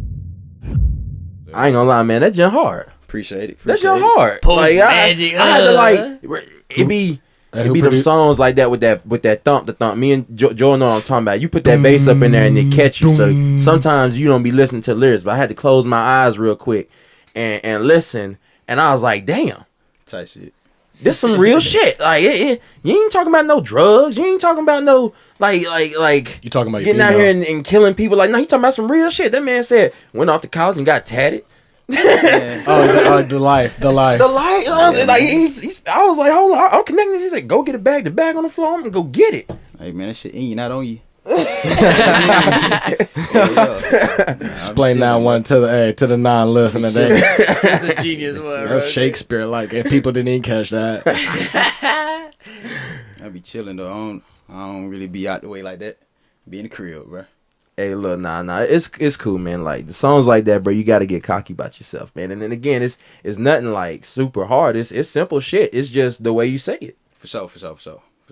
I ain't gonna lie, man. That jump hard. Appreciate it. That Appreciate jump it. hard. Post Like magic, I had to like it be Hey, It who be them produced- songs like that with that thump, the thump. Me and Joe know what I'm talking about. You put that bass up in there and it catch you. So sometimes you don't be listening to lyrics, but I had to close my eyes real quick and listen. And I was like, damn, Type shit. this some real shit. Like you ain't talking about no drugs. You ain't talking about no like You talking about your getting out here female. and killing people. Like no, you talking about some real shit. That man said went off to college and got tatted. the life. The light, like I was like, hold on, I'm connecting this. He said, go get a bag. The bag on the floor. I'm gonna go get it. Hey man, that shit in you, not on you. Explain that one to the non-listener. That's a genius one. That's Shakespeare like, and people didn't even catch that. I be chilling though. I don't really be out the way like that. Be in the crib, bro. Hey, look, nah, it's cool, man. Like the songs like that, bro. You got to get cocky about yourself, man. And then again, it's nothing like super hard. It's simple shit. It's just the way you say it. For sure. That's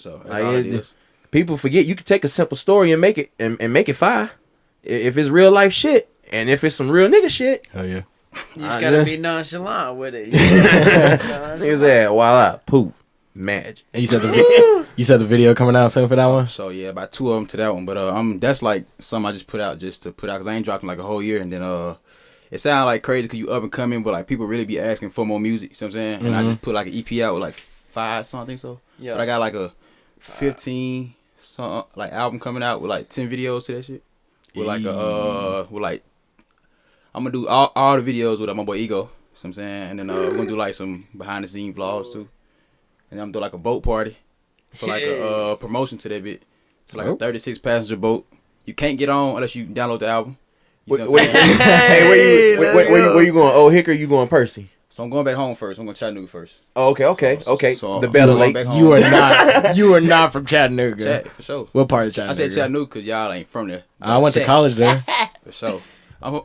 Like, all it is. People forget you can take a simple story and make it and make it fire. If it's real life shit, and if it's some real nigga shit. Oh yeah. You just gotta be nonchalant with it. Niggas that while I poop magic. And you said the video coming out soon for that one. So yeah, about 2 of them to that one, but that's like something I just put out because I ain't dropped in like a whole year, and then it sounded like crazy because you up and coming, but like people really be asking for more music. You know what I'm saying? And I just put like an EP out with like 5 something, so yeah. But I got like a 15 song like album coming out with like 10 videos to that shit. With like I'm gonna do all the videos with my boy Ego. You know what I'm saying? And then we're gonna do like some behind the scene vlogs too. And I'm gonna do like a boat party for like a promotion to that bit. So like a 36 passenger boat. You can't get on unless you download the album. You see what I'm saying? Hey, where you going? Old Hick or you going Percy? So I'm going back home first. I'm going to Chattanooga first. Oh, okay. So The Battle Lakes. You are not from Chattanooga. Chat, for sure. What part of Chattanooga? I said Chattanooga because y'all ain't from there. I went to college there. For sure. I'm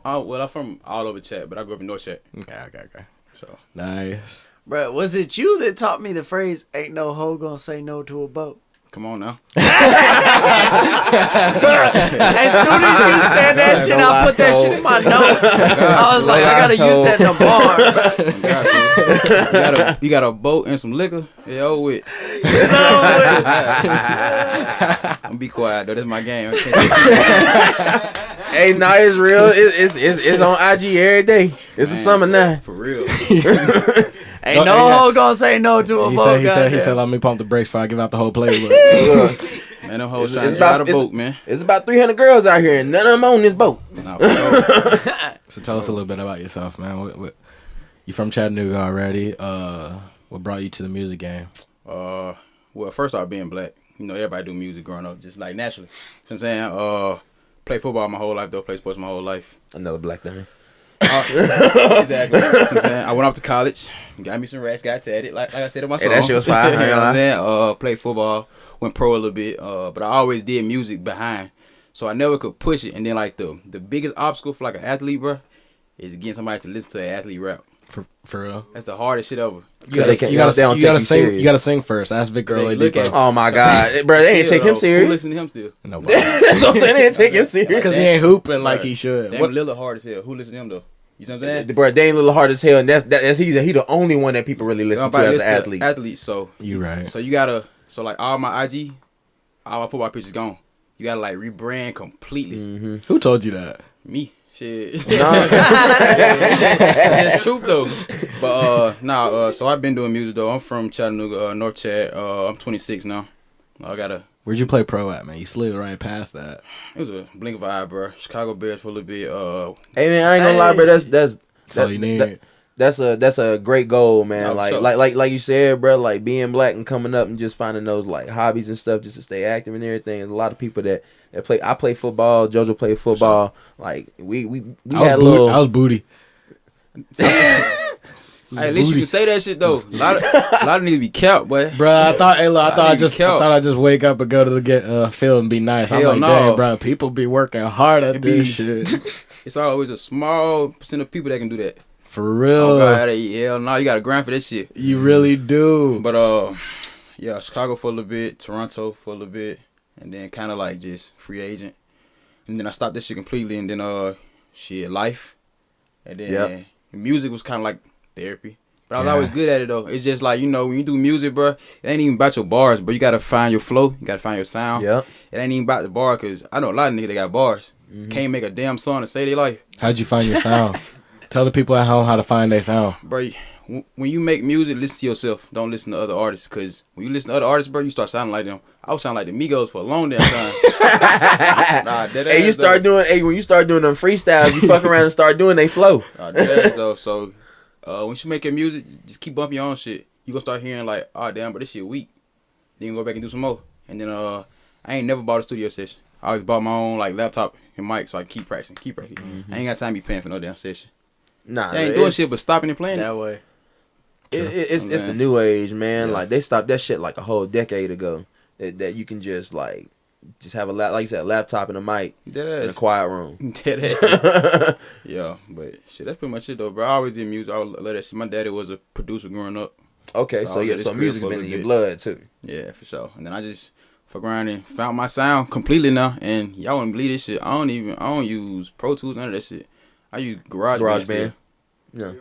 from all over Chat, but I grew up in North Chat. Okay. So nice. Bro, was it you that taught me the phrase "Ain't no hoe gonna say no to a boat"? Come on now. As soon as you said that shit, I put that shit in my notes. I was like, I gotta use that in the bar. You got a boat and some liquor? Yeah, over with. I'm be quiet though. That's my game. Hey, nah, it's real. It's on IG every day. It's a summer now. For real. Ain't no hoe gonna say no to a boat. He said, let me pump the brakes before I give out the whole playbook. Man, them hoes trying to drive the boat, man. It's about 300 girls out here, and none of them on this boat. Nah, for sure. So tell us a little bit about yourself, man. What you from Chattanooga already? What brought you to the music game? Well, first off, being black. You know, everybody do music growing up, just like naturally. You know what I'm saying? Play football my whole life, though. Play sports my whole life. Another black thing. Exactly. You know what I'm saying? I went off to college, got me some rats, got tatted, like I said in my song. Hey, that shit was fire. You know what I'm saying? Played football, went pro a little bit, but I always did music behind, so I never could push it. And then like the biggest obstacle for like an athlete, bro, is getting somebody to listen to an athlete rap. For real, that's the hardest shit ever. You gotta sing first. Ask Vic Early. Oh my God, bro, they ain't take him serious. Who listen to him still? Nobody. That's what I'm saying. They didn't take him serious because he ain't hooping like he should. Damn, Lillard hard as hell. Who listen to him though? You know what I'm saying? Bro, they ain't a little hard as hell, and that's he the only one that people really listen to as an athlete. So you right. So you gotta like all my IG, all my football pictures gone. You gotta like rebrand completely. Mm-hmm. Who told you that? Me. Shit. No. That's truth though. But so I've been doing music though. I'm from Chattanooga, North Chat. I'm 26 now. Where'd you play pro at, man? You slid right past that. It was a blink of an eye, bro. Chicago Bears for a little bit. Hey man, I ain't gonna lie, bro. That's all you need. That's a great goal, man. Oh, like sure. like you said, bro. Like being black and coming up and just finding those like hobbies and stuff just to stay active and everything. There's a lot of people that play. I play football. JoJo played football. Sure. Like we had a little. I was booty. Hey, at least you can say that shit though. A lot of niggas be kept, boy. Bro, I thought I just wake up and go to the field and be nice. Hell I'm like, dang, bro, people be working hard at this shit. It's always a small percent of people that can do that. For real. Oh God, hell no, you got to grind for that shit. You really do. But yeah, Chicago for a little bit, Toronto for a little bit, and then kind of like just free agent, and then I stopped this shit completely, and then life, and then music was kind of like therapy. But I was always good at it though. It's just like, you know, when you do music, bro, it ain't even about your bars, bro. You gotta find your flow. You gotta find your sound. Yep. It ain't even about the bar, cause I know a lot of niggas that got bars. Can't make a damn song to say their life. How'd you find your sound? Tell the people at home how to find their sound. Bro, when you make music, listen to yourself. Don't listen to other artists, cause when you listen to other artists, bro, you start sounding like them. I was sounding like the Migos for a long damn time. Hey, you start doing. Hey, when you start doing them freestyles, you fuck around and start doing they flow. Though. So when you make your music, just keep bumping your own shit. You gonna start hearing like, oh damn, but this shit weak. Then you go back and do some more. And then I ain't never bought a studio session. I always bought my own like laptop and mic so I can keep practicing. I ain't got time to be paying for no damn session. Nah, they ain't doing shit but stopping and playing that way. It's the new age, man. Yeah. Like they stopped that shit like a whole decade ago. That you can just have like you said, a laptop and a mic in a quiet room. Yeah, but shit, that's pretty much it though, bro. I always did music. I love that shit. My daddy was a producer growing up. Okay, so music's been in your blood too. Yeah, for sure. And then I just fuck around and found my sound completely now. And y'all wouldn't believe this shit. I don't use Pro Tools, none of that shit. I use GarageBand. Yeah.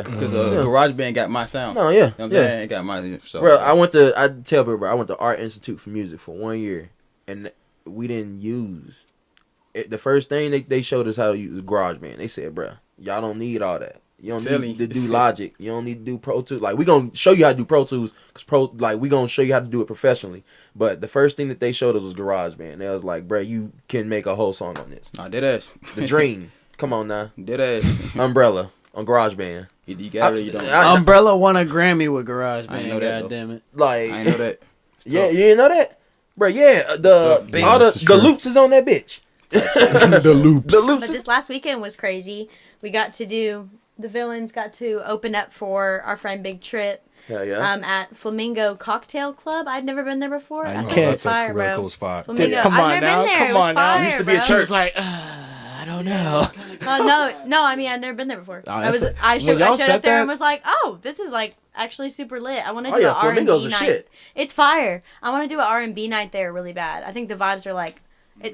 Because GarageBand got my sound. No, yeah. You know what I'm saying? It got my so. Bro, I tell people, bro, I went to Art Institute for Music for 1 year, and we didn't use it. The first thing they showed us how to use GarageBand. They said, bro, y'all don't need all that. You don't need to do Logic. You don't need to do Pro Tools. Like, we gonna show you how to do Pro Tools, cause we gonna show you how to do it professionally. But the first thing that they showed us was GarageBand. They was like, bro, you can make a whole song on this. Nah, dead ass. The Dream. Come on now. Dead ass. Umbrella on GarageBand. You got it or you don't. Umbrella won a Grammy with GarageBand. I know that. God damn it. Like, I know that. Yeah, you didn't know that, bro. Yeah, the loops is on that bitch. The loops. But this last weekend was crazy. We got to do. The Villains got to open up for our friend Big Trip. Hell yeah. At Flamingo Cocktail Club. I'd never been there before. That's fire, a real bro. cool spot. Flamingo. Come on I've never now. been there. Come It was on now. fire, Used to be a bro. church. She's like, I don't know. No. I mean, I've never been there before. Oh, I showed y'all up said there that? and was like, oh, this is like actually super lit. I want to do Oh, yeah, an R&B Flamingo's a night. shit. It's fire. I want to do an R&B night there really bad. I think the vibes are like,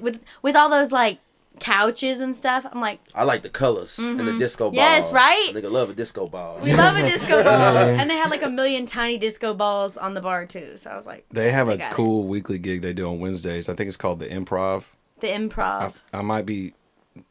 with all those like couches and stuff. I'm like, I like the colors and the disco ball. Yes, right? Nigga love a disco ball. We love a disco ball. And they had like a million tiny disco balls on the bar too. So I was like, they have a cool weekly gig they do on Wednesdays. I think it's called the Improv. The Improv. I might be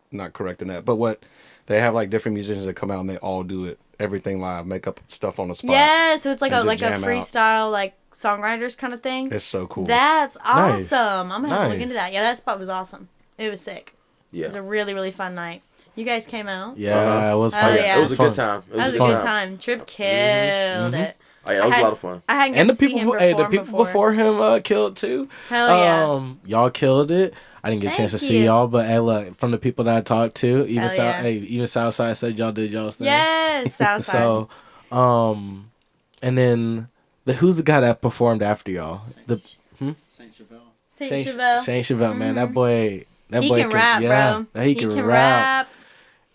not correct in that, but what they have like different musicians that come out and they all do it, everything live, make up stuff on the spot. Yeah, so it's like a jam out. freestyle like songwriters kind of thing. It's so cool. That's Nice. awesome. I'm gonna have to look Nice. into that. Yeah, that spot was awesome. It was sick. Yeah. It was a really, really fun night. You guys came out. Yeah, it was Oh, fun. yeah. It was a good time. That was a good time. Trip killed it. Oh yeah, that was a lot of fun. I hadn't And got the to see people, him the perform people before him killed too. Hell yeah. Y'all killed it. I didn't get a chance to Thank see you. y'all, but hey, look, from the people that I talked to, even Hell yeah. even Southside said y'all did y'all's thing. Yes, Southside. So, and then who's the guy that performed after y'all? Saint Chevelle. Saint Chevelle, man, that boy. He can rap, yeah, bro. He can rap.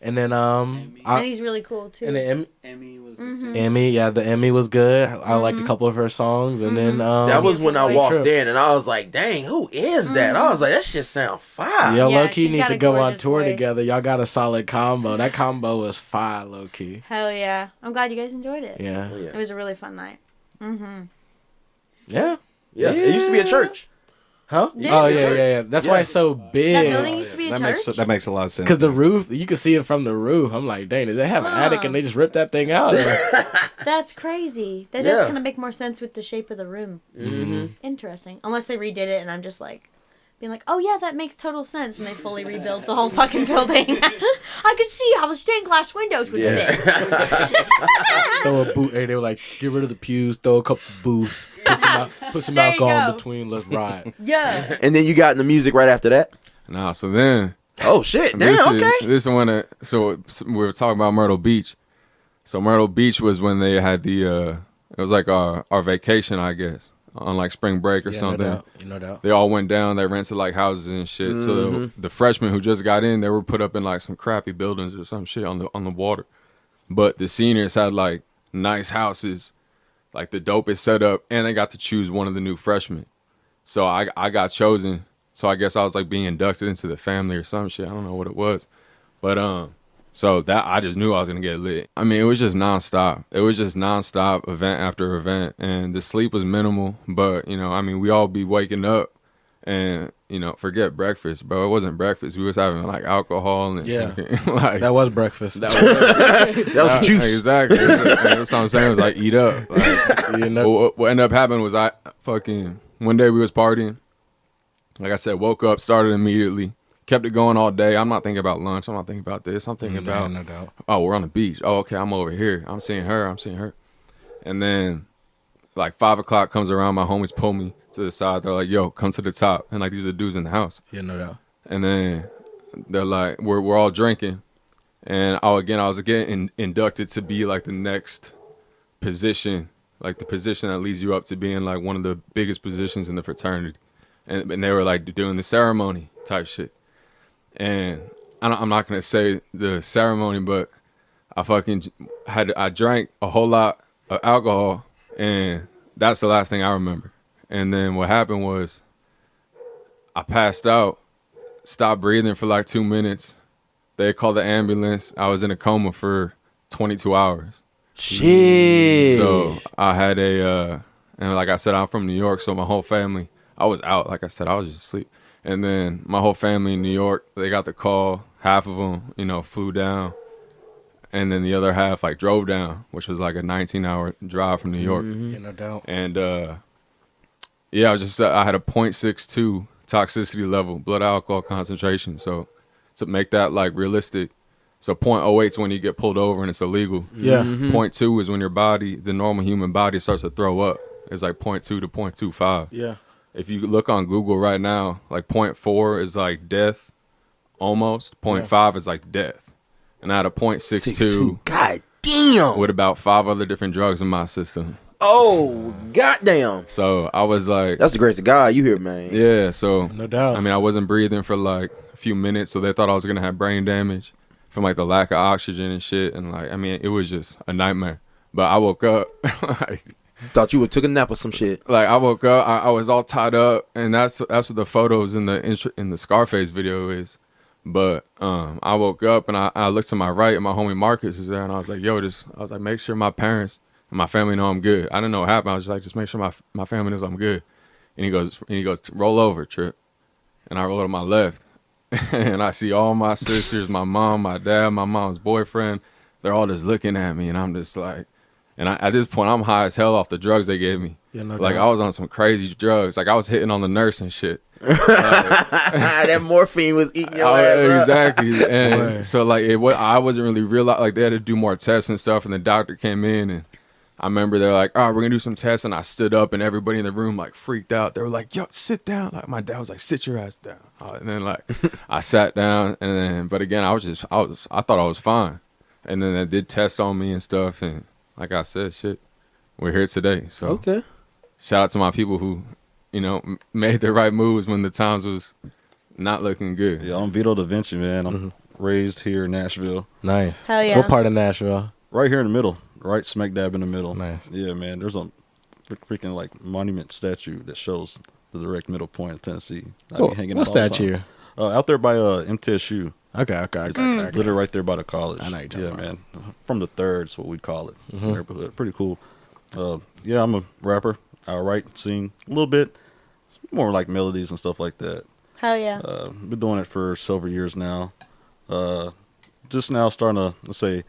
And then and he's really cool too. And then Emmy was Emmy, yeah, the Emmy was good. I liked a couple of her songs, and then that was when I walked Trip. in and I was like, dang, who is that? I was like, that shit sound fire. Yeah, Yeah, low key she's need got to a go on gorgeous tour voice. together. Y'all got a solid combo. That combo was fire, low key. Hell yeah. I'm glad you guys enjoyed it. Yeah. It was a really fun night. Yeah. Yeah, it used to be a church. Huh? Did Oh it? yeah. That's why it's so big. That building used to be a church? That makes a lot of sense. Because the roof, you can see it from the roof. I'm like, dang, did they have an attic and they just ripped that thing out? That's crazy. That Yeah. does kind of make more sense with the shape of the room. Interesting. Unless they redid it and I'm just like, being like, oh yeah, that makes total sense. And they fully rebuilt the whole fucking building. I could see how the stained glass windows would fit. Throw a boot. Hey, they were like, get rid of the pews, throw a couple booths, put some There you alcohol in go. between, let's ride. Yeah. And then you got in the music right after that. Nah, so then. Oh shit! This Damn. is, Okay. This is when we were talking about Myrtle Beach. So Myrtle Beach was when they had it was like our vacation, I guess, on like spring break or something. No doubt. They all went down. They rented like houses and shit. So the freshmen who just got in, they were put up in like some crappy buildings or some shit on the water. But the seniors had like nice houses, like the dopest setup, and they got to choose one of the new freshmen. So I got chosen. So I guess I was like being inducted into the family or some shit. I don't know what it was, but So that I just knew I was gonna get lit. I mean, it was just nonstop. It was just nonstop, event after event, and the sleep was minimal. But you know, I mean, we all be waking up, and you know, forget breakfast, bro. It wasn't breakfast. We was having like alcohol and like that was breakfast. That was juice. Exactly. That's what I'm saying. It was like eat up. Like, you know, what ended up happening was I fucking one day we was partying. Like I said, woke up, started immediately. Kept it going all day. I'm not thinking about lunch. I'm not thinking about this. I'm thinking about, no doubt. Oh, we're on the beach. Oh, okay, I'm over here. I'm seeing her. And then, like, 5 o'clock comes around. My homies pull me to the side. They're like, yo, come to the top. And, like, these are the dudes in the house. Yeah, no doubt. And then they're like, we're all drinking. And, I was getting inducted to be, like, the next position, like, the position that leads you up to being, like, one of the biggest positions in the fraternity. And they were, like, doing the ceremony type shit. And I'm not going to say the ceremony, but I drank a whole lot of alcohol, and that's the last thing I remember. And then what happened was I passed out, stopped breathing for like 2 minutes. They called the ambulance. I was in a coma for 22 hours. Shit. So I had and like I said, I'm from New York, so my whole family, I was out. Like I said, I was just asleep. And then my whole family in New York, they got the call. Half of them, you know, flew down. And then the other half, like, drove down, which was like a 19-hour drive from New York. Yeah, no doubt. And, I was just, I had a 0.62 toxicity level, blood alcohol concentration. So to make that, like, realistic, so 0.08 is when you get pulled over and it's illegal. Yeah. 0.2 is when your body, the normal human body, starts to throw up. It's like 0.2 to 0.25. Yeah. If you look on Google right now, like 0.4 is like death, almost. 0.5 is like death. And I had a 0.62. God damn. With about 5 other different drugs in my system. Oh, goddamn. So I was like... That's the grace of God you hear, man. Yeah, so... No doubt. I mean, I wasn't breathing for like a few minutes, so they thought I was going to have brain damage from like the lack of oxygen and shit. And like, I mean, it was just a nightmare. But I woke up like... Thought you would took a nap or some shit. Like I woke up, I was all tied up, and that's what the photos in the Scarface video is. But I woke up and I looked to my right, and my homie Marcus is there, and I was like, "Yo, I was like, make sure my parents and my family know I'm good." I didn't know what happened. I was like, "Just make sure my family knows I'm good." And he goes, "Roll over, Trip." And I roll to my left, and I see all my sisters, my mom, my dad, my mom's boyfriend. They're all just looking at me, and I'm just like. And at this point, I'm high as hell off the drugs they gave me. Yeah, no like, doubt. I was on some crazy drugs. Like, I was hitting on the nurse and shit. That morphine was eating your ass up. Exactly. And so, like, I wasn't really realizing, like, they had to do more tests and stuff. And the doctor came in, and I remember they're like, "All right, we're going to do some tests." And I stood up, and everybody in the room, like, freaked out. They were like, "Yo, sit down." Like, my dad was like, "Sit your ass down." And then, like, I sat down. And then, but again, I thought I was fine. And then they did tests on me and stuff. And like I said, shit, we're here today. So okay, shout out to my people who, you know, made the right moves when the times was not looking good. Yeah, I'm Vito Da Vinci, man. I'm raised here in Nashville. Nice. Hell yeah. What part of Nashville? Right here in the middle, right smack dab in the middle. Nice. Yeah, man. There's a freaking like monument statue that shows the direct middle point of Tennessee. What statue? Out there by MTSU. Okay. It's literally right there by the college. I know you're talking about. Man. From the third is what we call it. It's a neighborhood. Pretty cool. Yeah, I'm a rapper. I write, sing a little bit. It's more like melodies and stuff like that. Hell yeah. Been doing it for several years now. Just now starting to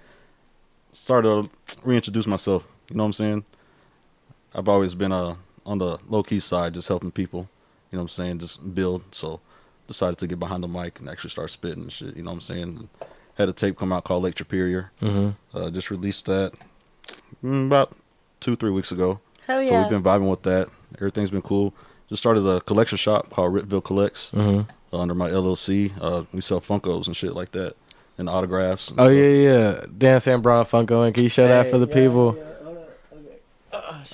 reintroduce myself. You know what I'm saying? I've always been on the low-key side, just helping people. You know what I'm saying? Just build. So decided to get behind the mic and actually start spitting and shit. You know what I'm saying? Had a tape come out called Lake Superior. Just released that about 2-3 weeks ago. Hell yeah. So we've been vibing with that. Everything's been cool. Just started a collection shop called Ritville Collects under my LLC. We sell Funkos and shit like that and autographs. And stuff. Yeah. Dan Sam brought a Funko in. Can you show that for the people?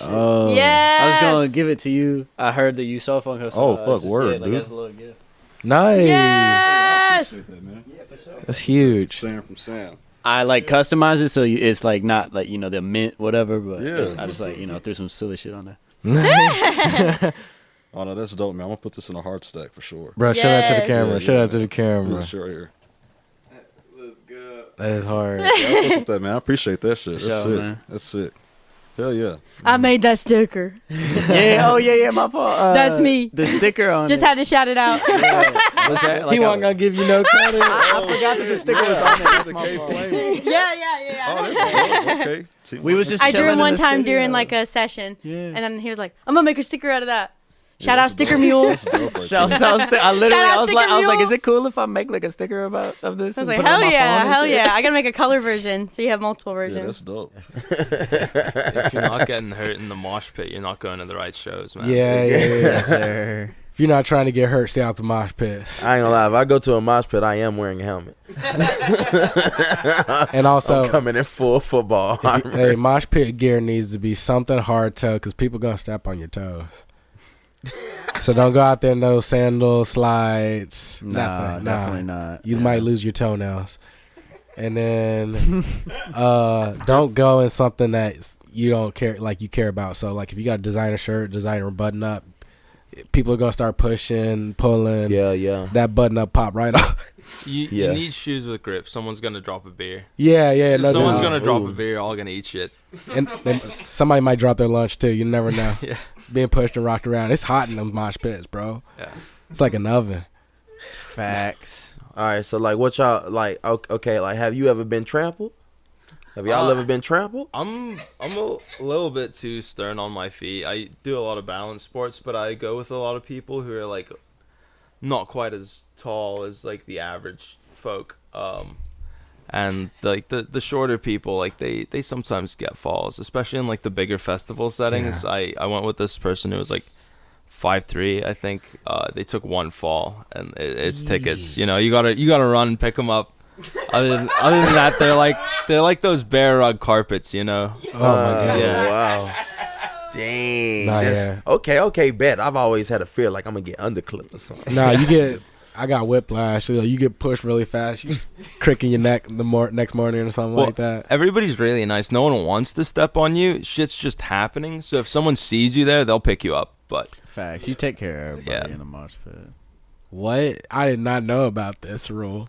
Oh, yes! I was gonna give it to you. I heard that you saw Funko. So fuck, word, dude. That's a little gift. Nice. Yes. That, man. Yeah, for sure. That's huge. Sam from Sam. I like customize it so it's like not like the mint whatever, but Yeah. I just like threw some silly shit on there. Oh no, that's dope, man. I'm gonna put this in a hard stack for sure. Bro, show that to the camera. Yeah, show that to the camera. Sure here. Let's go. That is hard. Yeah, I fuck with that, man. I appreciate that shit. That's Sure, sick. man. That's sick. Hell yeah. I made that sticker. Yeah. Oh yeah. My fault. That's me. The sticker on. Just it. had to shout it out. Was that, He wasn't gonna give you no credit. I forgot that the sticker was on there. That's my fault. Yeah. Oh, that's dope. Okay. We was just. I drew him chilling in one the time studio. during like a session. Yeah. And then he was like, I'm gonna make a sticker out of that. Shout out Sticker Mule. I literally, I was like, is it cool if I make like a sticker of this? I was and like, put it on hell my yeah, phone and hell shit? yeah. I gotta make a color version so you have multiple Yeah, versions. that's dope. If you're not getting hurt in the mosh pit, you're not going to the right shows, man. Yeah. Yes, sir. If you're not trying to get hurt, stay out the mosh pits. I ain't gonna lie. If I go to a mosh pit, I am wearing a helmet. And also, I'm coming in full football. hey, mosh pit gear needs to be something hard toe because people gonna step on your toes. So don't go out there in no sandals, slides. Nah, nothing. definitely not. You might lose your toenails. And then don't go in something that you don't care, like you care about. So like if you got a designer shirt, designer button up, people are gonna start pushing, pulling. Yeah. That button up pop right off. You need shoes with grip. Someone's gonna drop a beer. Yeah. No, Someone's doubt. gonna drop a beer. All gonna eat shit. And somebody might drop their lunch too. You never know. Yeah. Being pushed and rocked around. It's hot in them mosh pits, bro. Yeah. It's like an oven. Facts. All right. So like, what y'all like? Okay. Like, have you ever been trampled? Have y'all ever been trampled? I'm a little bit too stern on my feet. I do a lot of balance sports, but I go with a lot of people who are like not quite as tall as like the average folk. And like the shorter people, like they sometimes get falls, especially in like the bigger festival settings. Yeah. I went with this person who was like 5'3", I think. They took one fall, and it's tickets. You know, you gotta run and pick them up. Other than that, they're like those bear rug carpets, you know. Oh my god! Yeah. Wow. Dang. Nah, that's- Okay, bet. I've always had a fear like I'm gonna get underclipped or something. Nah, I got whiplash. You get pushed really fast. You cricking your neck next morning or something like that. Everybody's really nice. No one wants to step on you. Shit's just happening. So if someone sees you there, they'll pick you up. But facts, you take care of everybody in the mosh pit. What? I did not know about this rule.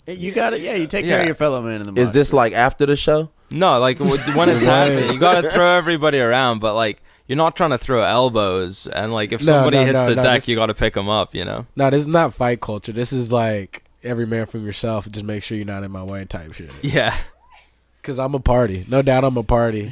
You got it. Yeah, you take care of your fellow man in the mosh Is this like after the show? No, like when it's happening, you gotta throw everybody around. But like, you're not trying to throw elbows. And like, if somebody hits the deck, you gotta pick them up. You know. No, this is not fight culture. This is like every man from yourself. Just make sure you're not in my way type shit. Yeah. Cause I'm a party. No doubt I'm a party.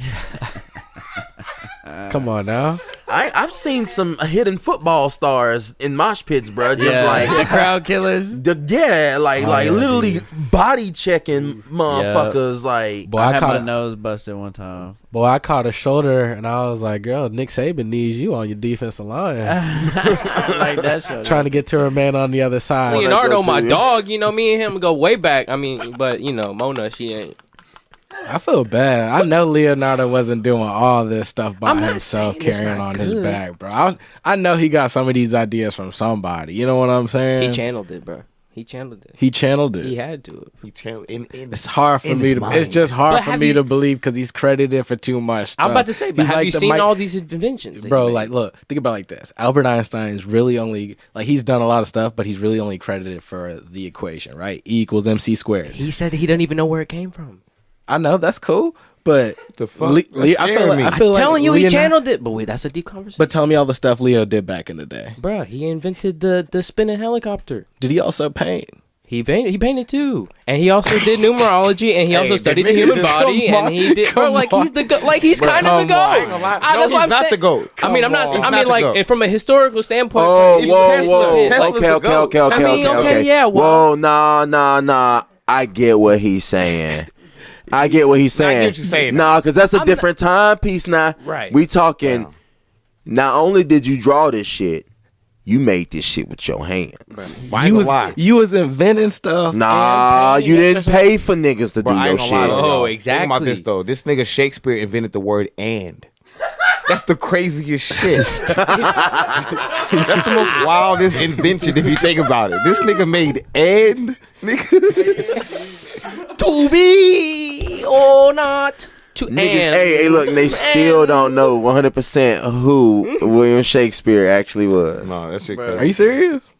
Come on now. I've seen some hidden football stars in mosh pits, bro. Just like the crowd killers. Literally body checking motherfuckers. Like, Boy, I I had caught my nose busted one time. Boy, I caught a shoulder and I was like, girl, Nick Saban needs you on your defensive line. Like that show. Trying to get to her man on the other side. Leonardo, my dog, you know, me and him go way back. I mean, but you know, Mona, she ain't. I feel bad. I know Leonardo wasn't doing all this stuff by himself, carrying on his back, bro. I know he got some of these ideas from somebody. You know what I'm saying? He channeled it, bro. He channeled it. He channeled it. He had to. He channeled It's hard for me to. It's just hard for me to believe because he's credited for too much stuff. I'm about to say, but He's have like you the seen Mike- all these inventions, that bro? he made? Like, look, think about it like this. Albert Einstein's really only he's done a lot of stuff, but he's really only credited for the equation, right? E equals MC squared. He said he doesn't even know where it came from. I know that's cool, but the fuck? I feel like telling you, he Leonardo- channeled it. But wait, that's a deep conversation. But tell me all the stuff Leo did back in the day. Bruh, he invented the spinning helicopter. Did he also paint? He painted too, and he also did numerology, and he also Hey, studied the the nigga human just- body, come and he did. on, Bro, come like on. he's the like he's Bro, kind of the come on. I ain't goat. gonna lie. That's No, what he's I'm not saying. the GOAT. I mean, I'm Come not. on. I He's mean, not the like GOAT. from a historical standpoint. Oh, it's whoa, Tesla. whoa. Like, Okay. yeah. Whoa, nah. I get what he's saying. I get what he's saying. I get what you're saying. Nah, because that's a different timepiece now. Right. We talking, not only did you draw this shit, you made this shit with your hands. You was inventing stuff. Nah, you didn't pay for niggas to do I your ain't shit. gonna lie, Oh, though. exactly. Think about this though. This nigga Shakespeare invented the word "and." That's the craziest shit. That's the most wildest invention if you think about it. This nigga made "and." Nigga. To be or not to Niggas, end. hey, look, they still don't know 100% who William Shakespeare actually was. No, that shit Bro. crazy. Are you serious?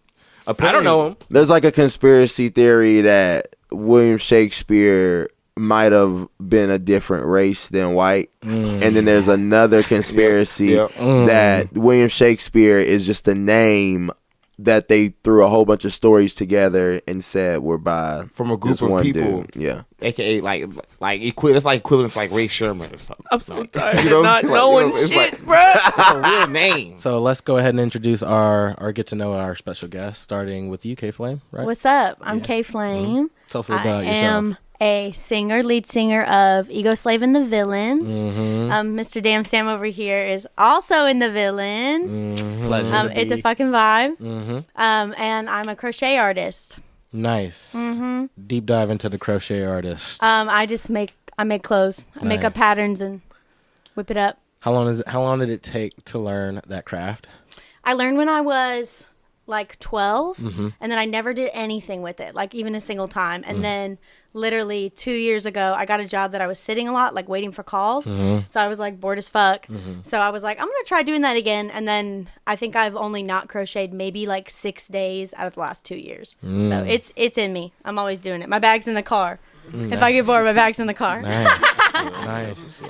I don't know him. There's like a conspiracy theory that William Shakespeare might have been a different race than white. And then there's another conspiracy that William Shakespeare is just a name that they threw a whole bunch of stories together and said were by from a group this of one people. dude. Yeah. AKA it's like equivalent to like Ray Sherman or something. I'm so tired You know of what I'm not saying? knowing It's shit, like- bro. It's a real name. So let's go ahead and introduce our get to know our special guest, starting with you, K Flame. Right? What's up? I'm K Flame. Tell us about I yourself. am a lead singer of Ego Slave and the Villains. Mr. Damn Sam over here is also in the Villains. Pleasure to It's a be. fucking vibe. And I'm a crochet artist. Nice. Deep dive into the crochet artist. I make clothes. I make up patterns and whip it up. How long did it take to learn that craft? I learned when I was like 12, and then I never did anything with it, like even a single time. And then literally 2 years ago, I got a job that I was sitting a lot, like waiting for calls. So I was like bored as fuck. So I was like, I'm going to try doing that again. And then I think I've only not crocheted maybe like 6 days out of the last 2 years. So it's in me. I'm always doing it. My bag's in the car. If I get bored, my bag's in the car. Nice.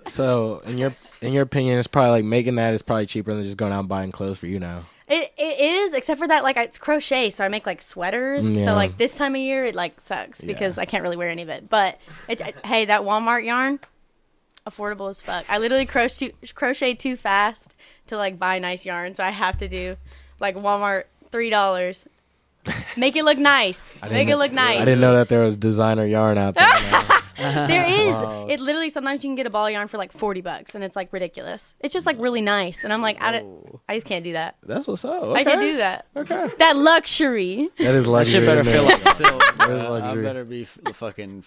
So in your opinion, it's probably like making that is probably cheaper than just going out and buying clothes for you now. It is, except for that, like, it's crochet, so I make, like, sweaters. Yeah. So, like, this time of year, it, like, sucks because I can't really wear any of it. But, hey, that Walmart yarn, affordable as fuck. I literally crochet too fast to, like, buy nice yarn, so I have to do, like, Walmart $3. Make it look nice. I didn't know that there was designer yarn out there. There is. Wow. It literally, sometimes you can get a ball yarn for like $40, and it's like ridiculous. It's just like really nice, and I'm like, I just can't do that. That's what's up. I can't do that. Okay. That luxury. That is That luxury. shit better isn't feel it? like silk. That is I luxury. better be fucking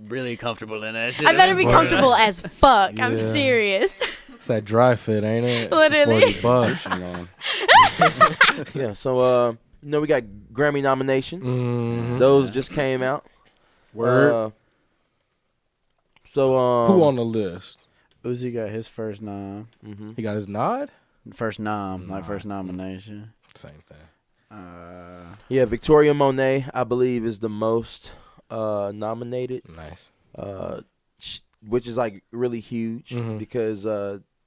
really comfortable in that shit. I better be comfortable as fuck. I'm Yeah. serious. It's that dry fit, ain't it? Literally. $40. You know. Yeah, so we got Grammy nominations. Those just came out. Word. So Who on the list? Uzi got his first nom. He got his nod? First nom, like first nomination. Same thing. Yeah, Victoria Monet, I believe, is the most nominated. Nice. Which is like really huge because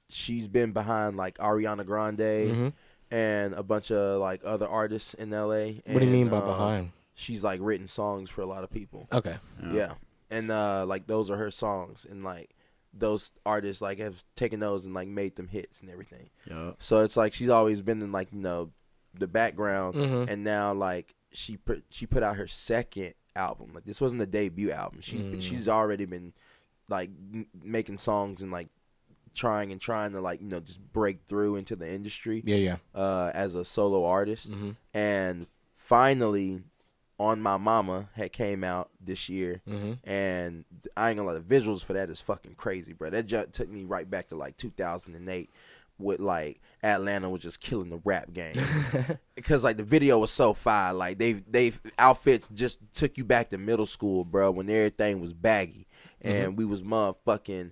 she's been behind like Ariana Grande and a bunch of like other artists in LA. What do you mean by behind? She's like written songs for a lot of people. Okay. Yeah. And like those are her songs, and like those artists like have taken those and like made them hits and everything. Yeah. So it's like she's always been in like the background, and now like she put out her second album. Like this wasn't a debut album. She's already been like making songs and like trying to like just break through into the industry. Yeah. As a solo artist, and finally. On My Mama had came out this year, and I ain't gonna lie, the visuals for that is fucking crazy, bro. That just took me right back to like 2008, with like Atlanta was just killing the rap game, because like the video was so fire. Like they outfits just took you back to middle school, bro, when everything was baggy, and we was motherfucking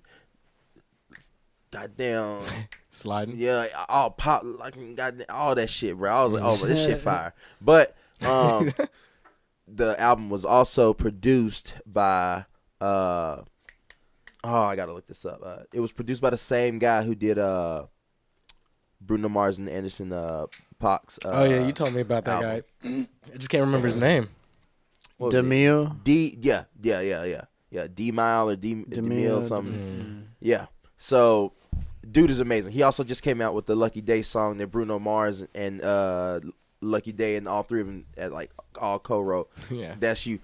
goddamn sliding. Yeah, all pop like goddamn all that shit, bro. I was like, oh, this shit fire, but the album was also produced by I gotta look this up. It was produced by the same guy who did Bruno Mars and Anderson Paak's Oh yeah, you told me about that album. guy. I just can't remember his name. DeMille? Yeah. D-Mile or DeMille something. Yeah. So dude is amazing. He also just came out with the Lucky Day song that Bruno Mars and Lucky Day and all three of them at like all co-wrote. Yeah. That's you.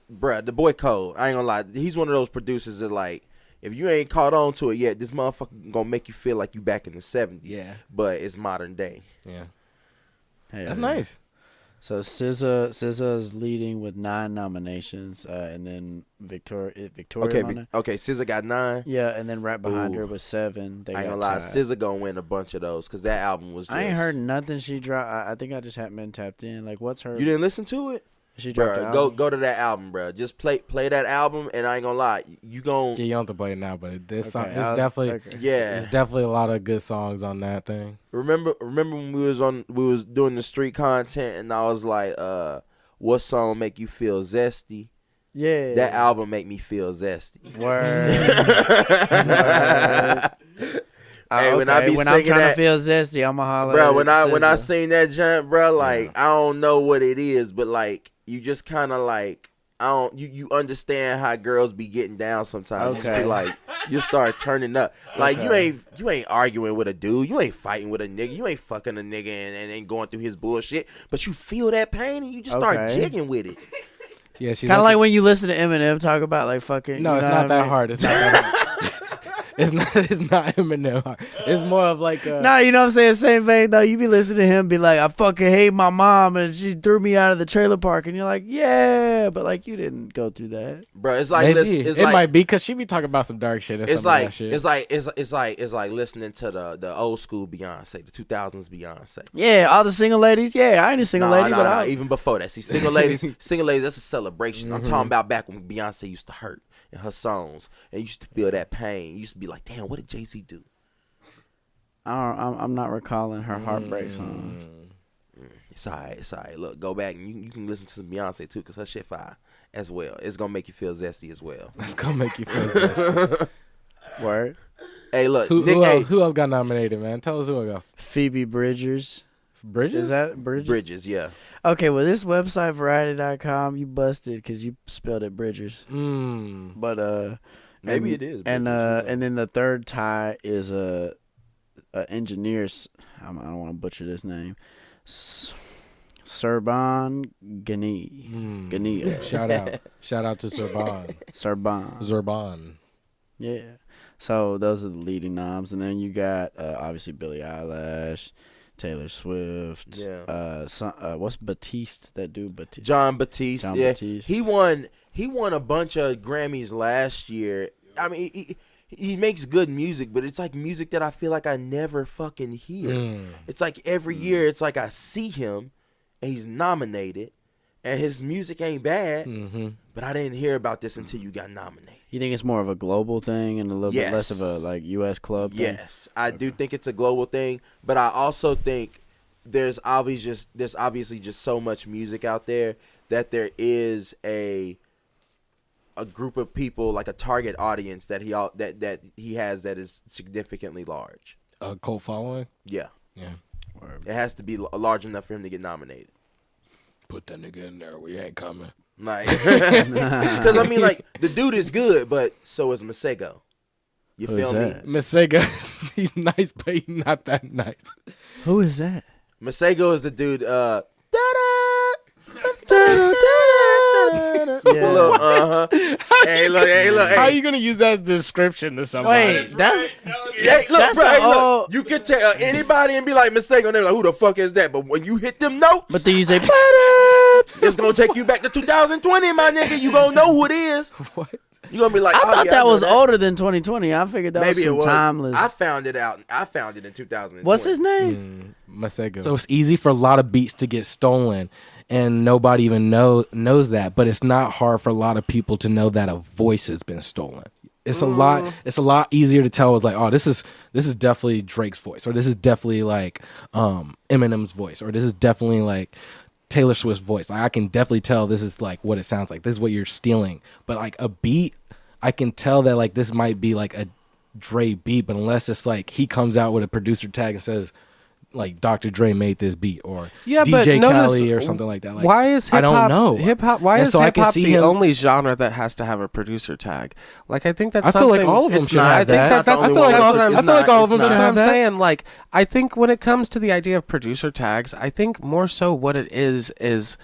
Bruh, the boy Cole, I ain't gonna lie. He's one of those producers that like, if you ain't caught on to it yet, this motherfucker gonna make you feel like you back in the 70s. Yeah. But it's modern day. Yeah. Hey, That's nice. So SZA is leading with 9 nominations, and then Victoria. Okay, SZA got 9. Yeah, and then right behind Ooh. her was 7. They I ain't got gonna lie, tied. SZA gonna win a bunch of those because that album was just. I ain't heard nothing she dropped. I think I just haven't been tapped in. Like, what's her? You didn't listen to it? She dropped Bruh, the album? go to that album, bro. Just play that album, and I ain't gonna lie, you gon' Yeah, you don't have to play it now, but this song Okay, is definitely Yeah. It's definitely a lot of good songs on that thing. Remember when we was doing the street content, and I was like, what song make you feel zesty? Yeah. That album make me feel zesty. Word. Hey, when I be when singing I'm trying that, to feel zesty, I'ma holler. bro. at When I SZA. sing that jump, bro, like I don't know what it is, but like you just kind of like I don't you understand how girls be getting down sometimes. You just be Okay. like you start turning up. Like you ain't arguing with a dude, you ain't fighting with a nigga, you ain't fucking a nigga and going through his bullshit, but you feel that pain and you just start Okay. jigging with it. Yeah, she's Kind of like when you listen to Eminem talk about like fucking. No, you it's know not what I that mean? hard. It's not that hard. It's not Eminem hard. It's more of like No, you know what I'm saying? Same vein though. You be listening to him be like, I fucking hate my mom and she threw me out of the trailer park, and you're like, yeah, but like you didn't go through that, Bro, it's like maybe. it's It like, might be because she be talking about some dark shit. And it's some of that like shit. it's like listening to the old school Beyonce, the 2000s Beyonce. Yeah, all the single ladies. Yeah, I ain't a single lady, but I even before that. See, single ladies, that's a celebration. I'm talking about back when Beyonce used to hurt in her songs and you used to feel that pain. You used to be like, damn, what did Jay-Z do? I'm not recalling her heartbreak songs. It's alright. Look, go back and you can listen to some Beyonce too, cause her shit fire as well. It's gonna make you feel zesty as well. That's gonna make you feel zesty. Word. Hey, look, who, Nick, who else got nominated, man? Tell us who else. Phoebe Bridgers. Bridges? Is that Bridges? Bridges, yeah. Okay, well, this website, Variety.com, you busted because you spelled it Bridgers. But Maybe and- it is And Bridgers, and then the third tie is a engineer's. I don't want to butcher this name. Serban Ghani. Ghani. Shout out to Serban. Zurban. Yeah. So those are the leading noms, and then you got obviously Billie Eilish, Taylor Swift. Yeah. What's Batiste? That dude Batiste. John Batiste. John Yeah. Batiste. He won a bunch of Grammys last year. I mean, he makes good music, but it's like music that I feel like I never fucking hear. It's like every year, it's like I see him, and he's nominated, and his music ain't bad, but I didn't hear about this until you got nominated. You think it's more of a global thing and a little bit less of a like U.S. club thing? Yes, I do think it's a global thing, but I also think there's obviously just so much music out there that there is a group of people, like a target audience that he has that is significantly large. A cult following? Yeah. Yeah. It has to be large enough for him to get nominated. Put that nigga in there. We ain't coming. Like, because I mean, like the dude is good, but so is Masego. You Who feel is me? that? Masego, he's nice, but he's not that nice. Who is that? Masego is the dude. Hey, look. How are you gonna use that as a description to somebody? Wait, that Hey, look, That's bro. a Hey, whole- look. You can tell anybody and be like Masego, and they're like, "Who the fuck is that?" But when you hit them notes, but then you say, it's gonna take you back to 2020, my nigga. You gonna know who it is. What? You gonna be like, I "Oh, thought yeah, that know was older than 2020. I figured that Maybe was it some was timeless. I found it out. I found it in 2020. What's his name? Masego. So it's easy for a lot of beats to get stolen, and nobody even knows that. But it's not hard for a lot of people to know that a voice has been stolen. It's a lot. It's a lot easier to tell. It's like, oh, this is definitely Drake's voice, or this is definitely like Eminem's voice, or this is definitely like Taylor Swift's voice. Like, I can definitely tell this is like what it sounds like. This is what you're stealing. But like a beat, I can tell that like this might be like a Dre beat, but unless it's like he comes out with a producer tag and says like Dr. Dre made this beat, or DJ Khaled or something like that. Like, why is hip-hop, I don't know. Hip-hop, why And is so I hip-hop can see the him- only genre that has to have a producer tag? Like, I think that's I feel like something- all of them it's should not- have I think that. that's I feel like that's all- what I'm I feel like all of them That's should what have I'm that. saying. Like, I think when it comes to the idea of producer tags, I think more so what it is It's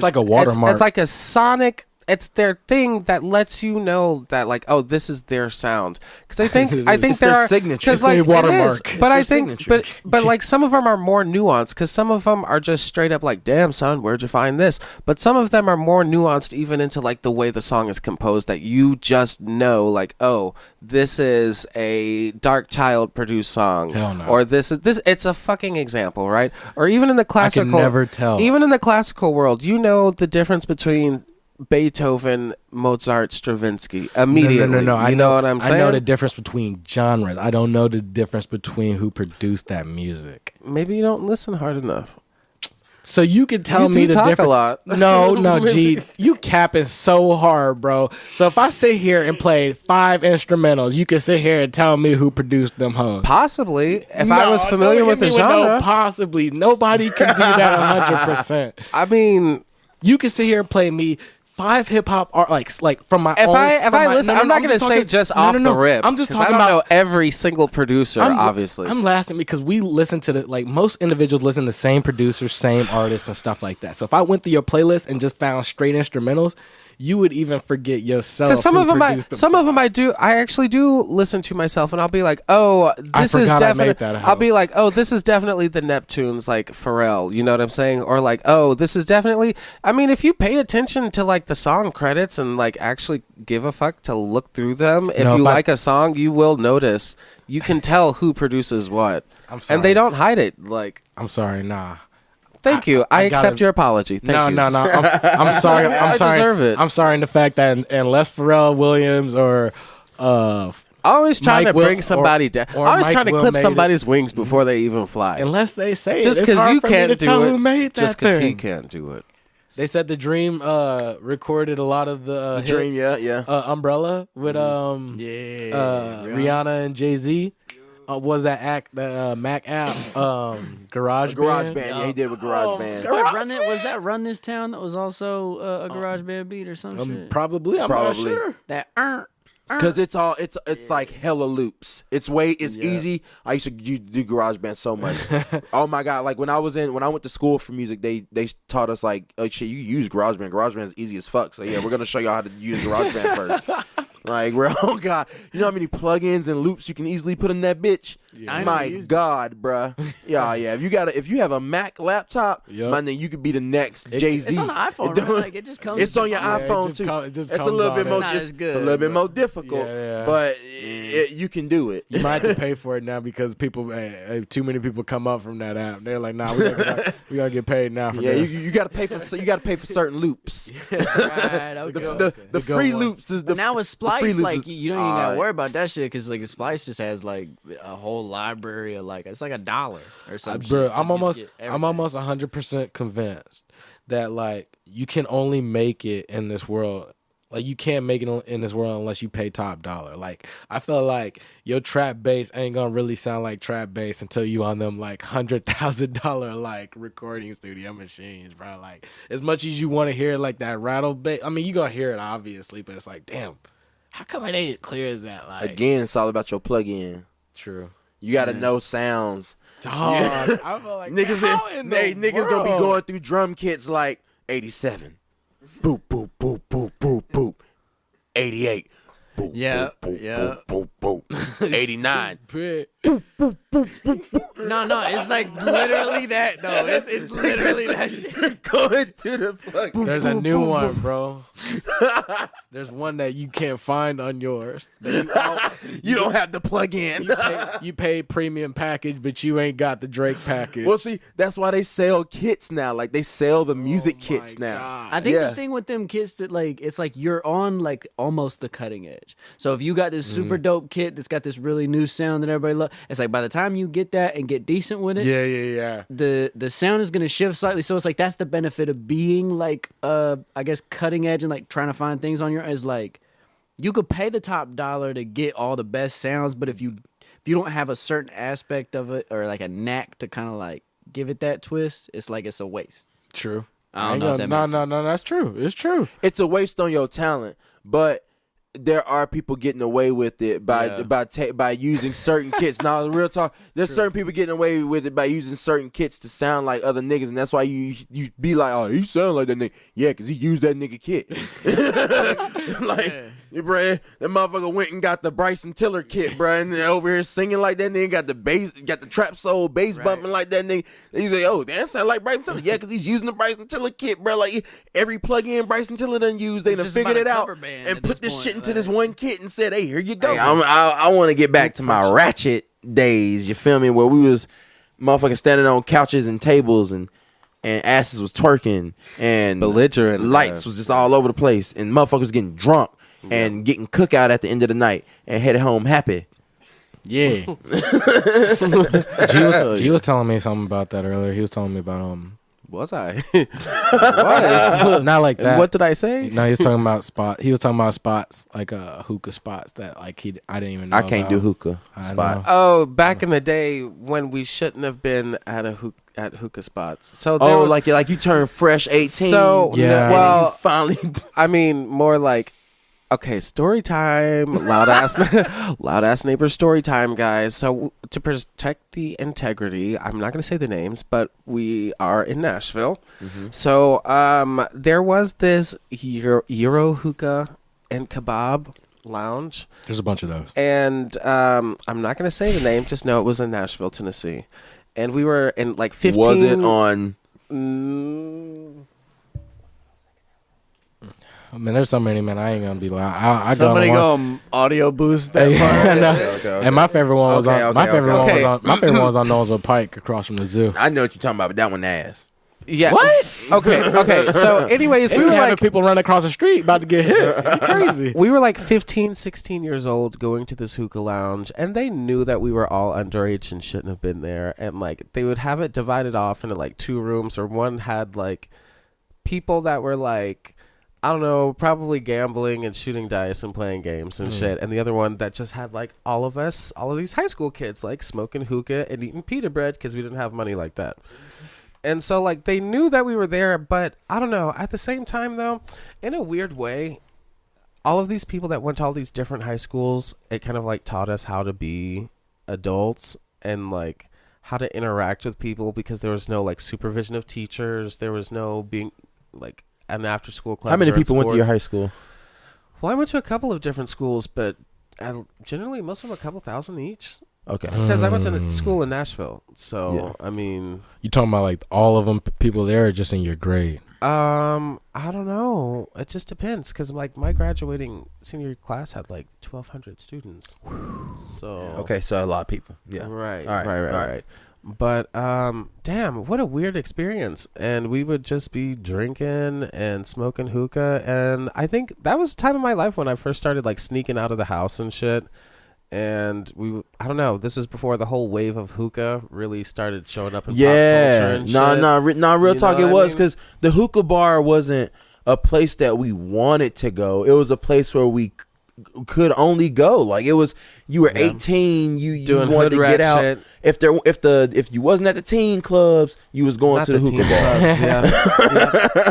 like a watermark. It's like a sonic. It's their thing that lets you know that, like, oh, this is their sound. Because I think It's there their are signature. because It's like their watermark. it is, It's but their I think signature. but like some of them are more nuanced because some of them are just straight up like, damn son, where'd you find this? But some of them are more nuanced even into like the way the song is composed that you just know, like, oh, this is a Dark Child produced song. Hell no. Or this. It's a fucking example, right? Or even in the classical, never tell. Even in the classical world, you know the difference between Beethoven, Mozart, Stravinsky immediately. No. You know what I'm saying? I know the difference between genres. I don't know the difference between who produced that music. Maybe you don't listen hard enough. So you can tell You me do the talk a difference. lot. No, G, you capping so hard, bro. So if I sit here and play 5 instrumentals, you can sit here and tell me who produced them hoes. Possibly, if I was familiar don't with hit the me with genre. no possibly, nobody can do that 100%. I mean, you can sit here and play me 5 hip hop art like from my if own. I listen, I'm not gonna say just off the rip. I'm just 'cause talking I don't about know every single producer. Obviously, I'm lasting because we listen to the most individuals listen to the same producers, same artists, and stuff like that. So if I went through your playlist and just found straight instrumentals, you would even forget yourself. because some who of them, produced some of them I actually do listen to myself, and I'll be like, oh, this is forgot I made definitely. that I'll be like, oh, this is definitely the Neptunes, like Pharrell. You know what I'm saying? Or like, oh, this is definitely. I mean, if you pay attention to like the song credits and like actually give a fuck to look through them, if you like a song, you will notice. You can tell who produces what, and they don't hide it. Like, I'm sorry, nah. Thank you. I accept your apology. Thank you. No. I'm sorry. I'm sorry. I deserve it. I'm sorry in the fact that unless Pharrell Williams or always trying Mike to bring somebody down. or Always Mike trying to Will clip made somebody's wings before they even fly. unless they say it. Just It's because hard you for me can't to do tell it. who made Just that he thing. can't do it. They said the Dream recorded a lot of the hits. Dream, yeah. Umbrella with Rihanna and Jay-Z. Was that Mac app Garage Band? Band? Yeah, he did with Garage Band. Was that Run This Town that was also a Garage Band beat or some shit? Probably. I'm not sure. That Because it's like hella loops. It's easy. I used to do Garage Band so much. Oh my god! Like when I went to school for music, they taught us like, oh shit, you use Garage Band. Garage Band is easy as fuck. So yeah, we're gonna show y'all how to use Garage Band first. Like, bro, oh god, you know how many plugins and loops you can easily put in that bitch? Yeah. My god, bruh. Yeah. If you have a Mac laptop, my nigga, you could be the next Jay-Z. It's on the iPhone, right? Like, it just comes. It's on your Yeah, iPhone too. It's a little bit more. Not as It's a good, little bit more difficult, Yeah. but you can do it. You might have to pay for it now because people, too many people come up from that app. They're like, nah, we gotta get paid now for Yeah, this. you gotta pay for certain loops. Right, okay. The free loops is the But now with the free Splice, loops like is- you don't even gotta worry about that shit because like Splice just has like a whole library of like it's like $1 or something. Bro, I'm almost 100% convinced that like you can only make it in this world. Like you can't make it in this world unless you pay top dollar. Like I feel like your trap bass ain't gonna really sound like trap bass until you on them like $100,000 like recording studio machines, bro. Like as much as you want to hear like that rattle bass, I mean you gonna hear it obviously, but it's like damn, how come it ain't clear as that? Like Again, it's all about your plug-in. True. You gotta know sounds. Dog, I feel like niggas gonna be going through drum kits like 87, boop boop boop boop boop boop, 88, boop Yeah, boop boop yeah. boop boop boop, 89. No, it's like literally that. No, it's literally that shit. Going to the plug. There's a new one, bro. There's one that you can't find on yours. You don't have the plug-in. You pay premium package, but you ain't got the Drake package. Well, see, that's why they sell kits now. Like they sell the music kits now. I think the thing with them kits that like it's like you're on like almost the cutting edge. So if you got this super dope kit that's got this really new sound that everybody loves, it's like by the time you get that and get decent with it, yeah. The sound is gonna shift slightly. So it's like that's the benefit of being like I guess cutting edge and like trying to find things on your is like you could pay the top dollar to get all the best sounds, but if you don't have a certain aspect of it or like a knack to kind of like give it that twist, it's like it's a waste. True. I don't know if that makes sense. No, that's true. It's true. It's a waste on your talent, but there are people getting away with it by using certain kits. Now, real talk, there's certain people getting away with it by using certain kits to sound like other niggas, and that's why you be like, oh, he sound like that nigga. Yeah, because he used that nigga kit. Bruh, that motherfucker went and got the Bryson Tiller kit, bruh, and they're over here singing like that nigga, got the bass, got the trap soul bass bumping like that nigga. And you say, oh, that sound like Bryson Tiller. Yeah, because he's using the Bryson Tiller kit, bruh. Like every plug-in Bryson Tiller done used, they done figured it out and put this shit into this one kit and said, hey, here you go. Hey, I want to get back to my ratchet days, you feel me, where we was motherfucking standing on couches and tables and asses was twerking and belligerent lights was just all over the place and motherfuckers was getting drunk and getting cookout at the end of the night and headed home happy. Yeah. G was telling me something about that earlier. He was telling me about Was I? Was. Not like that. What did I say? No, he was talking about spots like hookah spots that like I didn't even know. I can't about. do hookah spots. Oh, back in the day when we shouldn't have been at hookah spots. So there was, like you turned fresh 18. So yeah. Well, finally. I mean, more like. Okay, story time. Loud Azz Neighbors story time, guys. So to protect the integrity, I'm not going to say the names, but we are in Nashville. Mm-hmm. So there was this Euro hookah and kebab lounge. There's a bunch of those. And I'm not going to say the name, just know it was in Nashville, Tennessee. And we were in like 15. Was it on? I mean, there's so many, man. I ain't gonna be lying. I Somebody go go audio boost that part. Okay. And my favorite one was on. My favorite one was on. My favorite one was on Nonesville Pike across from the zoo. I know what you're talking about, but that one ass. Yeah. What? Okay. So, anyways, we were having like people run across the street about to get hit. Crazy. We were like 15, 16 years old going to this hookah lounge, and they knew that we were all underage and shouldn't have been there. And like they would have it divided off into like 2 rooms, or one had like people that were like, I don't know, probably gambling and shooting dice and playing games and shit. And the other one that just had like all of these high school kids like smoking hookah and eating pita bread because we didn't have money like that. And so like they knew that we were there, but I don't know. At the same time though, in a weird way, all of these people that went to all these different high schools, it kind of like taught us how to be adults and like how to interact with people, because there was no like supervision of teachers. There was no being like an after school class. How many people went to your high school? Well, I went to a couple of different schools, but generally most of them a couple thousand each. Okay. Because I went to school in Nashville. So, I mean. You talking about like all of them people there or just in your grade? I don't know. It just depends, because like my graduating senior class had like 1,200 students. So. Okay, so a lot of people. Yeah. Right. All Right. But damn, what a weird experience. And we would just be drinking and smoking hookah, and I think that was the time of my life when I first started like sneaking out of the house and shit. And I don't know, this was before the whole wave of hookah really started showing up in pop culture and shit. Real talk. It was because the hookah bar wasn't a place that we wanted to go. It was a place where we could only go. Like it was, you were 18, you wanted to get out. Shit. If you wasn't at the teen clubs, you was going to the hookah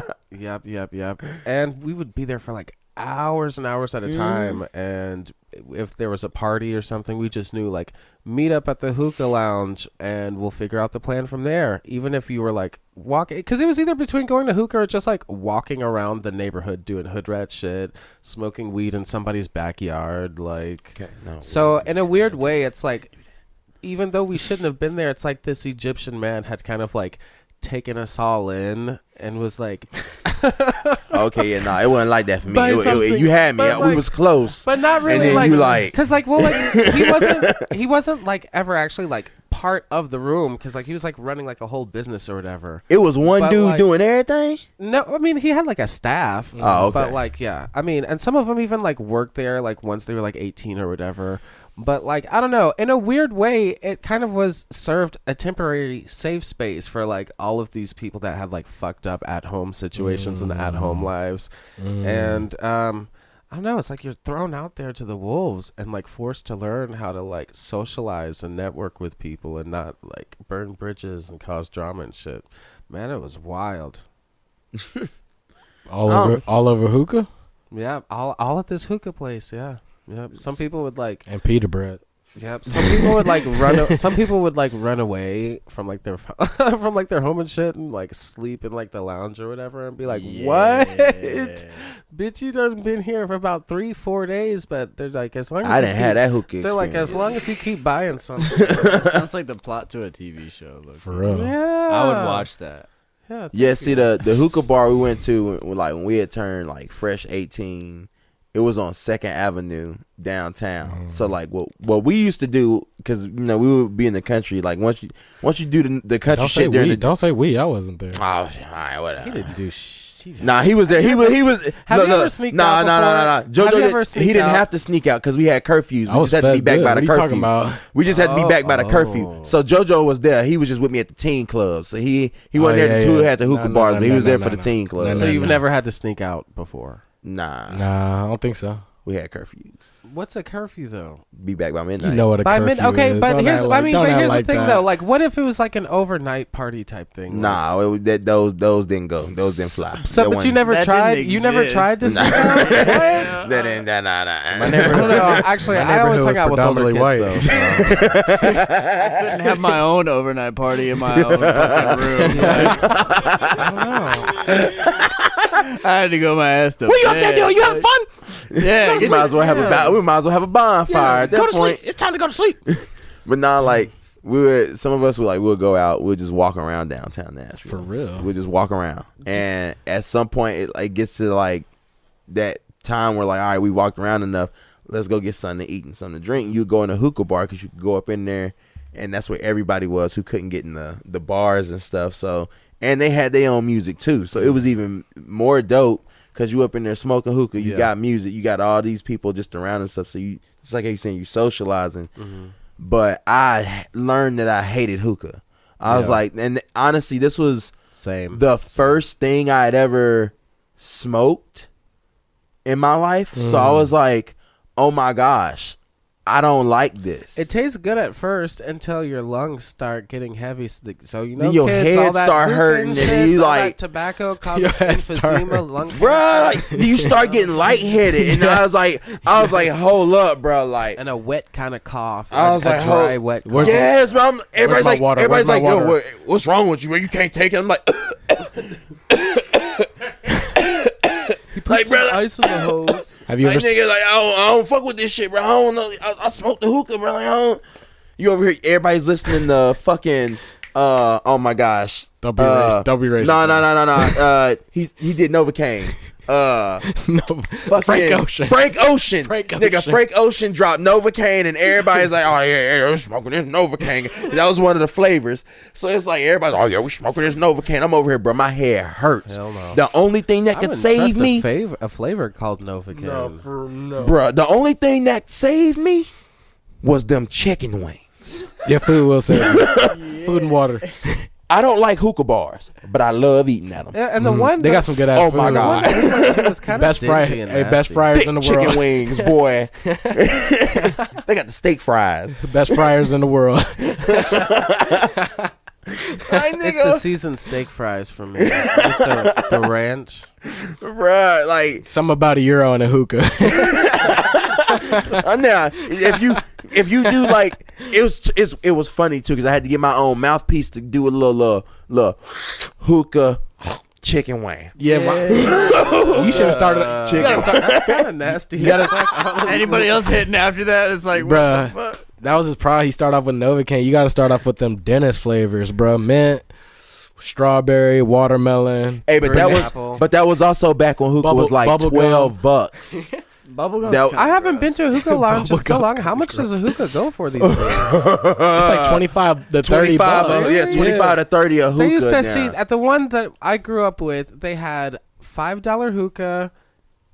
bar. Yep. And we would be there for like hours and hours at a time. And if there was a party or something, we just knew like meet up at the hookah lounge and we'll figure out the plan from there. Even if you were like walking, because it was either between going to hookah or just like walking around the neighborhood doing hood rat shit, smoking weed in somebody's backyard. Like, so in a weird way, it's like, even though we shouldn't have been there, it's like this Egyptian man had kind of like taken us all in and was like, okay, it wasn't like that for me. You had me. Like, we was close, but not really. And then like, you like, because like, well, like he wasn't like ever actually like part of the room, because like he was like running like a whole business or whatever. It was one dude like, doing everything. No, I mean he had like a staff. Oh, okay. But like, yeah, I mean, and some of them even like worked there like once they were like 18 or whatever. But like, I don't know, in a weird way, it kind of was served a temporary safe space for like all of these people that had like fucked up at home situations and at home lives. And I don't know, it's like you're thrown out there to the wolves and like forced to learn how to like socialize and network with people and not like burn bridges and cause drama and shit. Man, it was wild. all over hookah? Yeah, all at this hookah place, yeah. Yep. Some people would like and pita bread. Yep. Some people would like run. Some people would like run away from like their from like their home and shit, and like sleep in like the lounge or whatever, and be like, "What, bitch? You done been here for about 3-4 days?" But they're like, as long as I didn't have that hookah. They're like, as long as you keep buying something. Sounds like the plot to a TV show. For real. Yeah. I would watch that. Yeah. See the hookah bar we went to when we had turned like fresh 18. It was on 2nd Avenue downtown. So like what we used to do, because we would be in the country. Like once you do the country shit during the don't say we. I wasn't there. Oh, all right, whatever. He didn't do Nah, he was there. He was. Have you ever sneaked out No. before? Have you ever JoJo, he sneaked didn't out? have to sneak out because we had curfews. I We was just had to be fed back good. by What the are you talking curfew. about? We just had to be back by the curfew. So JoJo was there. He was just with me at the teen club. So he wasn't there at the two at the hookah bars, but he was there for the teen club. So you've never had to sneak out before? Nah, I don't think so. We had curfews. What's a curfew though? Be back by midnight. You know what a curfew okay, is. but Don't here's act like- don't act here's like the thing that. though. Like, what if it was like an overnight party type thing? Nah, those didn't go. Those didn't fly. So, but you never tried. You never tried to sneak out. What? That didn't. Nah. I don't know. Actually, I always hung out with older kids though. So. I couldn't have my own overnight party in my own fucking room. I had to go my ass to What you up there doing? You having fun? Yeah, we might as well have a bonfire at that Go to point. sleep. It's time to go to sleep. But nah, like some of us were like, we'll go out, we'll just walk around downtown Nashville. For real. We'll just walk around, and at some point it like gets to like that time where like, all right, we walked around enough. Let's go get something to eat and something to drink. You go in a hookah bar because you could go up in there, and that's where everybody was who couldn't get in the bars and stuff. So, and they had their own music too, so it was even more dope because you up in there smoking hookah. You got music, you got all these people just around and stuff. So you, just like how you saying, you socializing. Mm-hmm. But I learned that I hated hookah. I was like, and honestly, this was the first thing I had ever smoked in my life. So I was like, oh my gosh, I don't like this. It tastes good at first until your lungs start getting heavy. So you know, Then your kids, all head that start hookah hurting, and and shit, you all like- that tobacco causes emphysema, lung cancer. Bruh, like, you start getting lightheaded, and I was like, hold up, bro, like, and a wet kind of cough. I was a like, dry, wet cough. yes, bro. Everybody's my like, water? everybody's Where's like, my yo, water? what's wrong with you? Bro? You can't take it. I'm like, Put some ice in the hose. Have you like, ever? nigga, like, I don't fuck with this shit, bro. I don't know. I smoked the hookah, bro. Like, I don't. You over here? Everybody's listening to fucking. Oh my gosh. Don't be racist. Don't be racist. No. He did Novocaine. Frank Ocean. Frank Ocean. Frank Ocean. Nigga, Frank Ocean dropped Novocaine, and everybody's like, oh yeah, we're smoking this Novocaine. That was one of the flavors. So it's like everybody's, oh yeah, we smoking this Novocaine. I'm over here, bro. My head hurts. Hell no. The only thing that could save me, a flavor called Novocaine. bruh, the only thing that saved me was them chicken wings. Yeah, food will save you. Food and water. I don't like hookah bars, but I love eating at them. Yeah, and the one They got some good ass Oh food. my God. Best fry, best fryers Thick in the chicken world. wings, boy. They got the steak fries. Best fryers in the world. It's the seasoned steak fries for me. With the ranch. Bruh, like Something about €1 in a hookah. now, if you do like it was funny too because I had to get my own mouthpiece to do a little hookah chicken wing. Yeah, you should have started. Chicken. That's kind of nasty. You gotta- Anybody else hitting after that? It's like, what the Bruh, fuck? that was his pride. He started off with Novocaine. You got to start off with them dentist flavors, bro. Mint, strawberry, watermelon. Hey, but Apple. that was also back when hookah was like bubble $12. Bubblegum. I haven't been to a hookah lounge in so long. How much does a hookah go for these days? It's like 25 to 30 bucks. Yeah, 25 to 30 a hookah. They used to now. see at the one that I grew up with. They had $5 hookah,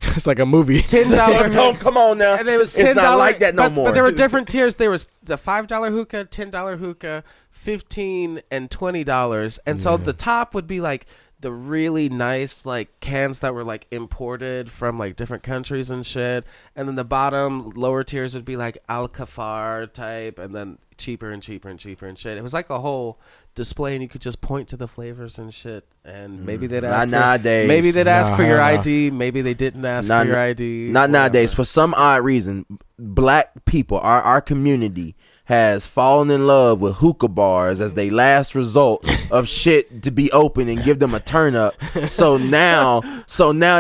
It's like a movie. $10. Don't come on now. And it was $10. It's not like that no more. But there were different tiers. There was the $5 hookah, $10 hookah, $15 and $20. And so the top would be like the really nice like cans that were like imported from like different countries and shit. And then the bottom lower tiers would be like Alcafar type, and then cheaper and cheaper and cheaper and shit. It was like a whole display, and you could just point to the flavors and shit. And maybe they'd ask nowadays. maybe they'd ask for your Nah. ID. Maybe they didn't ask for your ID. Not whatever. nowadays. For some odd reason, black people, our community, has fallen in love with hookah bars as they last result of shit to be open and give them a turn up. So now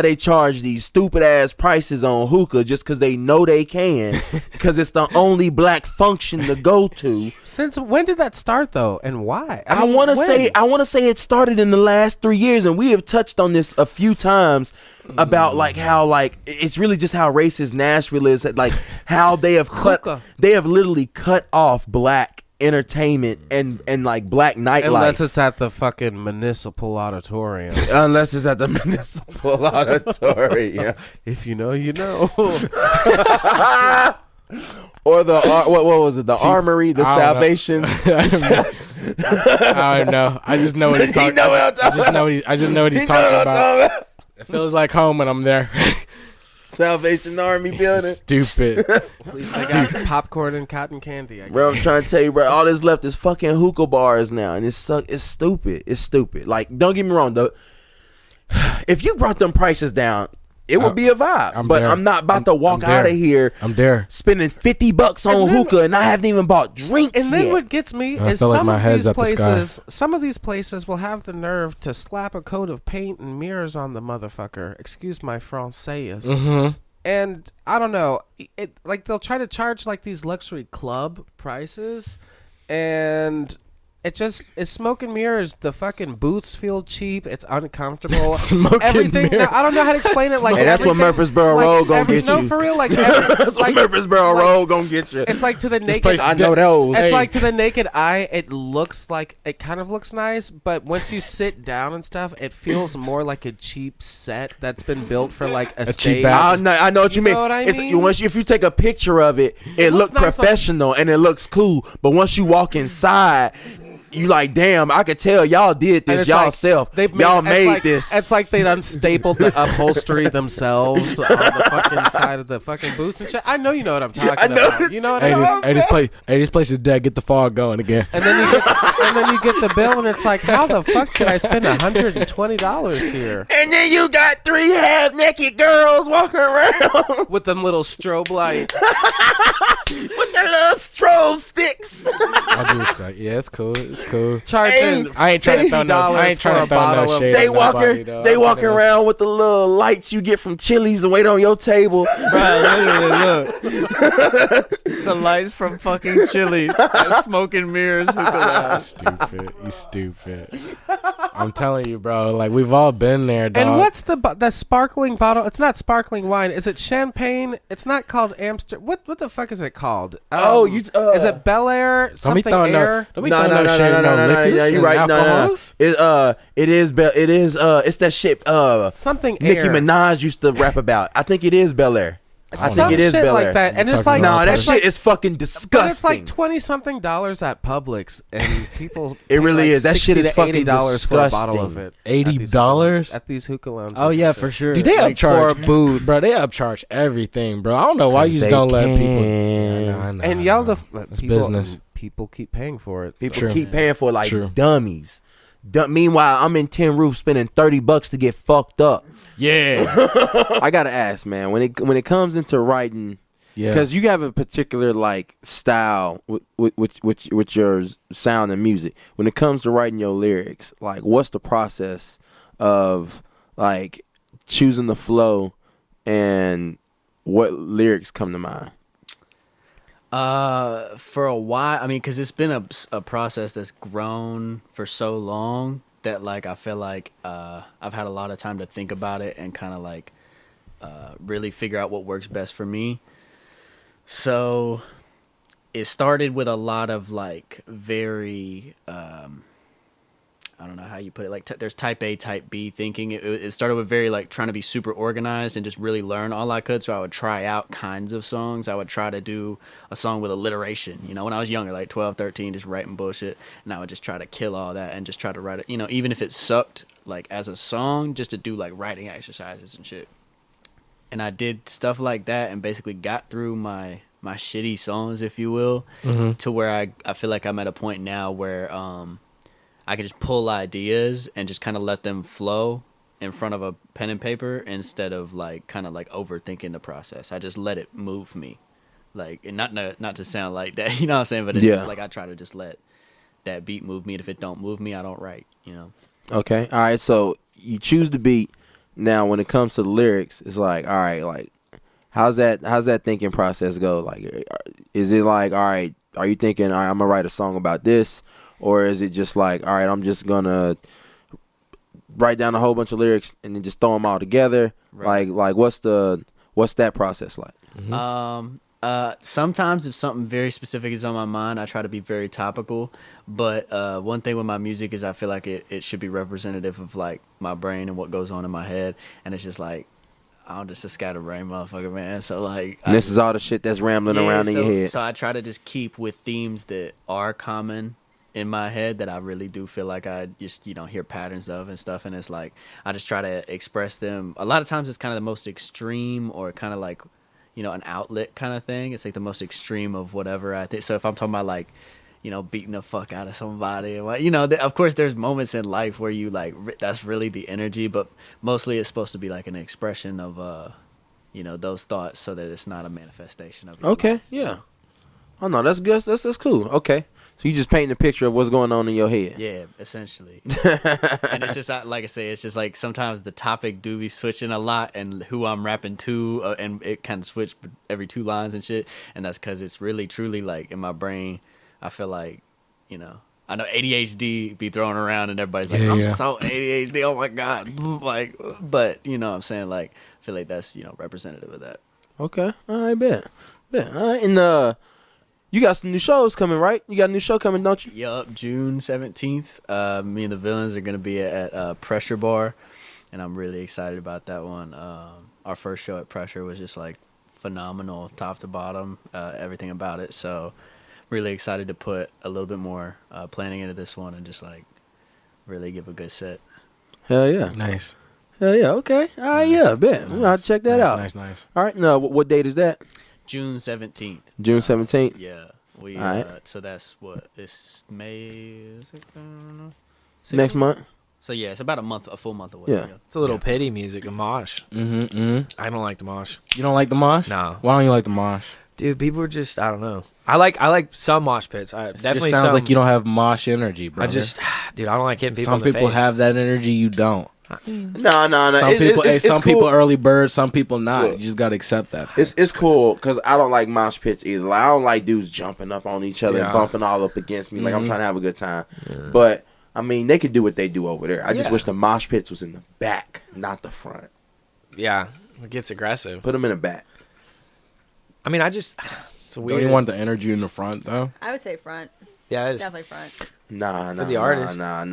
they charge these stupid ass prices on hookah just because they know they can, because it's the only black function to go to. Since when did that start though, and why? I mean, want to when? say it started in the last 3 years, and we have touched on this a few times about like how like it's really just how racist Nashville is, like how they have literally cut off black entertainment and like black nightlife. Unless it's at the fucking municipal auditorium. Unless it's at the municipal auditorium. If you know, you know. Or the what was it? The Armory, the Salvation. I don't know. I just know what he's talking about. I just know what he's talking about. It feels like home when I'm there. Salvation Army building. Stupid. At least they got popcorn and cotton candy. Bro, I'm trying to tell you, bro. All that's left is fucking hookah bars now, and it's stupid. It's stupid. Like, don't get me wrong, though. If you brought them prices down, it would be a vibe. I'm not about to walk out of here. I'm there spending $50 on hookah, and I haven't even bought drinks. And then yet. what gets me is some of these places will have the nerve to slap a coat of paint and mirrors on the motherfucker. Excuse my français. Mm-hmm. And I don't know, like they'll try to charge like these luxury club prices, and it's smoke and mirrors. The fucking booths feel cheap. It's uncomfortable. Smoke everything. and mirrors. Now, I don't know how to explain it. Like, hey, that's what Murfreesboro Road gonna get you. No, for real. Like, that's what Murfreesboro Road gonna get you. It's like to the naked. I know those. It's like to the naked eye, it kind of looks nice, but once you sit down and stuff, it feels more like a cheap set that's been built for like a stage. I know what you mean. Know what I mean? If you take a picture of it, it looks nice, professional and it looks cool. But once you walk inside, you like, damn, I could tell y'all did this y'all self. Y'all made this. It's like they done stapled the upholstery themselves on the fucking side of the fucking booths and shit. I know you know what I'm talking about. You know what I'm talking about? This place is dead. Get the fog going again. And then you get the bill, and it's like, how the fuck did I spend $120 here? And then you got 3 half-naked girls walking around with them little strobe lights. With their little strobe sticks. I do respect. Yeah, it's cool. It's cool. Charging I ain't trying to throw no shade. They walk around with the little lights you get from Chili's to wait on your table. Literally, look. The lights from fucking Chili's. Smoke and mirrors. You stupid. I'm telling you, bro. Like, we've all been there, dog. And what's the sparkling bottle? It's not sparkling wine. Is it champagne? It's not called Amsterdam. What the fuck is it called? Is it Bel Air? Something Air? No. You're right. No. It is. It's that shit. Something Nicki Air. Minaj used to rap about. I think it is Bel Air. I think it is shit Bel Air. like that, and it's like that shit is fucking disgusting. But it's like $20-something at Publix, and people. It really is. That shit is fucking $80 for a bottle of it. $80 at these hookah lounges. Oh yeah, for sure. Dude, they upcharge for a booth, bro. They upcharge everything, bro. I don't know why you just don't let people. And y'all, it's business. People keep paying for it. People keep paying for it like dummies. Meanwhile, I'm in Tin Roof spending $30 to get fucked up. Yeah. I gotta ask, man, when it comes into writing, because you have a particular like style with your sound and music. When it comes to writing your lyrics, like, what's the process of like choosing the flow and what lyrics come to mind? For a while, I mean, because it's been a process that's grown for so long that like I feel like I've had a lot of time to think about it and kind of like really figure out what works best for me. So it started with a lot of like very I don't know how you put it, like there's type A, type B thinking. It started with very like trying to be super organized and just really learn all I could. So I would try out kinds of songs. I would try to do a song with alliteration, you know, when I was younger, like 12, 13, just writing bullshit. And I would just try to kill all that and just try to write it, you know, even if it sucked like as a song, just to do like writing exercises and shit. And I did stuff like that and basically got through my shitty songs, if you will, to where I feel like I'm at a point now where I could just pull ideas and just kind of let them flow in front of a pen and paper instead of like kind of like overthinking the process. I just let it move me, like, and not to sound like that, you know what I'm saying? But it's just like I try to just let that beat move me. And if it don't move me, I don't write, you know. Okay, all right. So you choose the beat. Now, when it comes to the lyrics, it's like, all right, like, how's that thinking process go? Like, is it like, all right, are you thinking, all right, I'm gonna write a song about this? Or is it just like, all right, I'm just going to write down a whole bunch of lyrics and then just throw them all together? Right. Like what's that process like? Sometimes if something very specific is on my mind, I try to be very topical. But one thing with my music is I feel like it should be representative of like my brain and what goes on in my head. And it's just like, I'm just a scatterbrain motherfucker, man. So like, This is all the shit that's rambling around in your head. So I try to just keep with themes that are common in my head that I really do feel like I just, hear patterns of and stuff. And it's like, I just try to express them. A lot of times it's kind of the most extreme or kind of like, an outlet kind of thing. It's like the most extreme of whatever I think. So if I'm talking about like, beating the fuck out of somebody, and like, of course there's moments in life where you like, that's really the energy, but mostly it's supposed to be like an expression of, those thoughts so that it's not a manifestation of it. Okay. Yeah. Oh no, that's good. That's cool. Okay. So you just painting a picture of what's going on in your head. Yeah, essentially. And it's just like I say, it's just like sometimes the topic do be switching a lot, and who I'm rapping to, and it kind of switch every 2 lines and shit. And that's because it's really truly like in my brain, I feel like, I know ADHD be thrown around, and everybody's like, I'm so ADHD. Oh my god, like, but what I'm saying, like, I feel like that's representative of that. Okay, all right, bet. All right, and you got some new shows coming, right? You got a new show coming, don't you? Yup, June 17th. Me and the Villains are going to be at Pressure Bar, and I'm really excited about that one. Our first show at Pressure was just, like, phenomenal, top to bottom, everything about it. So, really excited to put a little bit more planning into this one and just, like, really give a good set. Hell yeah. Nice. Hell yeah, okay. All right, yeah, bet. We'll have to check that out. Nice. All right, now, what date is that? June 17th. June 17th? Yeah. All right. So that's what, it's May 6th? Next month? So yeah, it's about a full month away. Yeah. It's a little pity music, a mosh. Mm-hmm. I don't like the mosh. You don't like the mosh? No. Why don't you like the mosh? Dude, people are just, I don't know. I like some mosh pits. Definitely sounds like you don't have mosh energy, bro. Dude, I don't like hitting people Some in the people face. have that energy, you don't. No. Some people early birds, some people not. Look, you just gotta accept that. It's cool because I don't like mosh pits either. Like, I don't like dudes jumping up on each other and bumping all up against me. Like, I'm trying to have a good time. Yeah. But I mean, they could do what they do over there. I just wish the mosh pits was in the back, not the front. Yeah, it gets aggressive. Put them in the back. I mean, it's a weird. Don't you want the energy in the front though? I would say front. Yeah, it's definitely front. Nah. the artist. Nah.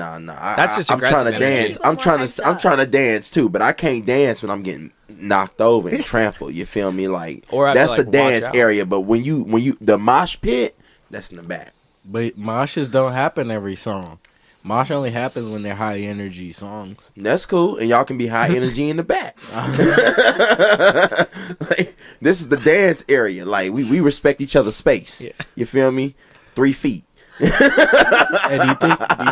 That's just I'm trying to aggressive dance. I'm trying to dance too, but I can't dance when I'm getting knocked over and trampled. You feel me? Like, or that's to, the dance area. But when you the mosh pit, that's in the back. But moshes don't happen every song. Mosh only happens when they're high energy songs. That's cool, and y'all can be high energy in the back. Like, this is the dance area. Like, we respect each other's space. Yeah. You feel me? 3 feet. Hey, do you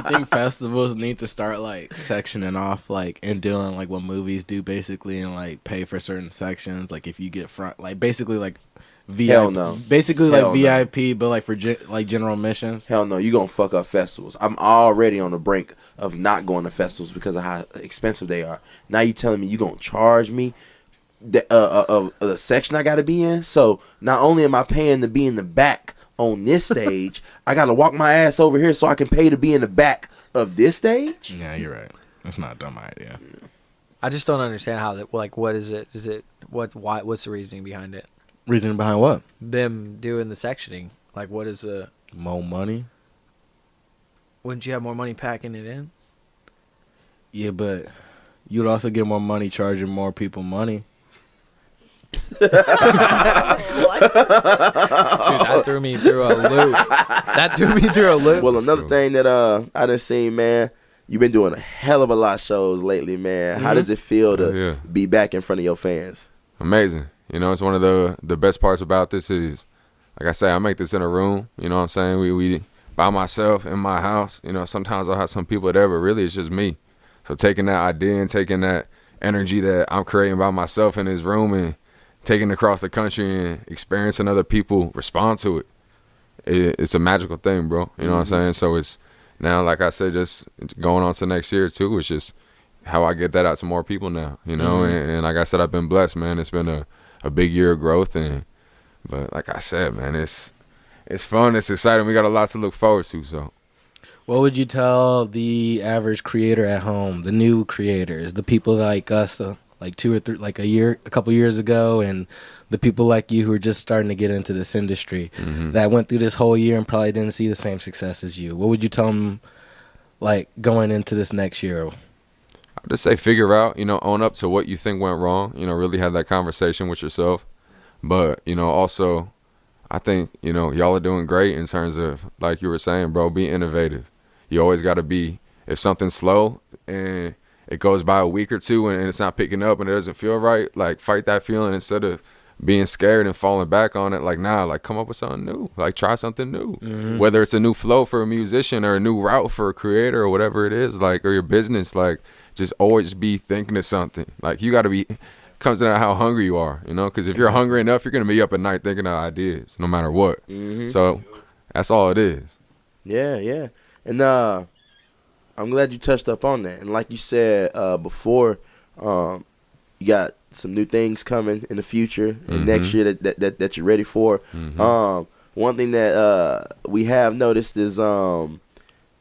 think festivals need to start like sectioning off, like, and doing like what movies do basically, and like pay for certain sections? Like, if you get front, like basically like VIP, Hell no. Basically Hell like VIP, but like for like general admissions. Hell no, you gonna fuck up festivals. I'm already on the brink of not going to festivals because of how expensive they are. Now you telling me you gonna charge me the section I gotta be in? So not only am I paying to be in the back on this stage, I gotta walk my ass over here so I can pay to be in the back of this stage? Yeah, you're right. That's not a dumb idea. I just don't understand how that. Like, what is it? Is it what's the reasoning behind it? Reasoning behind what? Them doing the sectioning. Like, what is the more money? Wouldn't you have more money packing it in? Yeah, but you'd also get more money charging more people money. What? Dude, that threw me through a loop. Well, another thing that I done seen, man, you've been doing a hell of a lot of shows lately, man. How does it feel to be back in front of your fans? Amazing. You know, it's one of the best parts about this is, like I say, I make this in a room. You know what I'm saying? We by myself in my house. You know, sometimes I'll have some people there, but really it's just me. So taking that idea and taking that energy that I'm creating by myself in this room and taking it across the country and experiencing other people respond to it, it's a magical thing, bro. You know what I'm saying? So it's now, like I said, just going on to next year too. It's just how I get that out to more people now, you know? And like I said, I've been blessed, man. It's been a big year of growth, but like I said, man, it's fun, it's exciting. We got a lot to look forward to. So what would you tell the average creator at home, the new creators, the people like us, like 2 or 3, like a couple years ago, and the people like you who are just starting to get into this industry that went through this whole year and probably didn't see the same success as you? What would you tell them, like, going into this next year? I'd just say figure out, own up to what you think went wrong, really have that conversation with yourself. But, also, I think, y'all are doing great in terms of, like you were saying, bro, be innovative. You always got to be, if something's slow and it goes by a week or two and it's not picking up and it doesn't feel right, like, fight that feeling instead of being scared and falling back on it. Like, nah, like, come up with something new. Like, try something new. Whether it's a new flow for a musician or a new route for a creator or whatever it is, like, or your business, like, just always be thinking of something. Like, you got to be, comes down to how hungry you are, because if you're hungry enough, you're going to be up at night thinking of ideas no matter what. So that's all it is. Yeah. And I'm glad you touched up on that. And like you said before, you got some new things coming in the future and next year that you're ready for. One thing that we have noticed is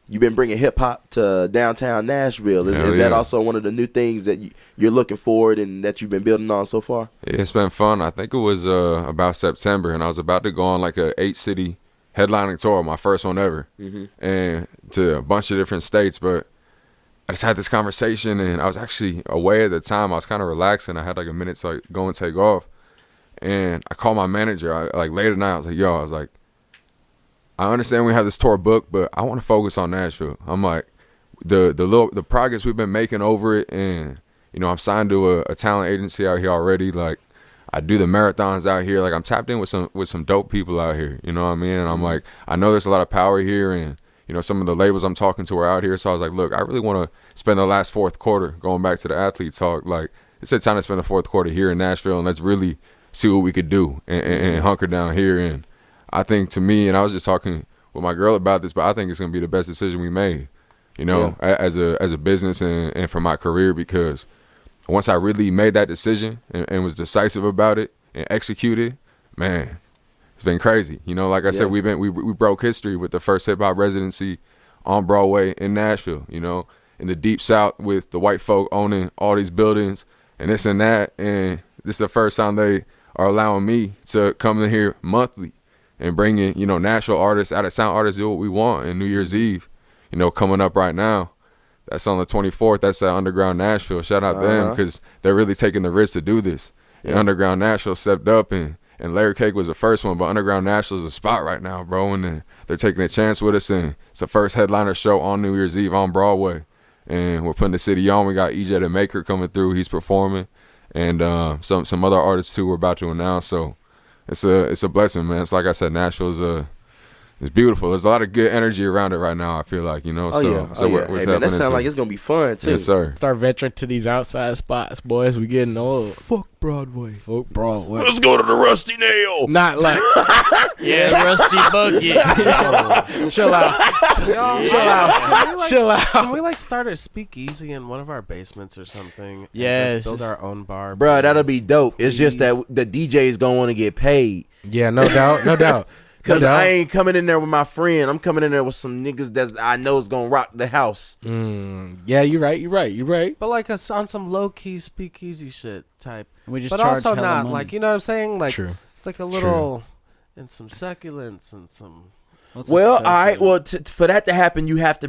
you've been bringing hip hop to downtown Nashville. Is that also one of the new things that you're looking forward and that you've been building on so far? It's been fun. I think it was about September, and I was about to go on like a 8-city headlining tour, my first one ever, and to a bunch of different states. But I just had this conversation, and I was actually away at the time. I was kind of relaxing. I had like a minute to like go and take off, and I called my manager. Late at night, I was like, I understand we have this tour booked, but I want to focus on Nashville. I'm like, the progress we've been making over it, and I'm signed to a talent agency out here already. Like, I do the marathons out here. Like, I'm tapped in with some dope people out here. You know what I mean? And I'm like, I know there's a lot of power here, and some of the labels I'm talking to are out here. So I was like, look, I really want to spend the last fourth quarter, going back to the athlete talk. Like, it's a time to spend the fourth quarter here in Nashville, and let's really see what we could do and hunker down here. And I think, to me, and I was just talking with my girl about this, but I think it's going to be the best decision we made, as a business and for my career, because once I really made that decision and was decisive about it and executed, man, it's been crazy. Like I said, we broke history with the first hip hop residency on Broadway in Nashville, in the deep South, with the white folk owning all these buildings and this and that. And this is the first time they are allowing me to come in here monthly and bring in, Nashville artists, out of sound artists, do what we want. And New Year's Eve, coming up right now, that's on the 24th. That's at Underground Nashville. Shout out them, because they're really taking the risk to do this. And Underground Nashville stepped up, and Layer Cake was the first one, but Underground Nashville is a spot right now, bro. And they're taking a chance with us, and it's the first headliner show on New Year's Eve on Broadway. And we're putting the city on. We got EJ the Maker coming through. He's performing. And some other artists, too, we're about to announce. So it's a blessing, man. It's like I said, Nashville's it's beautiful. There's a lot of good energy around it right now, I feel like, We're hey, man, that sounds like it's going to be fun, too. Yes, sir. Start venturing to these outside spots, boys. We getting old. Fuck Broadway. Fuck Broadway. Let's go to the Rusty Nail. Not like... Yeah, Rusty Bucket. Chill out. Chill out. Can we start a speakeasy in one of our basements or something? Yeah, and just build our own bar. Bro, that'll be dope. It's just that the DJ is going to want to get paid. Yeah, no doubt. Because I ain't coming in there with my friend. I'm coming in there with some niggas that I know is going to rock the house. Yeah, you're right. But on some low-key speakeasy shit type. We just but charge also hella not, money. you know what I'm saying? True. Like a little, and some succulents and some... Well, all right. Well, for that to happen, you have to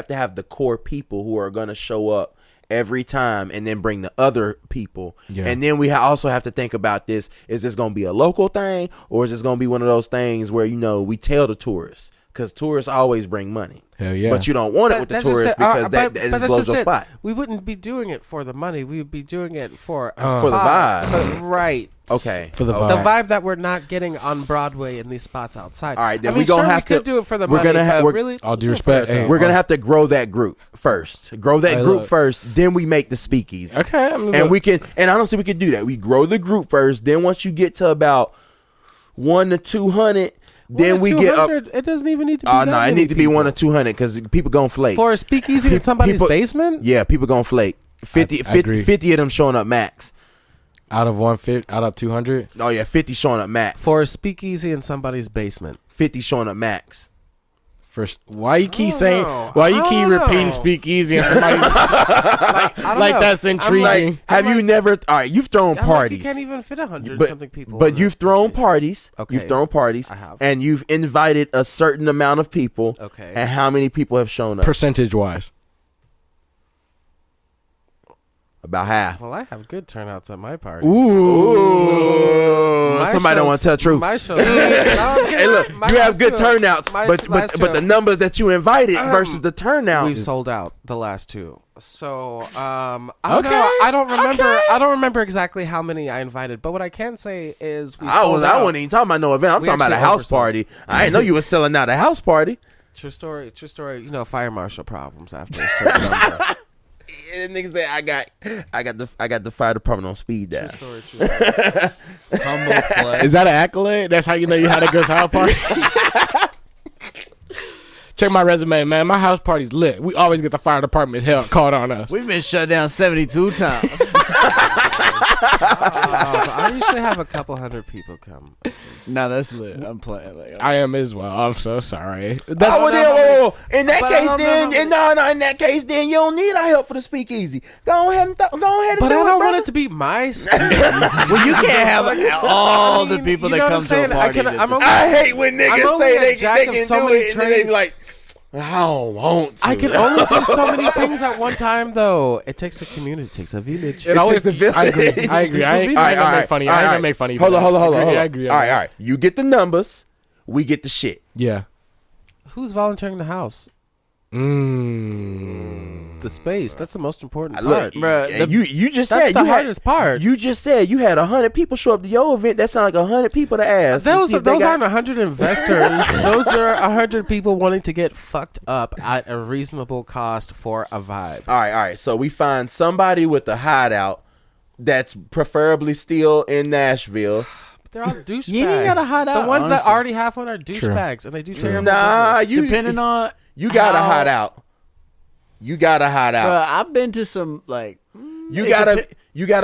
have the core people who are going to show up every time, and then bring the other people. Yeah. And then we also have to think about this. Is this going to be a local thing, or is this going to be one of those things where, we tell the tourists? Because tourists always bring money. Hell yeah. But you don't want it with the tourists because that blows your spot. We wouldn't be doing it for the money. We would be doing it for the vibe. Right. Okay. For the vibe. The vibe that we're not getting on Broadway in these spots outside. All right, then we're going to have to do it for the money. Really, all due respect, we're going to have to grow that group first. Then we make the speakeasy. Okay. And honestly, we could do that. We grow the group first. Then once you get to about 1 to 200, then we get up. It doesn't even need to be. Oh no, it needs to be 1 to 200 because people gonna flake. For a speakeasy in somebody's basement. Yeah, people gonna flake. 50 of them showing up max. Out of 200. Oh yeah, 50 showing up max. For a speakeasy in somebody's basement. 50 showing up max. Why you keep saying? Why you keep repeating "speakeasy" and somebody like that's intriguing? Have you never? All right, you've thrown parties. You can't even fit 100 something people. But you've thrown parties. Okay. You've thrown parties. I have. And you've invited a certain amount of people. Okay. And how many people have shown up? Percentage wise. About half. Well, I have good turnouts at my party. Ooh. Somebody don't want to tell the truth. My show. Hey, look, you have good turnouts, but the numbers that you invited versus the turnout. We've sold out the last two. So I don't know. I don't remember. I don't remember exactly how many I invited. But what I can say is I wasn't even talking about no event. I'm talking about a house party. I didn't know you were selling out a house party. True story. True story. You know, fire marshal problems after a certain number. And niggas say I got the fire department on speed dial. True story. Is that an accolade? That's how you know you had a good house party. Check my resume, man. My house party's lit. We always get the fire department help called on us. We've been shut down 72 times. I usually have a couple hundred people come. No, that's lit. I'm playing. I am as well. I'm so sorry. In that case, then you don't need our help for the speakeasy. Go ahead and But do I don't want it to be my speakeasy. Well, you can't have all the people that come to a party. I hate when niggas say they can do it, and then they be like, I don't want to. I can only do so many things at one time, though. It takes a community. It takes a village. It takes a village. I agree. I ain't gonna make funny. I ain't gonna make funny. Hold on. I agree. All right. You get the numbers. We get the shit. Yeah. Who's volunteering the house? The space. That's the most important part. Bruh, you just that's said the you hardest part. You just said you had 100 people show up to your event. That sounds like 100 people to ask. Those aren't 100 investors. Those are 100 people wanting to get fucked up at a reasonable cost for a vibe. All right. So we find somebody with a hideout that's preferably still in Nashville. They're all douchebags. You ain't got a hideout. The ones that honestly. already have one are douchebags, and they do terrible. Nah, depending on you got a hideout. You got a hideout. Bro, I've been to some You gotta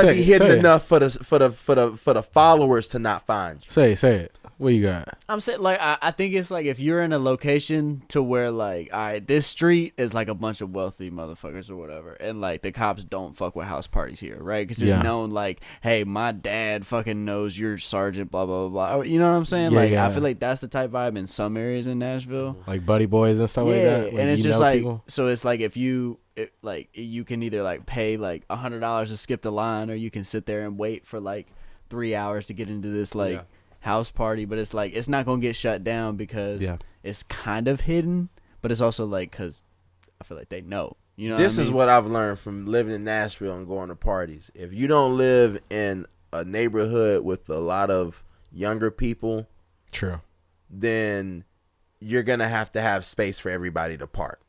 be hidden enough for the followers to not find you. Say it. What you got? I'm saying I think it's like if you're in a location to where like this street is like a bunch of wealthy motherfuckers or whatever, and like the cops don't fuck with house parties here, right? Because it's known like, hey, my dad fucking knows you're sergeant, blah blah blah blah. You know what I'm saying? I feel like that's the type vibe in some areas in Nashville, like buddy boys and stuff like that. And it's just like people? So it's like if you. You can either like pay like $100 to skip the line, or you can sit there and wait for like 3 hours to get into this house party. But it's like it's not gonna get shut down because it's kind of hidden, but it's also like because I feel like they know. You know, this is what I've learned from living in Nashville and going to parties. If you don't live in a neighborhood with a lot of younger people, true, then you're gonna have to have space for everybody to park.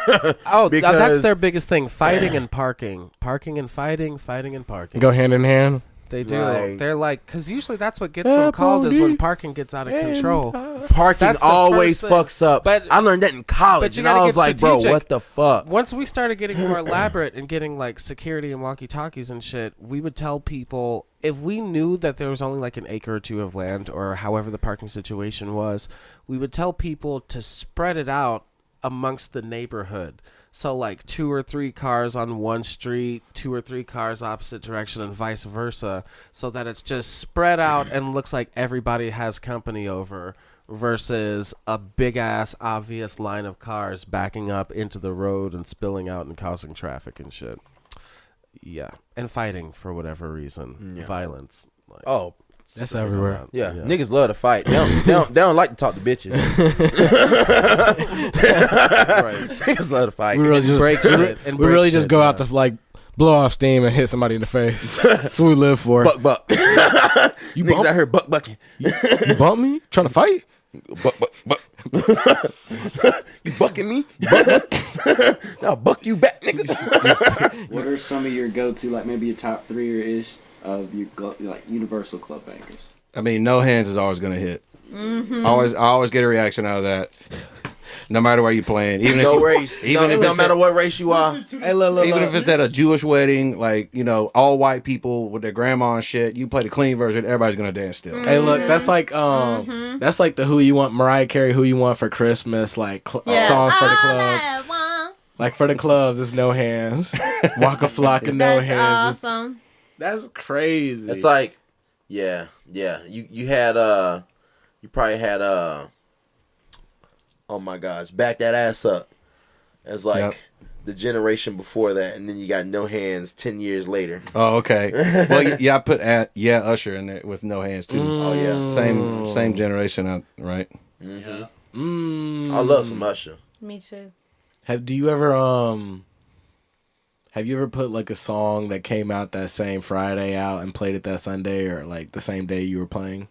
That's their biggest thing: fighting and parking, parking and fighting, fighting and parking. Go hand in hand. They do. Right. They're like, because usually that's what gets them called is when parking gets out of control. Parking always fucks up. But I learned that in college, and I was like, bro, what the fuck? Once we started getting more elaborate and getting like security and walkie-talkies and shit, we would tell people, if we knew that there was only like an acre or two of land or however the parking situation was, we would tell people to spread it out amongst the neighborhood. So like 2 or 3 cars on one street, 2 or 3 cars opposite direction, and vice versa, so that it's just spread out and looks like everybody has company over, versus a big ass obvious line of cars backing up into the road and spilling out and causing traffic and shit. Yeah, and fighting for whatever reason, violence. Like, that's everywhere. Yeah, niggas love to fight. They don't like to talk to bitches. Right. Niggas love to fight. We really just go out to like blow off steam and hit somebody in the face. That's what we live for. Buck. You niggas out here bucking. You bump me? Trying to fight? Buck. You bucking me? I'll buck you back, niggas. What are some of your go-to, like maybe your top 3 or ish of your like universal club bangers? I mean, no hands is always gonna hit. Mm-hmm. I always get a reaction out of that. No matter where you playing, even No if you, race. even if No it's matter what race you are. Hey, look, even if it's at a Jewish wedding, like, you know, all white people with their grandma and shit, you play the clean version, everybody's gonna dance still. Hey, look, that's like that's like the Who You Want, Mariah Carey, Who You Want for Christmas, like songs for the clubs. Like for the clubs, it's no hands. Waka Flocka, no hands. Awesome. That's crazy. It's like, yeah. You had you probably had oh my gosh, Back That Ass Up. As like the generation before that, and then you got No Hands 10 years later. Oh, okay. Well, yeah, I put Usher in there with No Hands too. Oh yeah, same generation, right? Mm-hmm. I love some Usher. Me too. Do you ever put like a song that came out that same Friday out and played it that Sunday, or like the same day you were playing,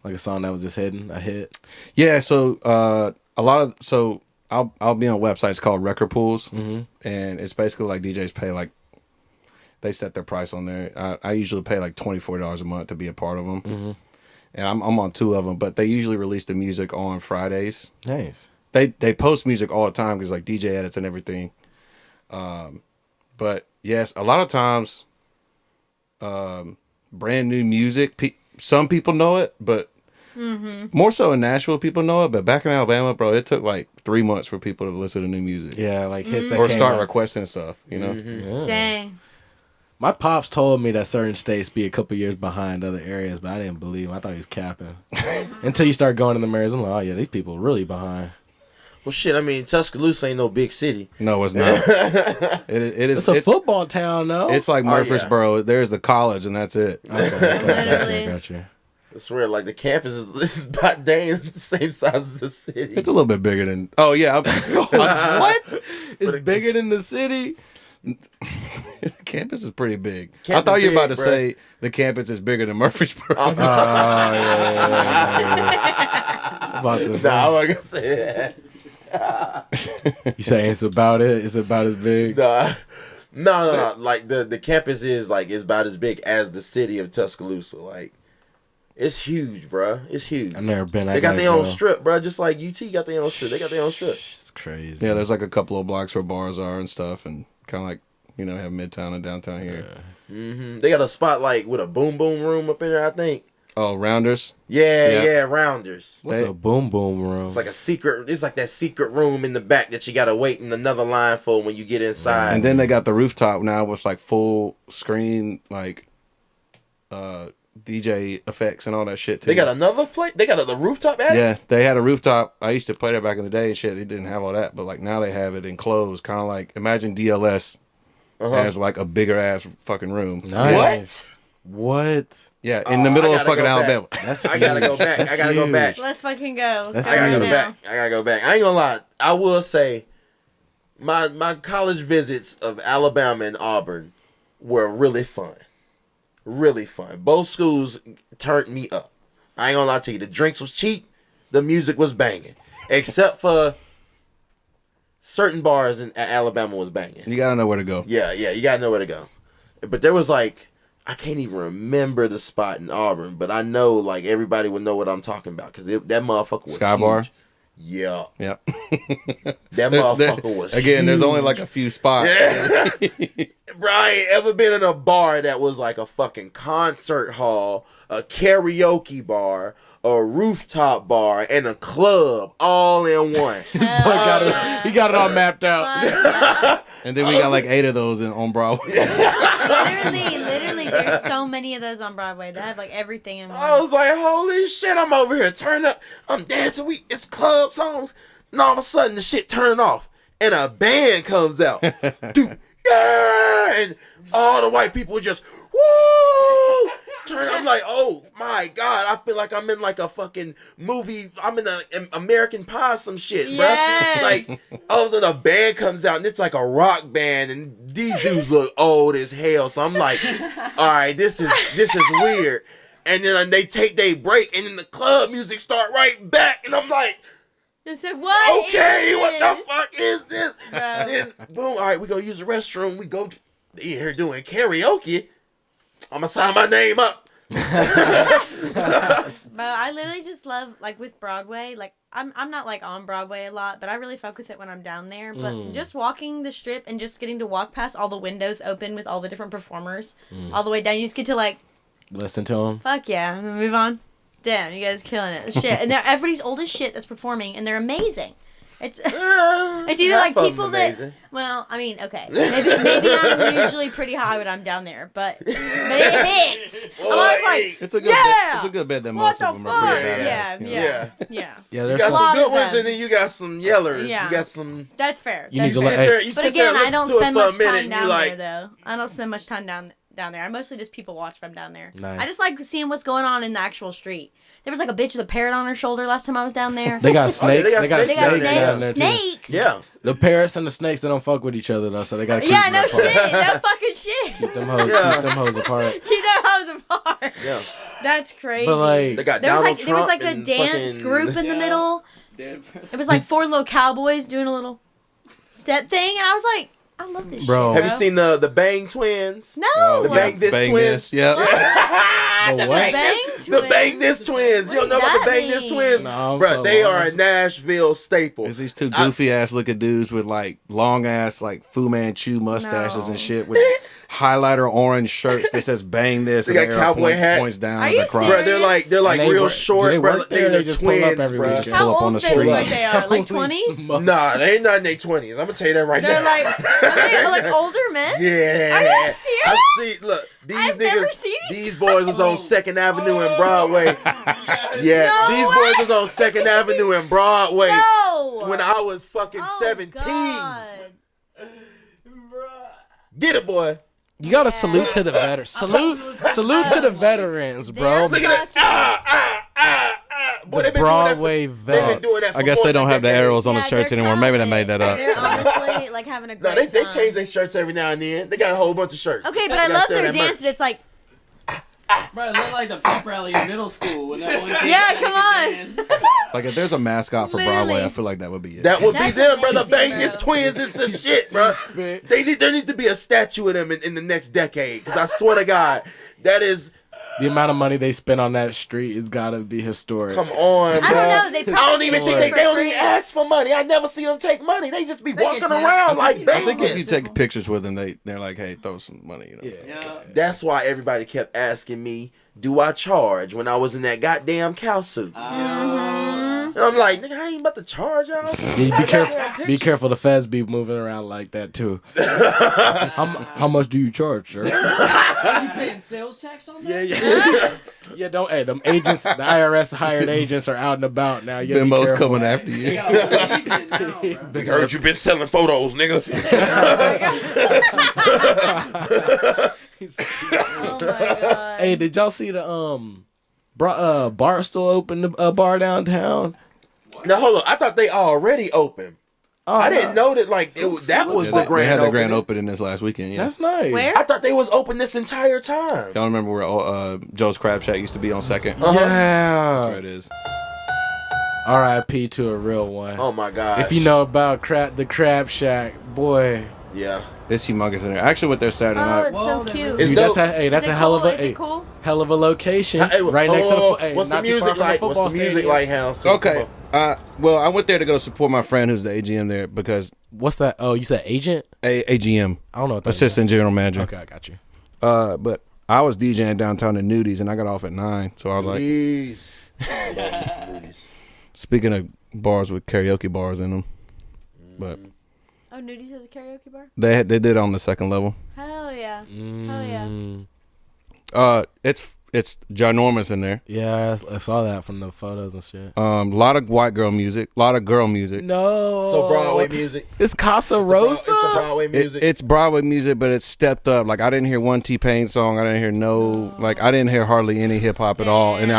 like a song that was just hidden, a hit? Yeah. So I'll be on websites called record pools, and it's basically like DJs pay, like they set their price on there. I usually pay like $24 a month to be a part of them, and I'm on 2 of them. But they usually release the music on Fridays. Nice. They post music all the time because like DJ edits and everything. But yes, a lot of times, brand new music. Some people know it, but more so in Nashville, people know it. But back in Alabama, bro, it took like 3 months for people to listen to new music. Yeah, like hits that or came start out. requesting stuff. You know. Yeah. Dang. My pops told me that certain states be a couple years behind other areas, but I didn't believe him. I thought he was capping. Until you start going in the mirrors, I'm like, oh yeah, these people are really behind. Well, shit. I mean, Tuscaloosa ain't no big city. No, it's not. it is. It's a football town, though. It's like Murfreesboro. There's the college, and that's it. I got you. It's real. Like the campus is about dang the same size as the city. It's a little bit bigger than. Oh yeah. What? It's bigger than the city. The campus is pretty big. I Campus thought you were about to big, say the campus is bigger than Murfreesboro. Oh, yeah. About to say. Nah, I'm not gonna say that. You saying it's about it? It's about as big? No. Like the campus is like it's about as big as the city of Tuscaloosa. Like it's huge, bro. It's huge. I've never been. They got their own strip, bro. Just like UT got their own strip. They got their own strip. It's crazy. Yeah, there's like a couple of blocks where bars are and stuff, and kind of like, you know, have Midtown and downtown here. They got a spot like with a boom boom room up in there, I think. Oh, Rounders. Yeah, Rounders. What's a boom boom room? It's like a secret. It's like that secret room in the back that you gotta wait in another line for when you get inside. And then they got the rooftop now with like full screen, like DJ effects and all that shit too. They got another place. They got the rooftop at it? Yeah, they had a rooftop. I used to play that back in the day and shit. They didn't have all that, but like now they have it enclosed, kind of like imagine DLS has like a bigger ass fucking room. Nice. What? Yeah, in the middle of fucking Alabama. I gotta go back. I gotta go back. Let's fucking go. I gotta go back. I gotta go back. I ain't gonna lie. I will say, my college visits of Alabama and Auburn were really fun. Really fun. Both schools turned me up. I ain't gonna lie to you. The drinks was cheap. The music was banging. Except for certain bars in Alabama was banging. You gotta know where to go. Yeah, you gotta know where to go. But there was like, I can't even remember the spot in Auburn, but I know like everybody would know what I'm talking about because that motherfucker was Sky huge. Bar? Yeah. Yep. That motherfucker was again, huge. there's only like a few spots. Yeah. Bro, I ain't ever been in a bar that was like a fucking concert hall, a karaoke bar, a rooftop bar, and a club all in one. He got it all mapped out. And then we got like 8 of those on Broadway. Literally, there's so many of those on Broadway. They have like everything in one. I was like, holy shit, I'm over here turning up. I'm dancing. It's club songs. And all of a sudden, the shit turned off. And a band comes out. Dude, yeah! And all the white people just, woo! I'm like, oh my God. I feel like I'm in like a fucking movie. I'm in an American Pie some shit, bro. Yes. Like, all of a sudden a band comes out and it's like a rock band and these dudes look old as hell. So I'm like, all right, this is weird. And then they take their break and then the club music start right back. And I'm like, I said, what? Okay, what the fuck is this? Then boom, all right, we go use the restroom. We go in here doing karaoke. I'm gonna sign my name up. But I literally just love, like, with Broadway, like, I'm not, like, on Broadway a lot, but I really fuck with it when I'm down there. But just walking the Strip and just getting to walk past all the windows open with all the different performers all the way down, you just get to, like... Listen to them. Fuck yeah. Move on. Damn, you guys killing it. Shit. And everybody's old as shit that's performing, and they're amazing. It's either like people that... Well, I mean, okay. Maybe I'm usually pretty high when I'm down there, but it hits. I'm always like, it's a good yeah! it's a good bet that What most of the them are pretty fuck? badass. Yeah. Yeah, Yeah, you there's got some good ones, them. and then you got some yellers. Yeah. You got some. That's fair. You need That's to let- fair. hey. You But sit there again, and I don't listen to it spend for a much minute, time and down you like, there, though. I don't spend much time down there. I mostly just people watch if I'm down there. Nice. I just like seeing what's going on in the actual street. There was like a bitch with a parrot on her shoulder last time I was down there. They got snakes. they got They got snakes snakes down down there too. Snakes. Yeah. The parrots and the snakes, they don't fuck with each other though, so they gotta keep Yeah, them no apart. shit. No fucking shit. Keep them hoes, Yeah. keep them hoes apart. Keep them hoes apart. Yeah. That's crazy. But like, They got there was Donald like there was Trump like a and dance fucking- group in the middle. It was like 4 little cowboys doing a little step thing, and I was like, I love this Bro. shit. Have you seen the Bang Twins? No. The Bang This Bang Twins? this, yep. the what? Bang The Twins? Bang This Twins. You What don't know does about the that Bang This mean? Twins? No, I'm Bro, so they are a lost. Nashville staple. There's these two goofy ass looking dudes with like long ass like Fu Manchu mustaches No. and shit with highlighter orange shirts that says "Bang this" They and got the arrow cowboy points, hats. points down. Are you across. Bro, they're like And they real work- short, do they bro. work there or They're they just pull up twins, every bro. weekend? How Pull up on old the do they look street. like they are? Like Holy 20s? smokes. Nah, they ain't not in their 20s. I'm gonna tell you that right They're now. like, are they like older men? Yeah. Are you serious? I see. Look, these I've never niggas. seen These boys was on 2nd Avenue and Broadway. Yeah, No these way. boys was on 2nd Avenue and Broadway No. when I was fucking Oh, 17. God. Get it, boy. You gotta salute to the veterans. Salute to the veterans, bro. They're Look at that. Boy, The they been Broadway doing that. They've been vets. doing that for I guess more they than don't a have the decade. arrows on the Yeah, shirts they're anymore. Maybe they made that up. They're honestly like having a No, great they time. change their shirts every now and then. They got a whole bunch of shirts. Okay, but They I gotta love sell their that merch. dances. It's like, Bro, it looked like the pep rally in middle school when that one kid yeah, sang come and on. danced. Like if there's a mascot for Literally. Broadway, I feel like that would be it. That would be That's them, bro. The amazing, Bang This bro. Twins is the shit, bro. There needs to be a statue of them in the next decade. Because I swear to God, that is. The amount of money they spend on that street has gotta be historic. Come on, bro. I don't know. They I don't even think they for don't free. even ask for money. I never see them take money. They just be walking get around taxed. like I I think if you babies. take pictures with them, they're like, hey, throw some money. You know? Yeah. That's why everybody kept asking me, do I charge when I was in that goddamn cow suit? And I'm like, nigga, I ain't about to charge y'all. Yeah, be careful. Be careful. The feds be moving around like that too. how much do you charge, sir? Are you paying sales tax on that? Yeah. Yeah, don't. Hey, them agents, the IRS hired agents are out and about now. You gotta be Bimbo's careful. coming after you. Yo, what are you doing now, bro? Nigga, heard you been selling photos, nigga. Oh my god. Hey, did y'all see the bar still open? The bar downtown. Now hold on, I thought they already open. Oh, I didn't know that. Like it was that was Yeah, the they grand had the opening. grand opening this last weekend. Yeah. That's nice. Where? I thought they was open this entire time. Y'all remember where Joe's Crab Shack used to be on 2nd? Uh-huh. That's where Yeah. it is. R.I.P. to a real one. Oh my god. If you know about the Crab Shack, boy. Yeah. It's humongous in there. I actually went there Saturday Oh, night. it's so cute. It's Dude, dope. that's Is a it hell cool? of Is a it cool? hell of a location. Hey, right next to the what's the not too far music from like? the What's football the music stadium. like, House? Come Okay. on. Well, I went there to go support my friend who's the AGM there because What's that? Oh, you said agent? AGM, I don't know what that assistant general manager. Okay, I got you. But I was DJing downtown in Nudies and I got off at 9, so I was like, Please. speaking of bars with karaoke bars in them, but Oh, Nudies has a karaoke bar? they did it on the 2nd level. Hell yeah. Hell yeah. It's ginormous in there. Yeah, I saw that from the photos and shit. A lot of white girl music, a lot of girl music. No. So Broadway music. It's Casa Rosa. It's the Broadway music. It's Broadway music, but it's stepped up. Like I didn't hear one T-Pain song. I didn't hear I didn't hear hardly any hip hop at all. And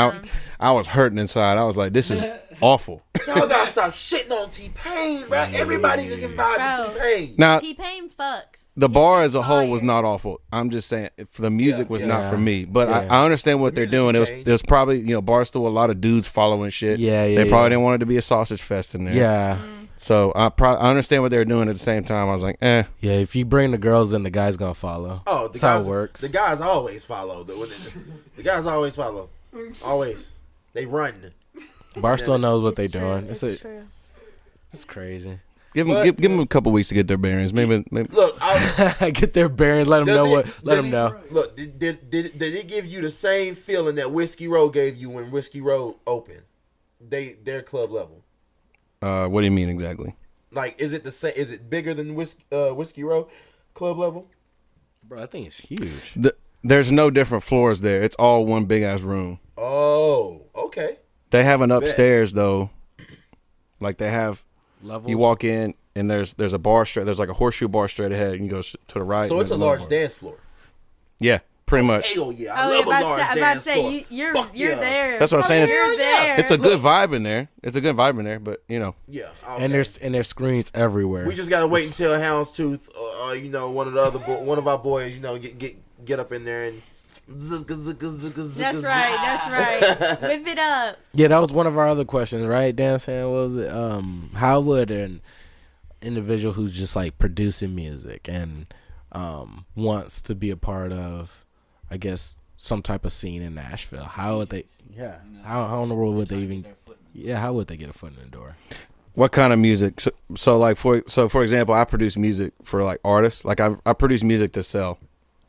I was hurting inside. I was like, this is awful. Y'all gotta stop shitting on T-Pain, bro. Everybody can vibe to T-Pain. Now, T-Pain fucks. the bar as a whole was not awful. I'm just saying the music was not for me. But I understand what they're doing. There's probably Barstool, a lot of dudes following shit. Yeah, They probably didn't want it to be a sausage fest in there. Yeah. So I understand what they're doing at the same time. I was like, eh. Yeah, if you bring the girls in, the guys gonna follow. Oh, That's how it works. The guys always follow. The guys always follow. Always. They run. Barstow knows what they're doing. True. It's crazy. Give them a couple weeks to get their bearings. Maybe. Look, get their bearings. Let them know what. Let them know. Look, did it give you the same feeling that Whiskey Row gave you when Whiskey Row opened? Their club level. What do you mean exactly? Like, is it the same? Is it bigger than Whiskey Row club level? Bro, I think it's huge. There's no different floors there. It's all one big ass room. Oh, okay. They have an upstairs though. Like they have. Levels? You walk in and there's a bar straight. There's like a horseshoe bar straight ahead, and you go to the right. So it's a large dance floor. Yeah, pretty much. Hell yeah! I love a large dance floor. You're there. That's what I'm saying. You're there. It's a good vibe in there. But you know. Yeah. Okay. And there's screens everywhere. We just gotta wait until Houndstooth, one of the other one of our boys, get up in there and. That's right. Whip it up. Yeah, that was one of our other questions, right? Dan saying, what was it? How would an individual who's just like producing music and wants to be a part of, I guess, some type of scene in Nashville, how would they? Yeah. How in the world would they even? Yeah, how would they get a foot in the door? What kind of music? So for example, I produce music for like artists. Like I produce music to sell.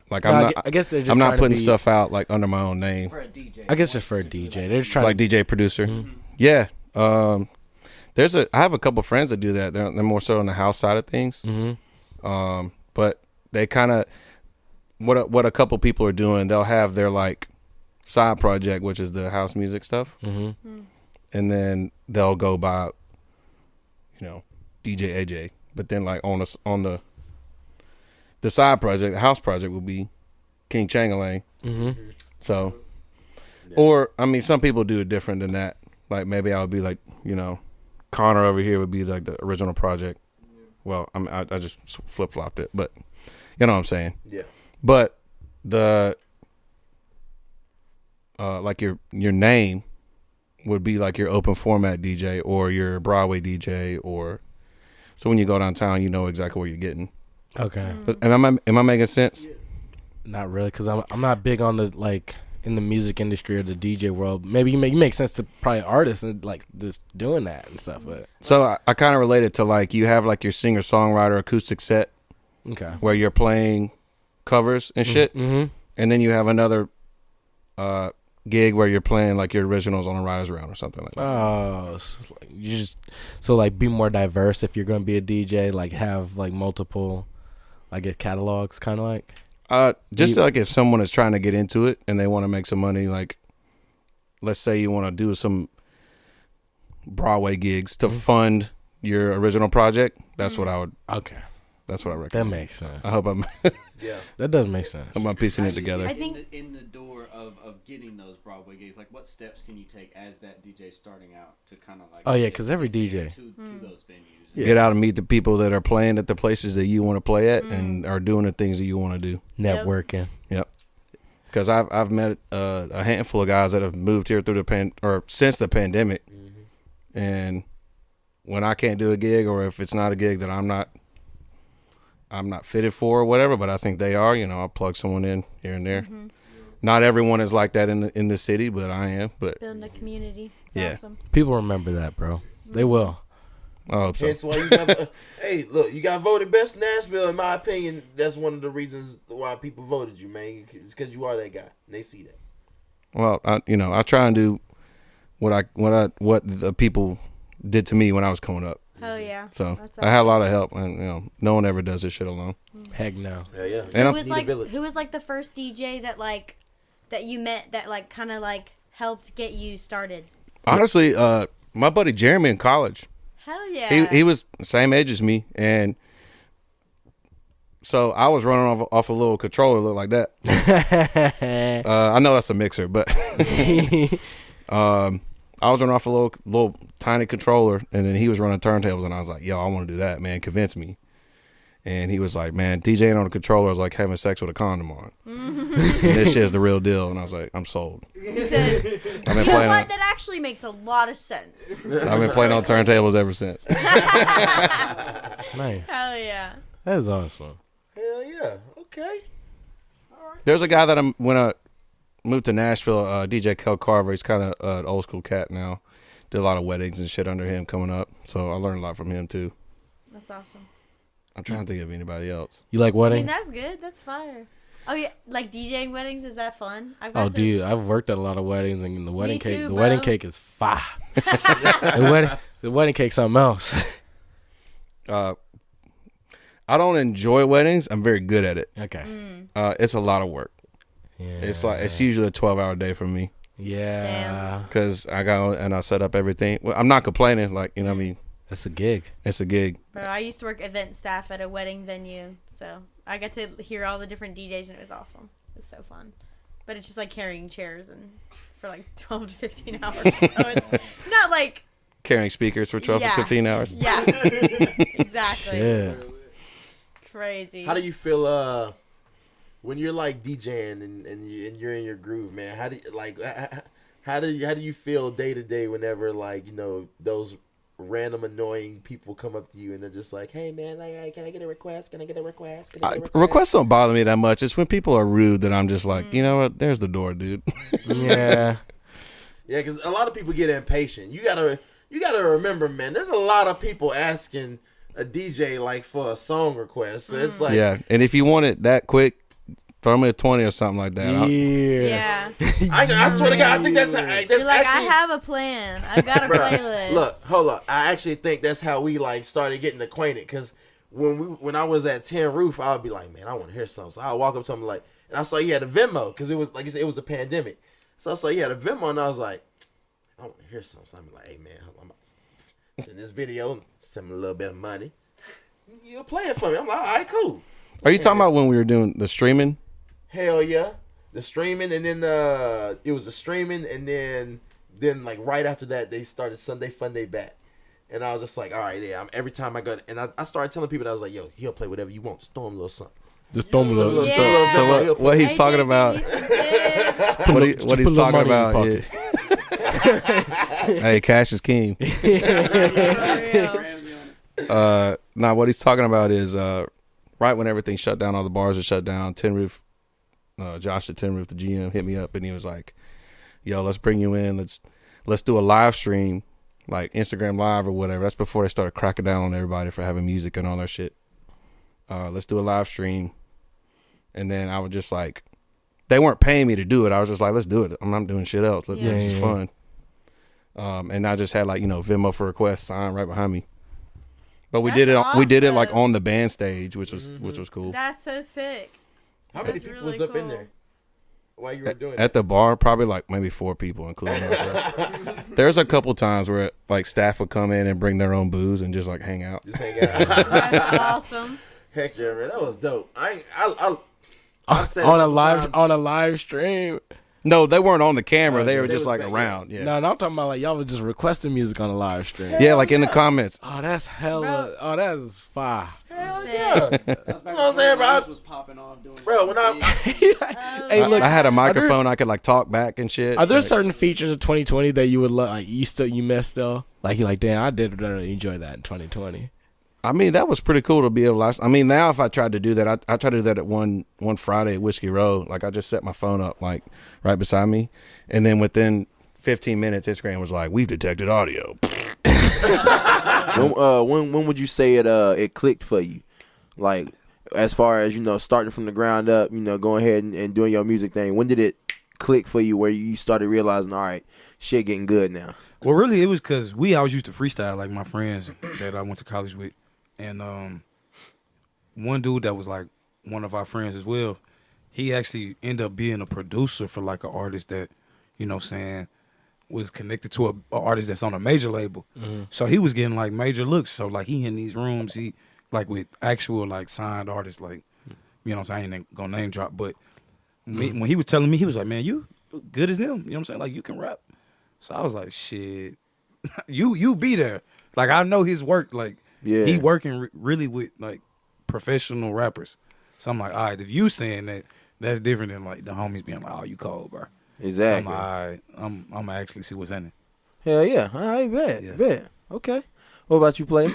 Like I guess they're just I'm not trying putting to be, stuff out like under my own name. For a DJ. I guess just for a DJ. They're just trying like to DJ producer. Mm-hmm. Yeah. I have a couple friends that do that. They're more so on the house side of things. Mm-hmm. But they kind of what a couple people are doing. They'll have their like side project, which is the house music stuff, and then they'll go by, DJ AJ. But then like on the side project, the house project will be King Changalang. Mm-hmm. So, or I mean, some people do it different than that. Like maybe I would be like, Connor over here would be like the original project. Well, I just flip flopped it, but you know what I'm saying. Yeah. But the like your name would be like your open format DJ or your Broadway DJ, or so when you go downtown, you know exactly what you're getting. Okay. Am I making sense? Not really, because I'm not big on the like in the music industry or the DJ world. Maybe you make sense to probably artists and like just doing that and stuff. But so I kind of relate it to like you have like your singer songwriter acoustic set, okay, where you're playing covers and shit, mm-hmm. and then you have another gig where you're playing like your originals on a writer's round or something like that. Oh, so like be more diverse if you're gonna be a DJ. Like have like multiple, I guess, catalogs, kind of like. Like if someone is trying to get into it and they want to make some money, like let's say you want to do some Broadway gigs to fund your original project. That's what I would. Okay. That's what I recommend. That makes sense. I hope I'm. Yeah. That does make sense. I'm piecing it together. I think in the door of getting those Broadway gigs, like what steps can you take as that DJ starting out to kind of like? Oh yeah, because every DJ to those venues. Yeah. Get out and meet the people that are playing at the places that you want to play at and are doing the things that you want to do. Networking. Yep. Because I've met a handful of guys that have moved here through since the pandemic, and when I can't do a gig or if it's not a gig that I'm not fitted for or whatever, but I think they are, I'll plug someone in here and there. Mm-hmm. Not everyone is like that in the city, but I am. But building a community. It's yeah, awesome. People remember that, bro. They will. I hope so. That's why you got. Hey, look, you got voted best in Nashville. In my opinion, that's one of the reasons why people voted you, man. It's because you are that guy. And they see that. Well, I try and do what the people did to me when I was coming up. Hell yeah. So That's I had a lot of help, and no one ever does this shit alone. Heck no. Yeah. And who was like the first DJ that you met that like kind of like helped get you started? honestly, my buddy Jeremy in college. Hell yeah. He was the same age as me, and so I was running off a little controller look like that. I know that's a mixer, but I was running off a little tiny controller, and then he was running turntables, and I was like, yo, I want to do that, man. Convince me. And he was like, man, DJing on a controller is like having sex with a condom on. And this shit is the real deal. And I was like, I'm sold. He said, you know what? That actually makes a lot of sense. I've been playing on turntables ever since. Nice. Hell yeah. That is awesome. Hell yeah. Okay. There's a guy that when moved to Nashville. DJ Kel Carver. He's kind of an old school cat now. Did a lot of weddings and shit under him coming up. So I learned a lot from him too. That's awesome. I'm trying to think of anybody else. You like I weddings? mean, that's good. That's fire. Oh yeah, like DJing weddings, is that fun? Oh, dude, I've worked at a lot of weddings, and the wedding cake, too, the wedding bro. cake is fire. the wedding cake's something else. I don't enjoy weddings. I'm very good at it. Okay. It's a lot of work. Yeah. It's usually a 12-hour day for me. Yeah. Because I go and I set up everything. Well, I'm not complaining. Like, you know what I mean? That's a gig. It's a gig. Bro, I used to work event staff at a wedding venue, so I got to hear all the different DJs, and it was awesome. It was so fun. But it's just like carrying chairs and for like 12 to 15 hours. So it's not like Carrying speakers for 12 to 15 hours. Yeah. Exactly. Shit. Crazy. How do you feel when you're like DJing and you're in your groove, man? How do you like how do you feel day to day whenever like, you know, those random annoying people come up to you and they're just like, "Hey man, like, can I get a request? Can I get a request? Can I get a request?" Requests don't bother me that much. It's when people are rude that I'm just like, you know what? There's the door, dude. Yeah. Yeah, because a lot of people get impatient. You gotta remember, man. There's a lot of people asking a DJ like for a song request. So it's like, yeah, and if you want it that quick, throw me a 20 or something like that. Yeah. I swear to God, I think that's You're like, actually, I have a plan. I've got a Bruh, playlist. Look, hold up. I actually think that's how we like started getting acquainted. Because when I was at 10 Roof, I would be like, man, I want to hear something. So I would walk up to him like, and I saw you had a Venmo because it was like you said, it was a pandemic. So I saw you had a Venmo, and I was like, I want to hear something. So I'm like, hey man, I'm about to send this video, send me a little bit of money. You'll play it for me. I'm like, all right, cool. Are you talking about when we were doing the streaming? Hell yeah, the streaming, and then it was a streaming, and then like right after that they started Sunday Fun Day back, and I was just like, all right, yeah. Every time I go, and I started telling people that I was like, yo, he'll play whatever you want, just throw him a little something. Just throw him a little. So what he's talking about? What he's talking about? Is, hey, cash is king. Nah, what he's talking about is right when everything shut down, all the bars are shut down. Tin Roof, Josh at Tin Roof, the GM, hit me up and he was like, "Yo, let's bring you in. Let's do a live stream, like Instagram Live or whatever." That's before they started cracking down on everybody for having music and all that shit. Let's do a live stream, and then I was just like, they weren't paying me to do it. I was just like, let's do it. I'm not doing shit else. This is fun. And I just had like, you know, Venmo for requests signed right behind me. But we did it. Awesome. We did it like on the band stage, which was cool. That's so sick. How many people was up in there while you were doing it? At the bar, probably like maybe 4 people, including myself. There's a couple times where like staff would come in and bring their own booze and just like hang out. Just hang out. That's awesome. Heck yeah, man, that was dope. On a live stream. No, they weren't on the camera. They were just like around. Yeah. No, I'm talking about like y'all was just requesting music on a live stream. Yeah, like in the comments. Oh, that's hella. Oh, that is fire. Hell yeah. You know what I'm saying, bro? Was popping off doing Bro, when Hey, look, I had a microphone. I could like talk back and shit. Are there like, certain features of 2020 that you would like? You missed though. Like you're like, damn, I did really enjoy that in 2020. I mean, that was pretty cool to be able to. I mean, now if I tried to do that, I tried to do that at one Friday at Whiskey Row. Like I just set my phone up like right beside me, and then within 15 minutes, Instagram was like, "We've detected audio." when would you say it clicked for you? Like as far as, you know, starting from the ground up, you know, going ahead and doing your music thing. When did it click for you where you started realizing, all right, shit getting good now? Well, really, it was because we always used to freestyle, like my friends that I went to college with. And one dude that was like one of our friends as well, he actually ended up being a producer for like an artist that, you know what I'm saying, was connected to an artist that's on a major label. Mm-hmm. So he was getting like major looks. So like he in these rooms, he like with actual like signed artists, like, you know what I'm saying, I ain't gonna name drop, but when he was telling me, he was like, man, you good as them. You know what I'm saying? Like you can rap. So I was like, shit, you be there. Like I know his work, like, yeah, he working really with like professional rappers. So I'm like, all right, if you saying that, that's different than like the homies being like, oh, you cold, bro. Exactly. So I'm like, all right, I'm gonna actually see what's in it. Hell yeah. All right, bet. Okay. What about you, Play?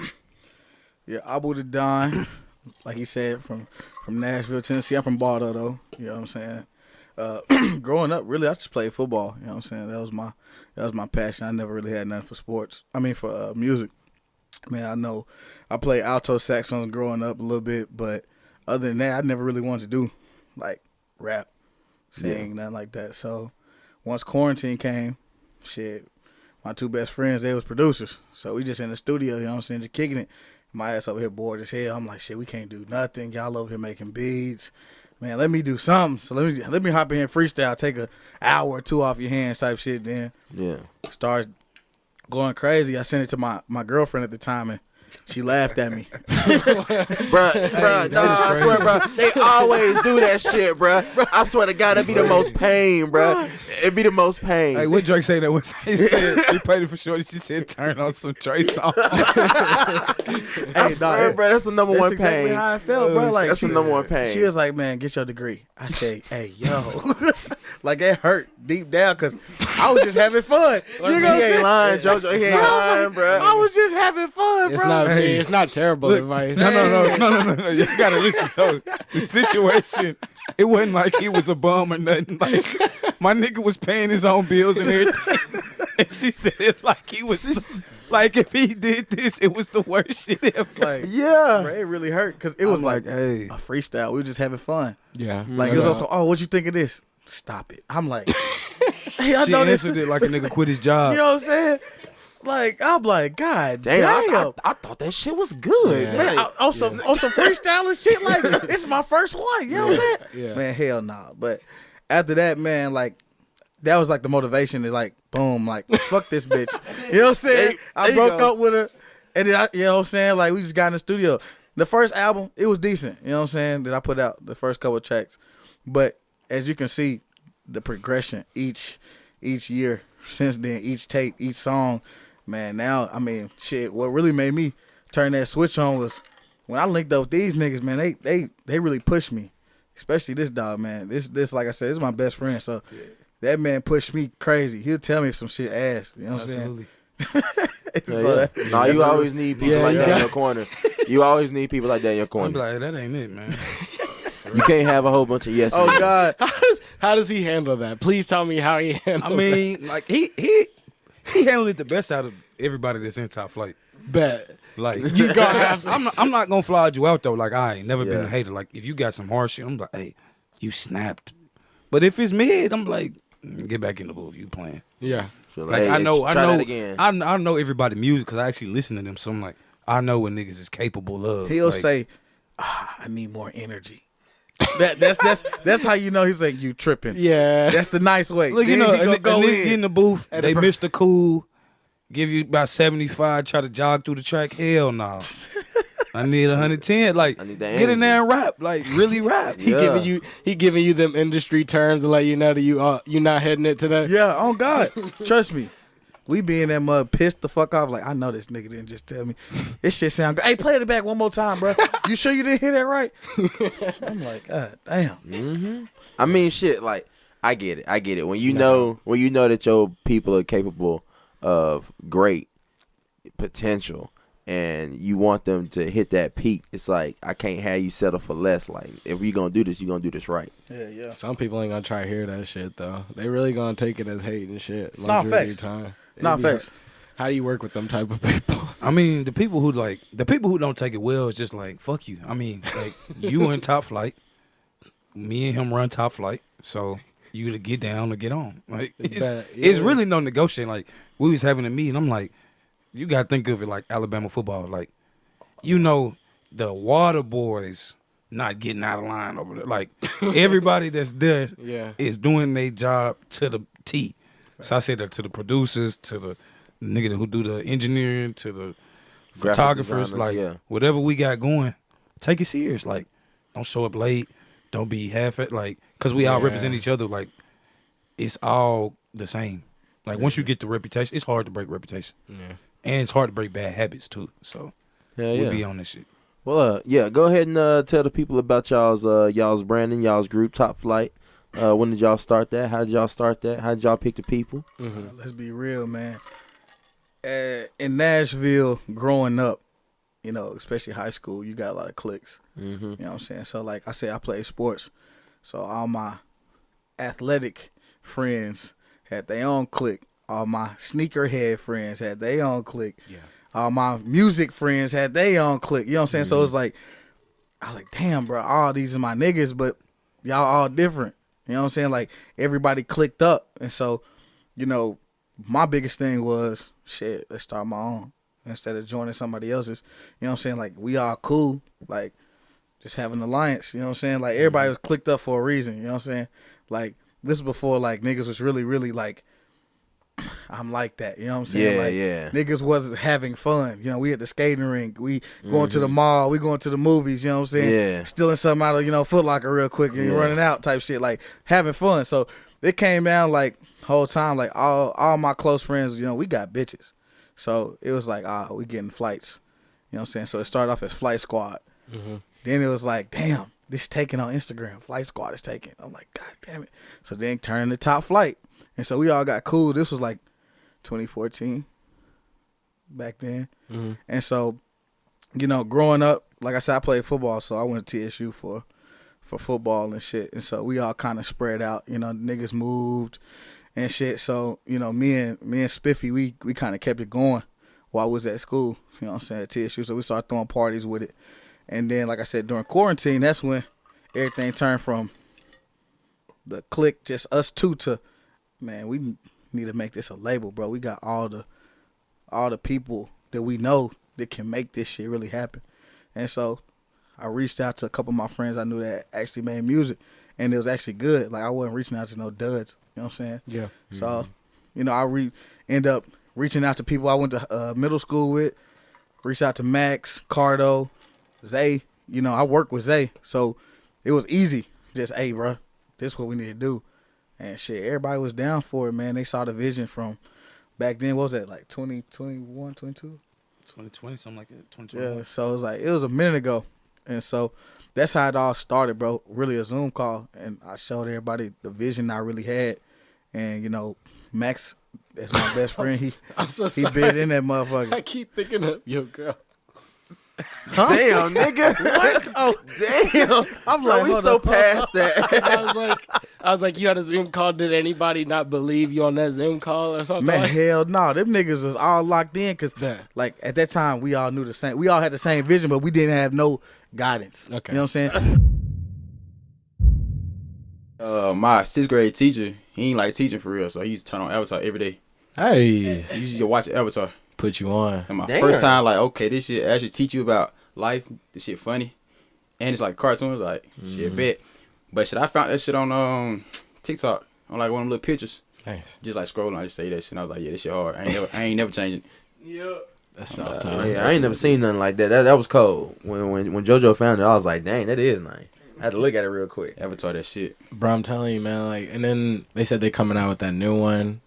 Yeah, Abu the Don, like he said, from Nashville, Tennessee. I'm from Baldo, though. You know what I'm saying? Growing up, really, I just played football. You know what I'm saying? That was my passion. I never really had nothing for sports. I mean, for music. Man, I know I played alto saxophones growing up a little bit, but other than that, I never really wanted to do like rap, sing, nothing like that. So once quarantine came, shit, my two best friends, they was producers. So we just in the studio, you know what I'm saying, just kicking it. My ass over here bored as hell. I'm like, shit, we can't do nothing. Y'all over here making beats. Man, let me do something. So let me hop in here and freestyle, take an hour or two off your hands type shit. Then start going crazy. I sent it to my girlfriend at the time, and she laughed at me. bruh, nah, I swear, bruh, they always do that shit, bruh. I swear to God, it'd be the most pain, bruh. It'd be the most pain. Hey, what Drake say that was? He said he played it for shorty. She said turn on some Trey songs. I swear, bruh, that's the number one exactly pain. how I felt, bro. Like that's the number one pain. She was like, "Man, get your degree." I say, "Hey, yo," like it hurt deep down because I was just having fun. He ain't lying, JoJo. He ain't lying, bro. I was just having fun, bro. It's not terrible advice. No. You gotta listen though. The situation, it wasn't like he was a bum or nothing. Like my nigga was paying his own bills and everything. And she said it like he was like if he did this, it was the worst shit ever. Like, yeah, bro, it really hurt because it was like hey, a freestyle. We were just having fun. Yeah, like it was also, oh, what you think of this? Stop it. I'm like, hey, I she know this. answered it like a nigga quit his job. You know what I'm saying? Like I'm like, God damn. I thought that shit was good. Yeah. Man, on some freestyling shit, like it's my first one. You know what I'm saying? Yeah. Man, hell nah. But after that, man, like that was like the motivation to like, boom, like fuck this bitch. You know what I'm saying? I broke up with her, and then you know what I'm saying? Like we just got in the studio. The first album, it was decent. You know what I'm saying? That I put out the first couple of tracks, but as you can see, the progression each year since then, each tape, each song. Man, now, I mean, shit, what really made me turn that switch on was when I linked up with these niggas, man, they really pushed me. Especially this dog, man. This like I said, this is my best friend. So that man pushed me crazy. He'll tell me if some shit ass. You know what I'm saying? No, you always need people like that in your corner. You always need people like that in your corner. I'm like, that ain't it, man. You can't have a whole bunch of yes men. Oh, God. How does he handle that? Please tell me how he handles I mean, like he handled it the best out of everybody that's in Top Flight. Bet. Like you gonna have some. I'm not gonna fly you out though. Like I ain't never been a hater. Like if you got some hard shit, I'm like, hey, you snapped. But if it's mid, I'm like, get back in the booth. You playing? Yeah. Like hey, I know again. everybody music because I actually listen to them. So I'm like, I know what niggas is capable of. He'll like, say, I need more energy. That's how you know he's like, you tripping. Yeah. That's the nice way. Look, you Then know, he gonna go nigga get in the booth, And they the Mr. Cool, give you about 75, try to jog through the track. Hell no. I need 110. Like, I need that get in there energy. and rap. Like, really rap. He giving you them industry terms to let you know that you not heading it today. Yeah, oh God. Trust me. We be in that mud pissed the fuck off. Like, I know this nigga didn't just tell me. This shit sound good. Hey, play it back one more time, bro. You sure you didn't hear that right? I'm like, God damn. Mm-hmm. I mean, shit. Like, I get it. When you know that your people are capable of great potential, and you want them to hit that peak, it's like I can't have you settle for less. Like, if you gonna do this, you gonna do this right. Yeah. Some people ain't gonna try to hear that shit though. They really gonna take it as hate and shit. Nah, facts. Time. Nah, facts. How do you work with them type of people? I mean, the people who don't take it well is just like, fuck you. I mean, like, you in Top Flight. Me and him run Top Flight. So you either get down or get on. Like, it's really no negotiating. Like, we was having a meeting. I'm like, you got to think of it like Alabama football. Like, you know, the water boys not getting out of line over there. Like, everybody that's there is doing their job to the T. So I said that to the producers, to the nigga who do the engineering, to the photographers. Like, whatever we got going, take it serious. Like, don't show up late. Don't be half it. Like, because we all represent each other. Like, it's all the same. Like, once you get the reputation, it's hard to break reputation. Yeah. And it's hard to break bad habits, too. So, we'll be on this shit. Well, go ahead and tell the people about y'all's branding, y'all's group, Top Flight. When did y'all start that? How did y'all start that? How did y'all pick the people? Mm-hmm. Let's be real, man. In Nashville, growing up, you know, especially high school, you got a lot of cliques. Mm-hmm. You know what I'm saying? So, like I said, I play sports. So, all my athletic friends had their own clique. All my sneakerhead friends had their own clique. Yeah. All my music friends had their own clique. You know what I'm saying? So it's like, I was like, damn, bro, all these are my niggas, but y'all all different. You know what I'm saying? Like, everybody clicked up. And so, you know, my biggest thing was, shit, let's start my own instead of joining somebody else's. You know what I'm saying? Like, we all cool. Like, just have an alliance. You know what I'm saying? Like, everybody was clicked up for a reason. You know what I'm saying? Like, this is before, like, niggas was really, really, like, I'm like that. You know what I'm saying? Yeah, like, yeah. Niggas wasn't having fun. You know, we at the skating rink. We going to the mall. We going to the movies. You know what I'm saying? Yeah. Stealing something out of, Foot Locker real quick and you're running out type shit. Like, having fun. So, it came down, like, whole time, like, all my close friends, we got bitches. So, it was like, we getting flights. You know what I'm saying? So, it started off as Flight Squad. Mm-hmm. Then it was like, damn, this taking on Instagram. Flight Squad is taking. I'm like, God damn it. So, then turned to Top Flight. And so, we all got cool. This was like 2014 back then. Mm-hmm. And so, growing up, like I said, I played football, so I went to TSU for football and shit. And so we all kind of spread out, niggas moved and shit. So, me and Spiffy, we kind of kept it going while I was at school, you know what I'm saying, at TSU. So we started throwing parties with it. And then, like I said, during quarantine, that's when everything turned from the clique, just us two, to, man, we need to make this a label, bro. We got all the people that we know that can make this shit really happen. And so I reached out to a couple of my friends I knew that actually made music, and it was actually good. Like, I wasn't reaching out to no duds, you know what I'm saying? Yeah. So, I end up reaching out to people I went to middle school with, reached out to Max, Cardo, Zay. I work with Zay, so it was easy. Just, hey, bro, this is what we need to do. And shit, everybody was down for it, man. They saw the vision from back then. What was that, like 2021, 22? 2020, something like that. 2021. Yeah, so it was a minute ago. And so that's how it all started, bro. Really a Zoom call. And I showed everybody the vision I really had. And, Max, that's my best friend. He bit in that motherfucker. I keep thinking of your girl. Huh? Damn, nigga. What? Oh, damn. I'm like, we so past that. I was like, you had a Zoom call. Did anybody not believe you on that Zoom call or something? Man, hell no. Them niggas was all locked in because, like, at that time, we all knew the same. We all had the same vision, but we didn't have no guidance. Okay. You know what I'm saying? My 6th grade teacher, he ain't like teaching for real, so he used to turn on Avatar every day. Hey. He used to watch Avatar. Put you on. And my first time, like, okay, this shit actually teach you about life. This shit funny. And it's like cartoons, like, shit, bet. But shit, I found that shit on TikTok, on like one of them little pictures. Nice. Just like scrolling, I just say that shit, and I was like, yeah, this shit hard. I ain't never changing it. Yeah. That's soft time. Yeah, I ain't never seen nothing like that. That was cold. When JoJo found it, I was like, dang, that is nice. I had to look at it real quick. Avatar that shit. Bro, I'm telling you, man. Like, and then they said they coming out with that new one.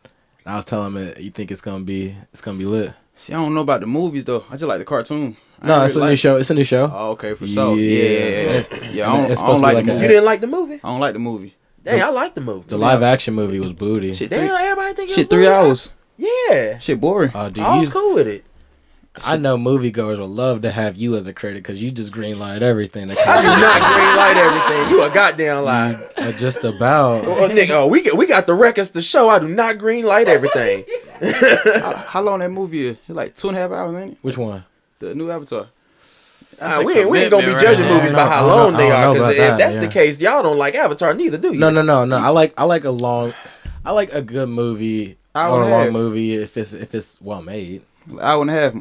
I was telling them, you think it's gonna be lit. See, I don't know about the movies though. I just like the cartoon. No, it's a new show. It's a new show. Oh, okay, for sure. Yeah. I It's don't supposed to be like like the a- movie. You didn't like the movie? I don't like the movie. Dang, I like the movie. The live action movie was booty. Shit, Damn, everybody think it shit, was 3 booty. hours. Yeah. Shit, boring. Do I was you? cool with it. I know moviegoers will love to have you as a critic because you just greenlight everything. That I do not green light everything. You a goddamn lie. Just about. Oh, nigga, we got the records to show. I do not green light everything. How long that movie is? It's like 2.5 hours, ain't it? Which one? The new Avatar. We ain't gonna be judging movies by how long they are. Because if that's the case, y'all don't like Avatar neither, do you? No. I like a good movie or a long movie if it's well made. Hour and a half.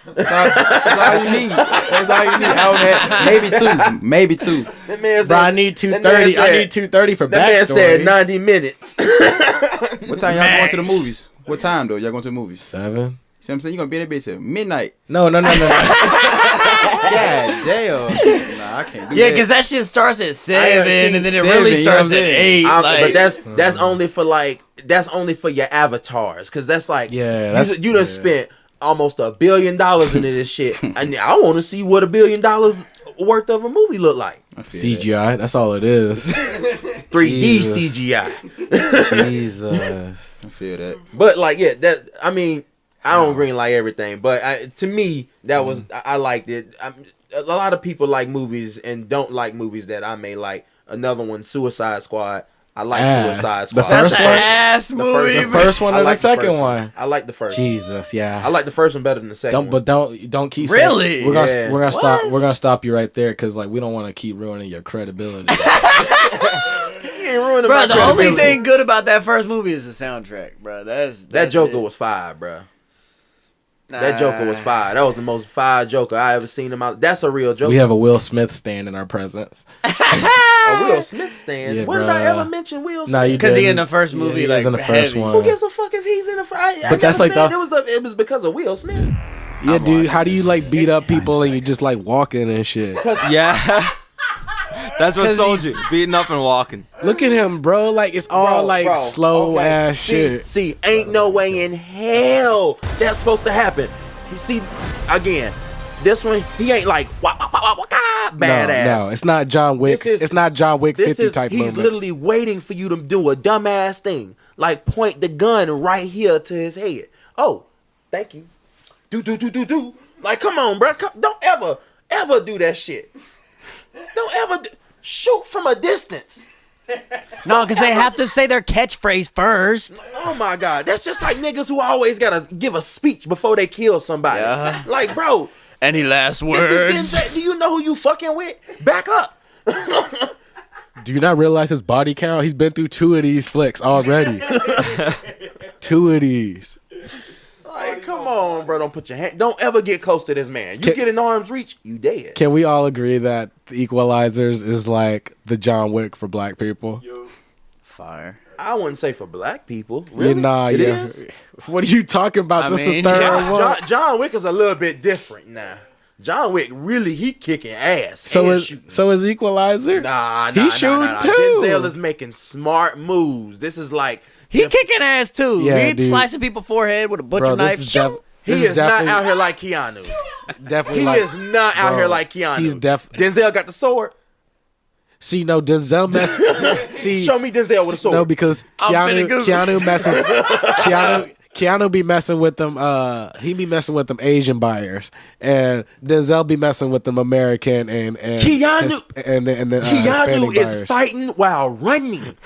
That's all you need. That's all you need. Hour and a half. Maybe two. That man said, Bro, I need 230. I need 230 for backstory. That man said 90 minutes. What time y'all going to the movies? What time though? Y'all going to the movies? 7. See what I'm saying? You gonna be in that bitch till midnight. No. God damn. Nah, I can't do Yeah, that. because that shit starts at 7, and then it 7, really you know starts what at I'm saying? 8. But that's only for your avatars, because that's like you done spent almost $1 billion into this shit, and I want to see what $1 billion worth of a movie look like. CGI. That's all it is. 3D Jesus. CGI. Jesus. I feel that. But like, yeah, that I mean, I don't green like everything, but to me, that was I liked it. A lot of people like movies and don't like movies that I may like. Another one, Suicide Squad. I like Ass. Suicide The Squad. first one? Ass movie. The first one I or like the second first one? I like the first. Jesus, yeah. I like the first one better than the second. Don't keep Really? saying, we're gonna Yeah. we're gonna stop What? we're gonna stop you right there because like we don't want to keep ruining your credibility. You ain't ruining Bro, my the only credibility. thing good about that first movie is the soundtrack, bro. That Joker it. was fire, bro. That Joker was fire. That was the most fire Joker I ever seen him out. That's a real Joker. We have a Will Smith stand in our presence. A Will Smith stand. Yeah, when did I bruh. ever mention Will Smith? Nah, you Because he in didn't. the first movie, he like was in the first heavy. one. Who gives a fuck if he's in the? But that's like it was because of Will Smith. Yeah, dude. How do you like beat up people and you just like walking and shit? Yeah. That's what sold you. Beating up and walking. Look at him, bro. Like it's all like slow ass shit. See, ain't no way in hell that's supposed to happen. You see, again, this one he ain't like badass. No, it's not John Wick. It's not John Wick 50 type He's movements. literally waiting for you to do a dumbass thing, like point the gun right here to his head. Oh, thank you. Do. Like, come on, bro. Don't ever do that shit. Don't ever shoot from a distance. No, because they have to say their catchphrase first. Oh my God, that's just like niggas who always gotta give a speech before they kill somebody. Yeah. Like, bro, Any last this words? is do you know who you fucking with? Back up. Do you not realize his body count? He's been through 2 of these flicks already. 2 of these. Like, come on, bro. Don't put your hand. Don't ever get close to this man. You get in arm's reach, you dead. Can we all agree that The Equalizers is like the John Wick for black people? Fire. I wouldn't say for black people. Really? It Yeah. is? What are you talking about? I This mean, is the third one. John Wick is a little bit different now. John Wick really he kicking ass. So and is shooting. so is Equalizer? He's shooting too. Denzel is making smart moves. This is like He kicking ass too. Yeah, He dude. slicing people's forehead with a butcher Bro, knife. this is Shoot. he is not out here like Keanu. Definitely. He like, is not out bro, here like Keanu. He's Denzel got the sword. See, no, Denzel mess. See, Show me Denzel with a sword. no, because Keanu messes. Keanu be messing with them. He be messing with them Asian buyers, and Denzel be messing with them American and Keanu Hispanic is buyers. fighting while running.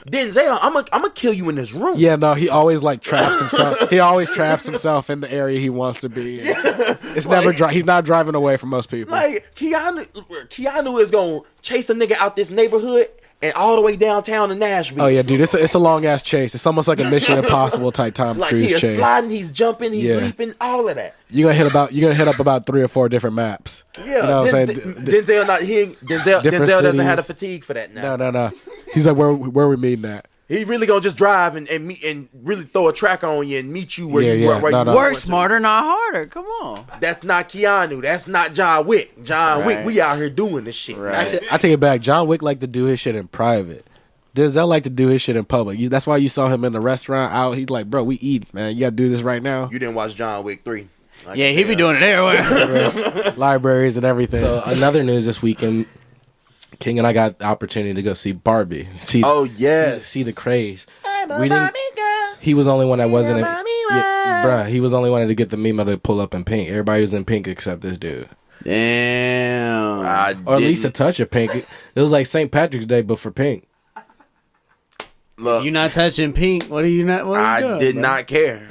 Denzel, I'm gonna kill you in this room. Yeah, no, he always like traps himself. He always traps himself in the area he wants to be. It's never he's not driving away from most people. Like Keanu is gonna chase a nigga out this neighborhood and all the way downtown to Nashville. Oh yeah, dude, it's a long ass chase. It's almost like a Mission Impossible type Tom Like Cruise he is chase. sliding, he's jumping, he's Yeah. leaping, all of that. You're gonna hit up about 3 or 4 different maps. Yeah, you know what I'm saying. Denzel Different doesn't have cities. the fatigue for that now. No. He's like, where we meeting at? He really gonna just drive and meet and really throw a tracker on you and meet you where you Yeah, where no, you no. Work want to. smarter, not harder. Come on. That's not Keanu. That's not John Wick. John Wick, Right. we out here doing this shit. Right. Actually, I take it back. John Wick like to do his shit in private. Denzel like to do his shit in public. That's why you saw him in the restaurant out. He's like, bro, we eat, man. You gotta do this right now. you didn't watch John Wick 3. Yeah, he be doing it everywhere. Libraries and everything. So another news this weekend, King and I got the opportunity to go see Barbie. See the craze. We didn't. He was the only one that wasn't. Bruh, he was the only one to get the meme to pull up in pink. Everybody was in pink except this dude. Damn. Or at least a touch of pink. It was like St. Patrick's Day, but for pink. Look, You not touching pink. What are you not? What are you I doing, did bro? not care.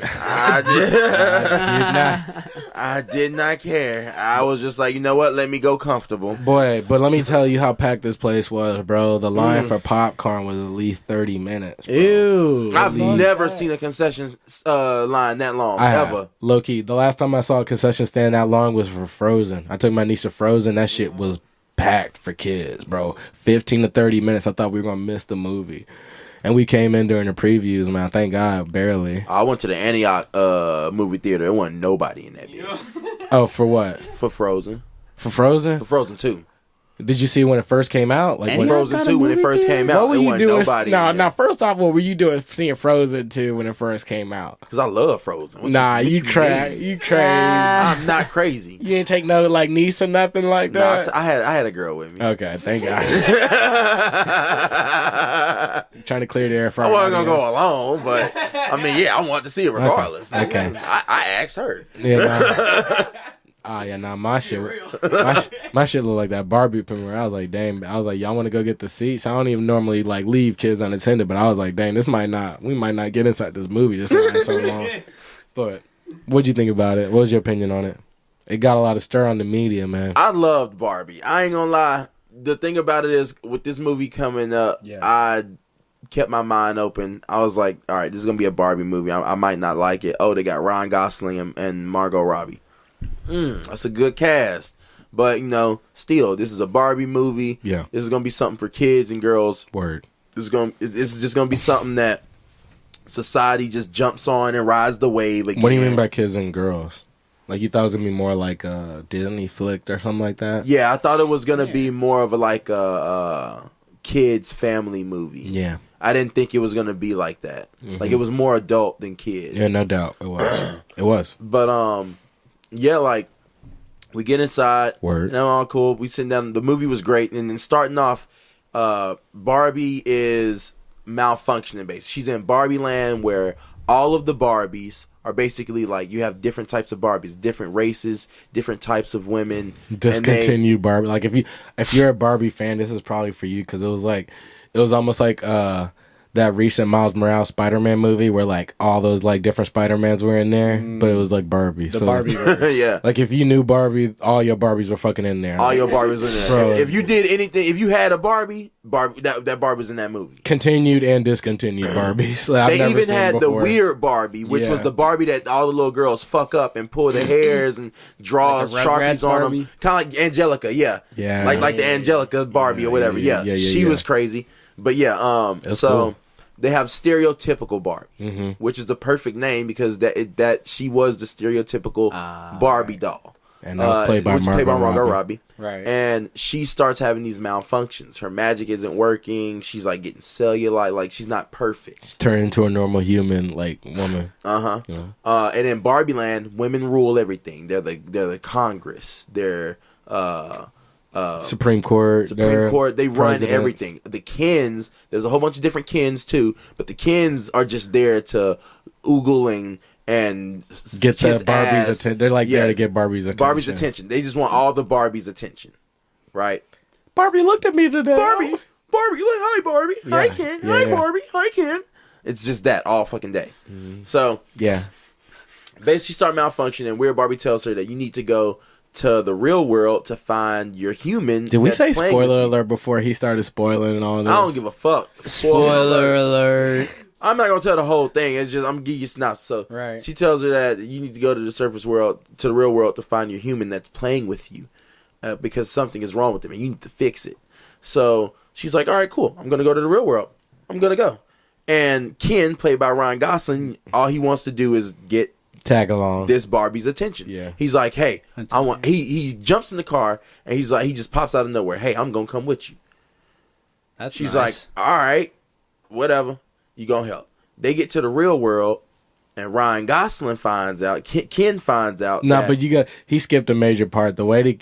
I did not care. I was just like, you know what? Let me go comfortable. Boy, but let me tell you how packed this place was, bro. The line for popcorn was at least 30 minutes. Bro. Ew. I've never seen a concession line that long, ever. Low key, the last time I saw a concession stand that long was for Frozen. I took my niece to Frozen. That shit was packed for kids, bro. 15 to 30 minutes. I thought we were going to miss the movie. And we came in during the previews, man. Thank God, barely. I went to the Antioch movie theater. There wasn't nobody in that bitch. Oh, for what? For Frozen. For Frozen? For Frozen 2. Did you see when it first came out? Like when Frozen 2 when it first came out. What were There you wasn't doing? nobody. Now, first off, what were you doing seeing Frozen 2 when it first came out? Because I love Frozen. What Nah, you mean? crazy. You crazy. I'm not crazy. You didn't take no like niece or nothing like Nah, that. I had a girl with me. Okay, thank God. Trying to clear the air for I our wasn't gonna audience. go alone, but I mean, yeah, I wanted to see it regardless. Okay. I asked her. Yeah, Oh yeah, nah, my shit look like that Barbie pin where I was like, dang, I was like, y'all want to go get the seats? I don't even normally like leave kids unattended, but I was like, dang, we might not get inside this movie. This line so long. But what'd you think about it? What was your opinion on it? It got a lot of stir on the media, man. I loved Barbie. I ain't gonna lie. The thing about it is, with this movie coming up, I kept my mind open. I was like, all right, this is gonna be a Barbie movie. I might not like it. Oh, they got Ryan Gosling and Margot Robbie. That's a good cast. But, still, this is a Barbie movie. Yeah. This is going to be something for kids and girls. Word. This is just going to be something that society just jumps on and rides the wave again. What do you mean by kids and girls? Like, you thought it was going to be more like a Disney flick or something like that? Yeah, I thought it was going to be more of a kids family movie. Yeah. I didn't think it was going to be like that. Mm-hmm. Like, it was more adult than kids. Yeah, no doubt. It was. It was. But, yeah, like, we get inside. Word. And all cool. We sit down. The movie was great. And then starting off, Barbie is malfunctioning, basically. She's in Barbie land where all of the Barbies are basically like, you have different types of Barbies, different races, different types of women. Discontinued Barbie. Like, if you're a Barbie fan, this is probably for you, because it was almost like that recent Miles Morales Spider-Man movie where like all those like different Spider-Mans were in there, but it was like Barbie. The Barbie. Yeah. Like if you knew Barbie, all your Barbies were fucking in there. All your Barbies were in there. Bro. If you did anything, if you had a Barbie, that Barbie was in that movie. Continued and discontinued Barbies. Like, they even had the weird Barbie, which was the Barbie that all the little girls fuck up and pull their hairs and draw Like a Sharpies Rugrats on Barbie? them. Kind of like Angelica, yeah. Like the Angelica Barbie or whatever, yeah. She was crazy. But yeah, cool. They have stereotypical Barbie, which is the perfect name because that she was the stereotypical Barbie doll. And that was played by Margot Robbie. Right. And she starts having these malfunctions. Her magic isn't working. She's like getting cellulite. Like she's not perfect. She's turned into a normal human, like woman. And in Barbie Land, women rule everything. They're the Congress. They're Supreme Court. They run president. everything. The Kens, there's a whole bunch of different Kens too, but the Kens are just there to oogle and get kiss the Barbie's ass. attention. They're like there to get Barbie's attention. Barbie's attention. They just want all the Barbie's attention, right? Barbie looked at me today. Barbie, like, hi Barbie, hi Yeah, Ken, yeah, hi yeah. Barbie, hi Ken. It's just that all fucking day. So Yeah. basically, start malfunctioning. Weird Barbie tells her that you need to go to the real world to find your human. Did we that's say playing with spoiler you. alert before he started spoiling and all this? I don't give a fuck. Spoiler alert. I'm not gonna tell the whole thing. It's just I'm gonna give you a synopsis. So Right. she tells her that you need to go to the surface world, to the real world, to find your human that's playing with you, because something is wrong with them and you need to fix it. So she's like, all right, cool. I'm gonna go to the real world. I'm gonna go. And Ken, played by Ryan Gosling, all he wants to do is get Tag along. this Barbie's attention. Yeah. He's like, hey, I want. He jumps in the car and he's like, he just pops out of nowhere. Hey, I'm gonna come with you. That's She's nice. like, all right, whatever. You gonna help. They get to the real world, and Ryan Gosling finds out. Ken finds out. No, that, but he skipped a major part. The way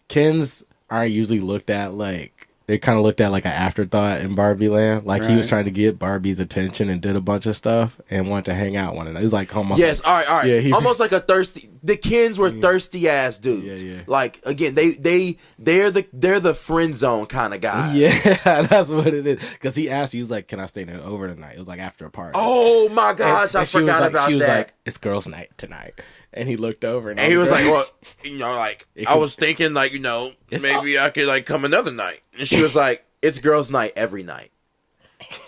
Kens are usually looked at like they kind of looked at like an afterthought in Barbie Land. Like he was Right. trying to get Barbie's attention and did a bunch of stuff and wanted to hang out one another. It was like almost yes, like, all right. Yeah, Almost like a thirsty. The Kens were thirsty ass dudes. Yeah. Like again, they're the friend zone kind of guys. Yeah, that's what it is. Because he asked, he was like, "Can I stay there overnight?" It was like after a party. Oh my gosh, I she was forgot like, about she was that. like, "It's girls' night tonight," and he looked over and And he was like, "Well, well, like It I could- was thinking, like It's maybe I could like come another night. And she was like, it's girls' night every night.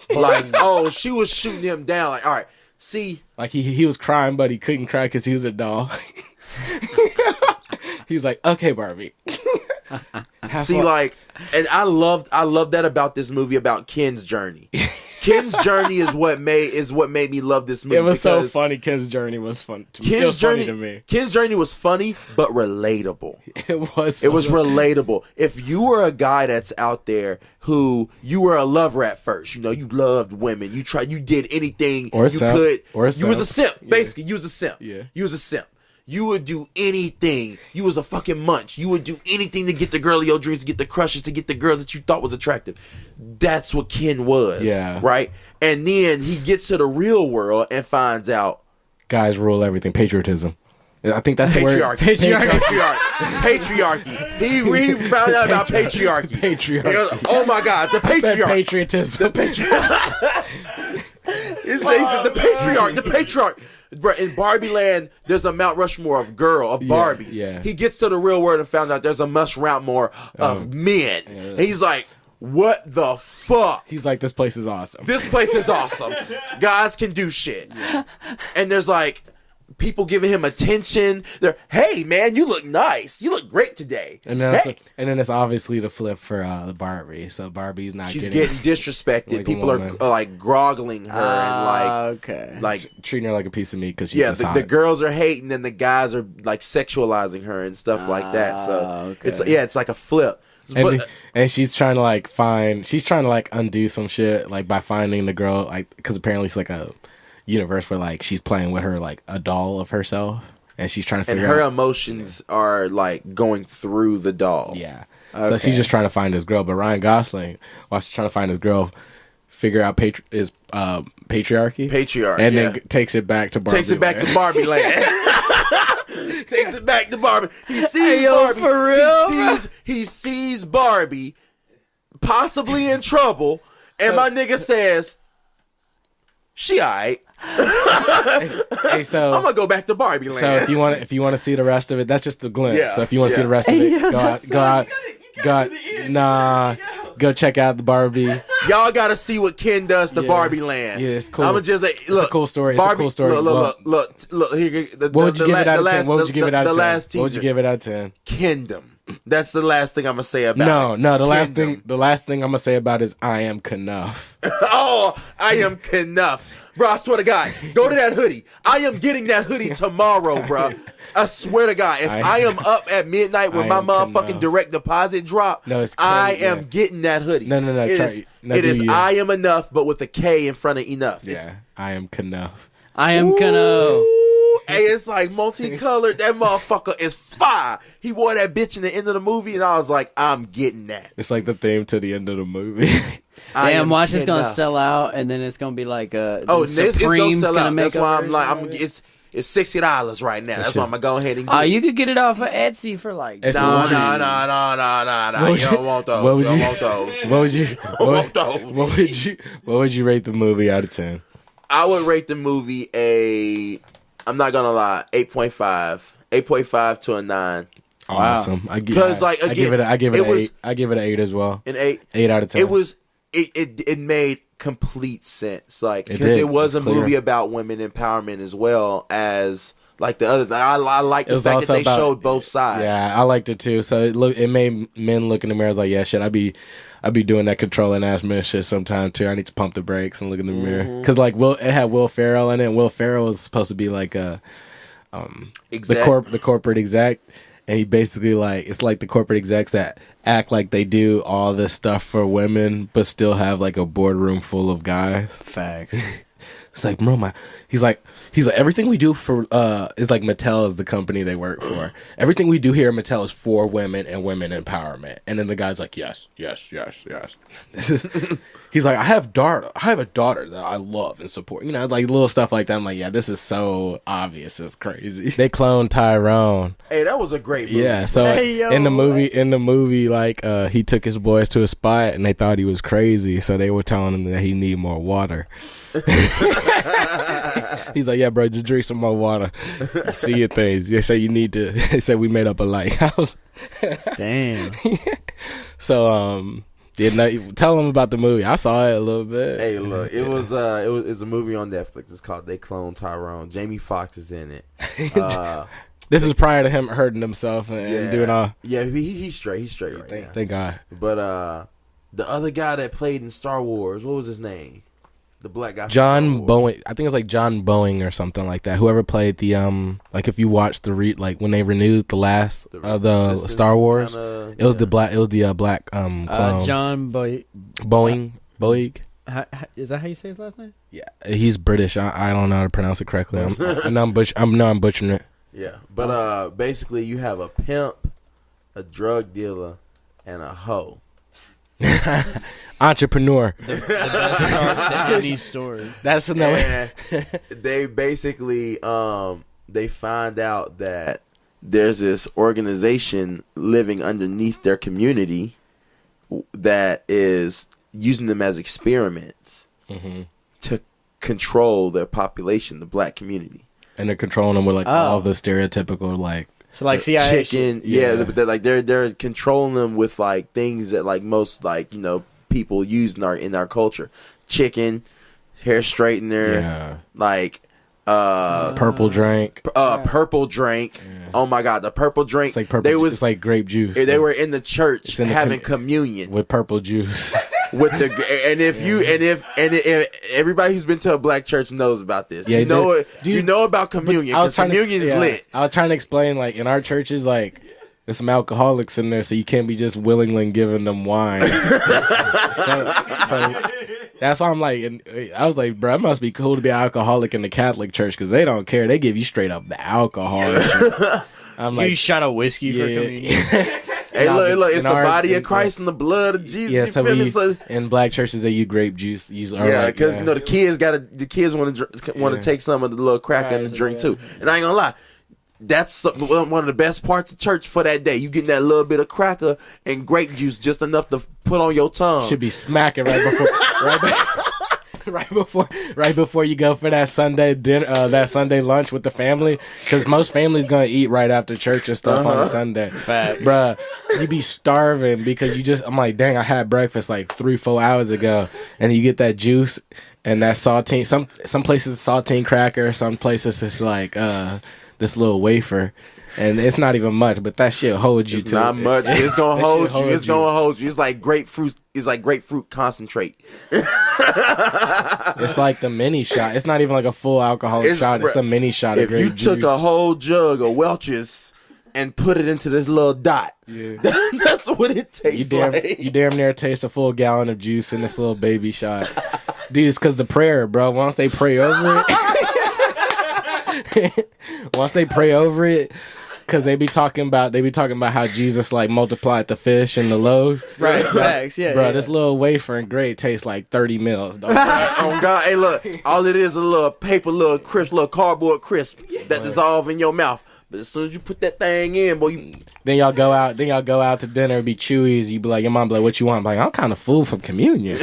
Like, oh, she was shooting him down. Like, all right, see, like he was crying, but he couldn't cry because he was a doll." He was like, "Okay, Barbie." see, like, and I loved that about this movie, about Ken's journey. Ken's journey is what made me love this movie. It was so because funny. Ken's journey was fun. It Ken's was funny journey to me. Ken's journey was funny but relatable. It was. It was relatable. If you were a guy that's out there who you were a lover at first, you loved women, you did anything Or a you simp. could. Or a you was a simp. simp, basically. You was a simp. Yeah. You was a simp. You would do anything. You was a fucking munch. You would do anything to get the girl of your dreams, to get the crushes, to get the girl that you thought was attractive. That's what Ken was. Yeah. Right? And then he gets to the real world and finds out Guys rule everything. Patriotism. I think that's the word. Patriarchy. He found out about patriarchy. Patriarchy. He goes, oh my God, the patriarch. Patriotism. The patriarch. Bro, in Barbie Land, there's a Mount Rushmore of Barbies. Yeah. He gets to the real world and found out there's a Mount Rushmore of men. Yeah. And he's like, what the fuck? He's like, this place is awesome. This place is awesome. Guys can do shit. Yeah. And there's like people giving him attention. They're, hey man, you look nice. You look great today. And then, it's obviously the flip for the Barbie. So Barbie's not. She's getting disrespected. Like people are like groggling her and like treating her like a piece of meat because she's the girls are hating and the guys are like sexualizing her and stuff like that. So it's like a flip. And she's trying to undo some shit like by finding the girl like because apparently it's like a universe where like she's playing with her like a doll of herself and she's trying to figure out her emotions are like going through the doll. Yeah. Okay. So she's just trying to find this girl, but Ryan Gosling, while she's trying to find this girl, figure out patriarchy, and then takes it back to Barbie. Takes it back to Barbie Land. Takes it back to Barbie. He sees Barbie for real. He sees Barbie possibly in trouble, and my nigga says, "She alright." Hey, so I'm gonna go back to Barbie Land. So if you want to see the rest of it, that's just the glimpse. Yeah, so if you want to see the rest of it, go check out the Barbie. Y'all gotta see what Ken does to Barbie Land. Yeah, it's cool. I'ma just say, look, it's a cool story. Barbie, it's a cool story. Look. Here, what would you give it out of 10? What would you give it out of 10? What would you give it out of 10? Kingdom. That's the last thing I'm gonna say about it. No. The last thing I'm gonna say about it is I am Knuff. Oh, I am Knuff. Bro, I swear to God, go to that hoodie. I am getting that hoodie tomorrow, bro. I swear to God, if I am up at midnight when my motherfucking direct deposit drop, I am getting that hoodie. No. It is I am enough, but with a K in front of enough. Yeah, I am Knuff. I am Knuff. Hey, it's like multicolored. That motherfucker is fire. He wore that bitch in the end of the movie, and I was like, I'm getting that. It's like the theme to the end of the movie. Damn, watch it's gonna sell out, and then it's gonna be like it's gonna sell out. That's why I'm like, it's $60 right now. That's why I'm gonna go ahead and get it. You could get it off of Etsy for like No. You don't want those. What would you rate the movie out of 10? I would rate the movie I'm not gonna lie, 8.5. 8.5 to a 9. Awesome. I give it an 8 as well. An 8. 8 out of 10. It made complete sense, like because it was a movie about women empowerment as well as like the other. I like the fact that they showed both sides. Yeah, I liked it too. So it made men look in the mirror like, yeah, shit, I be doing that controlling ass man shit sometime too. I need to pump the brakes and look in the mirror because like it had Will Ferrell in it. And Will Ferrell was supposed to be like the corporate exec. And he basically it's like the corporate execs that act like they do all this stuff for women, but still have like a boardroom full of guys. Facts. It's like, bro, he's like everything we do for is like Mattel is the company they work for. Everything we do here at Mattel is for women and women empowerment. And then the guy's like, yes. He's like, I have a daughter that I love and support. You know, like little stuff like that. I'm like, yeah, this is so obvious. It's crazy. They cloned Tyrone. Hey, that was a great movie. Yeah, so in the movie, like he took his boys to a spot and they thought he was crazy, so they were telling him that he need more water. He's like, yeah, bro, just drink some more water. See your things. They say you need to. They said we made up a lighthouse. Damn. So tell them about the movie. I saw it a little bit. Hey, look, it's a movie on Netflix. It's called They Clone Tyrone. Jamie Foxx is in it. This is prior to him hurting himself and doing all. Yeah, he's straight. He's straight right now. Thank God. But the other guy that played in Star Wars, what was his name? The black guy. John Boeing. I think it's like John Boeing or something like that. Whoever played the like if you watch the when they renewed the last the Star Wars, it was the black clone. John Boeing. Is that how you say his last name? Yeah, he's British. I don't know how to pronounce it correctly. I'm butchering it. Yeah, but basically you have a pimp, a drug dealer, and a hoe. Entrepreneur. The best start to any story. That's another. They basically they find out that there's this organization living underneath their community that is using them as experiments to control their population, the black community. And they're controlling them with like all the stereotypical like so like CIA chicken, they're controlling them with like things that like most like people use in our culture, chicken, hair straightener, like purple drink. Purple drink. Oh my God, the purple drink. It's like purple. It's like grape juice. They were in the church having communion with purple juice. With the if everybody who's been to a black church knows about this. Yeah, you know about communion because communion is lit. I was trying to explain like in our churches like there's some alcoholics in there, so you can't be just willingly giving them wine. so that's why I'm like, and I was like, bro, it must be cool to be an alcoholic in the Catholic church because they don't care. They give you straight up the alcohol. I'm like, you shot a whiskey for communion. Hey, look, it's the body of Christ and the blood of Jesus. Yeah, so in black churches they use grape juice. Because the kids want to take some of the little crack in the drink too. And I ain't gonna lie, that's one of the best parts of church for that day. You getting that little bit of cracker and grape juice, just enough to put on your tongue. Should be smacking right before you go for that Sunday dinner, that Sunday lunch with the family, because most families gonna eat right after church and stuff on a Sunday. Facts. Bruh, you be starving because I'm like, dang, I had breakfast like 3-4 hours ago, and you get that juice and that saltine. Some places saltine cracker, some places it's like this little wafer. And it's not even much, but that shit holds you. It's not much. It's gonna hold you. It's gonna hold you. It's like grapefruit. It's like grapefruit concentrate. It's like the mini shot. It's not even like a full alcoholic shot. It's a mini shot of grape juice. If you took a whole jug of Welch's and put it into this little dot, that's what it tastes like. You damn near taste a full gallon of juice in this little baby shot. Dude, it's because the prayer, bro. Once they pray over it, because they be talking about how Jesus like multiplied the fish and the loaves. Right, facts, yeah. Bro, this little wafer and grape tastes like 30 mils. Dog. Oh God, hey look, all it is a little paper, little crisp, little cardboard crisp that dissolve in your mouth. But as soon as you put that thing in, boy, then y'all go out to dinner and be chewies. You be like, your mom be like, what you want? I'm like, I'm kind of full from communion.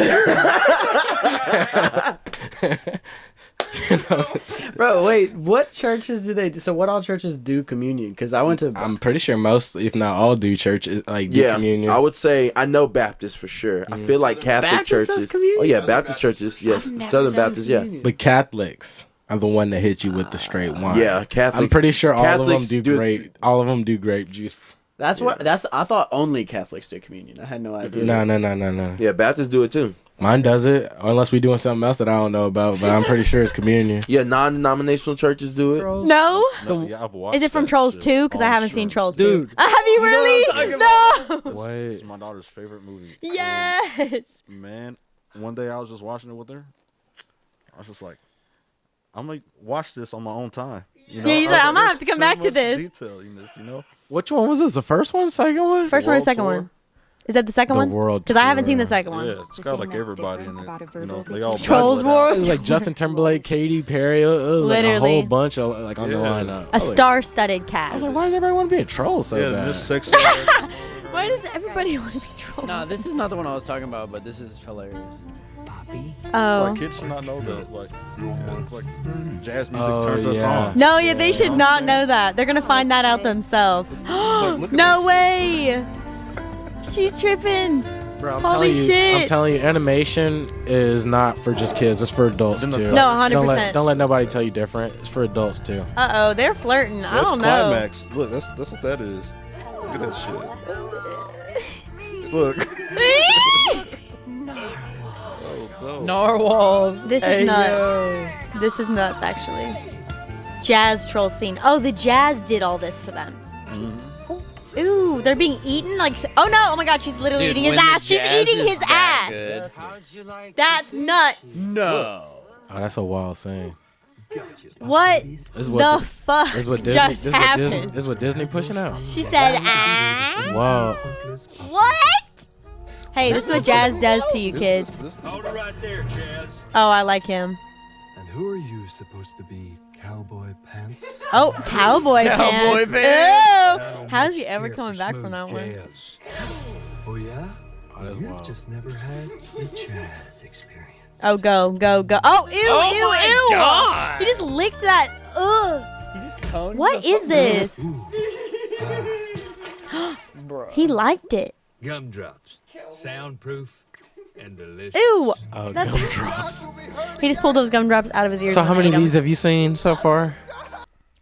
Bro, wait, what churches do they do? So what all churches do communion? Because I went to... I'm pretty sure most, if not all, do churches do communion. I would say, I know Baptist for sure. I feel like Catholic churches... Oh yeah, Baptist churches, yes. Southern Baptist, yeah. But Catholics are the one that hit you with the straight wine. Yeah, Catholics. I'm pretty sure all of them do grape. All of them do grape juice. I thought only Catholics did communion. I had no idea. No. Yeah, Baptists do it too. Mine does it, unless we doing something else that I don't know about, but I'm pretty sure it's communion. Yeah, non-denominational churches do it. No? Yeah, I've watched Is it from Trolls 2? Because I haven't seen Trolls 2. Dude. Have you really? No! What? It's my daughter's favorite movie. Yes! And, man, one day I was just watching it with her. I was just like, I'm going to watch this on my own time. You know? Yeah, he's like, I'm going to have to come back to this. Detail in this, you know? Which one was this? The first one? Second one? First one or second one? Is that the second one? World Because I haven't seen the second one. Yeah, it's got like everybody in it. You know, they all Trolls World. It was like Justin Timberlake, Katy Perry. It was like a whole bunch of like on the lineup. A star-studded cast. I was like, why does everyone want to be a troll so bad? This sexy. Why does everybody want to be trolls? No, this is not the one I was talking about, but this is hilarious. Oh. It's like kids should not know that. Like, it's like jazz music turns us on. No, yeah, they should not know that. They're gonna find that out themselves. No way! She's tripping. Bro, Holy shit! I'm telling you, animation is not for just kids. It's for adults too. No, 100%. Don't let nobody tell you different. It's for adults too. Uh-oh, they're flirting. I don't know. Climax. Look, that's what that is. Look at that shit. Look. Narwhals. This is nuts. This is nuts, actually. Jazz troll scene. Oh, the jazz did all this to them. Ooh, they're being eaten? Like, oh no, oh my god, she's literally eating his ass. She's eating his ass. That's nuts. No. Oh, that's a wild scene. What the fuck just happened? This is what Disney pushing out. She said, ah. It's wild. What? Hey, this is what Jazz does to you kids. Oh, I like him. who are you supposed to be, Cowboy Pants? Oh, Cowboy Cowboy Pants. Pants. Ew. How's he ever coming back from that one? Oh yeah? that's You've wild. just never had a jazz experience. Oh, go. Oh, ew, Oh ew, my ew. God. He just licked that. Ugh. What is this? He liked it. Gumdrops. Soundproof and delicious. Ew. Oh, That's gumdrops. He just pulled those gumdrops out of his ears. So and how many ate of 'em. these have you seen so far?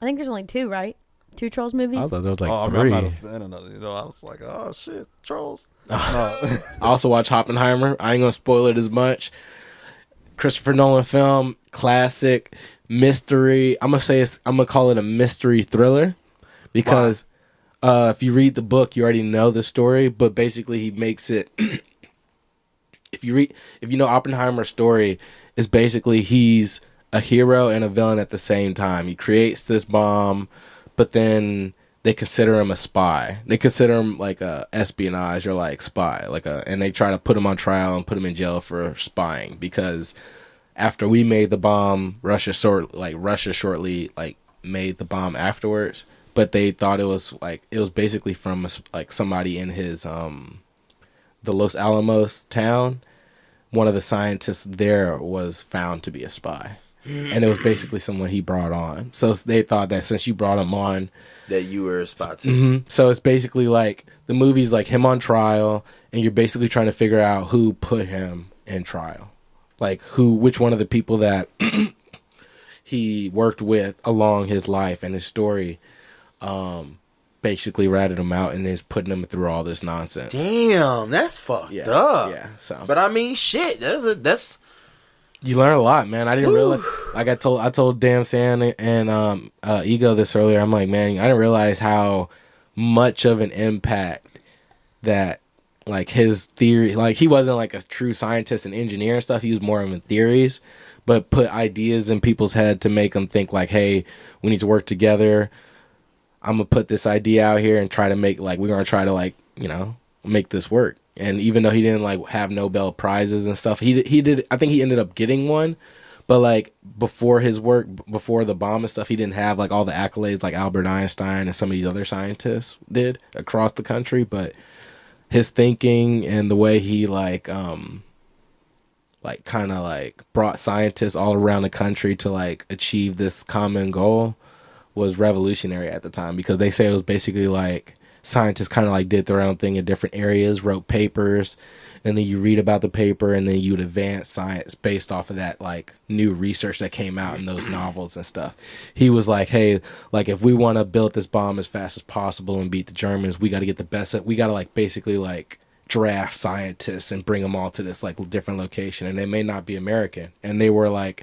I think there's only 2, right? 2 Trolls movies. I thought there was like I mean, 3. I'm not a fan of that. You know, I was like, oh shit, trolls. No. I also watch Oppenheimer. I ain't gonna spoil it as much. Christopher Nolan film, classic mystery. I'm gonna call it a mystery thriller because if you read the book, you already know the story. But basically, he makes it. If you know Oppenheimer's story, is basically he's a hero and a villain at the same time. He creates this bomb, but then they consider him a spy. They consider him like a espionage or like spy, and they try to put him on trial and put him in jail for spying because after we made the bomb, Russia shortly made the bomb afterwards. But they thought it was basically from like somebody in his the Los Alamos town. One of the scientists there was found to be a spy. And it was basically someone he brought on. So they thought that since you brought him on, that you were a spy too. Mm-hmm. So it's basically like the movie's like him on trial, and you're basically trying to figure out who put him in trial, like which one of the people that he worked with along his life and his story, basically ratted him out and is putting him through all this nonsense. Damn, that's fucked up. Yeah. So, but I mean, shit. That's you learn a lot, man. I didn't realize. Like I told Damn Sam and Ego this earlier. I'm like, man, I didn't realize how much of an impact that like his theory. Like he wasn't like a true scientist and engineer and stuff. He was more of in theories, but put ideas in people's head to make them think like, hey, we need to work together. I'm gonna put this idea out here and try to make we're gonna try to make this work. And even though he didn't have Nobel prizes and stuff, he did. I think he ended up getting one, but before his work, before the bomb and stuff, he didn't have all the accolades like Albert Einstein and some of these other scientists did across the country. But his thinking and the way he brought scientists all around the country to achieve this common goal was revolutionary at the time, because they say it was basically scientists kind of did their own thing in different areas, wrote papers, and then you read about the paper and then you'd advance science based off of that new research that came out in those novels and stuff. He was like, hey, if we want to build this bomb as fast as possible and beat the Germans, we got to get the best. We got to basically draft scientists and bring them all to this different location, and they may not be American. And they were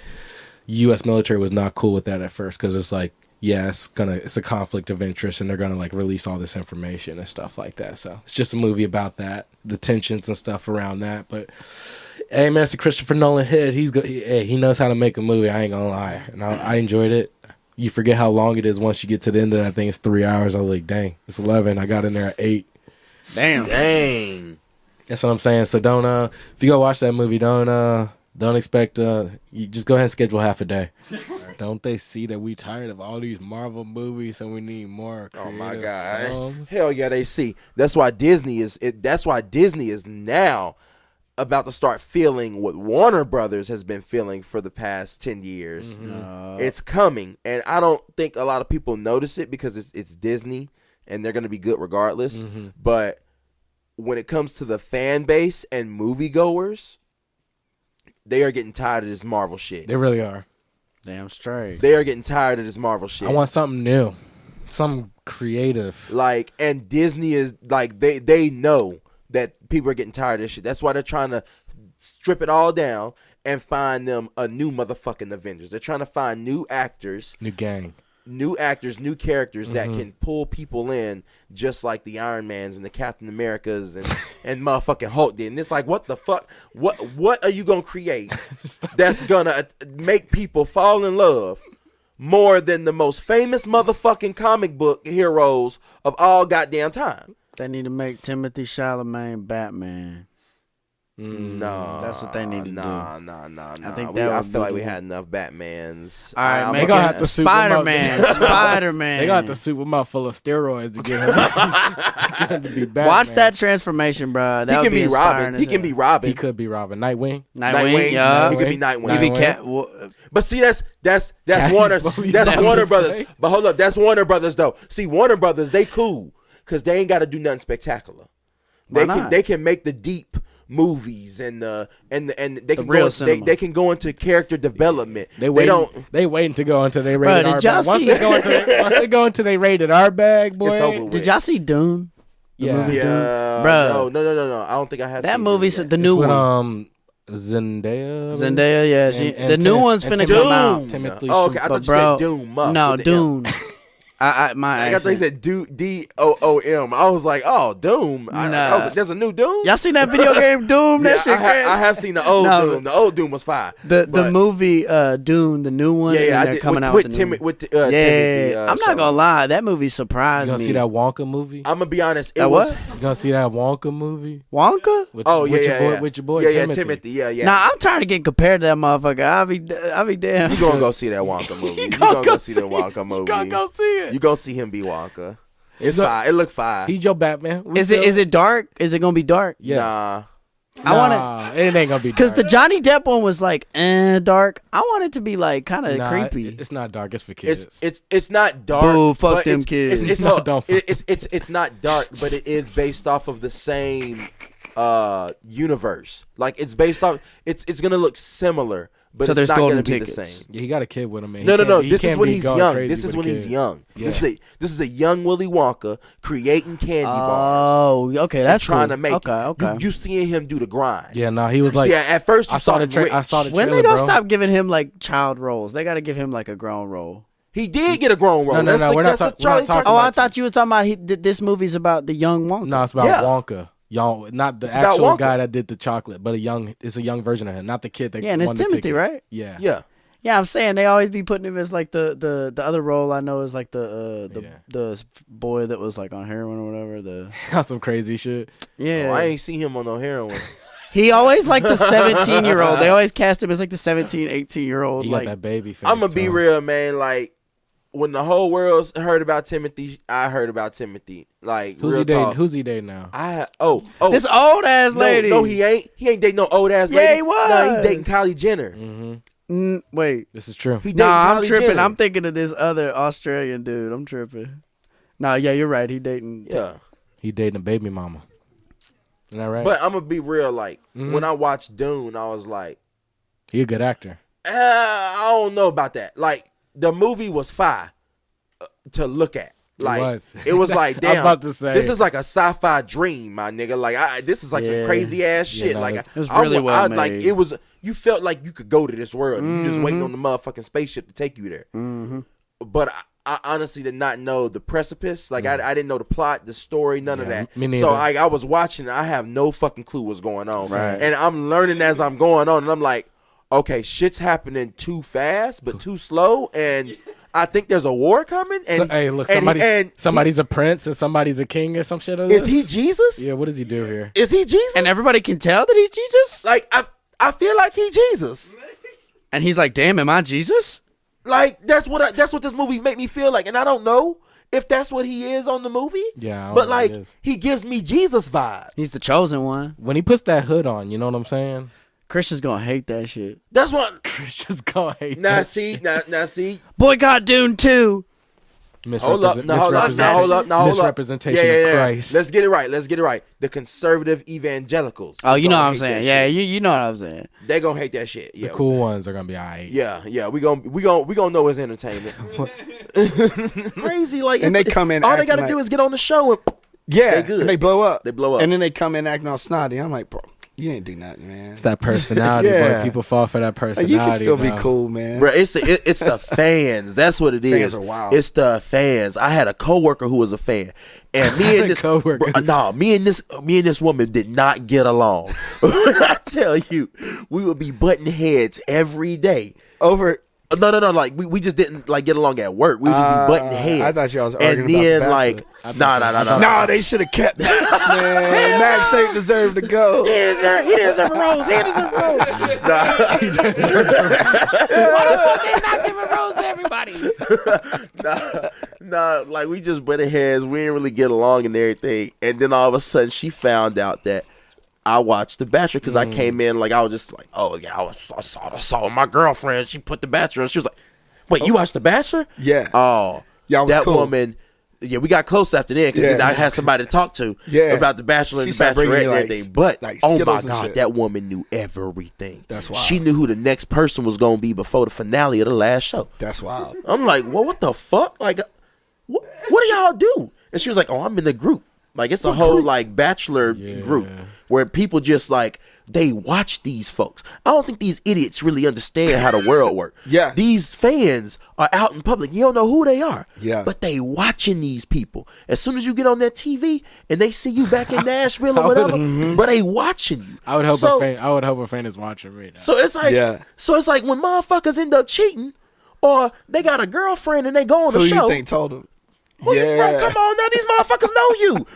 U.S. military was not cool with that at first, because it's yeah, it's a conflict of interest, and they're gonna release all this information and stuff like that. So it's just a movie about that, the tensions and stuff around that. But hey, man, it's a Christopher Nolan hit. He knows how to make a movie. I ain't gonna lie, and I enjoyed it. You forget how long it is once you get to the end of that thing. It's 3 hours. I was like, dang, it's 11. I got in there at 8. Dang. That's what I'm saying. So don't if you go watch that movie, don't expect you just go ahead and schedule half a day. Don't they see that we tired of all these Marvel movies and we need more creative Oh my God. films? Hell yeah, they see. That's why Disney is now about to start feeling what Warner Brothers has been feeling for the past 10 years. Mm-hmm. It's coming, and I don't think a lot of people notice it because it's Disney and they're going to be good regardless. Mm-hmm. But when it comes to the fan base and moviegoers, they are getting tired of this Marvel shit. They really are. Damn straight. They are getting tired of this Marvel shit. I want something new, something creative. And Disney is they know that people are getting tired of this shit. That's why they're trying to strip it all down and find them a new motherfucking Avengers. They're trying to find new actors, new gang, new actors, new characters that Mhm. can pull people in, just like the Iron Mans and the Captain Americas and motherfucking Hulk did. And it's what the fuck? What are you gonna create that's gonna make people fall in love more than the most famous motherfucking comic book heroes of all goddamn time? They need to make Timothy Chalamet Batman. No, That's what they need to do. Nah. I think I feel like we had enough Batmans. All right, They gonna have to soup him up. Spider-Man. Spider-Man. They gonna have to soup him up full of steroids to get him, to, get him to be Batman. Watch that transformation, bro. That He would can be inspiring Robin. as He can hell. be Robin. He could be Robin. Nightwing. Nightwing, yeah. He could be Nightwing. He be Cat. But see, that's Cat- Warner. what we That's never Warner Brothers. say. But hold up, that's Warner Brothers though. See, Warner Brothers, they cool because they ain't got to do nothing spectacular. Why not? They can make the deep movies and they can real go cinema. they can go into character development. They waiting to go into they rated Bro, R did y'all bag. Once see- they go into they rated R bag, boy. It's over with. Did y'all see Dune? The Yeah. movie Dune? Yeah, Bro. no. I don't think I have That seen movie, it yet. the new It's with, one. Zendaya. Zendaya, yeah. The new one's finna come out. Timothy Oh, okay. I Chalamet. thought you said Doom up. No, with the M. Dune. I thought they said D-O-O-M. I was like, oh, Doom. I was like, there's a new Doom? Y'all seen that video game Doom? Yeah, That shit crazy. I have seen the old No, Doom. The old Doom was fire. The movie Dune, the new one. Yeah, and I they're did. coming with, out with, with, the Tim, new with one. Timothy. I'm not gonna lie, that movie You surprised gonna me. see that Wonka movie? I'm gonna be honest. It That was. what? You gonna see that Wonka movie? Wonka? With, Oh with yeah, your yeah, boy, yeah. with your boy yeah, Timothy. Yeah. Nah, I'm tired of getting compared to that motherfucker. I'll be damn. You gonna go see that Wonka movie? You gonna gonna go go see the see Wonka movie? You gonna go see it? You gonna see him be Wonka? It's He's a- fire. It look fire. He's your Batman. Is it dark? Is it gonna be dark? Yes. Nah. I want Nah, it ain't gonna be because dark. the Johnny Depp one was like dark. I want it to be like kind of Nah, creepy. It's not dark. It's for kids. It's not dark. Boo, fuck but them it's, kids. It's No, no, don't fuck it's not dark, but it is based off of the same universe. Like it's based off. It's gonna look similar, but So it's there's not gonna golden be tickets. the same. Yeah, he got a kid with him, man. No. He This is can't when be he's going young. crazy This is with when a he's kid. young. Yeah. This is a young Willy Wonka creating candy bars. Oh, okay, that's trying cool. to make Okay. it. You seeing him do the grind. Yeah, no, he was like. Yeah, at first you I saw saw the him trailer. I rich. saw the When trailer, they gonna bro. stop giving him like child roles? They gotta give him like a grown role. He did get a grown role. No, That's we're not that's talking what Charlie Oh, I Tucker. thought you were talking about this movie's about the young Wonka. No, it's about Yeah. Wonka. Young, not the It's about actual Wonka. guy that did the chocolate, but it's a young version of him, not the kid that Yeah, and it's won the Timothy, ticket. right? Yeah. Yeah. Yeah, I'm saying they always be putting him as like the other role I know is like the boy that was like on heroin or whatever. The That's some crazy shit. yeah, Oh, I ain't seen him on no heroin. he always like the 17-year-old. They always cast him as like the 17, 18-year-old. He Like got that baby face. I'm gonna be too. real, man. Like when the whole world heard about Timothy, I heard about Timothy. Like Who's real he dating? talk. Who's he dating now? this old ass lady. No, he ain't. He ain't dating no old ass lady. Yeah, he was. No, he dating Kylie Jenner. Wait, This is true. He dating I'm Kylie tripping. Jenner. I'm thinking of this other Australian dude. I'm tripping. Nah, yeah, you're right. He dating. Yeah. He dating a baby mama. Isn't that right? But I'm gonna be real. Like Mhm. when I watched Dune, I was like, he a good actor. I don't know about that. Like the movie was fire to look at. Like was. it was like, I was damn, about to say. this is like a sci-fi dream, my nigga. Like this is like Yeah. some crazy ass Yeah, shit. no, like it was really well like made. it was. You felt like you could go to this world. And you just waiting on the motherfucking spaceship to take you there. Mm-hmm. But I honestly did not know the precipice. Like I didn't know the plot, the story, none of Yeah, that. me neither. So I was watching. I have no fucking clue what's going on. Right. And I'm learning as I'm going on. And I'm like, okay, shit's happening too fast, but too slow. And I think there's a war coming. And Hey, look, and somebody's a prince and somebody's a king or some shit. Is he Jesus? Yeah. What does he do here? Is he Jesus? And everybody can tell that he's Jesus. Like I feel like he Jesus. And he's like, "Damn, am I Jesus?" Like that's what this movie made me feel like, and I don't know if that's what he is on the movie. Yeah, I don't but know what he like is. he gives me Jesus vibes. He's the chosen one. When he puts that hood on, you know what I'm saying? Christian's gonna hate that shit. That's what. Christian's gonna hate Now that see, shit. now see. Boycott Dune 2. Hold up, now hold up, now hold up, now hold up. Misrepresentation of Christ. Let's get it right. Let's get it right. The conservative evangelicals. Oh, you know what I'm hate saying? that Yeah, shit. you know what I'm saying. They gonna hate that shit. The Yeah, cool ones are gonna be alright. yeah. We gonna know it's entertainment. It's crazy, like And it's- they come in All they acting gotta like- do is get on the show and Yeah, they good. and they blow up. They blow up. And then they come in acting all snotty. I'm like, bro, you ain't do nothing, man. It's that personality. Yeah. Boy. People fall for that Like, personality. you can still be now. cool, man. Bro, it's the fans. That's what it is. Fans are wild. It's the fans. I had a coworker who was a fan, and me and this coworker. me and this woman did not get along. When I tell you, we would be butting heads every day. Over No. Like we just didn't like get along at work. We would just be butting heads. I thought y'all was and arguing then about like the nah. Nah, they should have kept Max, man. Max ain't deserved to go. He didn't deserve a rose. He didn't deserve a rose. Why the fuck they not giving rose to everybody? Nah, like we just butted heads. We didn't really get along and everything. And then all of a sudden, she found out that I watched The Bachelor because I came in like I was just like, oh yeah, I saw my girlfriend. She put The Bachelor on. She was like, wait, you watched The Bachelor? Yeah. Oh, y'all was that cool. woman. Yeah, we got close after that because I had somebody to talk to about The Bachelor and The Bachelorette and everything. But oh my God, that woman knew everything. That's wild. She knew who the next person was gonna be before the finale of the last show. That's wild. I'm like, well, what the fuck? Like, what do y'all do? And she was like, oh, I'm in the group. Like, it's a whole like Bachelor group where people just like they watch these folks. I don't think these idiots really understand how the world works. Yeah. These fans are out in public. You don't know who they are. Yeah. But they watching these people. As soon as you get on that TV and they see you back in Nashville or whatever, but they watching you. I would hope a fan is watching right now. So it's like when motherfuckers end up cheating or they got a girlfriend and they go on the show. Who you think told them? Bro, come on now, these motherfuckers know you.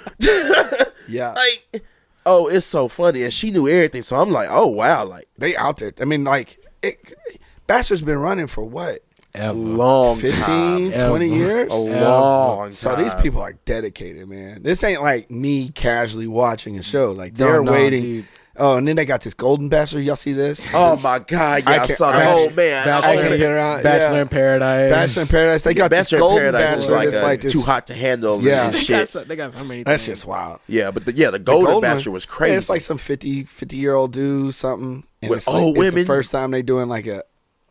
Yeah. Like, oh, it's so funny. And she knew everything. So I'm like, oh, wow. Like, they out there. I mean, like, Bachelor's been running for what? A long 15, time. 20 years? A long time. So these people are dedicated, man. This ain't like me casually watching a show. Like, they're waiting. Dude. Oh, and then they got this Golden Bachelor. Y'all see this? Oh my God! Yeah, I saw the whole man. Bachelor in Paradise. Bachelor in Paradise. They got this Golden Bachelor. Is like Too Hot to Handle. Yeah, they got so many. That's just wild. Yeah, but the Golden Bachelor was crazy. Yeah, it's like some 50-year-old dude, something. And with it's old like, women. It's the first time they doing like a,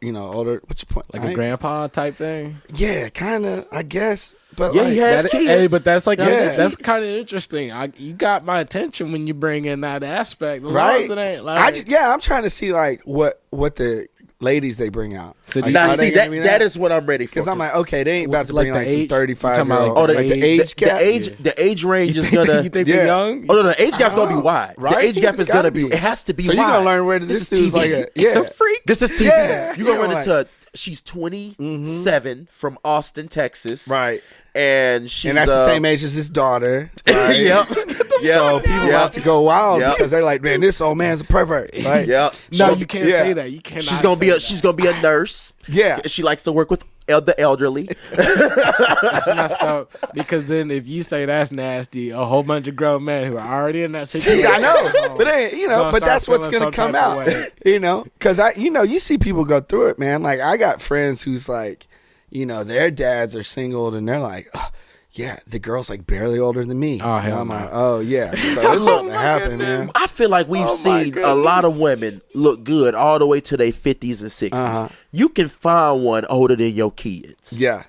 older. What's your point? Like a grandpa type thing. Yeah, kind of. I guess. But yeah, like, he has kids. Hey, but that's like that's kind of interesting. You got my attention when you bring in that aspect, right? Like, I'm trying to see like what the ladies they bring out. So that is what I'm ready for. Because I'm like, okay, they ain't about to bring like some 35-year-old. Oh, the age, the age range is gonna. You think they're young? Oh no, the age gap's gonna be wide. Right? The age gap is gonna be. It has to be. So wide. you're gonna learn where this dude's like a freak. This is TV. Yeah. You're gonna run into. She's 27 from Austin, Texas. Right. And that's the same age as his daughter. Right? Yep. So people about to go wild because they're like, man, this old man's a pervert. Right? Yep. No, you can't say that. You cannot. She's gonna be a nurse. Yeah. She likes to work with the elderly. That's messed up. Because then if you say that's nasty, a whole bunch of grown men who are already in that situation. I know, but but that's what's gonna come out. Because you see people go through it, man. Like I got friends who's like, their dads are single and they're like, oh, yeah, the girl's like barely older than me. Oh hell, I'm like, oh yeah. So it's about to happen, man. I feel like we've seen a lot of women look good all the way to their 50s and 60s. You can find one older than your kids. Yeah.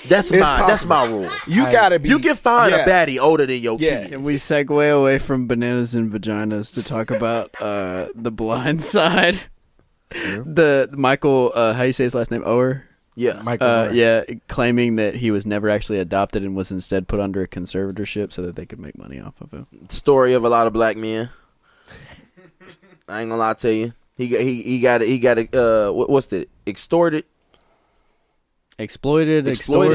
That's my rule. You gotta be. You can find a baddie older than your kid. Can we segue away from bananas and vaginas to talk about The Blind Side? The Michael, how you say his last name? Oher. Yeah, Michael. Claiming that he was never actually adopted and was instead put under a conservatorship so that they could make money off of him. Story of a lot of black men. I ain't gonna lie to you. He got what's the extorted. Exploited. Exploited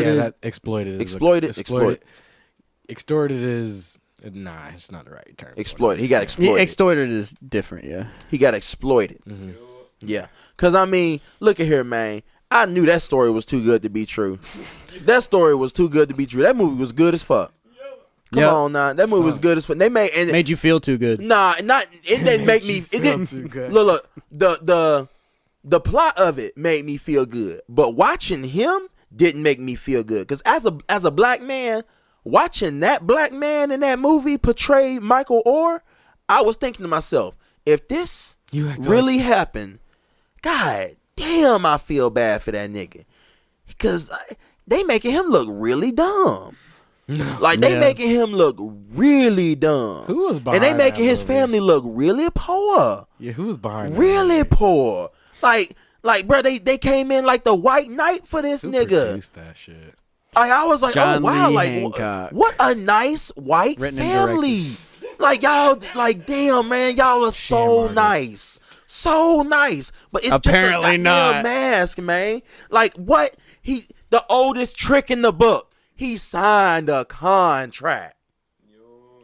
is nah, it's not the right term. Exploited. He got exploited. Extorted is different, yeah. He got exploited. Mm-hmm. Yeah, cause I mean, look at here, man. I knew that story was too good to be true. That story was too good to be true. That movie was good as fuck. Come on now, that movie was good as fuck. They made you feel too good. Nah, it didn't make me. It didn't. Too good. Look. The plot of it made me feel good, but watching him didn't make me feel good. Cause as a black man, watching that black man in that movie portray Michael Oher, I was thinking to myself, if this really happened, God damn, I feel bad for that nigga. Because they making him look really dumb. Like, they making him look really dumb. Who was behind And they making his movie? family look really poor. Yeah, who was behind Really poor. Like, bro, they came in like the white knight for this nigga. Produced that shit? I was like, John oh, wow. Lee Like, Hancock. what a nice white Written and family. Like, y'all, like, damn, man, y'all are so nice. so nice, but it's Apparently just a not. mask, man. Like what? The oldest trick in the book. He signed a contract.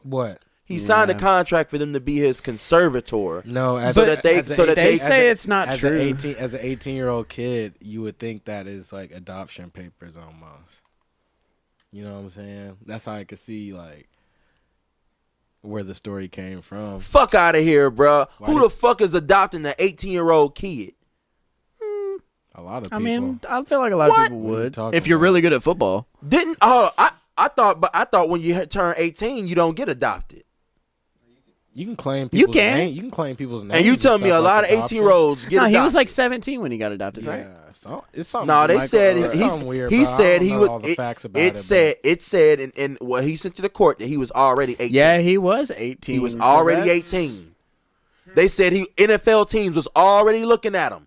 What? He signed a contract for them to be his conservator. No, they say it's not true. As an 18-year-old kid, you would think that is like adoption papers almost. You know what I'm saying? That's how I could see like where the story came from. Fuck out of here, bro. Who the fuck is adopting an 18-year-old kid? A lot of people. I mean, I feel like a lot of people would if you're really good at football. I thought when you turn 18, you don't get adopted. You can claim people's name. You can claim people's names. And you tell me a lot of 18-year-olds get adopted. He was like 17 when he got adopted, right? So it's something. No, they like, said it's something weird. he said he was. All the facts about it said in what he sent to the court that he was already 18. Yeah, he was 18. He was already 18. They said NFL teams was already looking at him.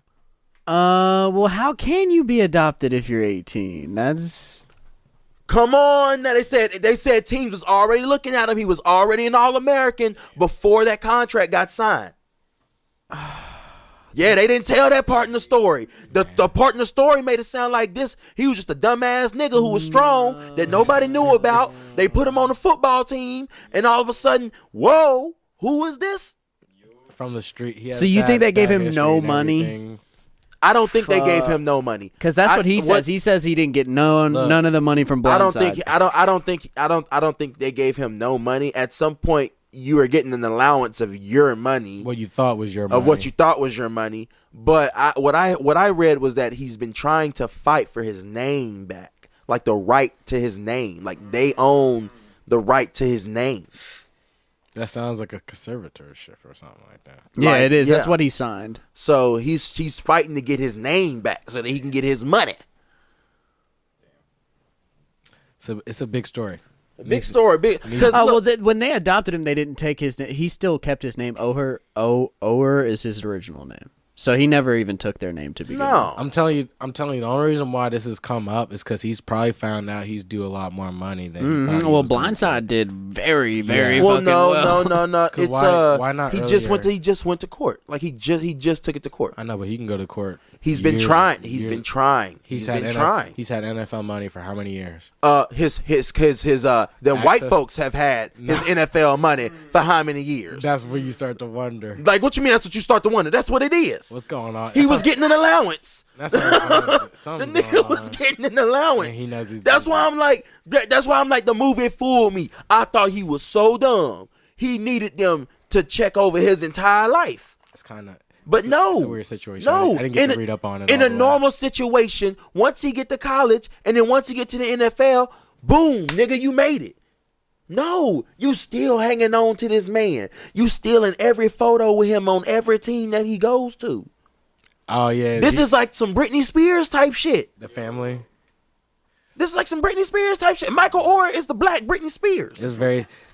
Well, how can you be adopted if you're 18? That's. Come on, now they said teams was already looking at him. He was already an All-American before that contract got signed. Yeah, they didn't tell that part in the story. The part in the story made it sound like this. He was just a dumbass nigga who was strong that nobody knew about. They put him on the football team, and all of a sudden, whoa, who is this? From the street. He has So you think they gave him history no and money? everything. I don't think they gave him no money. Because that's what he says. He says he didn't get none of the money from Blindside. I don't think they gave him no money. At some point, you were getting an allowance of your money. What you thought was your money. Of what you thought was your money. But what I read was that he's been trying to fight for his name back. Like the right to his name. Like they own the right to his name. That sounds like a conservatorship or something like that. Yeah, it is. That's what he signed. So he's fighting to get his name back so that he can get his money. So it's a big story. Big story. When they adopted him, they didn't take his name. He still kept his name. Oher is his original name. So he never even took their name to begin with. I'm telling you, the only reason why this has come up is because he's probably found out he's due a lot more money than he thought he was Blindside did very, very well, fucking well. No. It's why not? He just went to court. Like he just took it to court. I know, but he can go to court. He's been trying. He's been trying. He's been trying. He's had NFL money for how many years? Them white folks have had his NFL money for how many years? That's where you start to wonder. Like, what you mean? That's what you start to wonder. That's what it is. What's going on? He was getting an allowance. That's the nigga was getting an allowance. And he knows that's why I'm like. The movie fooled me. I thought he was so dumb. He needed them to check over his entire life. It's kind of. But it's a weird situation. No, I didn't get to read up on it. In a normal situation, once he get to college and then once he get to the NFL, boom, nigga, you made it. No, you still hanging on to this man. You still in every photo with him on every team that he goes to. Oh yeah, this is like some Britney Spears type shit. The family. This is like some Britney Spears type shit. Michael Oher is the black Britney Spears.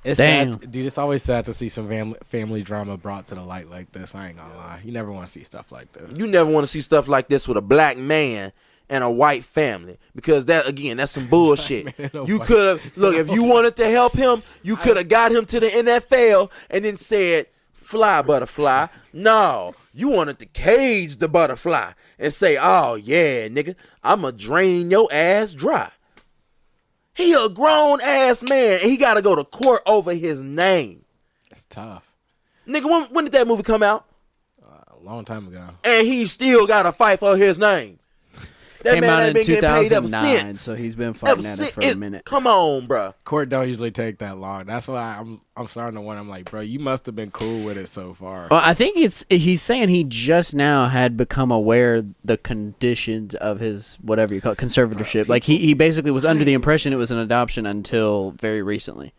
It's sad, dude. It's always sad to see some family drama brought to the light like this. I ain't gonna lie. You never want to see stuff like this. You never want to see stuff like this with a black man and a white family, because that's some bullshit. You could have if you wanted to help him, you could have got him to the NFL and then said, "Fly, butterfly." No, you wanted to cage the butterfly and say, "Oh yeah, nigga, I'ma drain your ass dry." He a grown ass man and he gotta go to court over his name. It's tough. Nigga, when did that movie come out? A long time ago. And he still gotta fight for his name. That Came man out ain't in been getting paid ever 2009, since. so he's been fighting at it for a minute. Come on, bro. Court don't usually take that long. That's why I'm starting to wonder. I'm like, bro, you must have been cool with it so far. Well, I think he's saying he just now had become aware the conditions of his whatever you call it, conservatorship. Like he basically was under the impression it was an adoption until very recently.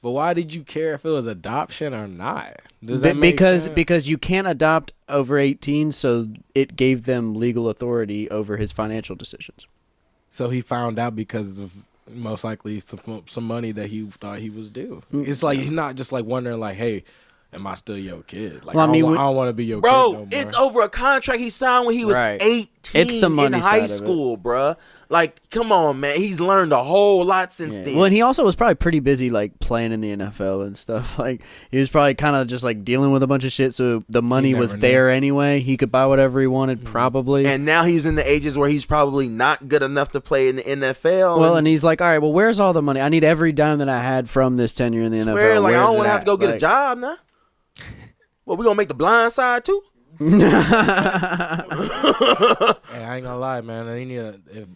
But why did you care if it was adoption or not? Does that make sense? Because you can't adopt over 18, so it gave them legal authority over his financial decisions. So he found out because of most likely some money that he thought he was due. It's like he's not just like wondering like, hey, am I still your kid? Like, Well, I I mean, don't want to be your kid Bro, no more. it's over a contract he signed when he was Right. 18 It's the money in high side of it. school, bruh. Like, come on, man. He's learned a whole lot since Yeah. then. Well, and he also was probably pretty busy, like playing in the NFL and stuff. Like he was probably kind of just like dealing with a bunch of shit. So the money was never there anyway. He could buy whatever he wanted, probably. And now he's in the ages where he's probably not good enough to play in the NFL. Well, and he's like, all right, well, where's all the money? I need every dime that I had from this tenure in the NFL. Like, I Where's don't it want to have at? to go get a Like- job now. Well, we gonna make the blind side too? Hey, I ain't gonna lie, man. They need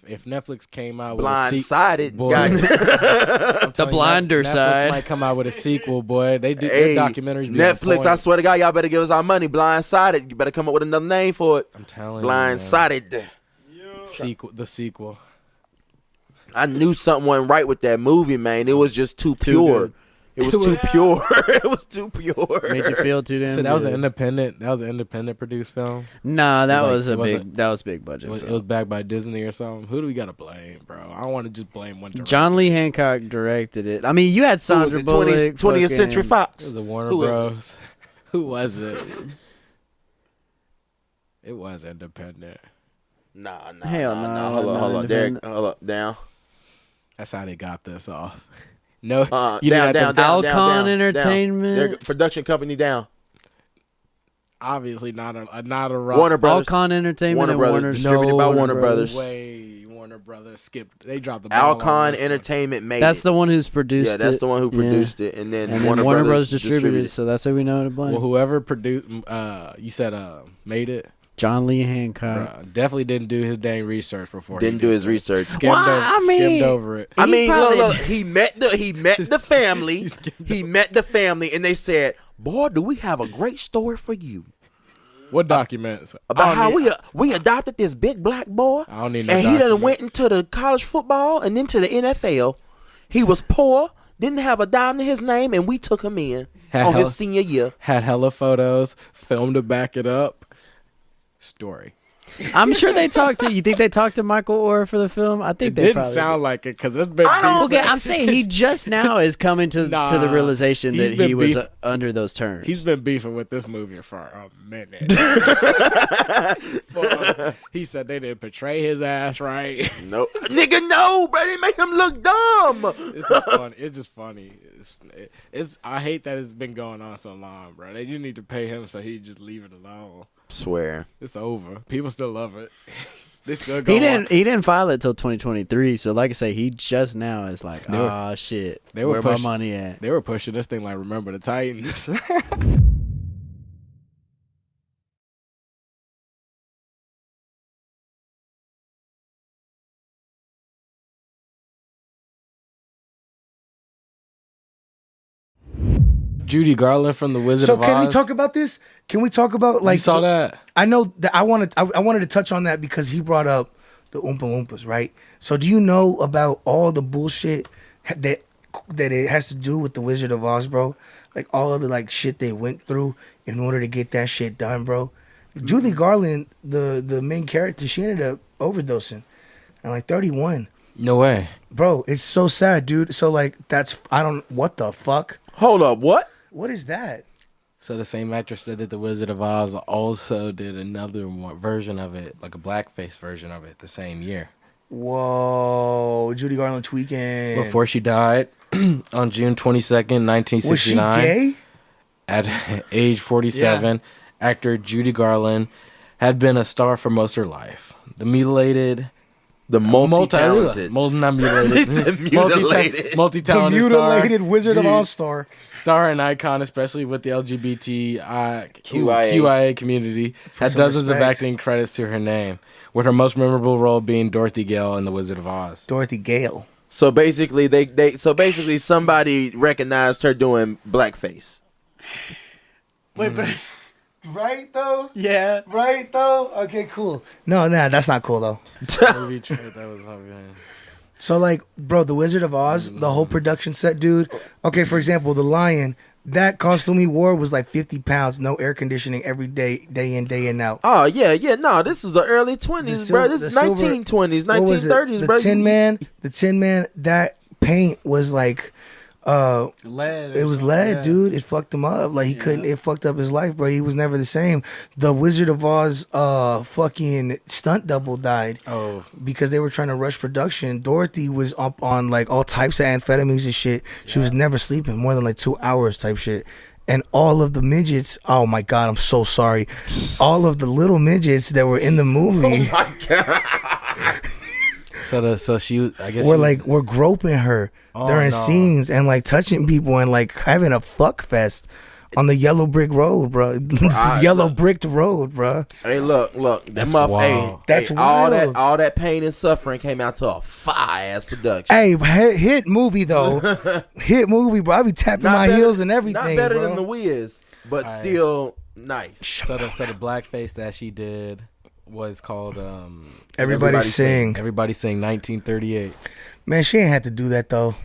if Netflix came out with Blindsided, boy, God. I'm The telling you, blinder Netflix side. might come out with a sequel, boy. They do Hey, their documentaries. Be Netflix, on I point. swear to God, y'all better give us our money. Blindsided. You better come up with another name for it. I'm telling you, man. Blindsided. The sequel. I knew something wasn't right with that movie, man. It was just too pure. good. It was too pure. It was too pure. Made you feel too damn So that was an good. independent. That was an independent produced film. Nah, that was like- a it big. wasn't- That was big budget. It was backed by Disney or something. Who do we gotta blame, bro? I don't want to just blame one director. John Lee Hancock directed it. I mean, you had Sandra Bullock. 20th Century fucking- Fox. It was a Warner Who is Bros. Who was it? It was independent. Nah. Hell no, Hold not up, Derek. independent. Hold up, down. That's how they got this off. No, down, you didn't have to- down, down, down, Alcon down, Entertainment. down. Their production company down. Obviously not a Warner Brothers. Alcon Entertainment Warner and Brothers. Warner Distributed by Warner Brothers. Way Warner Brothers skipped. They dropped the ball on Alcon this one. Entertainment made That's it. the one who's produced it. Yeah, that's the one who Yeah. produced it, and then And Warner Brothers distributed it. it. So that's how we know to blame. Well, whoever produced, you said made it. John Lee Hancock. Bruh, definitely didn't do his dang research before. Didn't he do did his that. research. Skimmed, Why? skimmed over it. I He mean, probably- look, he met the family. He met the family, and they said, "Boy, do we have a great story for you What documents? about how we adopted this big black boy, I don't need no and he done documents. went into the college football and then to the NFL. He was poor, didn't have a dime to his name, and we took him in on his senior year. Had hella photos, filmed to back it up. Story. I'm sure they talked to. You think they talked to Michael Orr for the film? I think It they didn't probably sound like it because it's been. Okay, I'm saying he just now is coming to the Nah, realization he's that been he was beef- under those terms. He's been beefing with this movie for a minute. He said they didn't portray his ass right. No, nigga, no, bro, they make him look dumb. It's just funny. It's just funny. It's. I hate that it's been going on so long, bro. They just need to pay him so he just leave it alone. Swear, it's over. People still love it. They still go. He didn't file it till 2023. So like I say, he just now is like, They were- oh shit, They were where pushing, my money at? They were pushing this thing like Remember the Titans. Judy Garland from The Wizard So of Oz. can we talk about this? Can we talk about like You saw that? I know that I wanted to touch on that because he brought up the Oompa Loompas, right? So do you know about all the bullshit that it has to do with the Wizard of Oz, bro? Like all of the like shit they went through in order to get that shit done, bro. Judy Garland, the main character, she ended up overdosing at like 31. No way. Bro, it's so sad, dude. So like what the fuck? Hold up, what? What is that? So the same actress that did The Wizard of Oz also did another version of it, like a blackface version of it, the same year. Whoa, Judy Garland tweaking. Before she died on June 22nd, 1969. Was she gay? At age 47, actor Judy Garland had been a star for most of her life. The multi-talented multi-talented mutilated star, Wizard of Oz star and icon, especially with the LGBTQIA QIA community, had some dozens of respect. acting credits to her name, with her most memorable role being Dorothy Gale in The Wizard of Oz. Dorothy Gale. So basically, they somebody recognized her doing blackface. Wait, but right though? Yeah. Right though? Okay, cool. No, that's not cool though. Movie trip, that was probably- So like, bro, the Wizard of Oz, the whole production set, dude. Okay, for example, the lion, that costume he wore was like 50 pounds, no air conditioning every day, day in, day in out. Oh yeah. No, this is the early 20s, bro. This is 1920s, 1930s, the bro. The Tin Man, that paint was like Lead. It was lead, dude. It fucked him up. Like he couldn't. It fucked up his life, bro. He was never the same. The Wizard of Oz, fucking stunt double died. Oh, because they were trying to rush production. Dorothy was up on like all types of amphetamines and shit. She was never sleeping more than like 2 hours type shit. And all of the midgets, oh my God, I'm so sorry. All of the little midgets that were in the movie. Oh my God. So she, I guess, we're groping her during scenes and like touching people and like having a fuck fest on the yellow brick road, bro. Yellow bricked road, bro. Hey, look, that That's muff. wild. Hey, all that pain and suffering came out to a fire ass production. Hey, hit movie though. Hit movie, bro. I be tapping my heels and everything. Not better bro. than the Wiz, but still nice. So the blackface that she did was called Everybody Sing. Everybody Sing 1938. Man, she ain't had to do that though.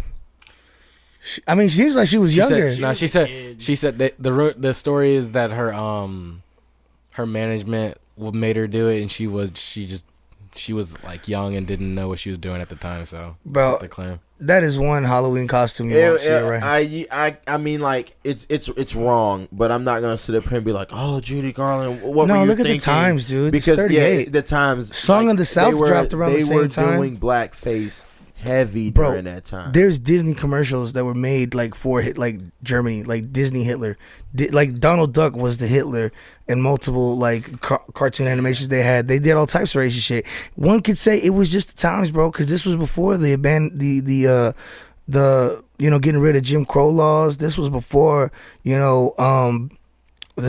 I mean, she seems like she was younger. She said that the story is that her management made her do it, and she was like young and didn't know what she was doing at the time. So, bro, the claim. That is one Halloween costume you won't see, right? I mean, like it's wrong, but I'm not gonna sit up here and be like, oh, Judy Garland, what no, were you look thinking? At the times, dude. Because it's 38. the times Song of the South dropped around the same time. They were doing blackface heavy during that time. There's Disney commercials that were made like for like Germany, like Disney Hitler. Like Donald Duck was the Hitler in multiple like cartoon animations they had. They did all types of racist shit. One could say it was just the times, bro, because this was before the getting rid of Jim Crow laws. This was before the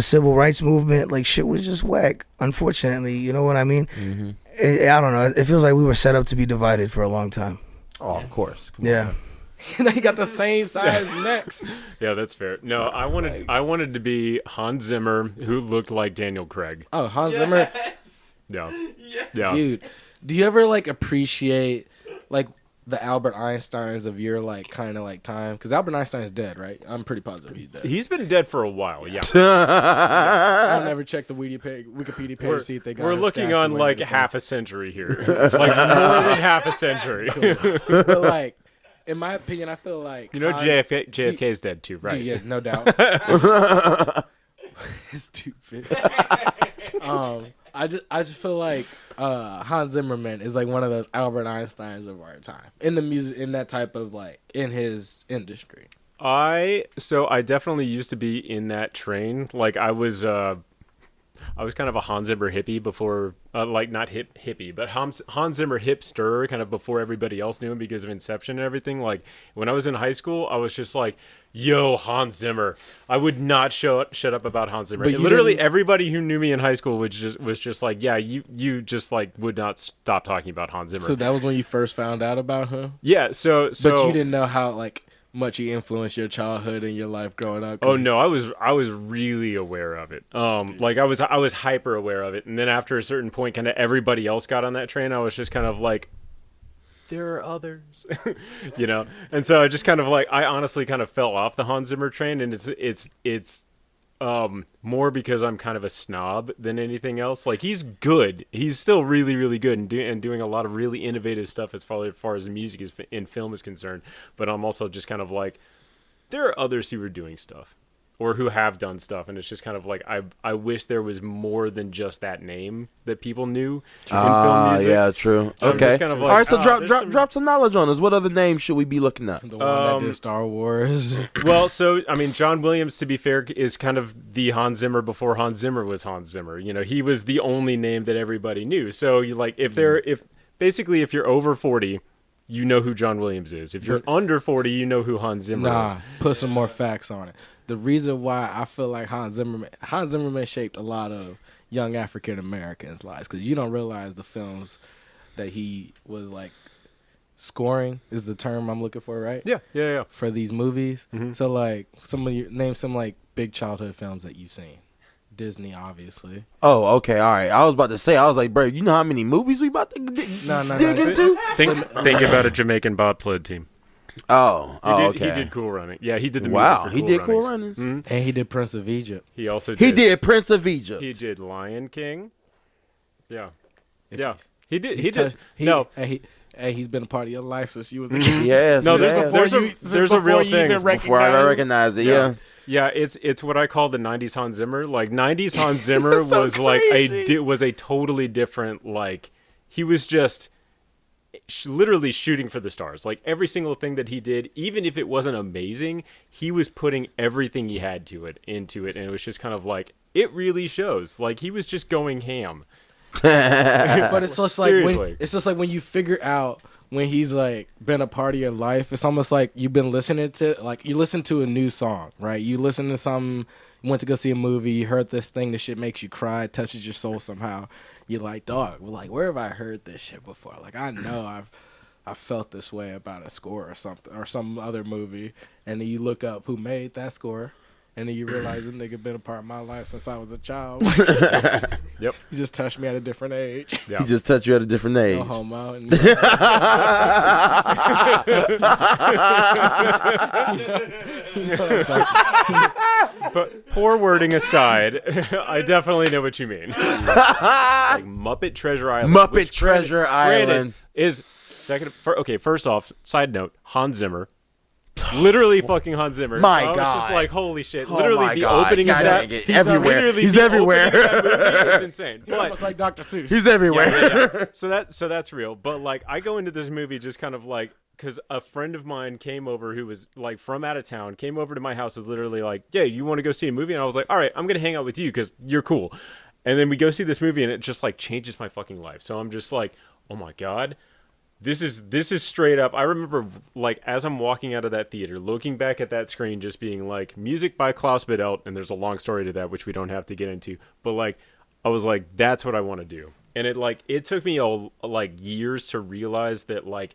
civil rights movement. Like shit was just whack. Unfortunately, you know what I mean. Mm-hmm. I don't know. It feels like we were set up to be divided for a long time. Oh, of course. Yeah. They got the same size necks. Yeah, that's fair. No, I wanted to be Hans Zimmer, who looked like Daniel Craig. Oh, Hans Zimmer. Yeah. Yes. Yeah. Dude, do you ever like appreciate like the Albert Einsteins of your like kind of like time? Because Albert Einstein's dead, right? I'm pretty positive he's dead. He's been dead for a while. Yeah. I'll never check the Wikipedia page to see if they got. We're looking on like half a century here, like more than half a century. Cool. But like, in my opinion, I feel like JFK is dead too, right? Yeah, no doubt. Stupid. I just feel like Hans Zimmerman is like one of those Albert Einsteins of our time in the music, in that type of like in his industry. I definitely used to be in that train. Like I was kind of a Hans Zimmer hippie before, like not hippie, but Hans Zimmer hipster kind of before everybody else knew him because of Inception and everything. Like when I was in high school, I was just like, yo, Hans Zimmer. I would not shut up about Hans Zimmer. Literally everybody who knew me in high school was just like, yeah, you just like would not stop talking about Hans Zimmer. So that was when you first found out about him? Yeah, so but you didn't know how like much he influenced your childhood and your life growing up. Oh no, I was really aware of it. Like I was hyper aware of it, and then after a certain point, kind of everybody else got on that train. I was just kind of like, there are others, you know. And so I just kind of like, I honestly kind of fell off the Hans Zimmer train, and it's more because I'm kind of a snob than anything else. Like he's good, he's still really really good and doing a lot of really innovative stuff as far as the music is in film is concerned. But I'm also just kind of like, there are others who are doing stuff or who have done stuff, and it's just kind of like I wish there was more than just that name that people knew in film music. Yeah, true. Okay. Kind of like, all right, so drop some knowledge on us. What other names should we be looking at? The one that did Star Wars. Well, so I mean, John Williams, to be fair, is kind of the Hans Zimmer before Hans Zimmer was Hans Zimmer. You know, he was the only name that everybody knew. So you like if you're over 40, you know who John Williams is. If you're under 40, you know who Hans Zimmer is. Put some more facts on it. The reason why I feel like Hans Zimmerman shaped a lot of young African Americans' lives, because you don't realize the films that he was like scoring is the term I'm looking for, right? Yeah. For these movies. Mm-hmm. So like name some like big childhood films that you've seen. Disney, obviously. Oh, okay, all right. I was about to say, I was like, bro, you know how many movies we about to dig into? Think about a Jamaican bobsled team. Okay. He did Cool Running. Yeah, he did the music Wow, for he did Cool Runnings. And he did Prince of Egypt. He also did Prince of Egypt. He did Lion King. Yeah. He did. He Hey, he's been a part of your life since you was a kid. Yes. No, there's a real you thing. even Before I recognized it, yeah. Yeah, it's what I call the '90s Hans Zimmer. Like '90s Hans Zimmer so was like crazy. was a totally different. Like he was just literally shooting for the stars. Like every single thing that he did, even if it wasn't amazing, he was putting everything he had into it, and it was just kind of like it really shows. Like he was just going ham. But it's just like Seriously. it's just like when you figure out when he's like been a part of your life, it's almost like you've been listening to, like you listen to a new song, right? You listen to something, you went to go see a movie, you heard this thing, this shit makes you cry, it touches your soul somehow. You're like, dog, like where have I heard this shit before? Like I know I've felt this way about a score or something or some other movie, and then you look up who made that score. And then you realize this nigga been a part of my life since I was a child. Yep. He just touched me at a different age. Yeah. He just touched you at a different age. No homo. And But poor wording aside, I definitely know what you mean. Like Muppet Treasure Island. Muppet which Treasure granted, Island is second. Okay, first off, side note, Hans Zimmer. Literally fucking Hans Zimmer. My I was just God. like, holy shit. Oh Literally my the God. opening God is that. dang it. Everywhere. Literally He's the everywhere. opening of that movie is insane. He's almost like Dr. Seuss. He's everywhere. Yeah. So that's real. But like I go into this movie just kind of like because a friend of mine came over who was like from out of town, came over to my house, was literally like, yeah, you want to go see a movie? And I was like, all right, I'm gonna hang out with you because you're cool. And then we go see this movie and it just like changes my fucking life. So I'm just like, oh my God. This is straight up. I remember like as I'm walking out of that theater, looking back at that screen, just being like, music by Klaus Badelt, and there's a long story to that which we don't have to get into. But like, I was like, that's what I want to do. And it took me like years to realize that like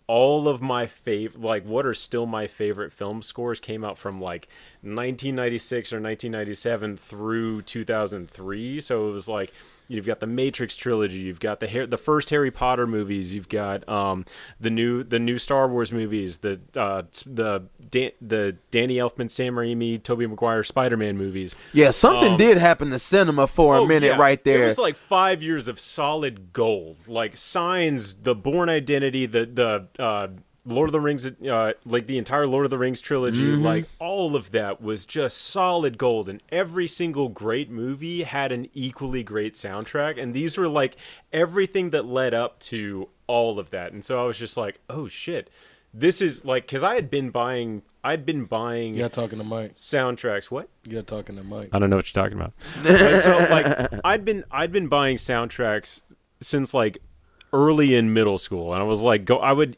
all of my what are still my favorite film scores came out from like 1996 or 1997 through 2003. So it was like you've got the Matrix trilogy, you've got the first Harry Potter movies, you've got the new Star Wars movies, the Danny Elfman, Sam Raimi, Tobey Maguire Spider-Man movies. Yeah, something did happen to cinema for a minute right there. It was like 5 years of solid gold, like Signs, The Bourne Identity, the Lord of the Rings, like the entire Lord of the Rings trilogy, like all of that was just solid gold, and every single great movie had an equally great soundtrack, and these were like everything that led up to all of that. And so I was just like, oh shit, this is like, because I'd been buying You got talking to Mike. soundtracks. What? You got talking to Mike. I don't know what you're talking about. And so like I'd been buying soundtracks since like early in middle school, and I was like, I would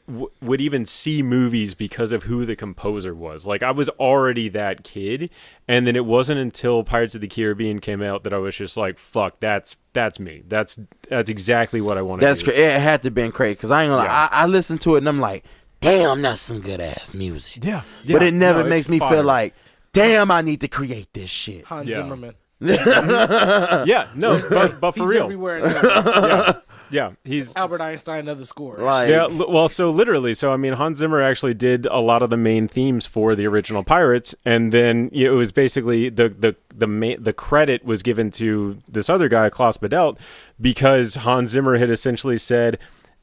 even see movies because of who the composer was. Like I was already that kid, and then it wasn't until Pirates of the Caribbean came out that I was just like, fuck, that's me. That's exactly what I want to do. It had to have been crazy because I ain't gonna lie. I listened to it and I'm like, damn, that's some good ass music. Yeah. But it never makes me fire. feel like, damn, I need to create this shit. Hans Zimmerman. Yeah, no, but for He's real. everywhere now. Yeah, he's Albert Einstein of the score. Yeah, well, so literally, I mean, Hans Zimmer actually did a lot of the main themes for the original Pirates, and then it was basically the credit was given to this other guy, Klaus Badelt, because Hans Zimmer had essentially said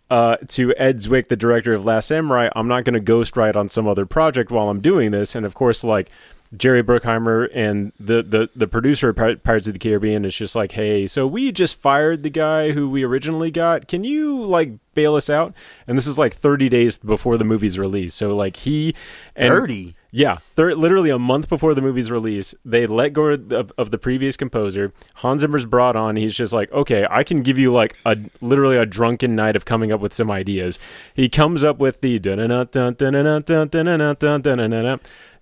to Ed Zwick, the director of Last Samurai, I'm not going to ghostwrite on some other project while I'm doing this, and of course, like Jerry Bruckheimer and the producer of Pirates of the Caribbean is just like, hey, so we just fired the guy who we originally got. Can you like bail us out? And this is like 30 days before the movie's release. So like 30? Yeah, literally a month before the movie's release, they let go of the previous composer. Hans Zimmer's brought on. He's just like, okay, I can give you like literally a drunken night of coming up with some ideas. He comes up with the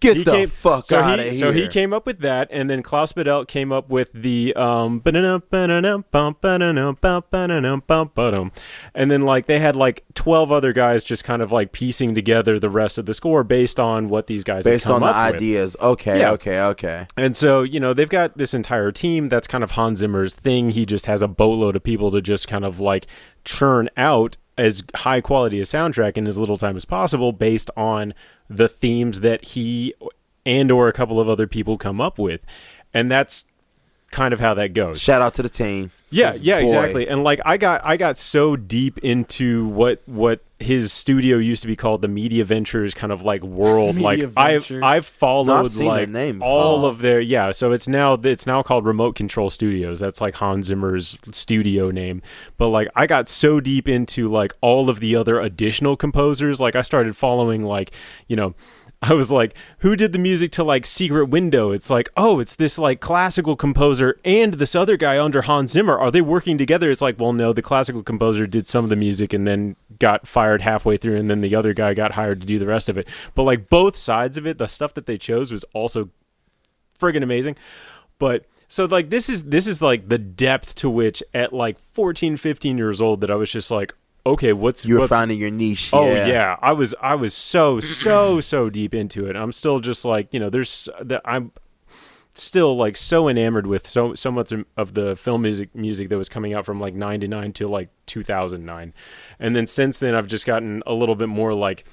Get the fuck out of here. So he came up with that, and then Klaus Badelt came up with the and then like they had like 12 other guys just kind of like piecing together the rest of the score based on what these guys based had come on up the with. ideas. Okay, Yeah. okay. And so, they've got this entire team that's kind of Hans Zimmer's thing. He just has a boatload of people to just kind of like churn out as high quality a soundtrack in as little time as possible based on the themes that he and or a couple of other people come up with. And that's kind of how that goes. Shout out to the team. Yeah, His yeah, boy. exactly. And like I got so deep into what his studio used to be called, the Media Ventures kind of like world. Media like Ventures. I've followed No, I've seen like that name all before. of their so it's now called Remote Control Studios. That's like Hans Zimmer's studio name. But like I got so deep into like all of the other additional composers, like I started following like, you know, I was like, who did the music to like Secret Window? It's like, oh, it's this like classical composer and this other guy under Hans Zimmer. Are they working together? It's like, well, no, the classical composer did some of the music and then got fired halfway through, and then the other guy got hired to do the rest of it. But like both sides of it, the stuff that they chose was also friggin' amazing. But so like this is like the depth to which at like 14, 15 years old that I was just like, okay, You're finding your niche. Oh yeah, I was so deep into it. I'm still just like, you know, I'm still like so enamored with so much of the film music that was coming out from like 99 to like 2009, and then since then I've just gotten a little bit more like.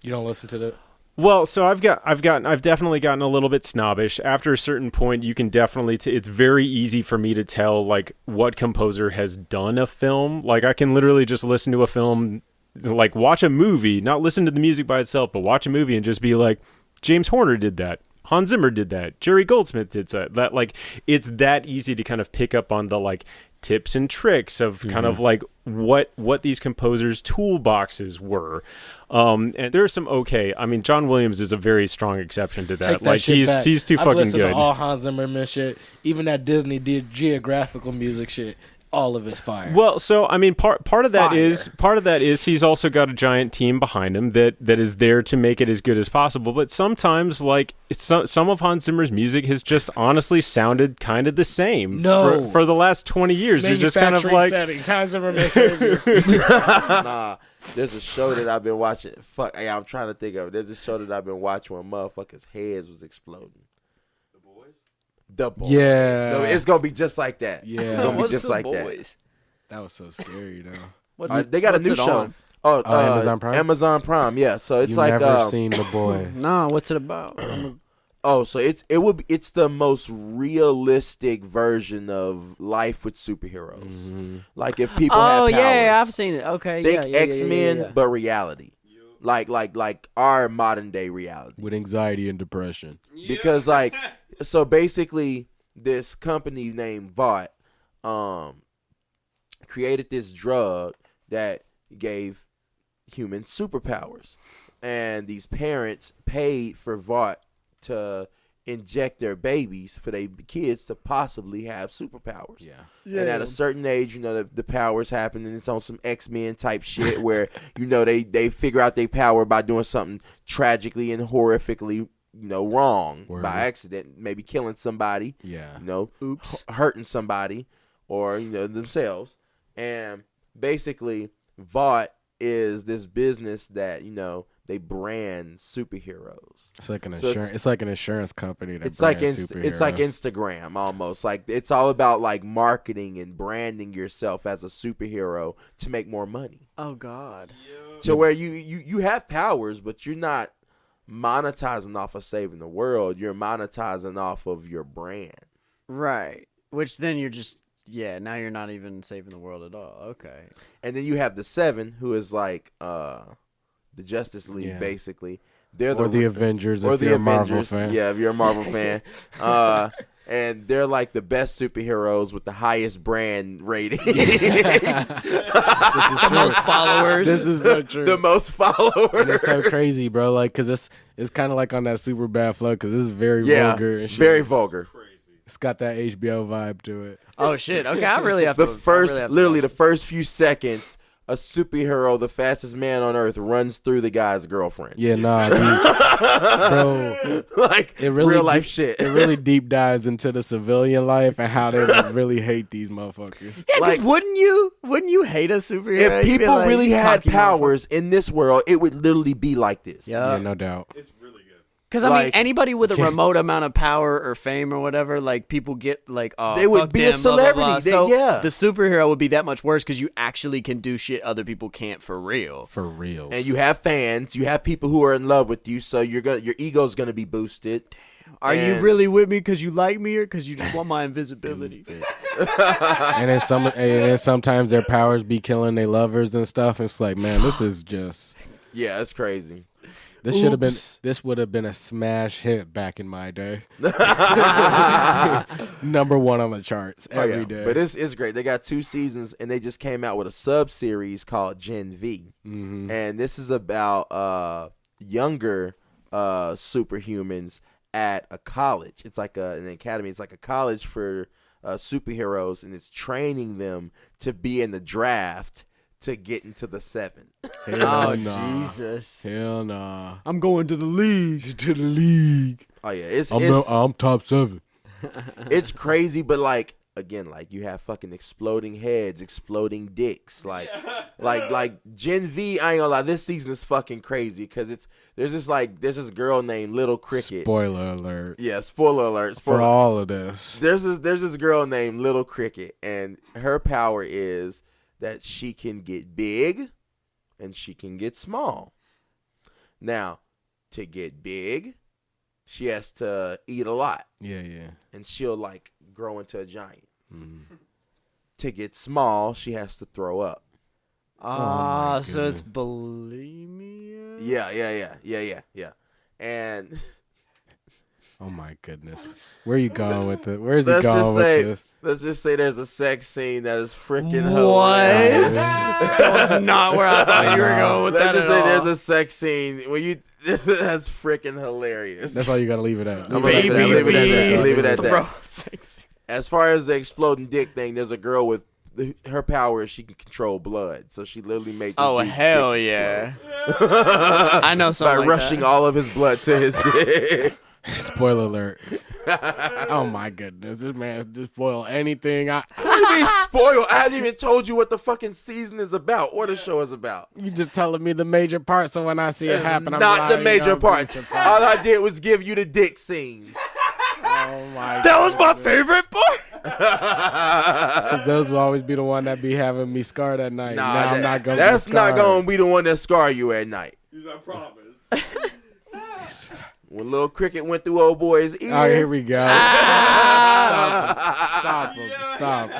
You don't listen to the. Well, so I've definitely gotten a little bit snobbish. After a certain point, you can definitely it's very easy for me to tell like what composer has done a film. Like I can literally just listen to a film, like watch a movie, not listen to the music by itself, but watch a movie and just be like, James Horner did that. Hans Zimmer did that. Jerry Goldsmith did that. That like it's that easy to kind of pick up on the like tips and tricks of kind of like what these composers' toolboxes were. And there are some I mean, John Williams is a very strong exception to that. Take that Like shit back. he's too I've fucking listened good. to all Hans Zimmerman shit, even that Disney did geographical music shit. All of it's fire. Well, so I mean, part of that is he's also got a giant team behind him that is there to make it as good as possible. But sometimes, like some of Hans Zimmer's music has just honestly sounded kind of the same. No. For the last 20 years, you're just kind of like settings. Hans Zimmerman savior. Nah, there's a show that I've been watching. I'm trying to think of it. There's a show that I've been watching when motherfuckers' heads was exploding. The Boys. Yeah. No, it's gonna be just like that. Yeah. It's gonna be What's just The like Boys? That was so scary though. They got a new show. Oh, Amazon Prime? Amazon Prime, yeah. So it's You like never seen The Boys. No, what's it about? Oh, so it's the most realistic version of life with superheroes. Mm-hmm. Like if people have powers. yeah, I've seen it. Okay, Think yeah, X-Men, yeah. but reality. Like our modern day reality. With anxiety and depression. Because like so basically this company named Vought created this drug that gave humans superpowers. And these parents paid for Vought to inject their babies for their kids to possibly have superpowers. Yeah. And at a certain age, you know, the powers happen, and it's on some X-Men type shit where, you know, they figure out their power by doing something tragically and horrifically, you know, wrong by accident, maybe killing somebody, you know, hurting somebody or, you know, themselves. And basically, Vought is this business that, you know, they brand superheroes. It's like it's like an insurance company that it's like brands it's like superheroes. Instagram almost. Like it's all about like marketing and branding yourself as a superhero to make more money. Oh God. So where you have powers, but you're not monetizing off of saving the world. You're monetizing off of your brand. Right. Which then you're just now you're not even saving the world at all. Okay. And then you have the Seven, who is like the Justice League, basically. They're the Avengers, or if the you're a Marvel Avengers. fan. Yeah, if you're a Marvel fan. And they're like the best superheroes with the highest brand rating. The most followers. This is so true. The most followers. And it's so crazy, bro. Like, cause it's kind of like on that super bad flow, cause this is very vulgar and shit. Very vulgar. It's got that HBO vibe to it. Oh shit. Okay, I really have the to. The first few seconds, a superhero, the fastest man on earth, runs through the guy's girlfriend. Yeah, nah, dude. Bro, like it really real life shit. It really deep dives into the civilian life and how they really hate these motherfuckers. Yeah, because wouldn't you hate a superhero? If You'd be people like, really had cocky powers in this world, it would literally be like this. Yeah, no doubt. Because I mean, anybody with a remote amount of power or fame or whatever, like people get like, oh, they would fuck be them, a celebrity. Blah, blah, blah. They- So yeah. the superhero would be that much worse because you actually can do shit other people can't for real. For real. And you have fans, you have people who are in love with you, so your ego's gonna be boosted. Are you And- really with me because you like me or because you just want my invisibility? And then sometimes their powers be killing their lovers and stuff. It's like, man, this is just. Yeah, it's crazy. This should have been. This would have been a smash hit back in my day. Number one on the charts every day. But it's great. They got 2 seasons, and they just came out with a sub series called Gen V, and this is about younger superhumans at a college. It's like an academy. It's like a college for superheroes, and it's training them to be in the draft to get into the 7. Oh, Jesus. Hell nah. I'm going to the league. To the league. Oh yeah, I'm top 7. It's crazy, but like again, like you have fucking exploding heads, exploding dicks, like Gen V. I ain't gonna lie, this season is fucking crazy because there's this girl named Little Cricket. Spoiler alert. Yeah, spoiler alert. For all of this. There's this girl named Little Cricket, and her power is that she can get big and she can get small. Now, to get big, she has to eat a lot. Yeah. And she'll like grow into a giant. To get small, she has to throw up. So it's bulimia? Yeah. And oh my goodness. Where are you going with it? Where's he going with this? Let's just say there's a sex scene that is freaking What? hilarious. That was not where I thought you were going with that Let's just at say all. there's a sex scene where you that's freaking hilarious. That's all you gotta leave it at. I'm gonna leave it at that. Bro, As far as the exploding dick thing, there's a girl with her power is she can control blood, so she literally made. This dude's hell dick yeah! explode. I know something by like rushing that. all of his blood to his dick. Spoiler alert. Oh my goodness. This man just spoil anything. What do you mean spoil? I haven't even told you what the fucking season is about or the show is about. You just telling me the major parts, so when I see it happen, I'm not the major parts. parts. All I did was give you the dick scenes. Oh my That was my favorite part. Those will always be the one that be having me scarred at night. Nah, I'm not gonna that's be not scarred. gonna be the one that scar you at night. I promise. When Lil Cricket went through old boy's ear. Oh, here we go. Stop.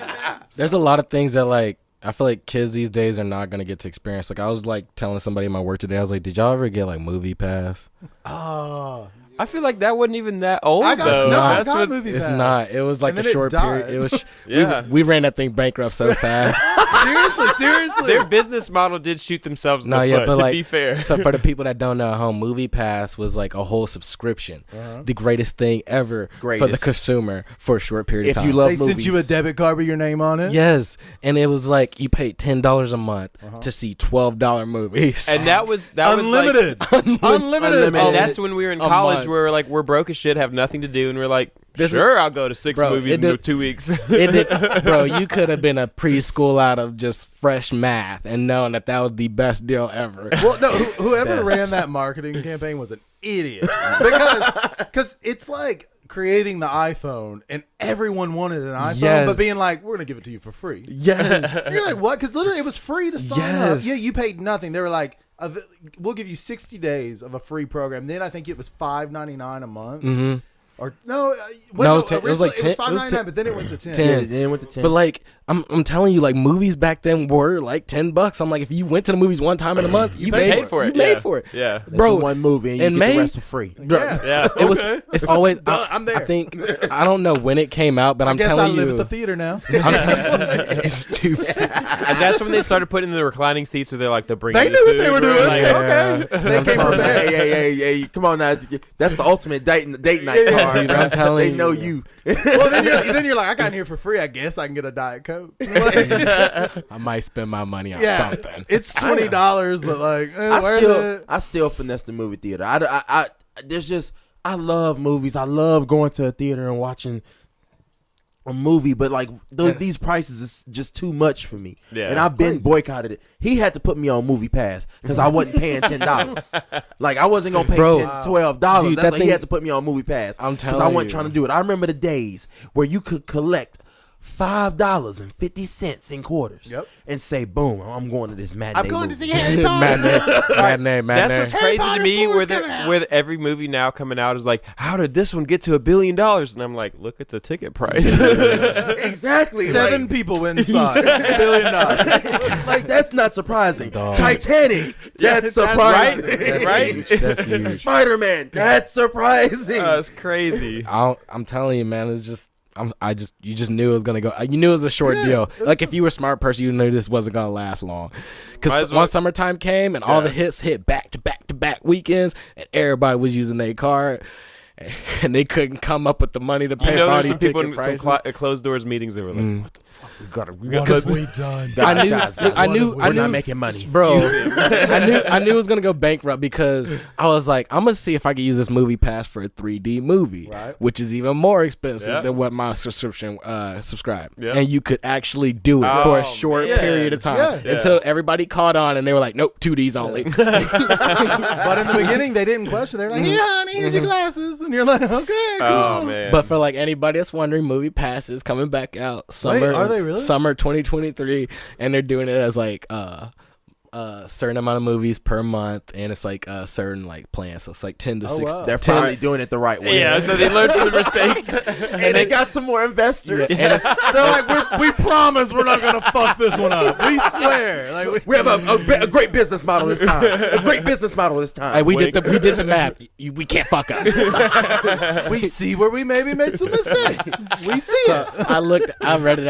There's a lot of things that like I feel like kids these days are not gonna get to experience. Like I was like telling somebody in my work today, I was like, did y'all ever get like Movie Pass? I feel like that wasn't even that old. I got- though. no, I That's got what's- Movie It's Pass. not. It was like And a then it short period. died. It was Yeah. we ran that thing bankrupt so fast. Seriously, their business model did shoot themselves in No, the yeah, foot. but To like, be fair, so for the people that don't know, home Movie Pass was like a whole subscription, the greatest thing ever for the Greatest. consumer for a short period of time. They sent you a debit card with your name on it. Yes, and it was like you paid $10 a month to see $12 movies, and that was Unlimited. Unlimited. And that's when we were in A college, month. where like we're broke as shit, have nothing to do, and we're like, This is- sure, I'll go to 6 Bro, movies it in did- 2 weeks. It did, bro. You could have been a preschool out of just fresh math and known that was the best deal ever. Well, no, whoever ran that marketing campaign was an idiot because it's like creating the iPhone and everyone wanted an iPhone, Yes. but being like, we're gonna give it to you for free. Yes. And you're like, what? Because literally, it was free to sign up. Yes. Yeah, you paid nothing. They were like, we'll give you 60 days of a free program. Then I think it was $5.99 a month. Mm-hmm. Or no, No, it was 10 it was like 10 It was $5.99, but then it went to 10. Yeah, then it went to 10. But like I'm telling you, like movies back then were like $10. I'm like, if you went to the movies one time in a month, you paid for it. You Yeah. paid for it. Yeah. Bro. That's one movie and you in get May, the rest for free. Bro, Yeah. It was. Okay. It's always. I'm there. I think I don't know when it came out, but I I'm guess telling I live you, at the theater now. I'm telling you, it's stupid. And that's when they started putting the reclining seats, where they're like, they're bringing. They you knew the what they food. were We're doing. like, Yeah. okay. They came prepared. Hey, come on now. That's the ultimate date night card. Dude, bro. I'm telling they you. know you. Well, then you're like, I got in here for free. I guess I can get a Diet Coke. I might spend my money on something. It's $20, but like, I still finesse the movie theater. I love movies. I love going to a theater and watching a movie, but like these prices is just too much for me. Yeah. And I've been boycotted it. He had to put me on Movie Pass because I wasn't paying $10. Like I wasn't gonna pay Bro, $12. dude, That's that why thing- he had to put me on Movie Pass. I'm because I telling wasn't you. trying to do it. I remember the days where you could collect $5.50 in quarters. Yep. And say, boom, I'm going to this matinee. I'm going to movie. see Harry Potter. Matinee. That's what's Harry crazy to Potter me, 4 where is coming out. where every movie now coming out is like, how did this one get to $1 billion? And I'm like, look at the ticket price. Exactly. 7 people went inside. $1 billion. Like, that's not surprising. Dog. Titanic, that's surprising. Right? That's huge. Spider-Man, that's surprising. That's crazy. I'm telling you, man. It's just. You just knew it was gonna go. You knew it was a short deal. Like if you were a smart person, you knew this wasn't gonna last long. Because once summertime came and all the hits hit back to back to back weekends, and everybody was using their card, and they couldn't come up with the money to pay for all there's these some people ticket in prices. some closed doors meetings. They were like, "What the fuck? We got What have we done? I knew we're not making money, bro. I knew it was gonna go bankrupt because I was like, I'm gonna see if I can use this movie pass for a 3D movie, Right. which is even more expensive than what my subscription subscribe, and you could actually do it for a short period of time until everybody caught on and they were like, nope, 2Ds only. But in the beginning, they didn't question. They're like, "Here, honey, here's your glasses," and you're like, "Okay, cool." oh man. But for like anybody that's wondering, Movie Pass is coming back out summer. are they really? Summer 2023, and they're doing it as like a certain amount of movies per month, and it's like a certain like plan. So it's like 10 to 60. wow. They're finally doing it the right way. Yeah, so they learned from the mistakes. And they got some more investors. Yeah, and They're like, we promise we're not gonna fuck this one up. We swear. Like We have a great business model this time. A great business model this time. Hey, we did the math. We can't fuck up. we see where we maybe made some mistakes. We see So it. I read it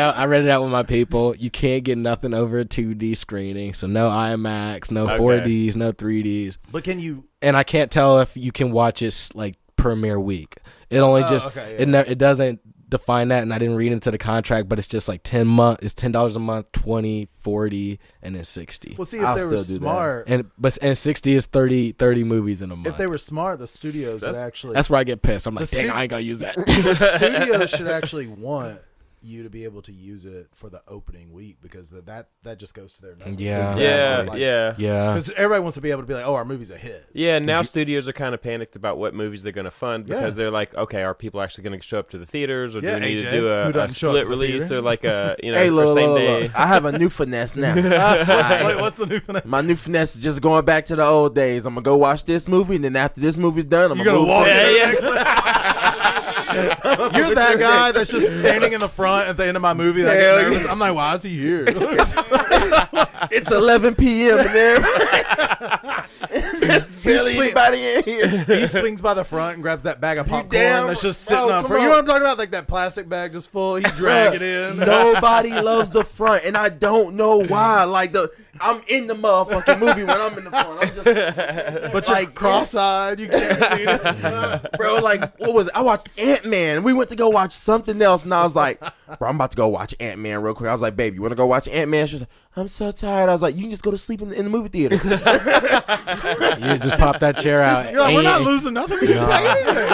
out with my people. You can't get nothing over a 2D screening. So no IMAX, no 4Ds, no 3Ds. But can you? And I can't tell if you can watch it like premiere week. It only it doesn't define that, and I didn't read into the contract, but it's just like it's $10 a month, 20, 40, and then 60. Well, see, if they were smart, and 60 is 30 movies in a month. if they were smart, the studios would actually. That's where I get pissed. I'm like, dang, I ain't gonna use that. The studio should actually want you to be able to use it for the opening week because that just goes to their numbers. Yeah. Because everybody wants to be able to be like, oh, our movie's a hit. Yeah, now studios are kind of panicked about what movies they're going to fund because they're like, okay, are people actually going to show up to the theaters, or do we need to do a split release or like a same day? I have a new finesse now. What's the new finesse? My new finesse is just going back to the old days. I'm gonna go watch this movie, and then after this movie's done, I'm gonna walk in. You're that guy that's just standing in the front at the end of my movie. That I get nervous. I'm like, why is he here? It's 11 p.m. and there's barely anybody in here. He swings by the front and grabs that bag of popcorn that's just sitting up front. You know what I'm talking about? Like that plastic bag just full. He drag it in. Nobody loves the front, and I don't know why. Like I'm in the motherfucking movie when I'm in the front. I'm just, but you're cross-eyed. You can't see it, bro. Like what was it? I watched Ant-Man. We went to go watch something else, and I was like, bro, I'm about to go watch Ant-Man real quick. I was like, babe, you want to go watch Ant-Man? She was like, I'm so tired. I was like, you can just go to sleep in the movie theater. You just pop that chair out. You're like, we're not losing nothing. We just pay anything.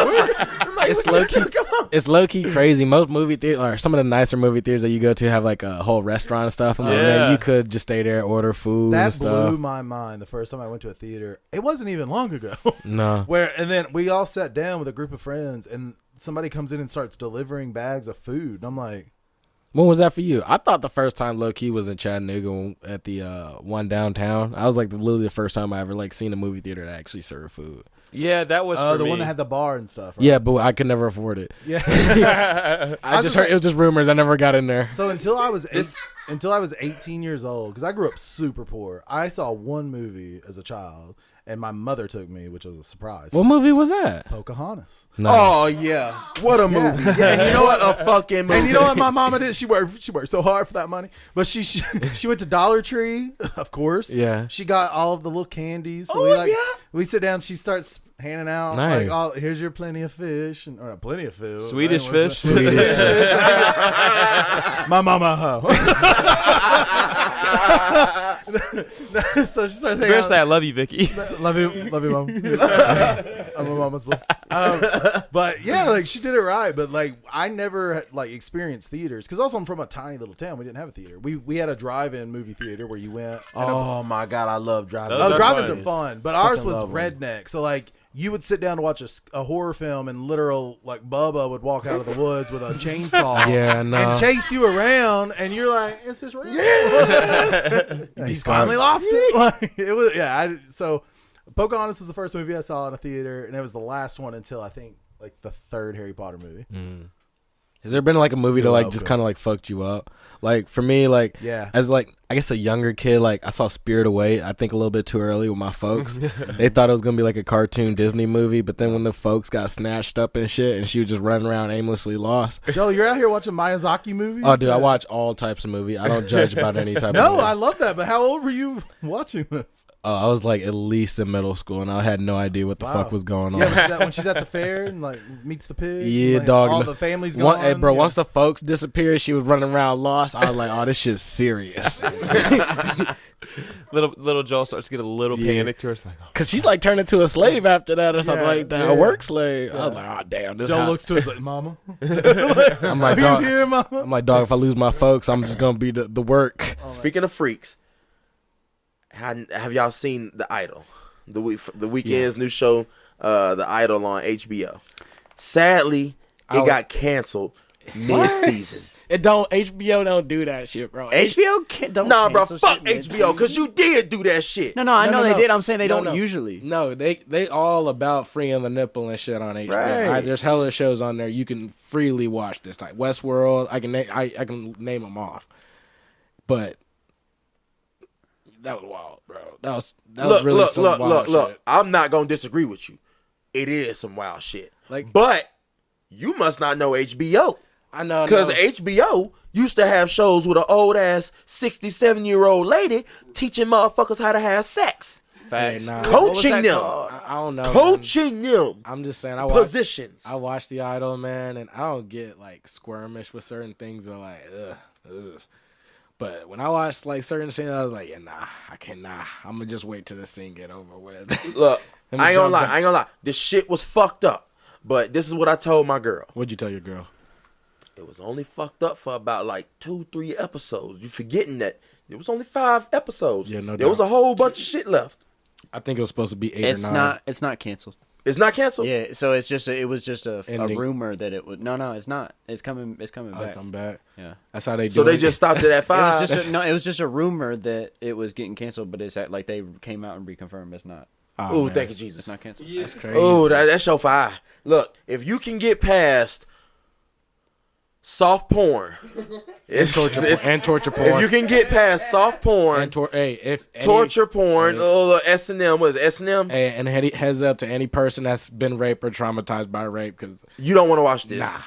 It's low key crazy. Most movie theaters, or some of the nicer movie theaters that you go to, have like a whole restaurant and stuff. I'm like, man, you could just stay there, order food. That and stuff. blew my mind the first time I went to a theater. It wasn't even long ago. No. And then we all sat down with a group of friends, and somebody comes in and starts delivering bags of food, and I'm like, when was that for you? I thought the first time low key was in Chattanooga at the one downtown. I was like literally the first time I ever like seen a movie theater that actually served food. Yeah, that was for the me. one that had the bar and stuff. Right? Yeah, but I could never afford it. Yeah, I just heard it was just rumors. I never got in there. So until I was 18 years old, because I grew up super poor, I saw one movie as a child, and my mother took me, which was a surprise. What movie was that? Pocahontas. No. Oh yeah, what a movie! Yeah, and you know what? A fucking movie. And you know what my mama did? She worked so hard for that money, but she went to Dollar Tree, of course. Yeah. She got all of the little candies. So we sit down. She starts handing out Nice. like, here's your plenty of fish, or not plenty of food. Swedish right? fish. Swedish fish. My mama hoe. So she starts saying, I love you, Vicky. Love you, mom. I'm a mama's boy. But yeah, like she did it right. But like I never like experienced theaters because also I'm from a tiny little town. We didn't have a theater. We had a drive-in movie theater where you went. Oh my god, I love drive-ins. Drive-ins are fun, but ours was redneck. So like you would sit down to watch a horror film, and literal like Bubba would walk out of the woods with a chainsaw, and chase you around, and you're like, "Is this real?" Yeah. He's finally lost it. Like, it was, so Pocahontas was the first movie I saw in a theater, and it was the last one until I think like the third Harry Potter movie. Has there been like a movie that like just kind of like fucked you up? Like for me, like as like I guess a younger kid, like I saw Spirit Away. I think a little bit too early with my folks. They thought it was gonna be like a cartoon Disney movie, but then when the folks got snatched up and shit, and she was just running around aimlessly lost. Joe, you're out here watching Miyazaki movies? Oh, dude, I watch all types of movies. I don't judge about any type. No, of I love that. But how old were you watching this? I was like at least in middle school, and I had no idea what the fuck was going on. Yeah, when she's at the fair and like meets the pig. Yeah, like, dog. All the family's gone. Hey, bro, once the folks disappeared, she was running around lost. I was like, oh, this shit's serious. Little Joel starts to get a little panicked. Like, cause she's like turned into a slave after that or something like that, a work slave. I was like, oh damn, this. Joel looks to us like, Mama. I'm like, dog. Are you here, Mama? I'm like, dog. If I lose my folks, I'm just gonna be the work. Speaking of freaks, have y'all seen The Idol? The Weeknd's new show, The Idol on HBO. Sadly, it got canceled mid-season. HBO don't do that shit, bro. HBO can't. Don't nah, bro. cancel Fuck shit, HBO, because you did do that shit. No, I know they did. I'm saying they don't usually. No, they all about freeing the nipple and shit on HBO. Right. There's hella shows on there you can freely watch this type. Westworld, I can name them off, but that was wild, bro. That was really some wild shit. I'm not gonna disagree with you. It is some wild shit. But you must not know HBO. I know, because HBO used to have shows with an old ass 67-year-old lady teaching motherfuckers how to have sex. Facts. Coaching them. I don't know. Coaching them. I'm just saying. Positions. I watched The Idol, man, and I don't get like squirmish with certain things. Or like, ugh. But when I watched like certain scenes, I was like, yeah, nah, I cannot. I'm gonna just wait till the scene get over with. Look, I ain't gonna lie. This shit was fucked up. But this is what I told my girl. What'd you tell your girl? It was only fucked up for about like 2-3 episodes. You forgetting that it was only 5 episodes. Yeah, no doubt. There was a whole bunch of shit left. I think it was supposed to be 8 or 9. It's not canceled. It's not canceled. Yeah, so it was just a rumor that it would. No, it's not. It's coming. It's coming back. Come back. Yeah, that's how they do. So they just stopped it at 5. It was just a rumor that it was getting canceled, but it's like they came out and reconfirmed it's not. Oh, thank you, Jesus. It's not canceled. Yeah. That's crazy. Oh, that's show 5. Look, if you can get past soft porn and torture porn, if you can get past soft porn and torture porn, S&M, what is it, S&M? Hey, and heads up to any person that's been raped or traumatized by rape, because you don't want to watch this. Nah.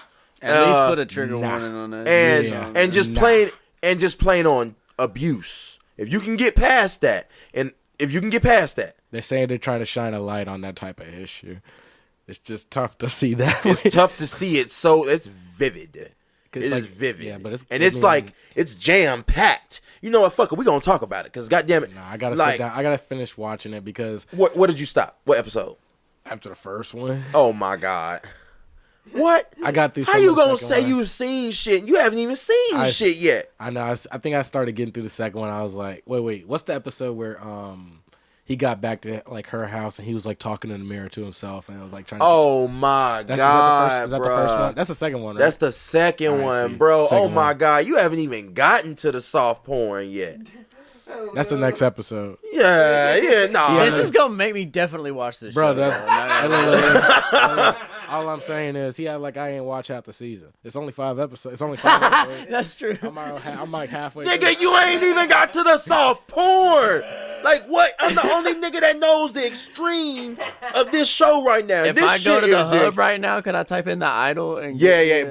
At least put a trigger warning on that. And just plain on abuse. If you can get past that, they're saying they're trying to shine a light on that type of issue. It's just tough to see that. It's tough to see it. So it's vivid. It is vivid. Yeah, but it's jam packed. You know what? Fuck it. We gonna talk about it because goddamn it. Nah, I gotta sit down. I gotta finish watching it because. What did you stop? What episode? After the first one. Oh my god. What? I got through. How you gonna say you've seen shit? You haven't even seen shit yet. I know. I think I started getting through the second one. I was like, wait. What's the episode where he got back to like her house and he was like talking in the mirror to himself and it was like trying to. Oh my god! Is that the first one? That's the second one, right? That's the second one, bro. Oh my god! You haven't even gotten to the soft porn yet. That's the next episode. Yeah, nah. This is gonna make me definitely watch this bro, show. All I'm saying is he had like I ain't watch half the season. It's only 5 episodes. It's only 5 episodes. That's true. I'm like halfway. Nigga, you ain't even got to the soft porn. Like what? I'm the only nigga that knows the extreme of this show right now. If this I go to shit the is hub right now, could I type in The Idol? And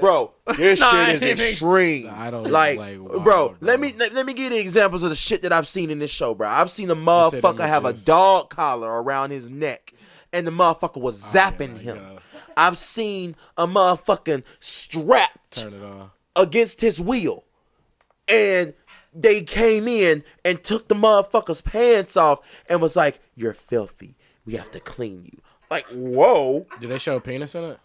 bro. This shit is extreme. The Idol is like wild, bro, let me give you examples of the shit that I've seen in this show, bro. I've seen a motherfucker have a dog collar around his neck, and the motherfucker was zapping him. I've seen a motherfucking strapped against his wheel, and they came in and took the motherfucker's pants off and was like, "You're filthy. We have to clean you." Like, whoa. Did they show penis in it?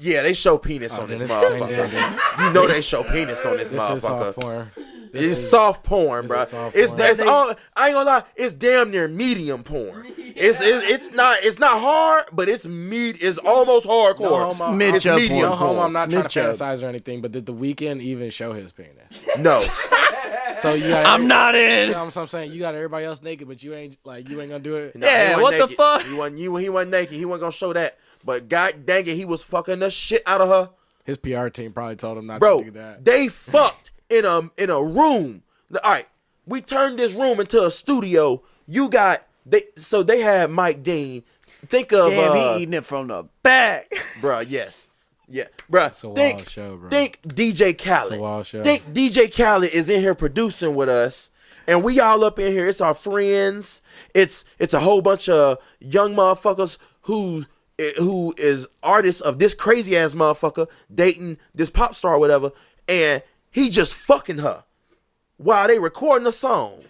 Yeah, they show penis on this motherfucker. You know they show penis on this motherfucker. Is soft porn. It's soft porn, bro. It's all. I ain't gonna lie. It's damn near medium porn. It's not hard, but it's almost hardcore. No, it's medium porn. I'm not trying to fantasize or anything, but did The Weeknd even show his penis? No. So you got. I'm not in. You know what I'm saying? You got everybody else naked, but you ain't gonna do it. No, yeah, what naked. the fuck? He wasn't naked. He wasn't gonna show that. But god dang it, he was fucking the shit out of her. His PR team probably told him not Bro, to do that. They fucked in a room. All right, we turned this room into a studio. So they had Mike Dean. Think of he eating it from the back, bro. Yes, yeah, bro. It's a wild show, bro. Think DJ Khaled. It's a wild show. Think DJ Khaled is in here producing with us, and we all up in here. It's our friends. It's a whole bunch of young motherfuckers who is artists of this crazy ass motherfucker dating this pop star or whatever, and he just fucking her while they recording a song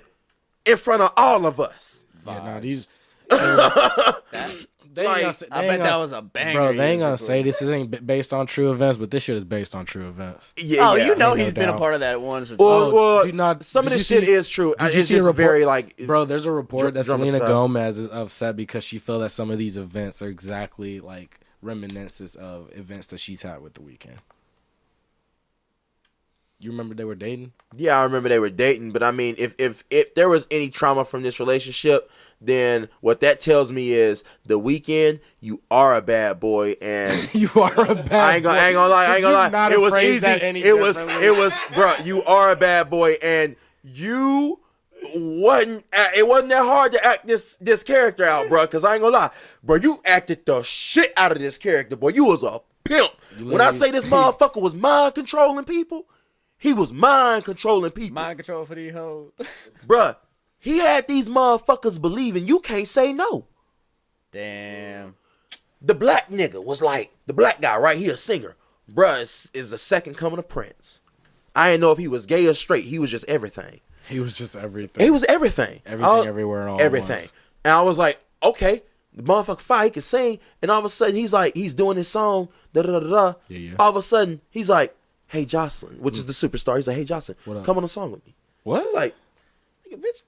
in front of all of us. Yeah, no, these. I bet that was a banger. Bro, they ain't gonna say this ain't based on true events, but this shit is based on true events. Yeah, you know ain't he's been a part of that once. Some of this shit is true. Did you it's see a just report? very like, bro, there's a report that Selena dramatized. Gomez is upset because she feel that some of these events are exactly like reminiscences of events that she's had with The Weeknd. You remember they were dating? Yeah, I remember they were dating, but I mean, if there was any trauma from this relationship, then what that tells me is The Weeknd, you are a bad boy, and you are a bad boy. I ain't gonna lie. It was easy. It was, bro. You are a bad boy, and you wasn't. It wasn't that hard to act this character out, bro. Because I ain't gonna lie, bro. You acted the shit out of this character, boy. You was a pimp. When I say this motherfucker was mind controlling people. He was mind controlling people. Mind control for these hoes. Bruh, he had these motherfuckers believing you can't say no. Damn. The black nigga was like, the black guy, right? He a singer. Bruh is the second coming of Prince. I didn't know if he was gay or straight. He was just everything. He was just everything. He was everything. Everything, everywhere, and all everything. at once. And I was like, okay, the motherfucker fire, he can sing. And all of a sudden, he's doing his song, da-da-da-da. Yeah. All of a sudden, he's like, hey, Jocelyn, which is the superstar. He's like, hey, Jocelyn, come on a song with me. What? It's like, nigga, bitch,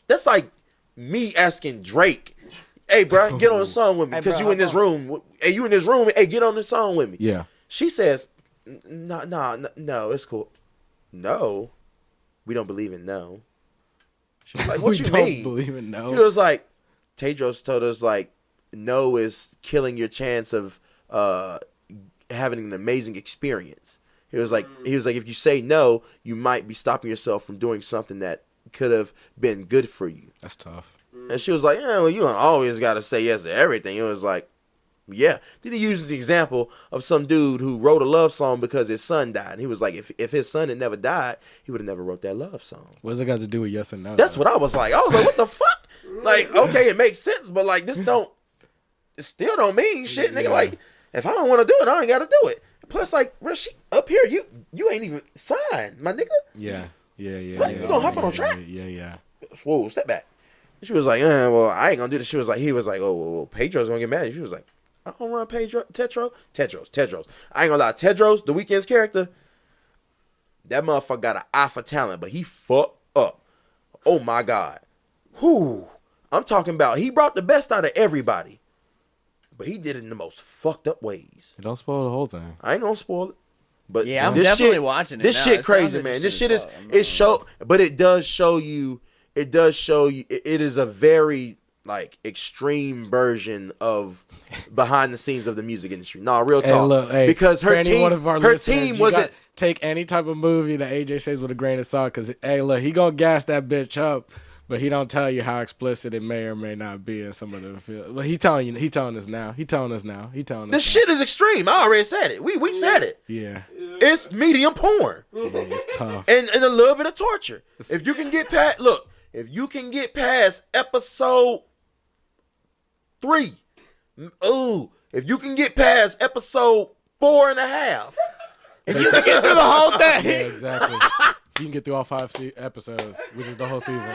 that's like me asking Drake, hey, bro, get on a song with me because you in this room. Hey, you in this room. Hey, get on this song with me. Yeah. She says, no, it's cool. No, we don't believe in no. She was like, what you mean? Believe in no. He was like, Tedros told us like, no is killing your chance of having an amazing experience. He was like, if you say no, you might be stopping yourself from doing something that could have been good for you. That's tough. And she was like, yeah, well, you don't always got to say yes to everything. It was like, yeah. Then he used the example of some dude who wrote a love song because his son died. And he was like, if his son had never died, he would have never wrote that love song. What does it got to do with yes and no? That's what I was like. What the fuck? Like, okay, it makes sense, but like, it still don't mean shit, nigga. Like, if I don't want to do it, I ain't got to do it. Plus, like, real shit, up here, you ain't even signed, my nigga. Yeah. What? You gonna hop on a track? Yeah. Whoa, step back. And she was like, well, I ain't gonna do this. He was like, oh, well, Pedro's gonna get mad. And she was like, I don't run Tedros. I ain't gonna lie, Tedros, The Weeknd's character, that motherfucker got an eye for talent, but he fucked up. Oh my God. Whew. I'm talking about, he brought the best out of everybody. But he did it in the most fucked up ways. Don't spoil the whole thing. I ain't gonna spoil it. But yeah, I'm definitely watching it. This now. shit crazy, man. This shit but it does show you. It is a very like extreme version of behind the scenes of the music industry. No, real talk. Because her team wasn't take any type of movie that AJ says with a grain of salt. Because he gonna gas that bitch up. But he don't tell you how explicit it may or may not be in some of the film. Well, he telling us now. This shit is extreme. I already said it. We said it. Yeah. It's medium porn. Yeah, it's tough. And a little bit of torture. If you can get past episode 3, if you can get past episode 4.5, if you can get through the whole thing. Yeah, exactly. You can get through all 5 episodes, which is the whole season.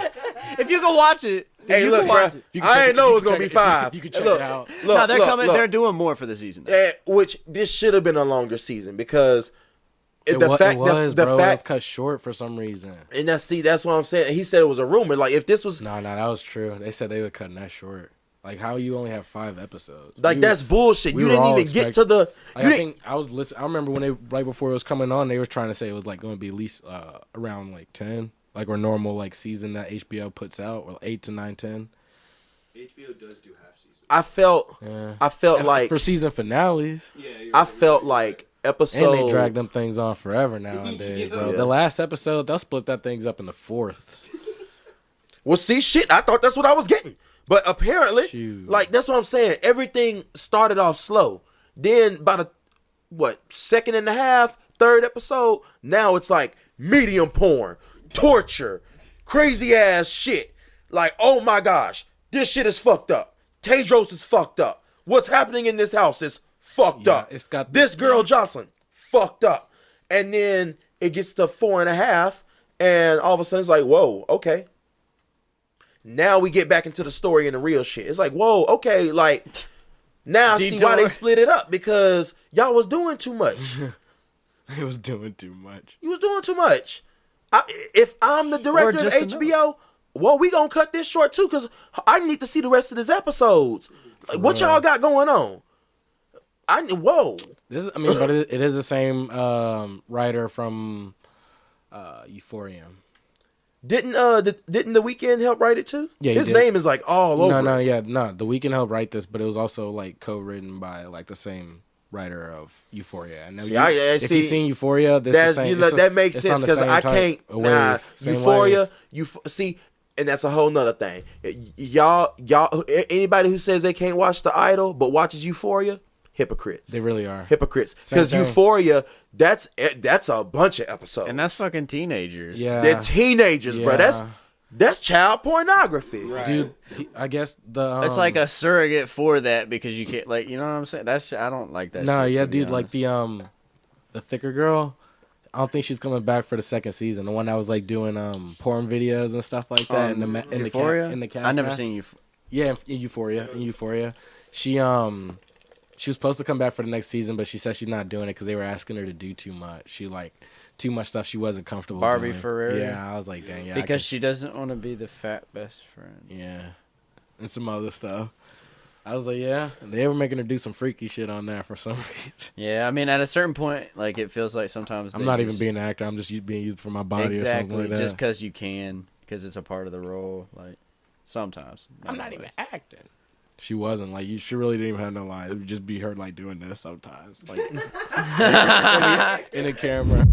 If you can watch it, hey, look, bro. I didn't know it was gonna be 5. You can check it out. They're coming. They're doing more for the season. Which this should have been a longer season because It was cut short for some reason. And that's what I'm saying. He said it was a rumor. Like if this was no, that was true. They said they were cutting that short. Like how you only have 5 episodes? Like that's bullshit. You didn't even get to the. Like, I think I was listening. I remember when right before it was coming on, they were trying to say it was like going to be at least around like 10, like our normal like season that HBO puts out, or 8 to 9, 10. HBO does do half season. I felt like for season finales. Yeah, I felt like episode. And they drag them things on forever nowadays, bro. Yeah. The last episode, they'll split that things up in the 4th. Well, see, shit, I thought that's what I was getting. But apparently, like, that's what I'm saying. Everything started off slow. Then by the, second and a half, 3rd episode, now it's like medium porn, torture, crazy ass shit. Like, oh my gosh, this shit is fucked up. Tedros is fucked up. What's happening in this house is fucked up. It's got this girl Jocelyn fucked up. And then it gets to 4.5, and all of a sudden it's like, whoa, okay. Now we get back into the story and the real shit. It's like, whoa, okay, like, now I see why they split it up, because y'all was doing too much. It was doing too much. You was doing too much. If I'm the director of HBO, well, we gonna cut this short too, because I need to see the rest of these episodes. Like, what y'all got going on? This is, but it is the same writer from Euphoria. Didn't The Weeknd help write it too? Yeah, his name is like all over. No. The Weeknd helped write this, but it was also like co-written by like the same writer of Euphoria. And if you've seen Euphoria, that makes sense, because I can't. Euphoria, see, and that's a whole nother thing. Y'all, anybody who says they can't watch The Idol but watches Euphoria, hypocrites. They really are hypocrites. Because Euphoria, that's a bunch of episodes, and that's fucking teenagers. Yeah, they're teenagers, bro. That's child pornography, right. Dude. I guess it's like a surrogate for that, because you can't, like, you know what I'm saying. I don't like that. No, shit, yeah, dude, like the thicker girl. I don't think she's coming back for the 2nd season. The one that was like doing porn videos and stuff like that in the cast. I never seen Euphoria. Yeah, in Euphoria. She was supposed to come back for the next season, but she said she's not doing it because they were asking her to do too much. She like too much stuff she wasn't comfortable Barbie doing. Ferrer. Yeah, I was like, dang, yeah. Because she doesn't want to be the fat best friend. Yeah, and some other stuff. I was like, yeah. And they were making her do some freaky shit on that for some reason. Yeah, I mean, at a certain point, like, it feels like sometimes I'm not even being an actor. I'm just being used for my body or something like that. Just because you can, because it's a part of the role. Like, sometimes. I'm not even acting. She wasn't. Like, she really didn't even have no line. It would just be her, like, doing this sometimes. Like, in the camera.